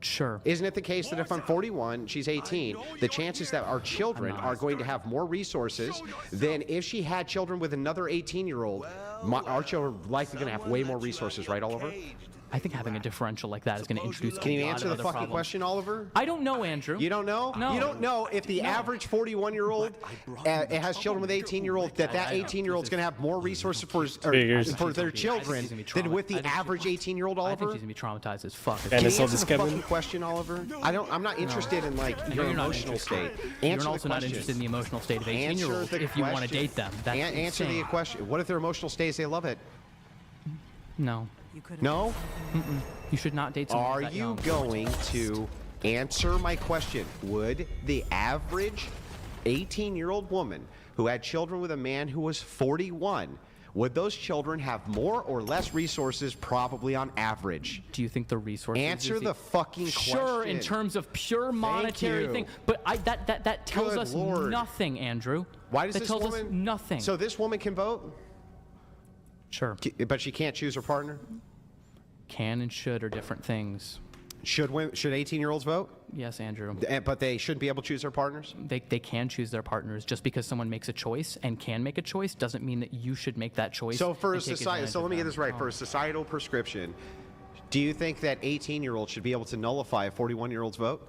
Sure. Isn't it the case that if I'm 41, she's 18, the chances that our children are going to have more resources than if she had children with another 18-year-old, our children are likely going to have way more resources, right, Oliver? I think having a differential like that is going to introduce Can you a lot answer of the other fucking problems. question, Oliver? I don't know, Andrew. You don't know? No. You don't know if the average 41-year-old has children with 18-year-old, that 18-year-old's going to have more resources for their children than with the average 18-year-old, Oliver? I think she's going to be traumatized as fuck. Can you answer the fucking question, Oliver? I'm not interested in like your emotional state. You're also not interested in the emotional state of 18-year-olds if you want to date them. That's answer the question. What if their emotional state is they love it? No. No? Mm-mm. You should not date someone Are that you young. going to answer my question? Would the average 18-year-old woman who had children with a man who was 41, would those children have more or less resources, probably on average? Do you think the resources? Answer the fucking Sure, question. in terms of pure monetary you. thing, but that tells Good us Lord. nothing, Andrew. Why does that this tells woman? us nothing. So this woman can vote, Sure. but she can't choose her partner. Can and should are different things. Should 18-year-olds vote? Yes, Andrew. But they shouldn't be able to choose their partners? They can choose their partners. Just because someone makes a choice and can make a choice doesn't mean that you should make that choice. So for a and take society, advantage so of let me get them. this right. Oh. For a societal prescription, do you think that 18-year-olds should be able to nullify a 41-year-old's vote?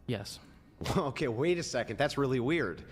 Yes. Okay, wait a second. That's really weird.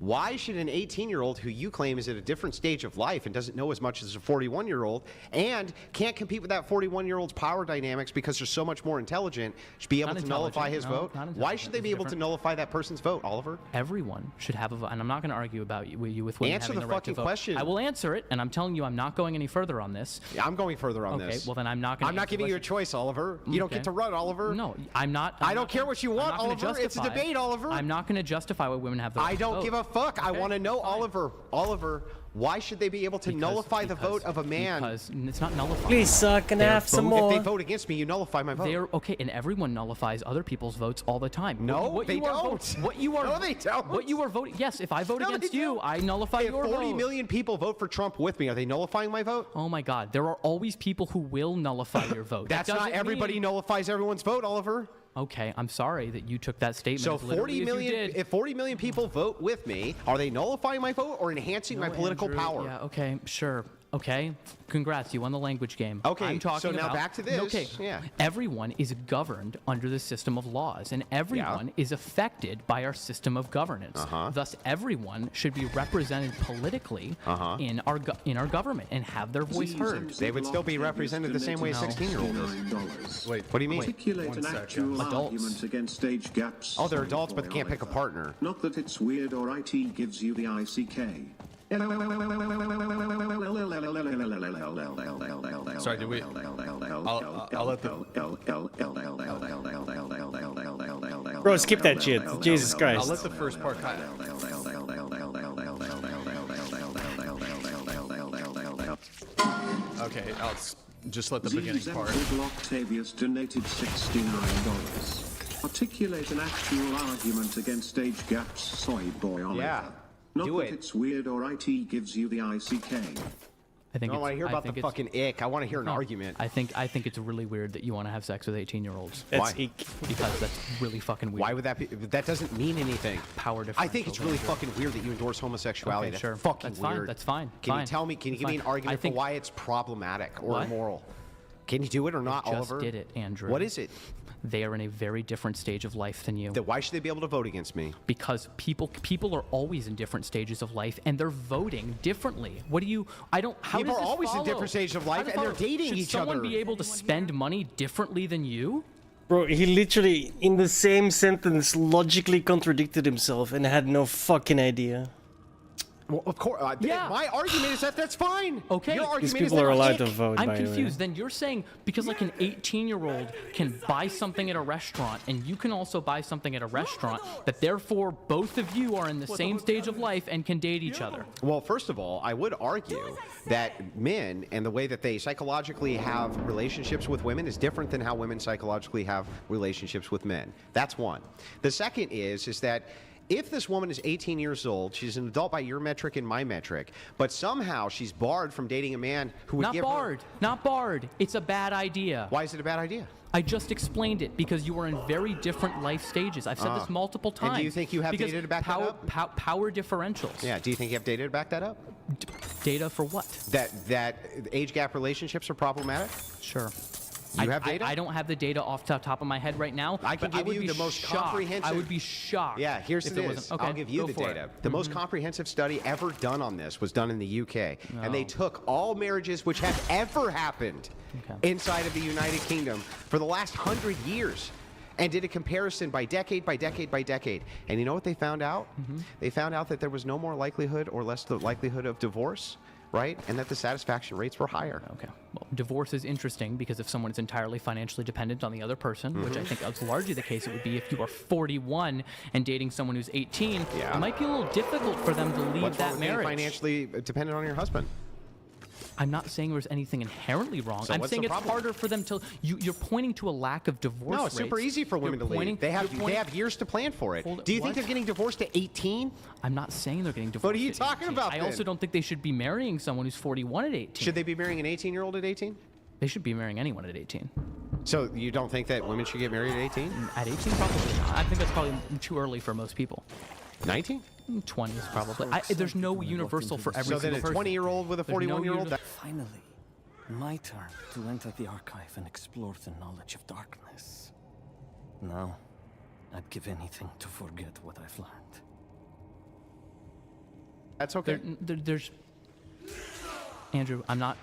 Why should an 18-year-old who you claim is at a different stage of life and doesn't know as much as a 41-year-old and can't compete with that 41-year-old's power dynamics because they're so much more intelligent, should be able Not to nullify his intelligent, vote? no, not Why should they be able to different. nullify that person's vote, Oliver? Everyone should have a vote, and I'm not going to argue about you with women Answer having the the right to fucking vote. question. I will answer it, and I'm telling you, I'm not going any further on this. Yeah, I'm going further on Okay, this. well then I'm not going. I'm not giving you a choice, Oliver. You don't Okay. get to run, Oliver. No, I'm not. I don't care what you want, Oliver. It's a debate, Oliver. I'm not going to justify why women have the right I to don't vote. give a fuck. I Okay, want to know, fine. Oliver, why should they be able to nullify the vote of a man? Because it's not nullified. Please, can I have some more? If they vote against me, you nullify my vote. They're okay, and everyone nullifies other people's votes all the time. No, they you are don't. What you are? No, they don't. What you are voting? Yes, if I vote No, they against you, don't. I nullify If your 40 vote. million people vote for Trump with me, are they nullifying my vote? Oh my God, there are always people who will nullify your vote. That's That not doesn't everybody mean- nullifies everyone's vote, Oliver. Okay, I'm sorry that you took that statement. So as literally 40 as you million, did. if 40 million people vote with me, are they nullifying my vote or enhancing my political Andrew, power? Yeah, okay, sure. Okay, congrats, you won the language game. Okay, I'm talking so now about, back to this. Okay, Yeah. everyone is governed under the system of laws, and everyone is affected by our system of governance. Thus, everyone should be represented politically in our government and have their voice heard. They would still be represented the same way a 16-year-old is. Wait, What do you mean? Articulate an actual Adults. argument against age gaps. Oh, they're adults, but they can't pick a partner. Not that it's weird or IT gives you the ICK. Sorry, did we? I'll let the. Bro, skip that shit. Jesus I'll Christ. let the first part kind Okay, just let the beginning part. Octavius donated $69. Articulate an actual argument against age gaps, soy boy Oliver. Yeah, Not do that it. it's weird or IT gives you the ICK. I think I don't want to hear about the think fucking ick. I want to hear an argument. I think it's really weird that you want to have sex with 18-year-olds. That's Why? eek. Because that's really fucking weird. Why would that be? That doesn't mean anything. Power difference. I think it's really fucking weird that you endorse homosexuality. Okay, That's sure. fucking That's fine. weird. That's fine. Can Fine. you tell me? Can you That's give me an fine. argument I think- for why it's problematic or What? immoral? Can you do it or not, just Oliver? did it, Andrew. What is it? They are in a very different stage of life than you. Then why should they be able to vote against me? Because people are always in different stages of life and they're voting differently. What do you? I don't. How People does are this always in follow? different stages of How life does and they're it follow? dating Should each someone other. be able to spend money differently than you? Bro, he literally, in the same sentence, logically contradicted himself and had no fucking idea. Well, of course. Yeah. My argument is that that's fine. Okay. Your These argument people is that are allowed ick. to vote, I'm by the way. confused. Then you're saying because like an 18-year-old can buy something at a restaurant and you can also buy something at a restaurant, that therefore both of you are in the same stage of life and can date each other. Well, first of all, I would argue that men and the way that they psychologically have relationships with women is different than how women psychologically have relationships with men. That's one. The second is that if this woman is 18 years old, she's an adult by your metric and my metric, but somehow she's barred from dating a man who would Not give barred. Not barred. It's a bad idea. Why is it a bad idea? I just explained it because you are in very different life stages. I've said this multiple times. And do you think you have because data to back that up? Power differentials. Yeah. Do you think you have data to back that up? Data for what? That age gap relationships are problematic? Sure. You have data? I don't have the data off the top of my head right now. I can but give would you be the most shocked. comprehensive. I would be shocked. Yeah, here's if the there this. wasn't. Okay, I'll give you go the for data. it. The most comprehensive study ever done on this was done in the UK. And they Oh. took all marriages which have ever happened inside of the United Kingdom for the last 100 years and did a comparison by decade, by decade, by decade. And you know what they found out? They found out that there was no more likelihood or less the likelihood of divorce right? And that the satisfaction rates were higher. Okay. Well, divorce is interesting because if someone is entirely financially dependent on the other person, which I think is largely the case it would be if you are 41 and dating someone who's 18, it might be a little difficult for them to leave What's wrong that with being marriage. financially dependent on your husband? I'm not saying there's anything inherently wrong. So I'm what's saying the it's problem? harder for them to. You're pointing to a lack of divorce No, it's super rates. easy for women to leave. They have years to plan for it. Do you think they're getting divorced at 18? I'm not saying they're getting divorced. What are you at talking 18. about I then? also don't think they should be marrying someone who's 41 at 18. Should they be marrying an 18-year-old at 18? They should be marrying anyone at 18. So you don't think that women should get married at 18? At 18, probably not. I think that's probably too early for most people. 19? 20s probably. There's no universal for every So then single a person. 20-year-old with a There's no 41-year-old? Finally, my turn to enter the archive and explore the knowledge of darkness. Now, I'd give anything to forget what I've learned. That's okay. There's Andrew, I'm not.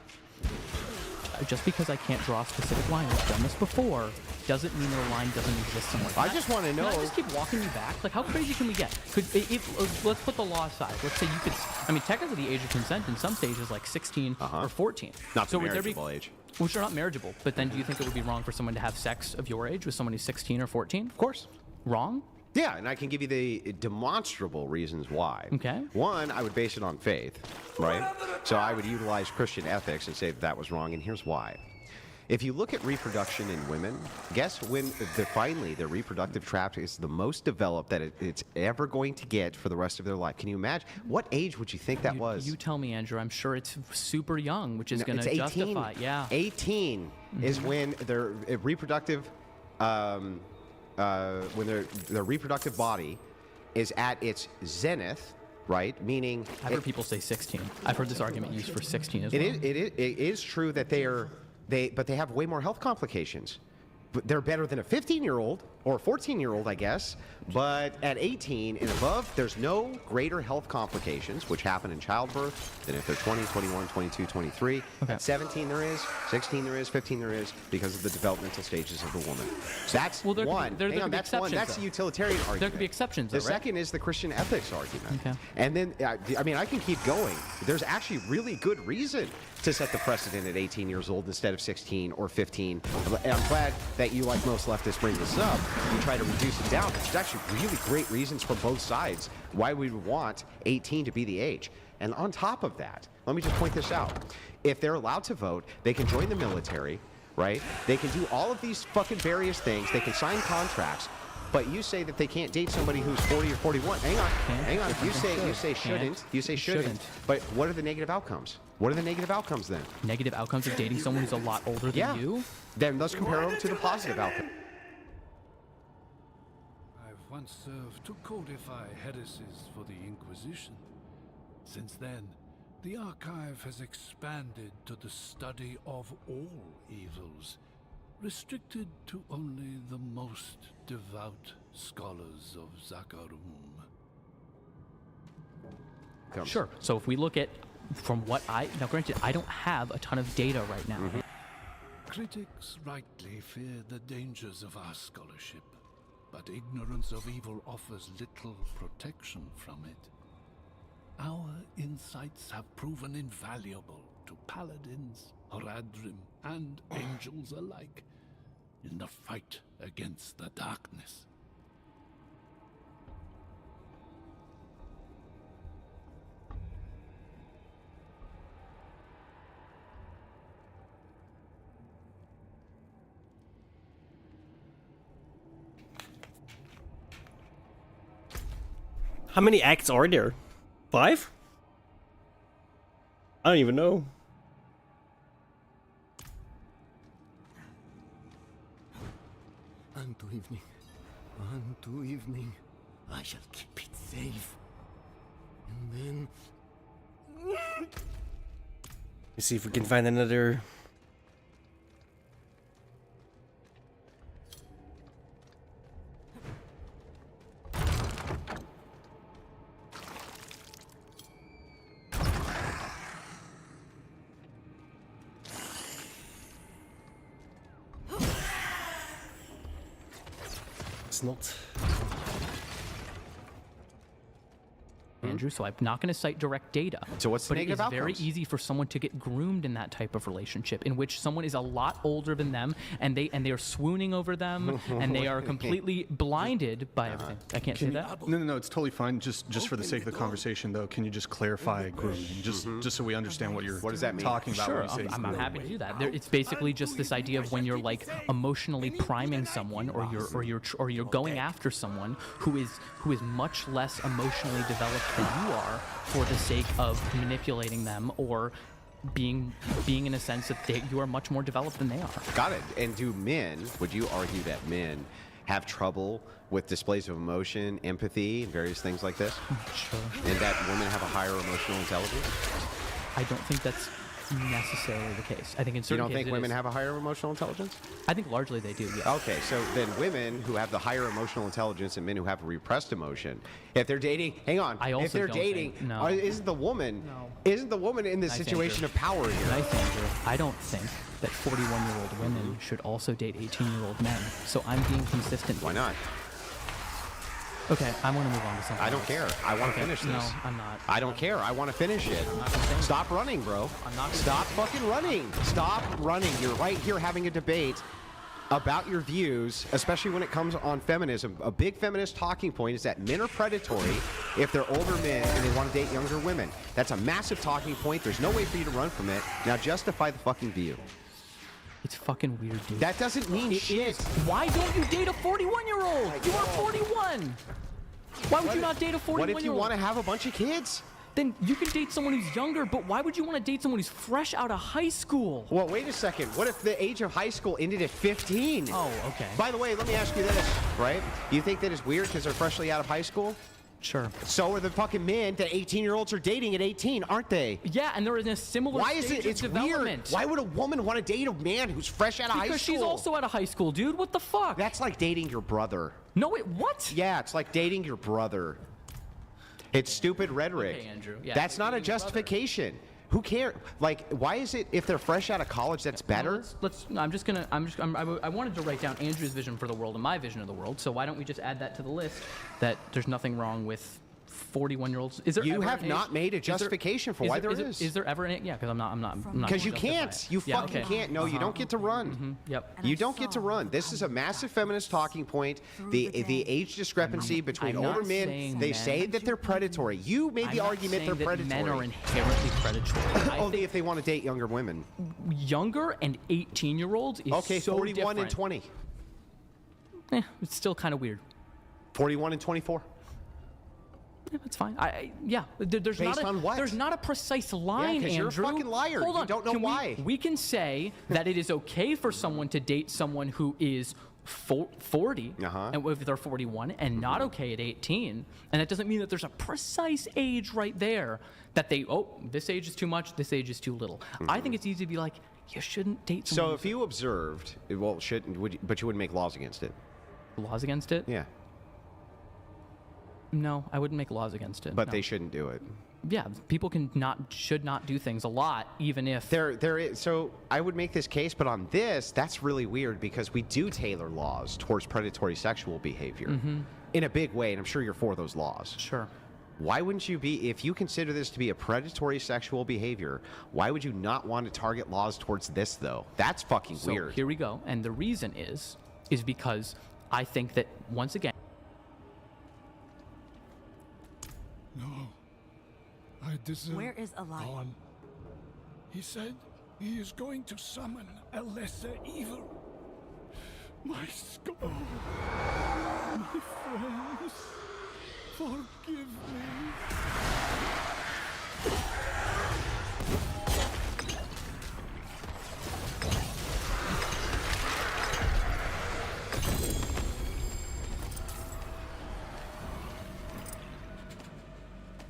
Just because I can't draw a specific line, I've done this before, doesn't mean the line doesn't exist somewhere. I just want to know. Can I just keep walking you back? Like, how crazy can we get? Let's put the law aside. Let's say you could. I mean, technically, the age of consent in some states is like 16 or 14. Not the would there marriageable age. Which are not marriageable. But then, do you think it would be wrong for someone to have sex of your age with someone who's 16 or 14? Of course. Wrong? Yeah, and I can give you the demonstrable reasons why. Okay. One, I would base it on faith, right? So I would utilize Christian ethics and say that was wrong, and here's why. If you look at reproduction in women, guess when finally their reproductive tract is the most developed that it's ever going to get for the rest of their life. Can you imagine? What age would you think that was? You tell me, Andrew. I'm sure it's super young, which is going to justify. Yeah. 18 is when their reproductive, when their reproductive body is at its zenith. Right, meaning I've heard people say 16. I've heard this argument used for 16 as well. It is true that but they have way more health complications. But they're better than a 15-year-old or a 14-year-old, I guess. But at 18 and above, there's no greater health complications, which happen in childbirth, than if they're 20, 21, 22, 23. Okay. At 17 there is, 16 there is, 15 there is, because of the developmental stages of the woman. That's one. Hang on, that's one. That's the utilitarian argument. There could be exceptions, The though, right? second is the Christian ethics argument. Okay. And then, I mean, I can keep going. There's actually really good reason to set the precedent at 18 years old instead of 16 or 15. And I'm glad that you, like most leftists, bring this up. You try to reduce it down. There's actually really great reasons for both sides why we would want 18 to be the age. And on top of that, let me just point this out. If they're allowed to vote, they can join the military, right? They can do all of these fucking various things. They can sign contracts. But you say that they can't date somebody who's 40 or 41. Hang on. You say shouldn't. You say shouldn't. But what are the negative outcomes? What are the negative outcomes then? Negative outcomes of dating someone who's a lot older than you? Then let's compare them to the positive outcome. I've once served to codify heresies for the Inquisition. Since then, the archive has expanded to the study of all evils, restricted to only the most devout scholars of Zakarum. Sure. So if we look at, now granted, I don't have a ton of data right now. Critics rightly fear the dangers of our scholarship, but ignorance of evil offers little protection from it. Our insights have proven invaluable to paladins, Horadrim, and angels alike in the fight against the darkness. How many acts are there? 5? I don't even know. Unto evening, I shall keep it safe. And then... Let's see if we can find another... Andrew, Andrew, so I'm not going to cite direct data. So what's the but negative it is very outcomes? easy for someone to get groomed in that type of relationship, in which someone is a lot older than them, and they are swooning over them, and they are completely blinded by everything. I can't say that. No, it's totally fine. Just for the sake of the conversation, though, can you just clarify grooming, just so we understand what does that mean? talking about? Sure, when you say I'm grooming. happy to do that. It's basically just this idea of when you're like emotionally priming someone, or you're going after someone who is much less emotionally developed than you are, for the sake of manipulating them, or being in a sense that you are much more developed than they are. Got it. And would you argue that men have trouble with displays of emotion, empathy, and various things like this? Sure. And that women have a higher emotional intelligence? I don't think that's necessarily the case. I think in certain You don't cases think women have a higher emotional intelligence? I think largely they do, yeah. Okay, so then women who have the higher emotional intelligence and men who have a repressed emotion, if they're dating, hang on, I also if they're don't dating, think- no. isn't the woman in the Nice situation answer. of power here? Nice answer. I don't think that 41-year-old women should also date 18-year-old men. So I'm being consistent. Why not? Okay, I want to move on to something I don't else. care. I want to Okay, finish this. No, I'm not. I don't care. I want to finish it. Stop running, bro. I'm not gonna Stop fucking running. Stop running. You're right here having a debate about your views, especially when it comes on feminism. A big feminist talking point is that men are predatory if they're older men and they want to date younger women. That's a massive talking point. There's no way for you to run from it. Now justify the fucking view. It's fucking weird, dude. That doesn't mean shit. Is. Why don't you date a 41-year-old? You are 41. Why would you not date a 41-year-old? What if you want to have a bunch of kids? Then you can date someone who's younger, but why would you want to date someone who's fresh out of high school? Well, wait a second. What if the age of high school ended at 15? Oh, okay. By the way, let me ask you this, right? You think that is weird because they're freshly out of high school? Sure. So are the fucking men that 18-year-olds are dating at 18, aren't they? Yeah, and they're in a similar Why is stage it? of It's development. weird. Why would a woman want to date a man who's fresh out of high school? Because she's also out of high school, dude. What the fuck? That's like dating your brother. No, wait, what? Yeah, it's like dating your brother. It's stupid rhetoric. Okay, Andrew. Yeah, that's not a dating your brother. justification. Who cares? Like, why is it if they're fresh out of college that's better? I wanted to write down Andrew's vision for the world and my vision of the world. So why don't we just add that to the list? That there's nothing wrong with 41-year-olds. Is there? You ever have an not age- made a is there- justification for why there is. Is there ever an? Yeah, because I'm not. Because you can't. You fucking can't. No, you don't get to run. Yep. You don't get to run. This is a massive feminist talking point. The age discrepancy between I'm not older men. saying They men- say that they're predatory. You made I'm the not argument saying they're that predatory. Men are inherently predatory. Only if they want to date younger women. Younger and 18-year-olds is Okay, so 41 and different. 20. It's still kind of weird. 41 and 24. Yeah, that's fine. There's Based not a, on what? There's not a precise line, 'cause Andrew. you're a fucking liar. Hold You on. don't know Can why. We can say that it is okay for someone to date someone who is 40, and if they're 41, and not okay at 18, and that doesn't mean that there's a precise age right there that this age is too much, this age is too little. I think it's easy to be like, you shouldn't date someone. So if you observed, well, but you wouldn't make laws against it. Laws against it? Yeah. No, I wouldn't make laws against it. But no. they shouldn't do it. Yeah, people should not do things a lot, even if there is. So I would make this case, but on this, that's really weird because we do tailor laws towards predatory sexual behavior in a big way, and I'm sure you're for those laws. Sure. Why wouldn't you be, if you consider this to be a predatory sexual behavior, why would you not want to target laws towards this, though? That's fucking So weird. here we go. And the reason is because I think that, once again, No. I deserve. Where is Eli? Gone. He said he is going to summon a lesser evil. My skull. My friends. Forgive me.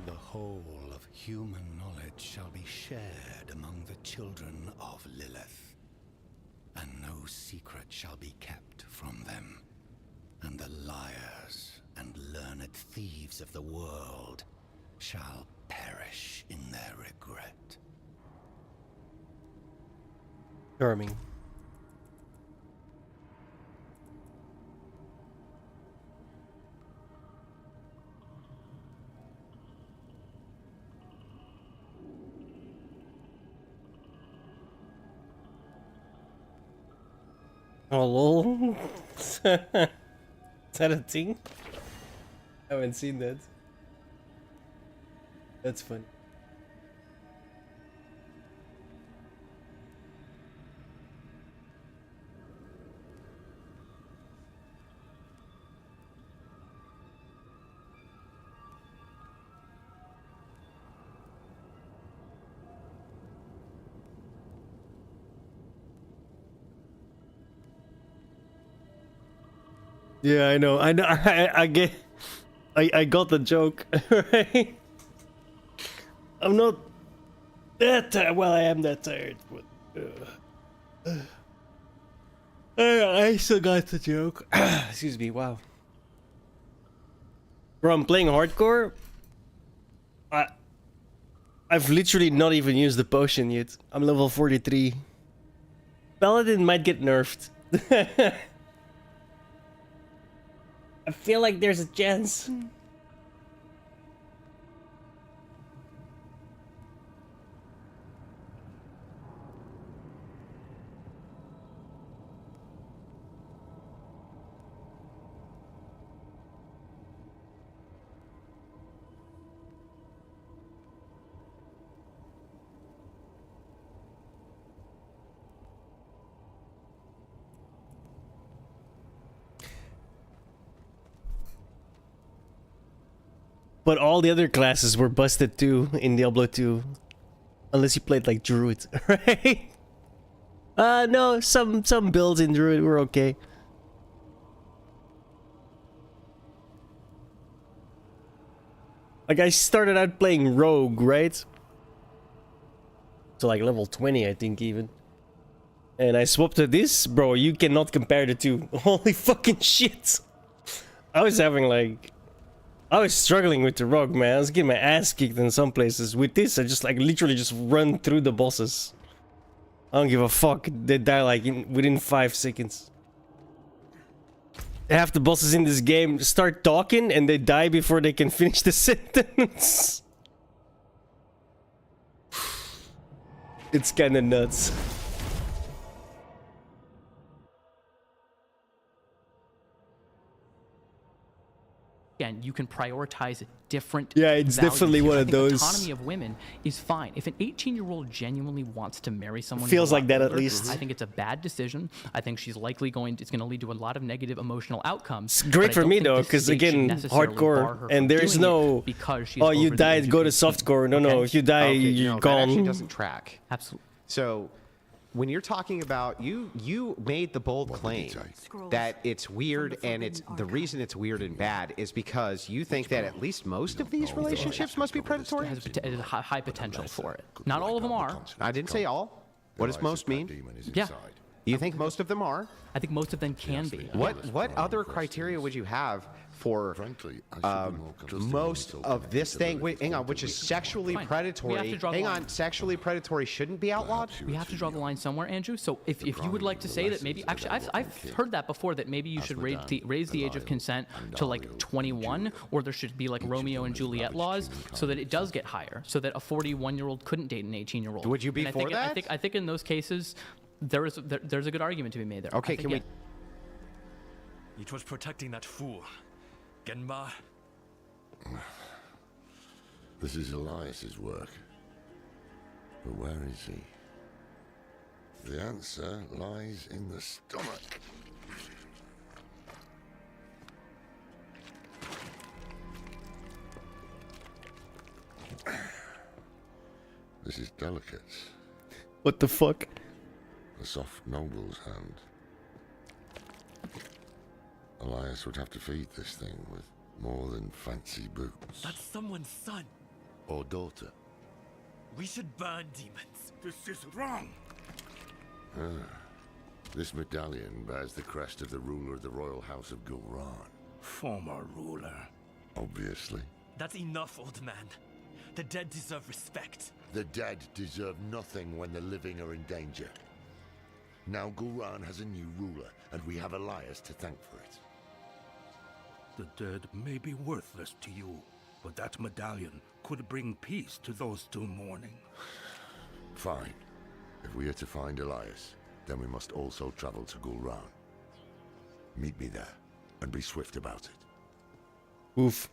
The whole of human knowledge shall be shared among the children of Lilith, and no secret shall be kept from them, and the liars and learned thieves of the world shall perish in their regret. Charming. Oh lol. Is that a thing? I haven't seen that. That's funny. Yeah, I know. I get. I got the joke, right? I'm not that tired. Well, I am that tired, but I still got the joke. Excuse me. Wow. Bro, I'm playing hardcore. I've literally not even used the potion yet. I'm level 43. Paladin might get nerfed. I feel like there's a chance. But all the other classes were busted too in Diablo 2. Unless you played like Druid, right? No, some builds in Druid were okay. Like I started out playing Rogue, right? So like level 20, I think even. And I swapped to this, bro, you cannot compare the two. Holy fucking shit. I was having like... I was struggling with the Rogue, man. I was getting my ass kicked in some places. With this, I just like literally just run through the bosses. I don't give a fuck. They die like within 5 seconds. Half the bosses in this game start talking and they die before they can finish the sentence. It's kinda nuts. Again, you can prioritize different Yeah, it's values definitely here. one I of think those. autonomy of women is fine. If an 18-year-old genuinely wants to marry someone Feels who's a lot like that at older, least. I think it's a bad decision. I think she's likely it's going to lead to a lot of negative emotional outcomes. It's great for me though, because again, hardcore, and there's no, oh, you died, go to softcore. No, no, if you die, Okay, you're no, gone. That actually doesn't track. Absolutely. So, when you're talking about you made the bold claim that it's weird, and it's the reason it's weird and bad is because you think that at least most of these relationships must be predatory. It has high potential for it. Not all of them are. I didn't say all. What does most mean? Yeah. You think most of them are? I think most of them can be. What other criteria would you have for most of this thing? Wait, hang on, which is sexually predatory. Hang on, sexually predatory shouldn't be outlawed? We have to draw the line somewhere, Andrew. So if you would like to say that maybe, actually, I've heard that before, that maybe you should raise the age of consent to like 21, or there should be like Romeo and Juliet laws, so that it does get higher, so that a 41-year-old couldn't date an 18-year-old. Would you be for that? I think in those cases, there's a good argument to be made there. Okay, can we? It was protecting that fool. Genma. This is Elias's work. But where is he? The answer lies in the stomach. This is delicate. What the fuck? A soft noble's hand. Elias would have to feed this thing with more than fancy boots. That's someone's son. Or daughter. We should burn demons. This is wrong. This medallion bears the crest of the ruler of the royal house of Gulran. Former ruler. Obviously. That's enough, old man. The dead deserve respect. The dead deserve nothing when the living are in danger. Now Gulran has a new ruler, and we have Elias to thank for it. The dead may be worthless to you, but that medallion could bring peace to those still mourning. Fine. If we are to find Elias, then we must also travel to Gulran. Meet me there, and be swift about it. Oof.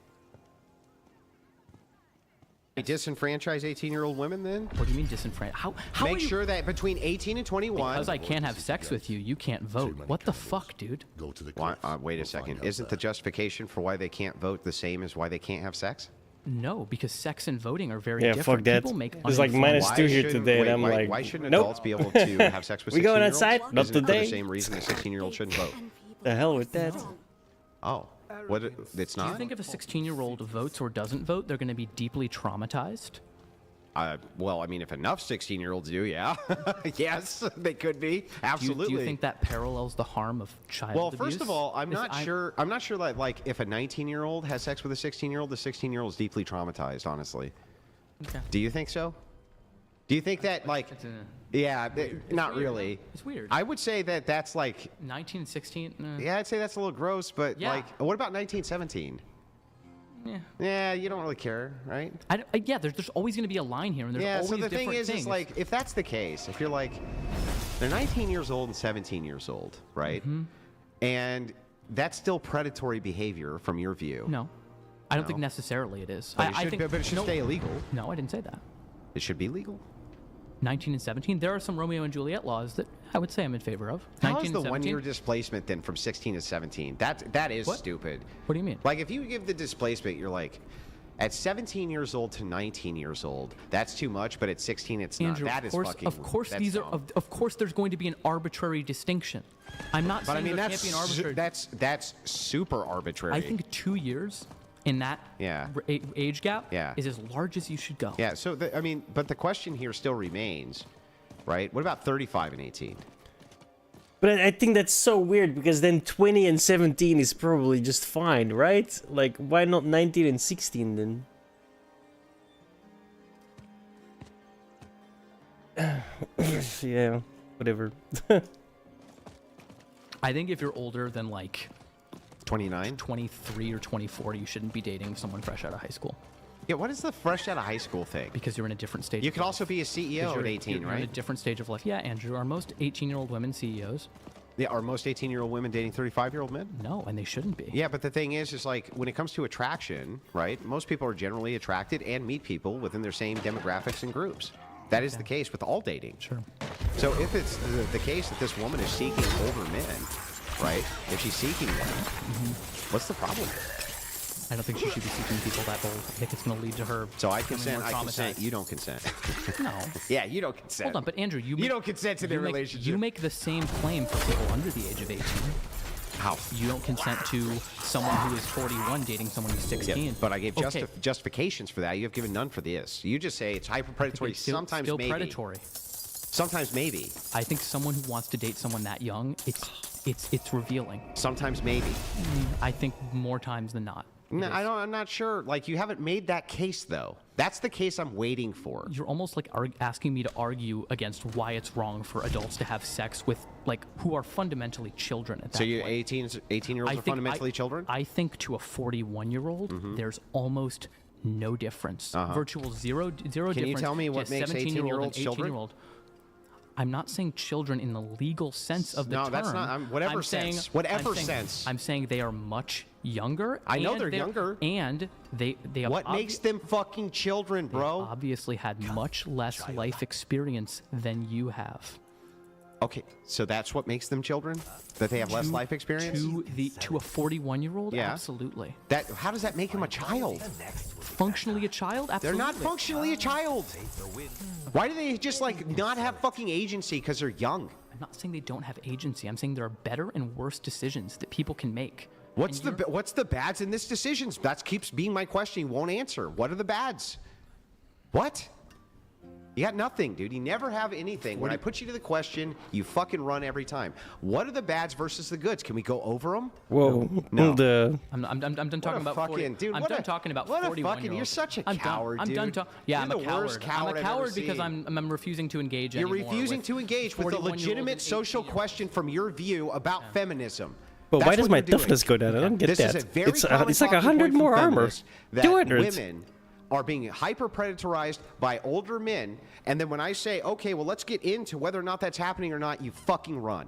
Disenfranchise 18-year-old women then? What do you mean disenfranchise? How Make are you... sure that between 18 and 21... Because I can't have sex with you, you can't vote. What the fuck, dude? Go to the wait a second. Isn't the justification for why they can't vote the same as why they can't have sex? No, because sex and voting are very Yeah, different. fuck that. People make There's like -2 here today, and I'm like, why shouldn't nope. adults be able to have sex with 16-year-olds? We going outside? Not Isn't it for today. the same reason a 16-year-old shouldn't vote. The hell with that. Oh, what? It's Do you not? think if a 16-year-old votes or doesn't vote, they're going to be deeply traumatized? Well, I mean, if enough 16-year-olds do, yeah. Yes, they could be. Absolutely. Do you think that parallels the harm of child abuse? Well, first of all, I'm not sure that, like, if a 19-year-old has sex with a 16-year-old, the 16-year-old is deeply traumatized, honestly. Okay. Do you think so? Do you think that, like... Yeah, not weird, really. huh? It's weird. I would say that that's, like... 19 and 16? Yeah, I'd say that's a little gross, but, Yeah. like, what about 1917? Yeah. Yeah, you don't really care, right? Yeah, there's always going to be a line here, and there's always so the different thing is, things. like, if that's the case, if you're like, they're 19 years old and 17 years old, right? Mm-hmm. And that's still predatory behavior from your view. No. I don't think necessarily it is. But I think, it should stay illegal. No, I didn't say that. It should be legal. 19 and 17. There are some Romeo and Juliet laws that I would say I'm in favor of. How 19 is the and 17? one-year displacement then from 16 to 17? That is stupid. What do you mean? Like, if you give the displacement, you're like, at 17 years old to 19 years old, that's too much, but at 16, it's Andrew, not. That is fucking. of course, that's these dumb. are. Of course, there's going to be an arbitrary distinction. I'm not But I saying mean, there can't be an arbitrary. that's super arbitrary. I think 2 years in that age gap is as large as you should go. Yeah. So I mean, but the question here still remains, right? What about 35 and 18? But I think that's so weird because then 20 and 17 is probably just fine, right? Like, why not 19 and 16 then? Yeah, whatever. I think if you're older than like 29, 23 or 24, you shouldn't be dating someone fresh out of high school. Yeah, what is the fresh out of high school thing? Because you're in a different stage. You of could life. also be a CEO at 18, you're right? in a different stage of life. Yeah, Andrew. Are most 18-year-old women CEOs? Yeah, are most 18-year-old women dating 35-year-old men? No, and they shouldn't be. Yeah, but the thing is like when it comes to attraction, right? Most people are generally attracted and meet people within their same demographics and groups. That is the case with all dating. Sure. So if it's the case that this woman is seeking older men, right? If she's seeking them, what's the problem? I don't think she should be seeking people that old. I think it's going to lead to her. So I becoming consent. more I consent. traumatized. You don't consent. No. Yeah, you don't consent. Hold on, but Andrew, you don't consent to their relationship. You make the same claim for people under the age of 18. How? You don't consent to someone who is 41 dating someone who's 16. Yeah, but I gave Okay. justifications for that. You have given none for this. You just say it's hyper predatory. Still Sometimes maybe. predatory. Sometimes maybe. I think someone who wants to date someone that young, it's revealing. Sometimes maybe. I think more times than not. No, I'm not sure. Like, you haven't made that case, though. That's the case I'm waiting for. You're almost like asking me to argue against why it's wrong for adults to have sex with, like, who are fundamentally children at that So you point. 18-year-olds are fundamentally children? I think to a 41-year-old, there's almost no difference. Virtual zero difference. Can you tell me what to a makes 17-year-old 18-year-olds and children? 18-year-old. I'm not saying children in the legal sense of the term. No, that's not. Whatever sense. Whatever sense. I'm saying they are much younger. I know and they're younger. And they have What makes them fucking children, bro? obviously had much less life experience than you have. Okay, so that's what makes them children? That they have less life experience? To a 41-year-old? Yeah. Absolutely. How does that make him a child? Functionally a child? Absolutely. They're not functionally a child. Why do they just like not have fucking agency because they're young? I'm not saying they don't have agency. I'm saying there are better and worse decisions that people can make. What's the bads in this decisions? That keeps being my question. You won't answer. What are the bads? What? You got nothing, dude. You never have anything. When I put you to the question, you fucking run every time. What are the bads versus the goods? Can we go over them? Whoa. No. I'm done talking about 40. Dude, I'm done talking about 41-year-olds. You're such a coward, dude. I'm done. Yeah, You're I'm a the worst coward. I'm a I've coward ever because seen. I'm refusing to engage You're anymore refusing with to engage with a 41-year-olds legitimate and social 18-year-olds. question from your view about feminism. But why That's does what my you're doing. toughness go down? I don't get This that. is a very It's common like talking 100 point from more armor. feminists that 200. women are being hyper predatorized by older men, and then when I say, okay, well, let's get into whether or not that's happening or not, you fucking run.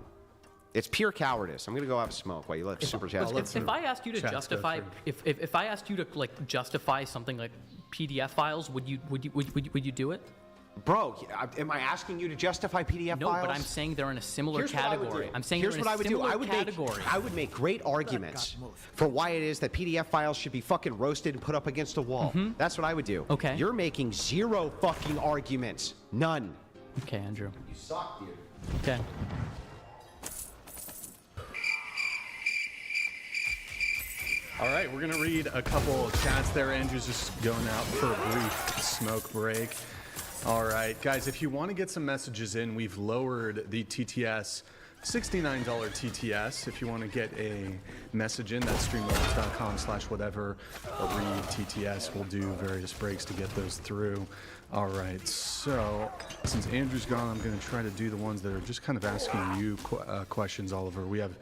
It's pure cowardice. I'm gonna go have a smoke while you let super chat. If I asked you to justify, if I asked you to like justify something like PDF files, would you do it? Bro, am I asking you to justify PDF files? No, but I'm saying they're in a similar category. I'm saying here's they're what in a similar category. I would make great arguments for why it is that PDF files should be fucking roasted and put up against a wall. That's what I would do. Okay. You're making zero fucking arguments. None. Okay, Andrew. You suck, dude. Okay. All right, we're gonna read a couple of chats there. Andrew's just going out for a brief smoke break. All right, guys, if you want to get some messages in, we've lowered the TTS, $69 TTS. If you want to get a message in, that's streamlabs.com/whatever. Or read TTS. We'll do various breaks to get those through. All right, so since Andrew's gone, I'm going to try to do the ones that are just kind of asking you questions, Oliver. We have,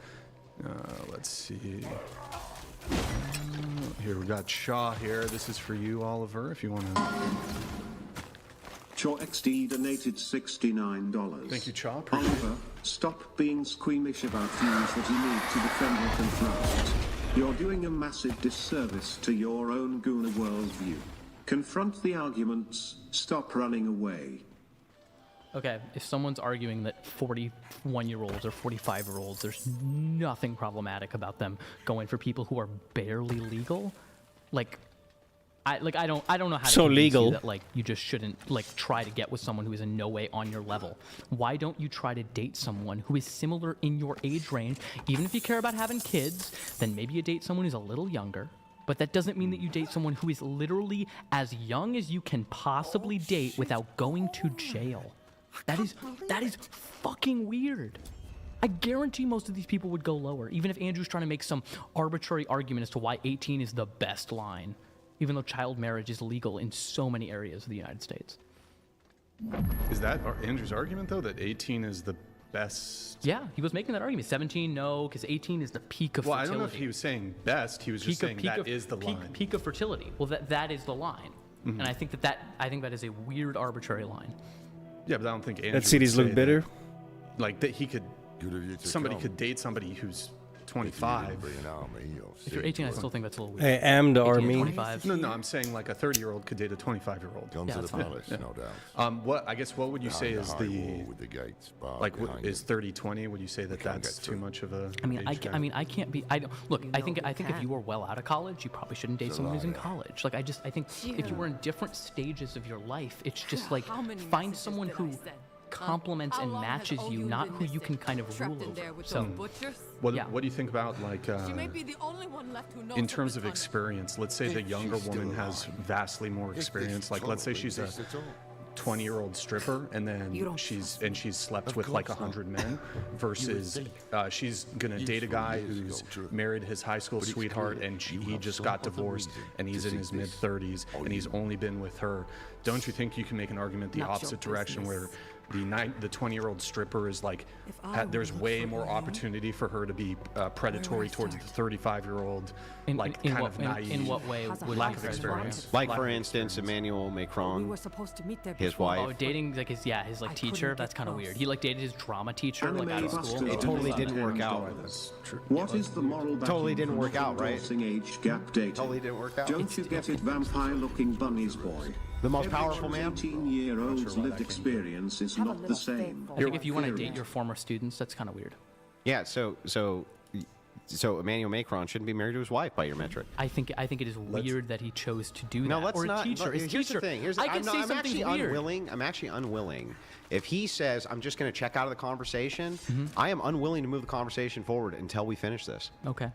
let's see. Here, we got Shaw here. This is for you, Oliver, if you want to. Chaw XD donated $69. Thank you, Chaw. Oliver, stop being squeamish about views that you need to defend and confront. You're doing a massive disservice to your own Gooner worldview. Confront the arguments, stop running away. Okay, if someone's arguing that 41-year-olds or 45-year-olds, there's nothing problematic about them going for people who are barely legal, I don't know how to So convince legal. you that you just shouldn't try to get with someone who is in no way on your level. Why don't you try to date someone who is similar in your age range? Even if you care about having kids, then maybe you date someone who's a little younger. But that doesn't mean that you date someone who is literally as young as you can possibly date without going to jail. That is fucking weird. I guarantee most of these people would go lower, even if Andrew's trying to make some arbitrary argument as to why 18 is the best line, even though child marriage is legal in so many areas of the United States. Is that Andrew's argument, though, that 18 is the best? Yeah, he was making that argument. 17, no, because 18 is the peak of fertility. Well, I don't know if he was saying best. He was just saying that is the line. Peak of fertility. Well, that is the line. And I think that is a weird, arbitrary line. Yeah, but I don't think Andrew That cities would look say better. that he could. Somebody could date somebody who's 25. If you're 18, I still think that's a little weird. I am the 18 to army. 25. No, I'm saying like a 30-year-old could date a 25-year-old. Come to the palace, no doubt. What would you say is Behind the wall with the gates barred like behind is 30-20? Would you say that that's too much of a? I can't be. I think if you were well out of college, you probably shouldn't date someone who's in college. I think if you were in different stages of your life, it's just find someone who complements and matches you, not who you can kind of rule over. So, what do you think about in terms of experience? Let's say the younger woman has vastly more experience. Like let's say she's a 20-year-old stripper, and then she's slept with 100 men, versus she's gonna date a guy who's married his high school sweetheart, and he just got divorced, and he's in his mid-30s, and he's only been with her. Don't you think you can make an argument the opposite direction, where the 20-year-old stripper is there's way more opportunity for her to be predatory towards the 35-year-old, naive. In what way would lack of experience? For instance, Emmanuel Macron, his wife. Oh, dating his teacher. That's kind of weird. He dated his drama teacher out of school. It totally didn't work out. That's true. What is the moral Totally didn't work out, right? Age gap dating? Totally didn't work out. Don't you get it, vampire-looking bunnies boy? The most powerful man? 18-year-old's lived experience is not the same. I think if you want to date your former students, that's kind of weird. Yeah, so Emmanuel Macron shouldn't be married to his wife by your metric. I think it is weird that he chose to do that. No, let's or not. A teacher. Here's the thing. I'm actually weird. unwilling. I'm actually unwilling. If he says I'm just going to check out of the conversation, I am unwilling to move the conversation forward until we finish this. Okay.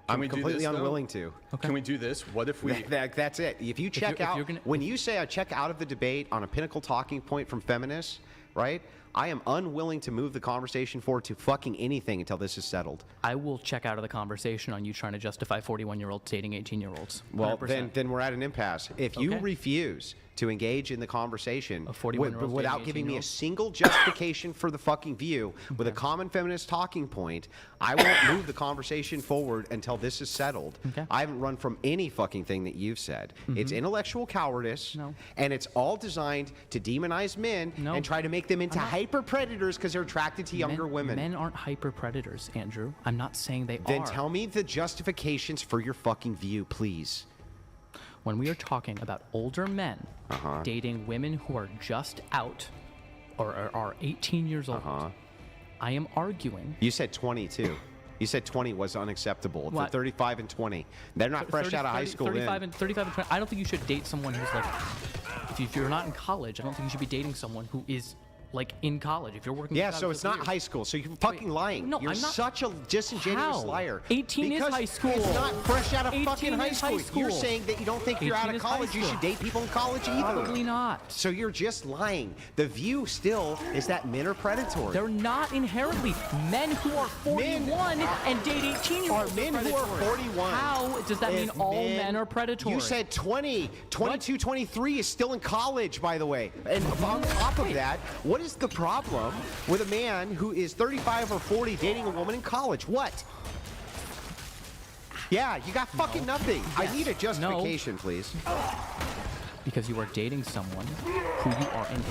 I'm completely unwilling to. Okay. Can we do this? What if we? That's it. If you check out, when you say I check out of the debate on a pinnacle talking point from feminists, right? I am unwilling to move the conversation forward to fucking anything until this is settled. I will check out of the conversation on you trying to justify 41-year-olds dating 18-year-olds. Well, then we're at an impasse. If you refuse to engage in the conversation without without giving me a single justification for the fucking view with a common feminist talking point, I won't move the conversation forward until this is settled. I haven't run from any fucking thing that you've said. It's intellectual cowardice, and it's all designed to demonize men and try to make them into hyper predators because they're attracted to younger women. Men aren't hyper predators, Andrew. I'm not saying they are. Then tell me the justifications for your fucking view, please. When we are talking about older men dating women who are just out or are 18 years old, I am arguing. You said 22. You said 20 was unacceptable. It's 35 and 20. They're not fresh out of high school 35 then. and 35 and 20. I don't think you should date someone who's like, if you're not in college, I don't think you should be dating someone who is like in college. If you're working, so it's not high school. So you're fucking lying. No, you're I'm not. such a disingenuous How? liar. 18 because is high school. It's not fresh out of 18 fucking high is school. high school. You're saying that you don't think you're out 18 of is high college. You school. should date people in college either. Probably not. So you're just lying. The view still is that men are predatory. They're not inherently. Men who are 41 and date 18-year-olds are men who are 41. How does that mean all men are predatory? You said 20, 22, 23 is still in college, by the way. And on top of that, what is the problem with a man who is 35 or 40 dating a woman in college? What? Yeah, you got fucking nothing. I need a justification, please. Because you are dating someone who you are in an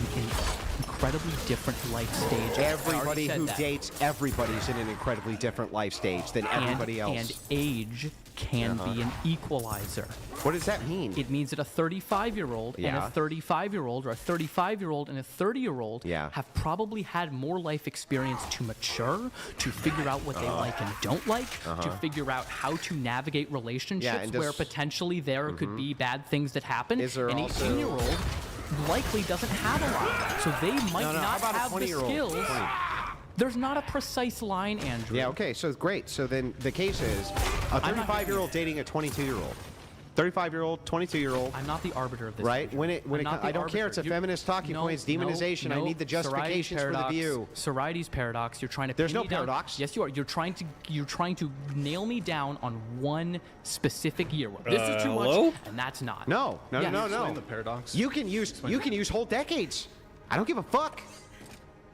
incredibly different life stage. Everybody who dates everybody's in an incredibly different life stage than everybody else. And age can be an equalizer. What does that mean? It means that a 35-year-old and a 35-year-old, or a 35-year-old and a 30-year-old have probably had more life experience to mature, to figure out what they like and don't like, to figure out how to navigate relationships where potentially there could be bad things that happen. Is there An 18-year-old likely doesn't have a lot of that, so they might not have the skills. There's not a precise line, Andrew. Yeah, okay, so great. So then the case is a 35-year-old dating a 22-year-old. 35-year-old, 22-year-old. I'm not the arbiter of this. Right? I don't care. It's a feminist talking point. It's demonization. I need the justifications for the view. Sorites paradox. You're trying to. There's no paradox. Yes, you are. You're trying to nail me down on one specific year. This is too much, and that's not. No. Explain the paradox. You can use whole decades. I don't give a fuck.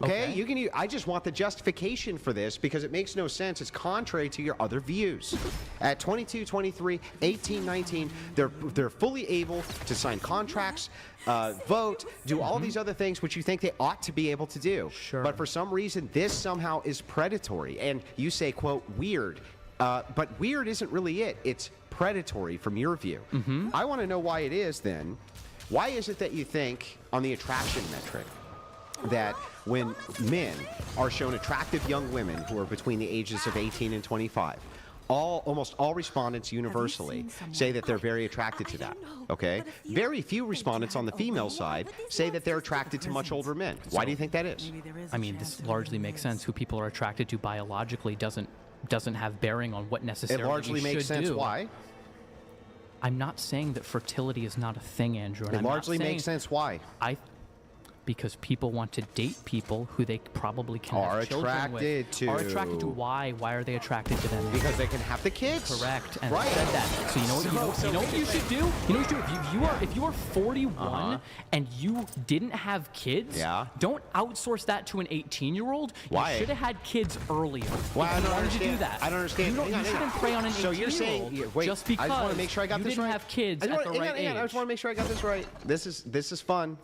Okay? You can. I just want the justification for this because it makes no sense. It's contrary to your other views. At 22, 23, 18, 19, they're fully able to sign contracts, vote, do all these other things which you think they ought to be able to do. Sure. But for some reason, this somehow is predatory. And you say, quote, weird. But weird isn't really it. It's predatory from your view. I want to know why it is then. Why is it that you think on the attraction metric that when men are shown attractive young women who are between the ages of 18 and 25, almost all respondents universally say that they're very attracted to that, okay? Very few respondents on the female side say that they're attracted to much older men. Why do you think that is? I mean, this largely makes sense. Who people are attracted to biologically doesn't have bearing on what necessarily it largely makes sense. Why? I'm not saying that fertility is not a thing, Andrew. And it largely makes sense. Why? Because people want to date people who they probably can have children with. Are attracted to. Why? Why are they attracted to them? Because they can have the kids. Correct. And I said that. So you know what you should do? You know what you should do? If you are 41 and you didn't have kids, don't outsource that to an 18-year-old. Why? You should have had kids earlier. Why? I don't understand. To do that. I don't understand. You shouldn't prey on an 18-year-old. So you're saying, wait, just because I just want to make sure I got you this didn't right. have kids at the right age. I just want to make sure I got this right. This is fun.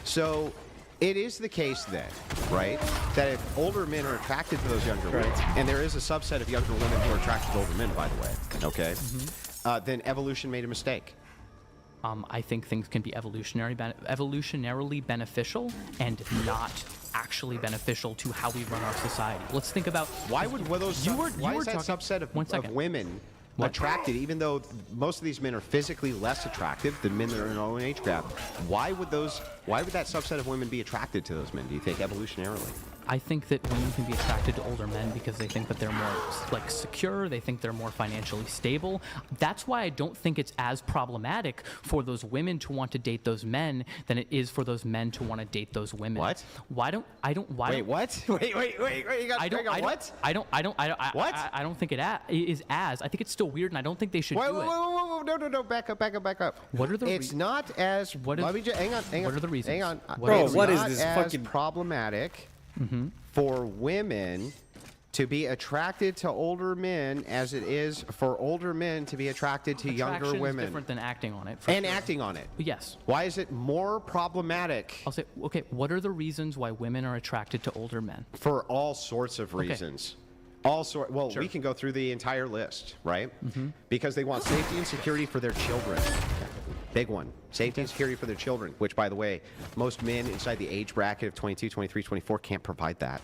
So it is the case then, right, that if older men are attracted to those younger women, and there is a subset of younger women who are attracted to older men, by the way, okay, then evolution made a mistake. I think things can be evolutionarily beneficial and not actually beneficial to how we run our society. Let's think about why is that subset of women attracted, even though most of these men are physically less attractive than men that are in their own age gap? Why would that subset of women be attracted to those men, do you think, evolutionarily? I think that women can be attracted to older men because they think that they're more like secure, they think they're more financially stable. That's why I don't think it's as problematic for those women to want to date those men than it is for those men to want to date those women. What? Why don't Wait, what? Wait, you got what? I don't think it is as. I think it's still weird, and I don't think they should do it. Whoa, no, back up. What are the It's not as. Let me just hang on. What are the reasons? Hang on. Bro, It's what is not this as fucking problematic for women to be attracted to older men as it is for older men to be attracted to younger Attraction women. is different than acting on it. And acting on it. Yes. Why is it more problematic? I'll say, okay, what are the reasons why women are attracted to older men? For all sorts of reasons. Well, we can go through the entire list, right? Because they want safety and security for their children. Big one. Safety and security for their children, which, by the way, most men inside the age bracket of 22, 23, 24 can't provide that.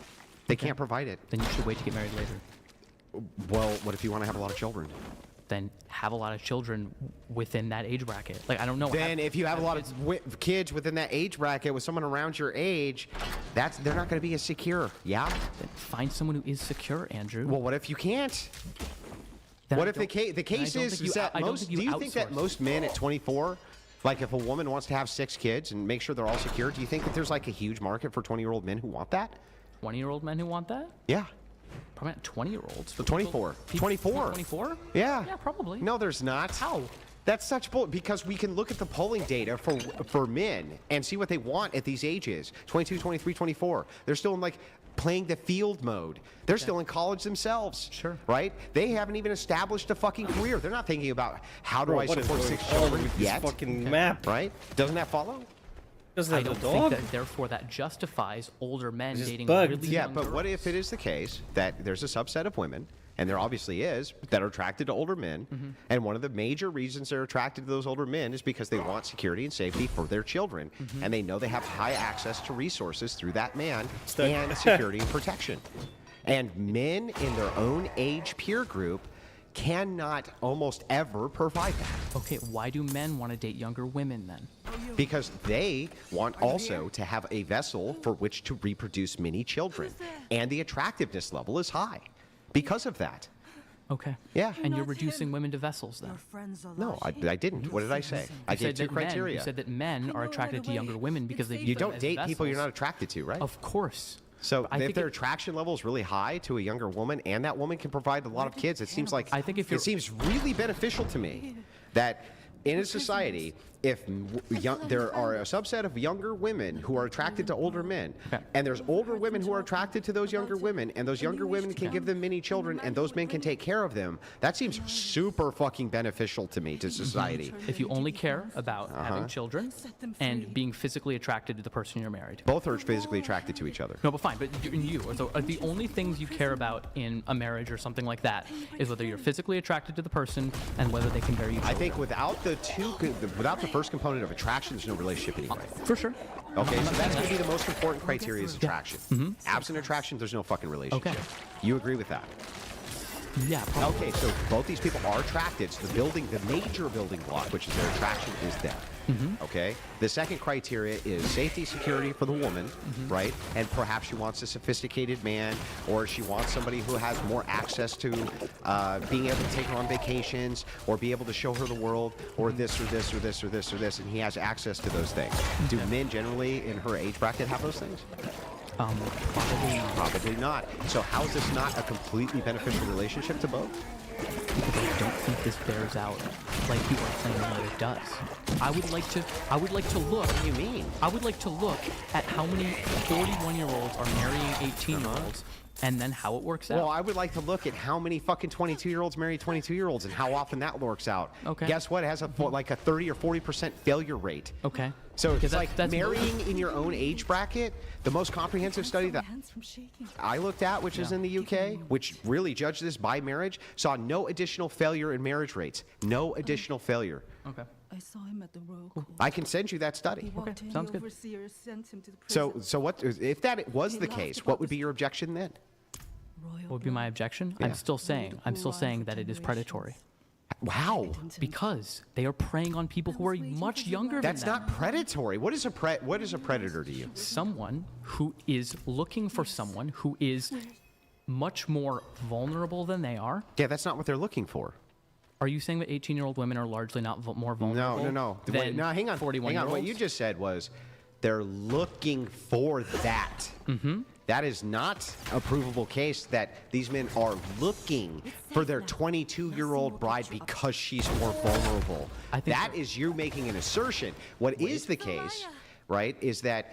They can't provide it. Then you should wait to get married later. Well, what if you want to have a lot of children? Then have a lot of children within that age bracket. Like, I don't know. Then if you have a lot of kids within that age bracket with someone around your age, they're not going to be as secure. Yeah? Then find someone who is secure, Andrew. Well, what if you can't? Then What I if the case is that most, do you think that most men at 24, like if a woman wants to have 6 kids and make sure they're all secure, do you think that there's like a huge market for 20-year-old men who want that? 20-year-old men who want that? Yeah. Probably not 20-year-olds. 24. 24. 24? Yeah. Yeah, probably. No, there's not. How? That's such bull, because we can look at the polling data for men and see what they want at these ages. 22, 23, 24. They're still in like playing the field mode. They're still in college themselves. Sure. Right? They haven't even established a fucking career. They're not thinking about how do I support 6 children yet. Fucking map. Right? Doesn't that follow? Doesn't I that don't the think dog? that therefore that justifies older men It's just dating bugged. really Yeah, young but what girls. if it is the case that there's a subset of women, and there obviously is, that are attracted to older men, and one of the major reasons they're attracted to those older men is because they want security and safety for their children, and they know they have high access to resources through that man and security and protection. And men in their own age peer group cannot almost ever provide that. Okay, why do men want to date younger women then? Because they want also to have a vessel for which to reproduce many children. And the attractiveness level is high because of that. Okay. Yeah. And you're reducing women to vessels then? No, I didn't. What did I say? I gave 2 criteria. You said that men are attracted to younger women because they You don't date people you're not attracted to, right? Of course. So I if think their attraction level is really high to a younger woman, and that woman can provide a lot of kids, it seems like it seems really beneficial to me that in a society, if there are a subset of younger women who are attracted to older men, and there's older women who are attracted to those younger women, and those younger women can give them many children, and those men can take care of them, that seems super fucking beneficial to me, to society. If you only care about having children and being physically attracted to the person you're married. Both are physically attracted to each other. No, but fine. But so the only things you care about in a marriage or something like that is whether you're physically attracted to the person and whether they can bear you children. I think without the first component of attraction, there's no relationship anyway. For sure. Okay, so that's going to be the most important criteria is attraction. Absent attraction, there's no fucking relationship. Okay. You agree with that? Yeah, probably. Okay, so both these people are attracted. So the major building block, which is their attraction, is there. Okay? The second criteria is safety, security for the woman, right? And perhaps she wants a sophisticated man, or she wants somebody who has more access to being able to take her on vacations, or be able to show her the world, or this, or this, or this, or this, or this, and he has access to those things. Do men generally in her age bracket have those things? Probably not. So how is this not a completely beneficial relationship to both? Because I don't think this bears out like you are claiming that it does. I would like to look. What do you mean? I would like to look at how many 41-year-olds are marrying 18-year-olds and then how it works out. Well, I would like to look at how many fucking 22-year-olds marry 22-year-olds and how often that works out. Okay. Guess what? It has like a 30 or 40% failure rate. Okay. So it's That's like marrying in your own age bracket. The most comprehensive study that I looked at, which is in the UK, which really judged this by marriage, saw no additional failure in marriage rates. No additional failure. Okay. I saw him at the Royal Court. I can send you that study. Okay, sounds good. So what if that was the case? What would be your objection then? What would be my objection? Yeah. I'm still saying that it is predatory. Wow. Because they are preying on people who are much younger That's than them. not predatory. What is a predator to you? Someone who is looking for someone who is much more vulnerable than they are. Yeah, that's not what they're looking for. Are you saying that 18-year-old women are largely not more vulnerable? No. Than No, hang on. 41-year-olds? What you just said was they're looking for that. Mm-hmm. That is not a provable case that these men are looking for their 22-year-old bride because she's more vulnerable. That is you making an assertion. What is the case, right, is that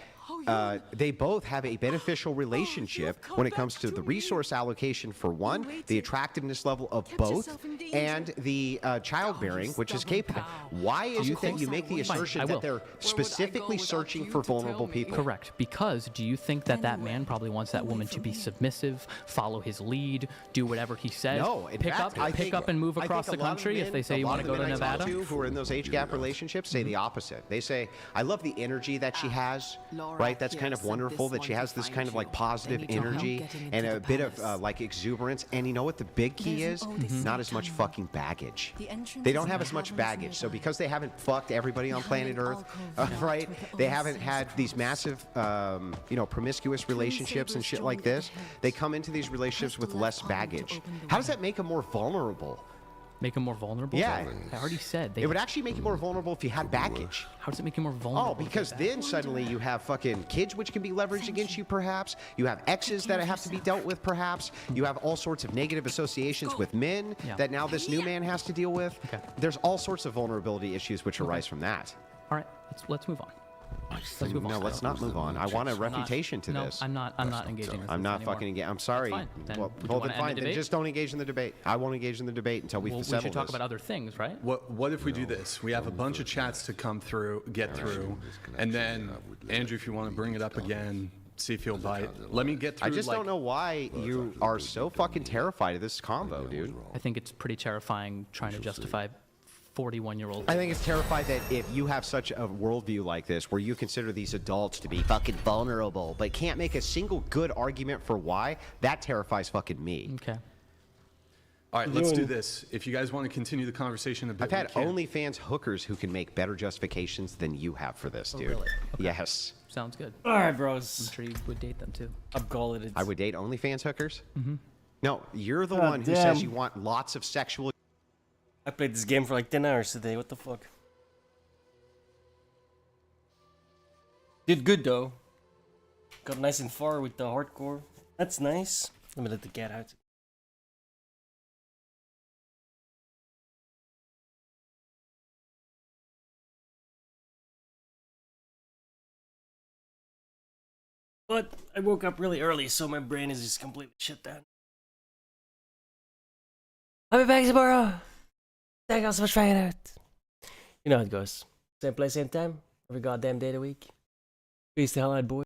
they both have a beneficial relationship when it comes to the resource allocation for one, the attractiveness level of both, and the childbearing, which is capable. Why is it that you make the assertion that they're specifically searching for vulnerable people? Correct. Because do you think that that man probably wants that woman to be submissive, follow his lead, do whatever he says? No, in pick fact, up and move across the country if they say you want to go to Nevada? Who are in those age gap relationships say the opposite. They say, I love the energy that she has, right? That's kind of wonderful that she has this kind of like positive energy and a bit of like exuberance. And you know what the big key is? Not as much fucking baggage. They don't have as much baggage. So because they haven't fucked everybody on planet Earth, right? They haven't had these massive, promiscuous relationships and shit like this. They come into these relationships with less baggage. How does that make them more vulnerable? Make them more vulnerable? Yeah. I already said. It would actually make you more vulnerable if you had baggage. How does it make you more vulnerable? Oh, because then suddenly you have fucking kids which can be leveraged against you, perhaps. You have exes that have to be dealt with, perhaps. You have all sorts of negative associations with men that now this new man has to deal with. There's all sorts of vulnerability issues which arise from that. All right, let's move on. No, let's not move on. I want a refutation to this. I'm not engaging. With I'm this not anymore. fucking engaging. I'm sorry. Fine. Then Well, do you wanna then end fine. the Then debate? just don't engage in the debate. I won't engage in the debate until we settle We should talk this. about other things, right? What if we do this? We have a bunch of chats to get through, and then Andrew, if you want to bring it up again, see if you'll bite. Let me get through. I just don't know why you are so fucking terrified of this combo, dude. I think it's pretty terrifying trying to justify 41-year-old. I think it's terrified that if you have such a worldview like this, where you consider these adults to be fucking vulnerable, but can't make a single good argument for why, that terrifies fucking me. Okay. All right, let's do this. If you guys want to continue the conversation a bit, I've had we can. OnlyFans hookers who can make better justifications than you have for this, dude. Really? Okay. Yes. Sounds good. All right, bros. I'm sure you would date them too. I'm calling it. I would date OnlyFans hookers? Mm-hmm. No, you're the God one who damn. says you want lots of sexual. I played this game for like 10 hours today. What the fuck? Did good though. Got nice and far with the hardcore. That's nice. Let me let the cat out. But I woke up really early, so my brain is just completely shut down. I'll be back tomorrow. Thank you so much for hanging out. You know how it goes. Same place, same time. Every goddamn day of the week. Peace the hell out, boy.